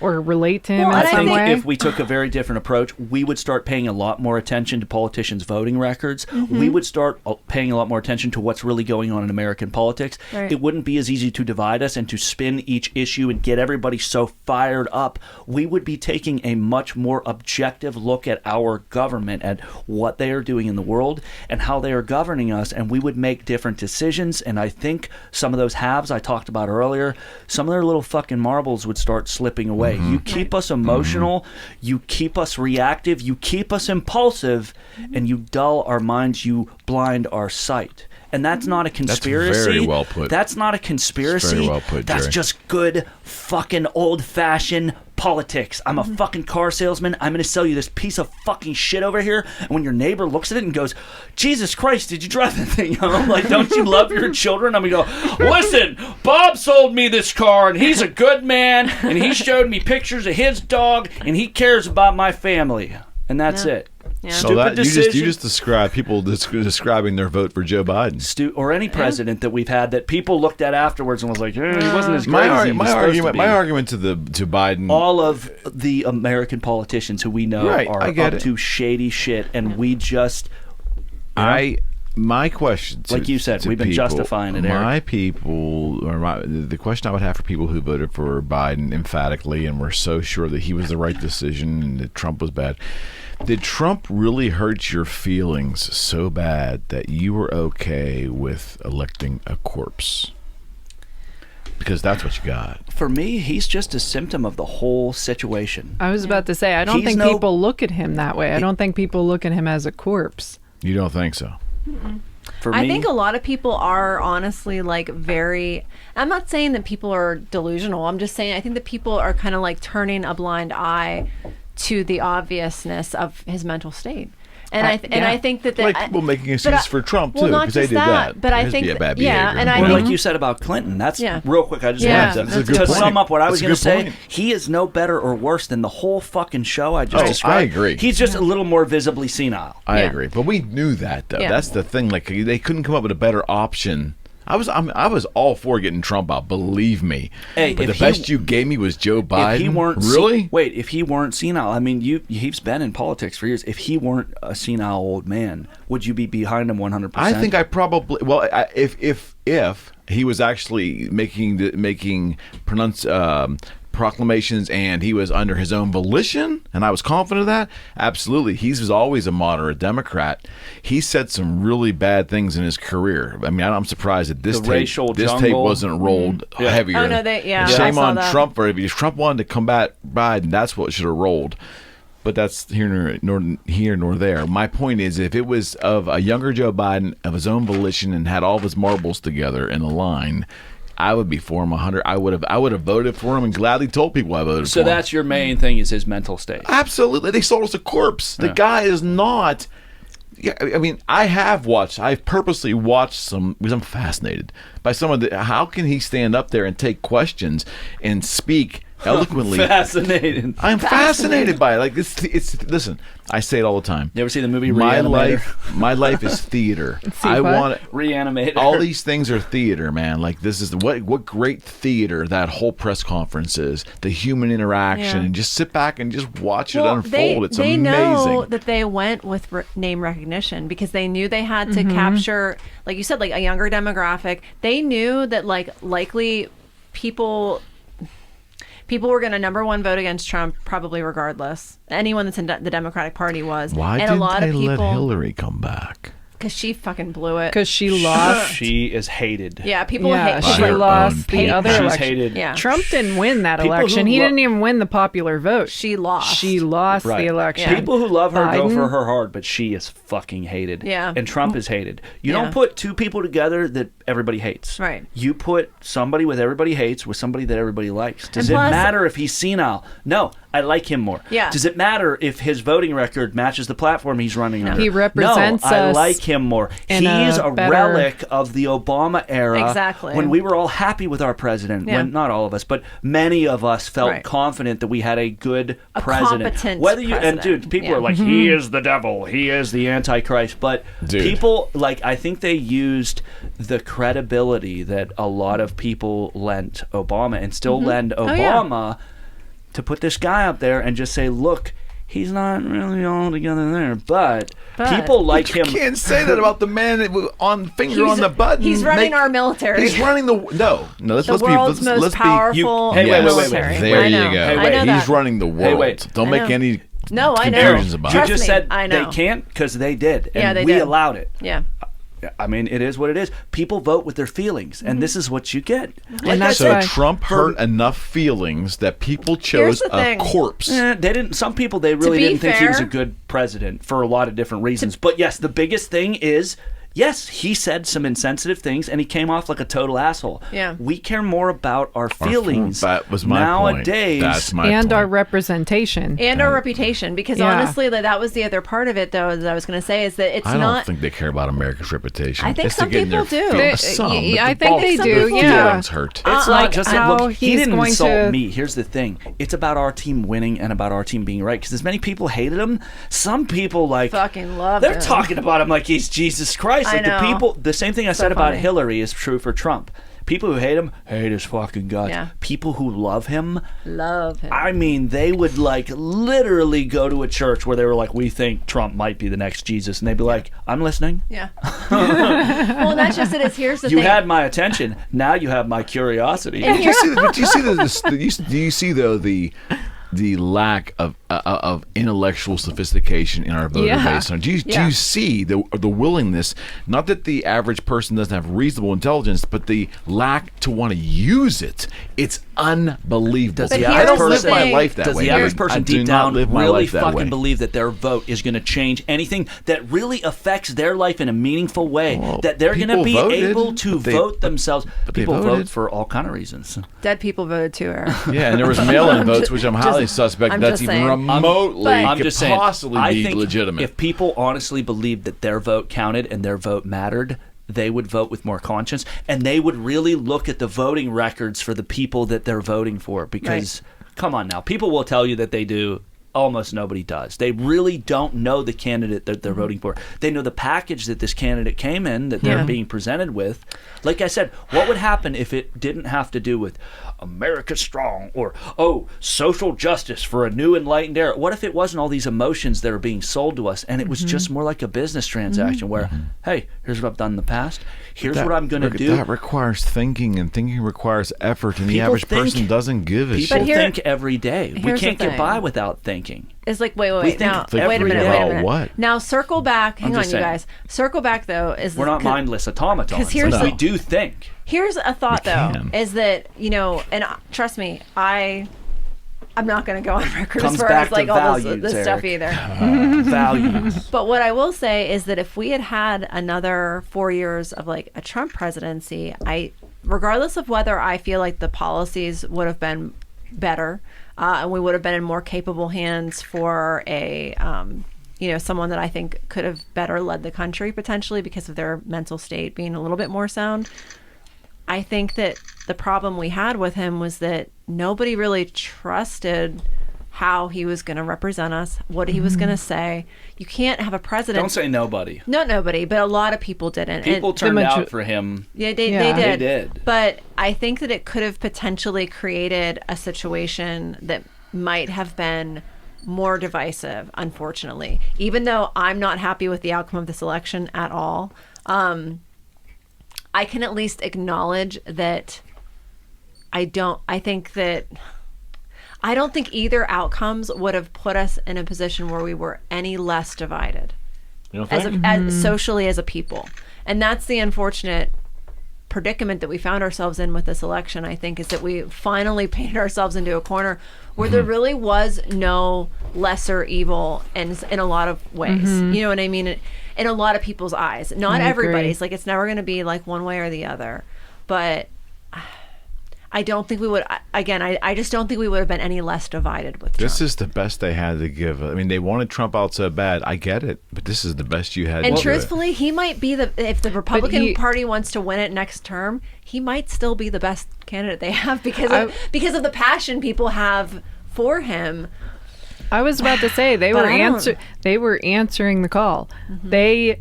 or relate to him Well, in and I some think way. if we took a very different approach, we would start paying a lot more attention to politicians' voting records. We would start paying a lot more attention to what's really going on in American politics. Right. It wouldn't be as easy to divide us and to spin each issue and get everybody so fired up. We would be taking a much more objective look at our government, at what they are doing in the world and how they are governing us, and we would make different decisions. And I think some of those halves I talked about earlier, some of their little fucking marbles would start slipping away. You keep us emotional, you keep us reactive, you keep us impulsive, and you dull our minds, you blind our sight. And that's not a conspiracy. very well put. That's not a conspiracy. very well put, That's Jerry. just good fucking old-fashioned politics. I'm a fucking car salesman. I'm going to sell you this piece of fucking shit over here. And when your neighbor looks at it and goes, Jesus Christ, did you drive that thing home? Like, don't you love your children? I'm going to go, listen, Bob sold me this car, and he's a good man, and he showed me pictures of his dog, and he cares about my family. And that's Yeah. it. Yeah. so Stupid that you decision. just describe people describing their vote for Joe Biden. Or any president that we've had that people looked at afterwards and was like, he wasn't as great My, as he was my supposed argument, to be. my argument to Biden. All of the American politicians who we know Right, are I get up it. to shady shit, and we just... I My question, Like you said, we've been justifying it, Eric. My people, the question I would have for people who voted for Biden emphatically and were so sure that he was the right decision and that Trump was bad. Did Trump really hurt your feelings so bad that you were okay with electing a corpse? Because that's what you got. For me, he's just a symptom of the whole situation. I was about to say, I don't He's think no- people look at him that way. I don't think people look at him as a corpse. You don't think so? For me, I think a lot of people are honestly like very. I'm not saying that people are delusional. I'm just saying I think that people are kind of like turning a blind eye to the obviousness of his mental state. And I think that Like people making excuses for Trump too, not because they just did that. But I That'd think be a bad yeah, behavior. and I Or think like you said about Clinton, that's Yeah. real quick. I just Yeah. wanted That's a good to point. sum up what I was That's a going to good say. point. He is no better or worse than the whole fucking show I just Oh, described. I agree. He's just a little more visibly senile. I Yeah. agree, but we knew that though. Yeah. That's the thing. Like they couldn't come up with a better option. I was all for getting Trump out. Believe me. Hey, but the if he- best you gave me was Joe Biden. If he weren't really. if he weren't senile, I mean, he's been in politics for years. If he weren't a senile old man, would you be behind him 100%? I think I probably if he was actually making proclamations and he was under his own volition and I was confident of that, absolutely. He was always a moderate Democrat. He said some really bad things in his career. I mean, I'm surprised that this The racial tape jungle. wasn't rolled heavier. Oh, no, yeah, Shame I saw on that. Trump for if Trump wanted to combat Biden, that's what should have rolled. But that's here nor there. My point is, if it was of a younger Joe Biden of his own volition and had all of his marbles together in a line, I would be for him 100. I would have voted for him and gladly told people I voted for so. him. That's your main thing is his mental state. Absolutely. They sold us a corpse. The guy is not. Yeah, I mean, I've purposely watched some because I'm fascinated by some of the. How can he stand up there and take questions and speak eloquently? Fascinating. I'm fascinated by it. Like it's. Listen, I say it all the time. You ever see the movie My Reanimator? my life is theater. See I what? want Reanimator. all these things are theater, man. Like this is what great theater that whole press conference is. The human interaction Yeah. and just sit back and just watch it unfold. It's they amazing. know that they went with name recognition because they knew they had to capture, like you said, like a younger demographic. They knew that like likely people were going to number one vote against Trump probably regardless. Anyone that's in the Democratic Party was. Why and didn't a lot they of people, let Hillary come back? Because she fucking blew it. Because she lost. She is hated. Yeah, people Yeah, hate. By she her own lost the people. other She's election. hated. Yeah. Trump didn't win that People who election. He lo- didn't even win the popular vote. She lost. She lost Right. the election. Yeah. People who love her go Biden? for her hard, but she is fucking hated. Yeah. And Trump is hated. You Yeah. don't put two people together that everybody hates. Right. You put somebody with everybody hates with somebody that everybody likes. Does And it plus- matter if he's senile? No, I like him more. Yeah. Does it matter if his voting record matches the platform he's running under? He represents no, I us like him more. in He's a a better- relic of the Obama era. Exactly. When we were all happy with our president. Yeah. When not all of us, but many of us felt Right. confident that we had a good A president. competent Whether you and president. dude, people Yeah. are like, he is the devil, he is the Antichrist. But Dude. people like, I think they used the credibility that a lot of people lent Obama and still lend Oh, yeah. Obama to put this guy up there and just say, look, he's not really all together there, but people like You him. can't say that about the man on finger on the button. He's running our military. He's running the no. Let's the be world's most let's powerful Hey, wait, wait, wait, wait. military. There I know. you go. Hey, I wait. know He's that. running the world. wait. Don't I make know. any No, I know. confusions about You it. Trust just me, said I know. they can't because they did, and Yeah, they we did. allowed it. Yeah. I mean, it is what it is. People vote with their feelings, and this is what you get. And that's So why- Trump hurt enough feelings that people chose the a thing. corpse. They didn't. Some people they really be didn't think he was a fair- good president for a lot of different reasons. But yes, the biggest thing is. Yes, he said some insensitive things, and he came off like a total asshole. Yeah. We care more about our feelings That was my nowadays. point. That's my and point. our representation. And our reputation, because Yeah. honestly, that was the other part of it, though. That I was going to say is that it's I don't not. think they care about America's reputation. I think It's to some get in their people do. feelings. They- Some, yeah, but I the think bulk- they Some do. people Yeah. feelings hurt. It's like not just that. how Look, he he's didn't going insult to- me. Here's the thing: it's about our team winning and about our team being right. Because as many people hated him, some people like Fucking love They're him. talking about him like he's Jesus Christ. I Like the know. people. The same thing I said about funny. Hillary is true for Trump. People who hate him hate his fucking guts. Yeah. People who love him, Love him. I mean, they would like literally go to a church where they were like, we think Trump might be the next Jesus, and they'd be like, I'm listening. Yeah. Well, that's just it. Here's the You thing. had my attention. Now you have my curiosity. Do you see though the lack of intellectual sophistication in our voter Yeah. base? Do you see the willingness? Not that the average person doesn't have reasonable intelligence, but the lack to want to use it. It's unbelievable. Does the I don't average live my person- life that Does way. the average I person do deep not down live my really life that fucking way. believe that their vote is going to change anything that really affects their life in a meaningful way? Well, that they're going to people be voted, able to but they- vote themselves? but they People vote voted. for all kind of reasons. Dead people voted too, Eric. Yeah, and there was mail-in votes, which I'm highly suspect I'm that's just even saying. remotely I'm could just saying, possibly I be think legitimate. if people honestly believed that their vote counted and their vote mattered, they would vote with more conscience, and they would really look at the voting records for the people that they're voting for. Because, come on now, people will tell you that they do. Almost nobody does. They really don't know the candidate that they're voting for. They know the package that this candidate came in, that they're being presented with. Like I said, what would happen if it didn't have to do with America Strong or, social justice for a new enlightened era? What if it wasn't all these emotions that are being sold to us, and it was just more like a business transaction where, hey, here's what I've done in the past. Here's what I'm going to do. That requires thinking, and thinking requires effort, and the People average think- person doesn't give a People shit. here- think every day. We here's the can't get thing. by without thinking. It's like, wait. think Now, think wait a minute. every Wait a day. minute. What? Now, circle back. Hang on, just you saying. guys. Circle back, though. We're not mindless automatons. 'cause here's Like, the- we do think. Here's a thought, We though, can. is that, and trust me, I'm not going to go on record Comes as far back as like to all values, this stuff Eric. either. Values. But what I will say is that if we had another 4 years of like a Trump presidency, regardless of whether I feel like the policies would have been better, and we would have been in more capable hands for a, someone that I think could have better led the country potentially because of their mental state being a little bit more sound. I think that the problem we had with him was that nobody really trusted how he was going to represent us, what he was going to say. You can't have a president. Don't say nobody. Not nobody, but a lot of people didn't. People And- turned major- out for him. yeah, they Yeah. did. They did. But I think that it could have potentially created a situation that might have been more divisive, unfortunately. Even though I'm not happy with the outcome of this election at all, I can at least acknowledge that I don't think either outcomes would have put us in a position where we were any less divided You don't as, think? as socially as a people. And that's the unfortunate predicament that we found ourselves in with this election, I think, is that we finally painted ourselves into a corner where there really was no lesser evil in a lot of ways. You know what I mean? In a lot of people's eyes. Not I agree. everybody's. Like, it's never going to be like one way or the other. But I don't think we would, again, I just don't think we would have been any less divided with Trump. This is the best they had to give. I mean, they wanted Trump out so bad. I get it, but this is the best you had And to do it. truthfully, he might be if the Republican he- Party wants to win it next term, he might still be the best candidate they have because of the passion people have for him. I was about to say they But were I don't- they were answering the call. They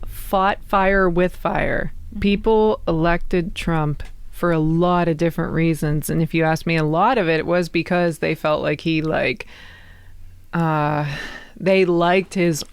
fought fire with fire. People elected Trump for a lot of different reasons, and if you ask me, a lot of it was because they felt like they liked his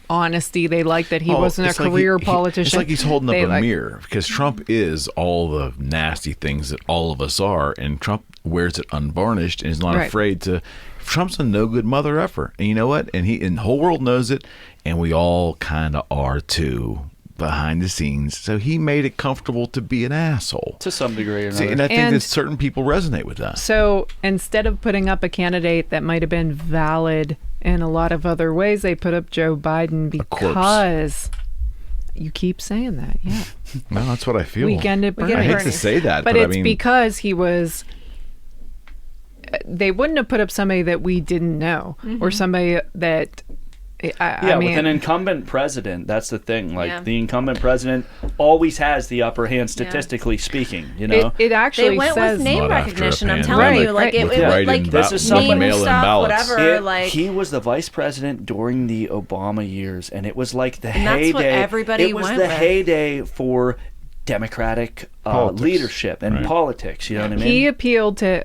honesty. They liked that he wasn't a it's like career politician. It's like he's holding up They a mirror because Trump is all the nasty things that all of us are, and Trump wears it unvarnished and is not Right. afraid to. Trump's a no good mother effer, and you know what? And the whole world knows it, and we all kind of are too behind the scenes. So he made it comfortable to be an asshole. To some degree or See, another. and I think And- that certain people resonate with that. So instead of putting up a candidate that might have been valid in a lot of other ways, they put up Joe Biden corpse. because you keep saying that. Yeah. No, that's what I feel. Weekend at I Bernie's. hate to say that, But but I it's mean, because he was. They wouldn't have put up somebody that we didn't know or somebody that. I mean, with an incumbent president, that's the thing. Like, Yeah. the incumbent president always has the upper hand, statistically speaking, you know? it actually They went says with name Not after a recognition. I'm pandemic. telling you, like Right. it, With it was writing like This is somebody- name mail-in stuff, ballots. whatever. Like he was the vice president during the Obama years, and it was like the And that's heyday. what everybody it was went the with. heyday for democratic Politics. leadership and Right. politics. You know what I mean? He appealed to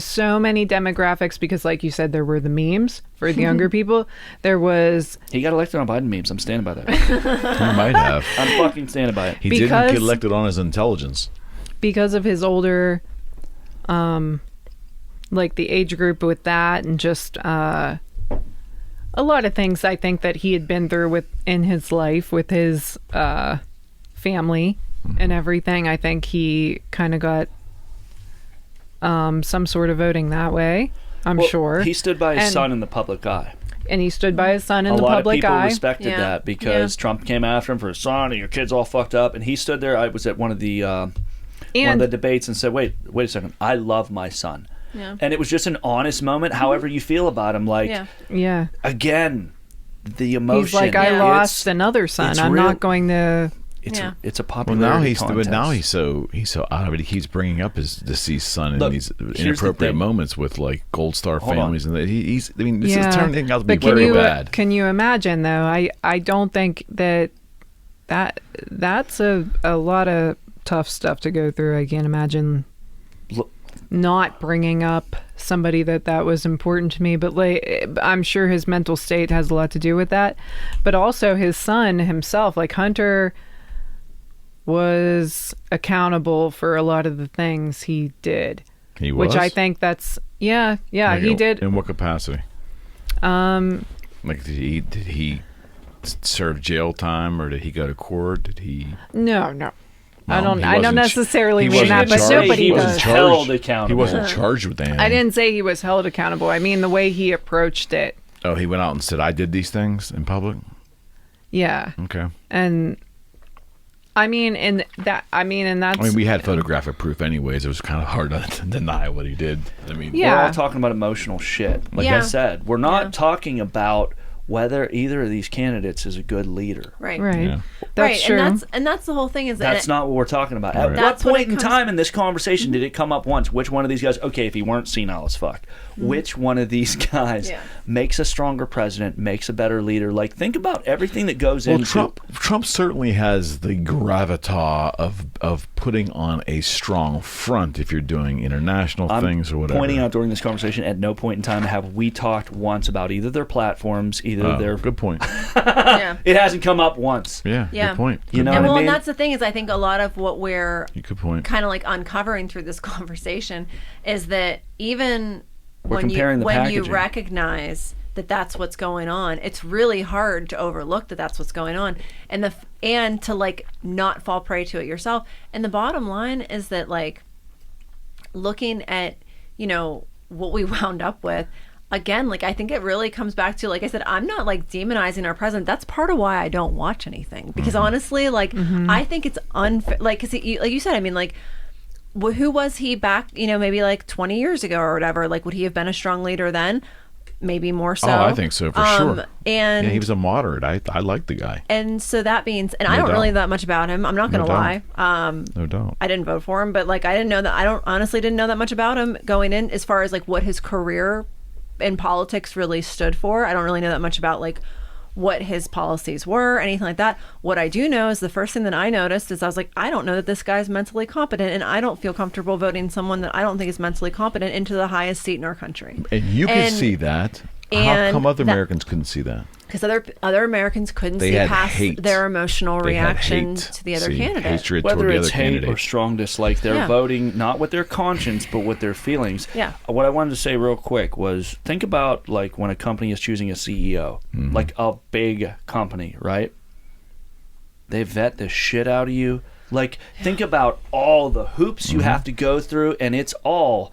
so many demographics because, like you said, there were the memes for the younger people. There was He got elected on Biden memes. I'm standing by that. He might have. I'm fucking standing by it. He didn't Because- get elected on his intelligence. because of his older, like the age group with that, and just a lot of things I think that he had been through in his life with his family and everything. I think he kind of got some sort of voting that way. I'm Well, sure. He stood by his And- son in the public eye. and he stood by his son in A the lot of public people eye. respected Yeah. that because Yeah. Trump came after him for his son and your kid's all fucked up. And he stood there. I was at one of the And debates and said, wait a second. I love my son. Yeah. And it was just an honest moment, however you feel about him. Like, Yeah. yeah, again, the emotion. he's like, I Yeah. lost another son. it's I'm real. not going to. Yeah. It's a Well, popularity contest. now he's so out of it. He keeps bringing up his deceased son in Look, these here's the inappropriate thing. moments with like Gold Star Hold on. families, and he's. I mean, this Yeah. is turning out to be But can very you bad. can you imagine though? I don't think that's a lot of tough stuff to go through. I can't imagine Look- not bringing up somebody that was important to me, but like I'm sure his mental state has a lot to do with that, but also his son himself, like Hunter was accountable for a lot of the things he did, He was, which I think that's yeah Like, he did. In what capacity? Like did he serve jail time, or did he go to court? Did he? No, Well, I don't he necessarily wasn't- he mean that, wasn't but charged- nobody he does. was held accountable. He wasn't charged with anything. I didn't say he was held accountable. I mean the way he approached it. Oh, he went out and said, "I did these things in public." Yeah. Okay. And I mean that's I mean, we had photographic proof, anyways. It was kind of hard to deny what he did. I mean, Yeah. We're all talking about emotional shit. Like I Yeah. said, we're not Yeah. talking about whether either of these candidates is a good leader. Right. right. Yeah. That's right. true. And that's the whole thing is that That's not what we're talking about. At Right. what That's what point it in comes- time in this conversation did it come up once? Which one of these guys, okay, if he weren't senile as fuck, which one of these guys Yeah. makes a stronger president, makes a better leader? Like, think about everything that goes Well, into Trump certainly has the gravitas of putting on a strong front if you're doing international I'm things or whatever. pointing out during this conversation, at no point in time have we talked once about either their platforms, either Oh, their. good point. yeah. It hasn't come up once. Yeah, Yeah. good point. You know And what I well, mean? and that's the thing is I think a lot of what we're Good point. kind of like uncovering through this conversation is that even We're when comparing the you packaging. recognize that that's what's going on, it's really hard to overlook that that's what's going on, and to like not fall prey to it yourself. And the bottom line is that like looking at what we wound up with. Again, like I think it really comes back to, like I said, I'm not like demonizing our president. That's part of why I don't watch anything, because honestly, like I think it's unfair. Like, because like you said, I mean, like who was he back? Maybe like 20 years ago or whatever. Like, would he have been a strong leader then? Maybe more so. Oh, I think so for sure. And Yeah, he was a moderate. I like the guy. and so that means, and I No don't really doubt. know that much about him. I'm not gonna No lie. No doubt. I didn't vote for him, but like I honestly didn't know that much about him going in, as far as like what his career in politics really stood for. I don't really know that much about like what his policies were, anything like that. What I do know is the first thing that I noticed is I was like, I don't know that this guy's mentally competent, and I don't feel comfortable voting someone that I don't think is mentally competent into the highest seat in our country. And you can And- see that. How and come other that- Americans couldn't see that? Because other Americans couldn't They see had past hate. their emotional They had reaction hate. to the other See, candidate. hatred Whether toward the it's other hate candidate. or strong dislike, they're Yeah. voting not with their conscience, but with their feelings. Yeah. What I wanted to say real quick was, think about like when a company is choosing a CEO, Mm-hmm. like a big company, right? They vet the shit out of you. Like, think about all the hoops you Mm-hmm. have to go through, and it's all.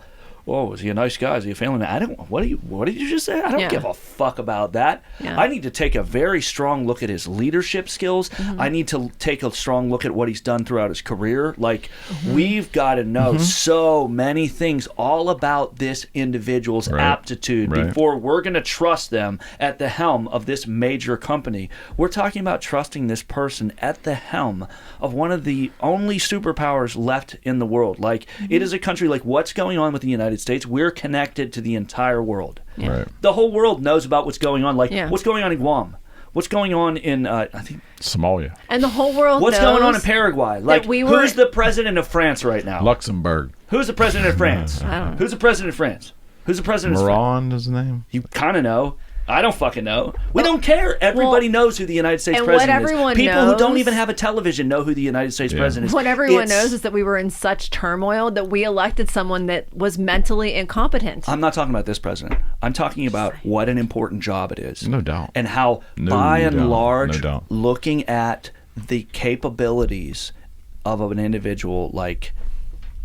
Oh, is he a nice guy? Is he a family man? What did you just say? I don't Yeah. give a fuck about that. Yeah. I need to take a very strong look at his leadership skills. Mm-hmm. I need to take a strong look at what he's done throughout his career. Like, Mm-hmm. we've got to know so many things all about this individual's Right. aptitude Right. before we're going to trust them at the helm of this major company. We're talking about trusting this person at the helm of one of the only superpowers left in the world. Like, it is a country, like what's going on with the United States, we're connected to the entire world. Right. The whole world knows about what's going on. Like, Yeah. what's going on in Guam? What's going on in I think Somalia, And the whole world what's knows going on in Paraguay? Like, we were- who's the president of France right now? Luxembourg, Who's the president of France? I don't know. Who's the president of France? Who's the president of France? Moran is his name. You kind of know. I don't fucking know. We don't care. Everybody knows who the United States and what president is. everyone People who don't knows- even have a television know who the United States president is. What everyone It's- knows is that we were in such turmoil that we elected someone that was mentally incompetent. I'm not talking about this president. I'm talking about what an important job it is. No doubt. And how, No by and doubt. large, No doubt. looking at the capabilities of an individual, like,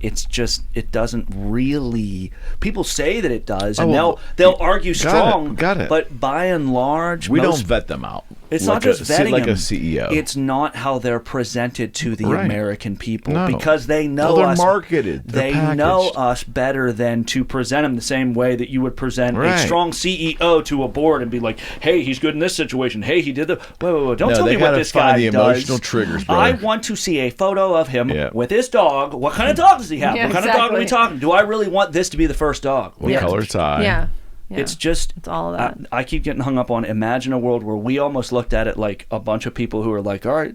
it's just, it doesn't really. People say that it does, and Oh, well, they'll argue got it, strong. got it. But by and large, We most don't vet them out. It's like not just vetting like them. a CEO. It's not how they're presented to the Right. American people No. because they know Well, they're us. marketed. They're They know packaged. us better than to present them the same way that you would present a Right. strong CEO to a board and be like, "Hey, he's good in this situation. Hey, he did the. Whoa. Don't No, tell they me what gotta this find guy the does. emotional triggers, brother. I want to see a photo of him Yeah. with his dog. What kind of dog does he have? Yeah, What kind of dog are we exactly. talking? Do I really want this to be the first dog? What color tie? yeah. It's just It's all of that. I keep getting hung up on imagine a world where we almost looked at it like a bunch of people who are like, all right,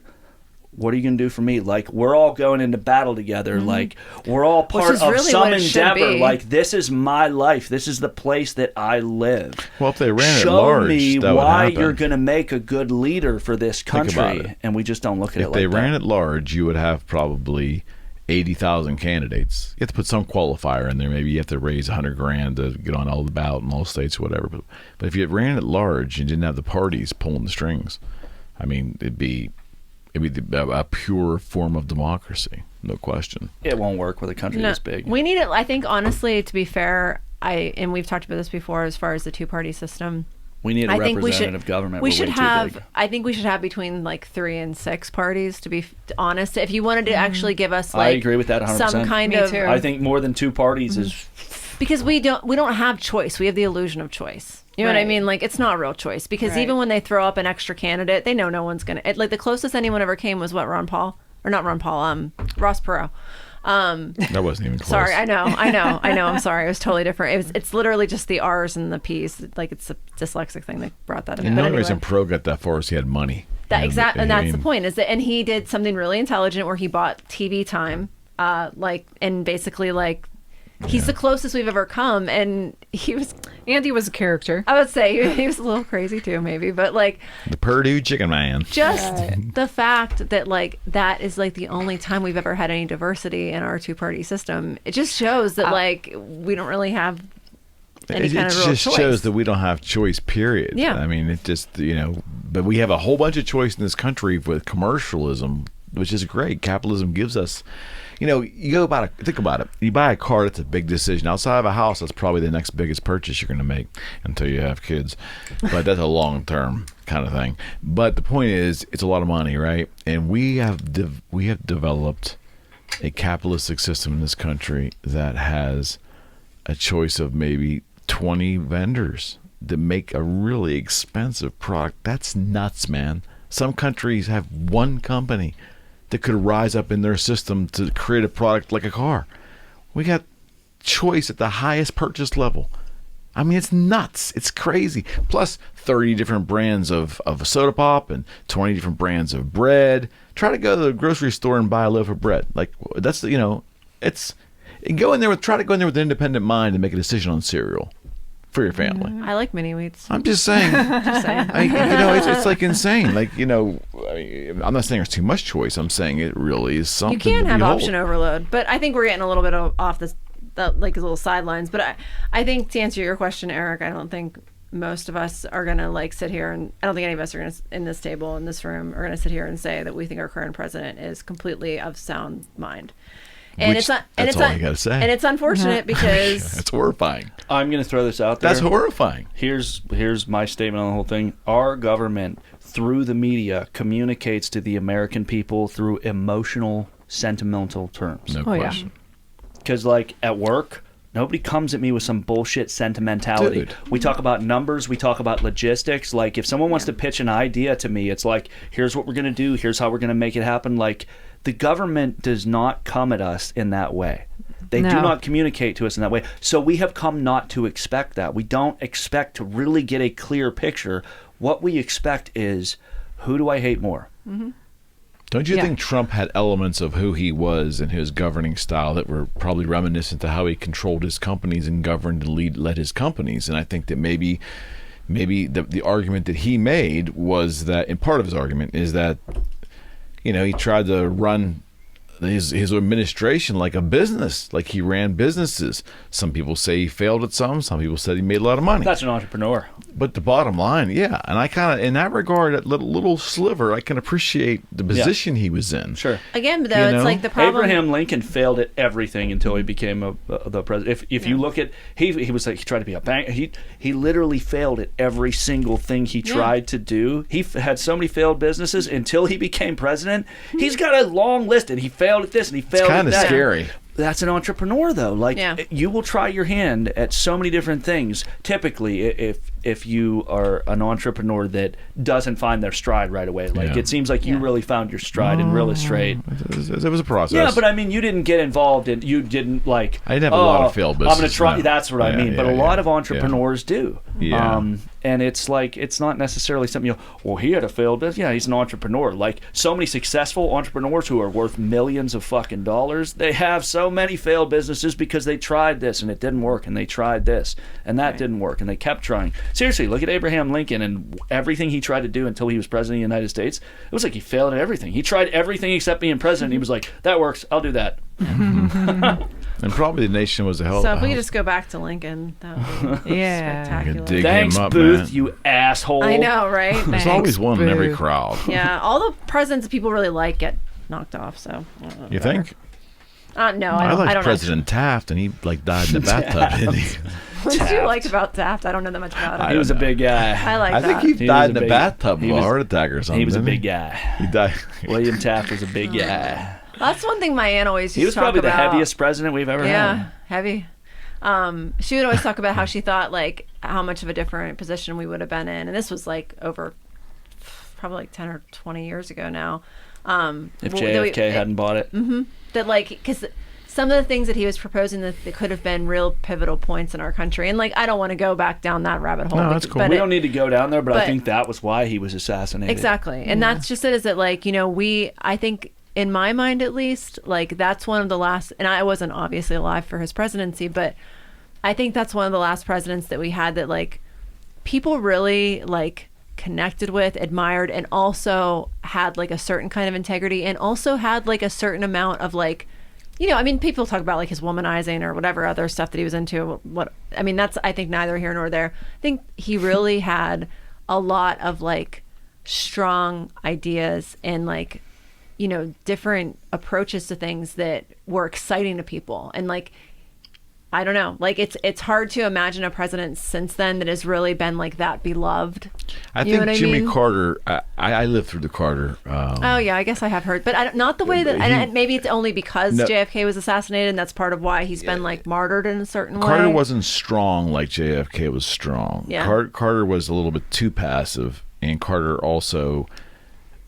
what are you going to do for me? Like, we're all going into battle together. Like, we're all part is of really some what it should endeavor. be. Like, this is my life. This is the place that I live. Well, if they ran it Show large, me that would why happen. you're going to make a good leader for this about country. it. And we just don't look at it If like they that. ran it large, you would have probably 80,000 candidates. You have to put some qualifier in there. Maybe you have to raise $100,000 to get on all the ballot in all states or whatever. But if you ran it large and didn't have the parties pulling the strings, I mean, it'd be a pure form of democracy, no question. It won't work with a country No, this big. we need it. I think, honestly, to be fair, and we've talked about this before as far as the two-party system. We need a I think representative government. We We're should way too have. big. I think we should have between like 3 and 6 parties. To be honest, if you wanted to actually give us, I like, agree with that 100%. some kind Me of, too. I think more than 2 parties is because we don't have choice. We have the illusion of choice. You know what I Right. mean? Like, it's not real choice because Right. even when they throw up an extra candidate, they know no one's gonna. Like, the closest anyone ever came was what, Ron Paul, or not Ron Paul, Ross Perot. That wasn't even close. Sorry, I know. I'm sorry. It was totally different. It's literally just the R's and the P's. Like, it's a dyslexic thing that brought that in. And But the only anyway. reason Pro got that far is he had money. That exactly, and I that's mean, the point. Is that, and he did something really intelligent where he bought TV time, and basically, like, he's the closest we've ever come, and he was. Andy was a character. I would say he was a little crazy too, maybe, but like, The Purdue Chicken Man. just the fact that, like, that is like the only time we've ever had any diversity in our two-party system. It just shows that, like, we don't really have any It kind of real just choice. shows that we don't have choice, period. Yeah. I mean, it just, but we have a whole bunch of choice in this country with commercialism, which is great. Capitalism gives us, you go about it, think about it. You buy a car, that's a big decision. Outside of a house, that's probably the next biggest purchase you're going to make until you have kids. But that's a long-term kind of thing. But the point is, it's a lot of money, right? And we have developed a capitalistic system in this country that has a choice of maybe 20 vendors that make a really expensive product. That's nuts, man. Some countries have one company that could rise up in their system to create a product like a car. We got choice at the highest purchase level. I mean, it's nuts. It's crazy. Plus 30 different brands of soda pop and 20 different brands of bread. Try to go to the grocery store and buy a loaf of bread. Like, that's, it's, try to go in there with an independent mind and make a decision on cereal for your family. I like mini wheats. I'm just saying. Just saying. It's like insane. Like, I'm not saying there's too much choice. I'm saying it really is something. You can to have behold. option overload, but I think we're getting a little bit off this, like, little sidelines. But I think, to answer your question, Eric, I don't think most of us are gonna, like, sit here, and I don't think any of us are gonna, in this table, in this room, are gonna sit here and say that we think our current president is completely of sound mind. And Which, it's not. that's and all it's you gotta say. And it's unfortunate because That's horrifying. I'm going to throw this out there. That's horrifying. Here's my statement on the whole thing. Our government, through the media, communicates to the American people through emotional, sentimental terms. No Oh, yeah. question. Because, like, at work, nobody comes at me with some bullshit sentimentality. Dude. We talk about numbers. We talk about logistics. Like, if someone wants to pitch an idea to me, it's like, here's what we're going to do. Here's how we're going to make it happen. Like, the government does not come at us in that way. They do No. not communicate to us in that way. So we have come not to expect that. We don't expect to really get a clear picture. What we expect is, who do I hate more? Don't you Yeah. think Trump had elements of who he was and his governing style that were probably reminiscent to how he controlled his companies and governed and led his companies? And I think that maybe the argument that he made was that, and part of his argument is that, he tried to run his administration like a business, like he ran businesses. Some people say he failed at some people said he made a lot of money. That's an entrepreneur. But the bottom line, yeah, and I kind of, in that regard, that little sliver, I can appreciate the position he was in. Sure. Again, though, You know? it's like the problem. Abraham Lincoln failed at everything until he became the president. If you look at, he was like, he tried to be a bank. He literally failed at every single thing he tried to do. He had so many failed businesses until he became president. He's got a long list, and he failed at this and he failed It's at kind of that. scary. That's an entrepreneur, though. Like, you will try your hand at so many different things. Typically, if you are an entrepreneur that doesn't find their stride right away, like it seems like you really found your stride in real estate. It was a process. Yeah, but I mean, you didn't get involved in. You didn't like. I didn't have a lot of failed I'm going to businesses, try. no. That's what I mean. But a lot of entrepreneurs do. Yeah. And it's like, it's not necessarily something well, he had a failed business. Yeah, he's an entrepreneur. Like, so many successful entrepreneurs who are worth millions of fucking dollars, they have so many failed businesses because they tried this and it didn't work, and they tried this and that didn't work, and they kept trying. Seriously, look at Abraham Lincoln and everything he tried to do until he was president of the United States. It was like he failed at everything. He tried everything except being president. He was like, that works, I'll do that. And probably the nation was a hell. So if we could just go back to Lincoln, that would be Yeah. spectacular. Dig Thanks, him up, Booth, man. you asshole. I know, right? There's Thanks, always one in every Boo. crowd. Yeah, all the presidents that people really like get knocked off. So You think? no, I I like don't President Taft, and he died in the bathtub, didn't he? know. What do you like about Taft? I don't know that much about him. He was a big guy. I like I that. think he He died was in a the big- bathtub he of a was- heart attack or something. He was a didn't big guy. He died. William Taft was a big guy. That's one thing my aunt always used He was to talk probably the about. heaviest president we've ever Yeah, had. heavy. She would always talk about how she thought like how much of a different position we would have been in, and this was like over probably like 10 or 20 years ago now. If JFK hadn't bought it. That like because some of the things that he was proposing that could have been real pivotal points in our country, and like I don't want to go back down that rabbit hole. No, that's cool. but We don't need to go down there, but I but- think that was why he was assassinated. Exactly. And that's just it, is that like, I think in my mind at least, like that's one of the last, and I wasn't obviously alive for his presidency, but I think that's one of the last presidents that we had that like people really like connected with, admired, and also had like a certain kind of integrity, and also had like a certain amount of like, I mean, people talk about like his womanizing or whatever other stuff that he was into. That's, I think, neither here nor there. I think he really had a lot of like strong ideas and like, different approaches to things that were exciting to people. And like, I don't know, like it's hard to imagine a president since then that has really been like that beloved. I You know think what I Jimmy mean? Carter. I lived through the Carter. Oh yeah, I guess I have heard, but not the way that. And maybe it's only because No. JFK was assassinated, and that's part of why he's been like martyred in a certain way. Carter wasn't strong like JFK was strong. Yeah. Carter was a little bit too passive, and Carter also,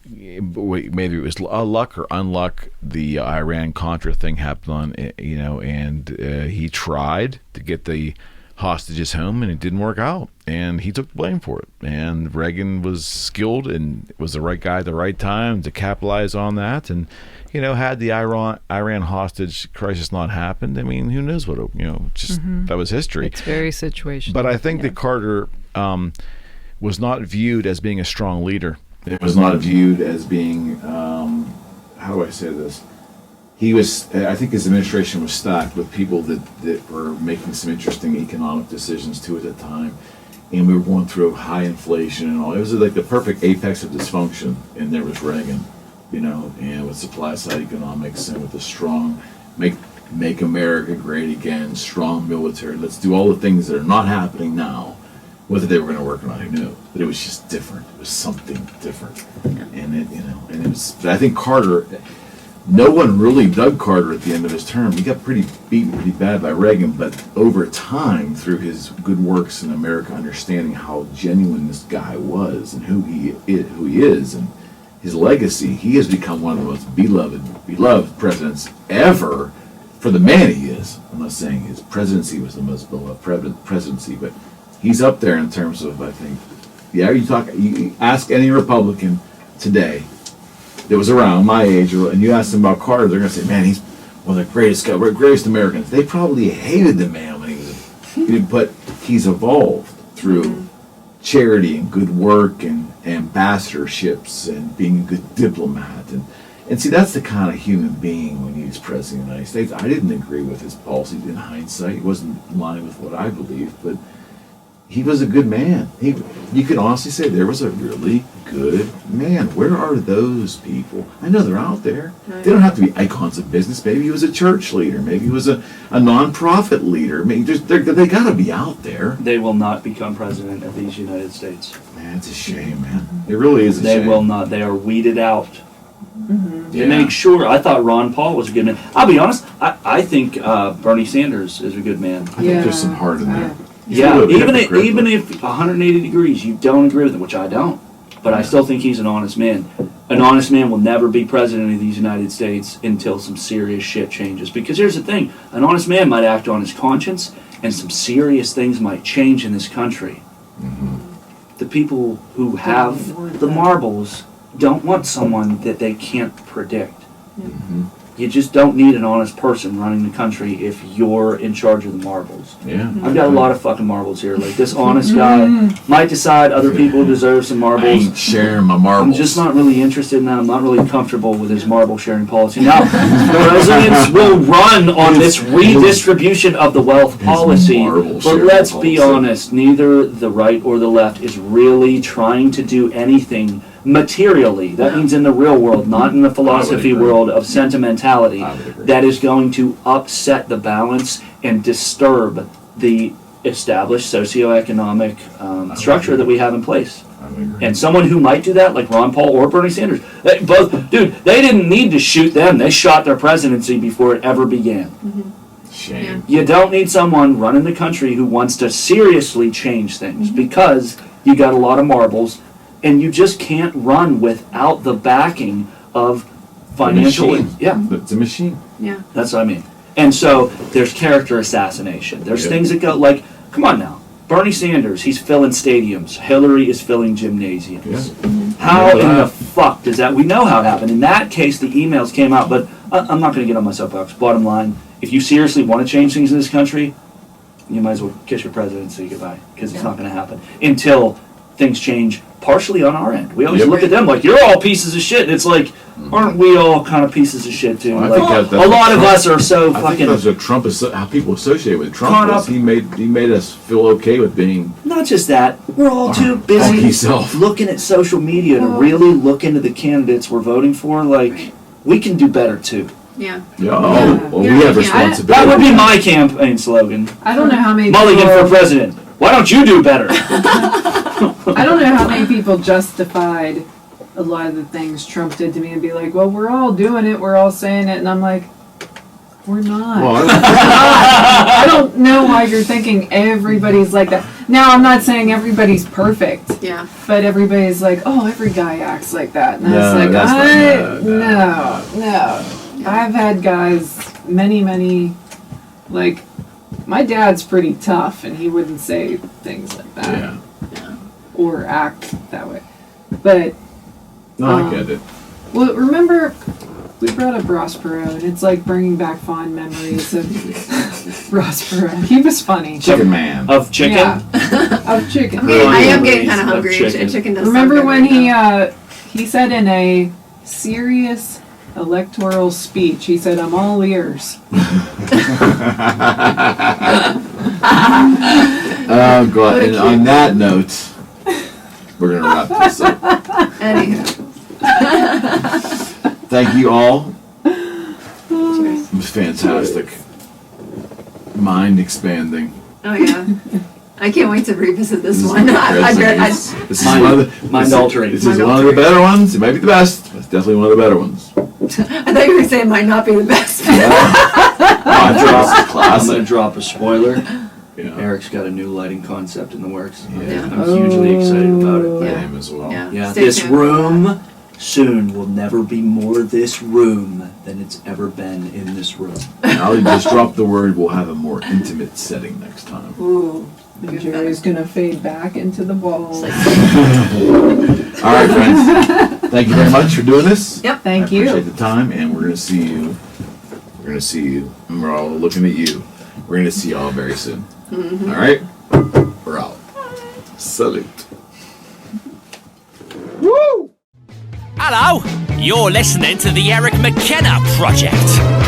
maybe it was luck or unluck, the Iran-Contra thing happened on, and he tried to get the hostages home, and it didn't work out, and he took the blame for it. And Reagan was skilled and was the right guy at the right time to capitalize on that, and had the Iran hostage crisis not happened, I mean, who knows what that was history. It's very situational. But I think that Carter was not viewed as being a strong leader. It was not viewed as being, how do I say this? I think his administration was stacked with people that were making some interesting economic decisions too at the time. And we were going through high inflation and all. It was like the perfect apex of dysfunction. And there was Reagan, and with supply side economics and with a strong, make America great again, strong military. Let's do all the things that are not happening now. Whether they were going to work or not, who knew? But it was just different. It was something different, and it was. But I think Carter, no one really dug Carter at the end of his term. He got beaten pretty bad by Reagan, but over time, through his good works in America, understanding how genuine this guy was and who he is, and his legacy, he has become one of the most beloved presidents ever. for the man he is. I'm not saying his presidency was the most beloved presidency, but he's up there in terms of, I think, you ask any Republican today that was around my age, and you ask them about Carter, they're going to say, man, he's one of the greatest Americans. They probably hated the man when he was, but he's evolved through charity and good work and ambassadorships and being a good diplomat. And see, that's the kind of human being when he was president of the United States. I didn't agree with his policies in hindsight. It wasn't in line with what I believed, but he was a good man. You can honestly say there was a really good man. Where are those people? I know they're out there. Right. They don't have to be icons of business. Maybe he was a church leader. Maybe he was a non-profit leader. I mean, they got to be out there. They will not become president of these United States. Man, it's a shame, man. It really is a shame. They will not. They are weeded out. Mm-hmm. To make sure. I thought Ron Paul was a good man. I'll be honest. I think Bernie Sanders is a good man. I think there's some heart in there. Yeah, even if 180 degrees you don't agree with him, which I don't, but I still think he's an honest man. An honest man will never be president of these United States until some serious shit changes. Because here's the thing, an honest man might act on his conscience, and some serious things might change in this country. Mm-hmm. The people who have the marbles don't want someone that they can't predict. Mm-hmm. You just don't need an honest person running the country if you're in charge of the marbles. Yeah. I've got a lot of fucking marbles here. Like, this honest guy might decide other people deserve some I marbles. ain't sharing my marbles. I'm just not really interested in that. I'm not really comfortable with his marble sharing policy. Now, presidents will run on this redistribution of the wealth policy, but let's be honest, neither the right or the left is really trying to do anything materially. That means in the real world, not in the philosophy world of sentimentality, that is going to upset the balance and disturb the established socioeconomic structure that we have in place. And someone who might do that, like Ron Paul or Bernie Sanders, they didn't need to shoot them. They shot their presidency before it ever began. Shame. You don't need someone running the country who wants to seriously change things because you got a lot of marbles. And you just can't run without the backing of financial. It's a machine. Yeah. That's what I mean. And so there's character assassination. There's things that go like, come on now. Bernie Sanders, he's filling stadiums. Hillary is filling gymnasiums. How in the fuck does that? We know how it happened. In that case, the emails came out, but I'm not going to get on my soapbox. Bottom line, if you seriously want to change things in this country, you might as well kiss your presidency goodbye, because it's not going to happen until things change partially on our end. We always look at them like, you're all pieces of shit. And it's like, aren't we all kind of pieces of shit too? Well, like, a lot of us are so fucking. I think that's what Trump is. How people associate with Trump was he made us feel okay with being. Not just that, we're all too busy looking at social media to really look into the candidates we're voting for. Like, we can do better too. Yeah. We have responsibility. That would be my campaign slogan. I don't know how many Mulligan for president. Why don't you do better? I don't know how many people justified a lot of the things Trump did to me and be like, well, we're all doing it, we're all saying it, and I'm like, we're not. Well, I don't know why you're thinking everybody's like that. Now, I'm not saying everybody's perfect. Yeah. But everybody's like, oh, every guy acts like that. And No, it's like, that's no. I've had guys, many, like, my dad's pretty tough, and he wouldn't say things like that. Yeah. Or act that way. But I get it. well, remember we brought up Ross Perot, and it's like bringing back fond memories of Ross Perot. He was funny. Chicken Man. Of chicken? Yeah. Of chicken. I am getting kind of hungry. Chicken does Remember sound when good right he said in a serious electoral speech, he said, I'm all ears. Oh, God. And on that note, we're going to wrap this up. Anyhow. Thank you all. Cheers. It was fantastic. Mind expanding. Oh, yeah. I can't wait to revisit this one. This is one of the mind altering. This is one of the better ones. It might be the best, but it's definitely one of the better ones. I thought you were saying it might not be the best. I'm going to drop a spoiler. Yeah. Eric's got a new lighting concept in the works. Yeah. I'm hugely excited about it. Yeah. Him as well. Yeah. Yeah, Stay this tuned. room Soon will never be more this room than it's ever been in this room. Now you just dropped the word. We'll have a more intimate setting next time. Ooh. And Jerry's gonna fade back into the ball. All right, friends. Thank you very much for doing this. Yep, thank you. Appreciate the time, and we're gonna see you. We're gonna see you, and we're all looking at you. We're gonna see y'all very soon. All right, we're out. Salute. Hello, you're listening to the Eric McKenna Project.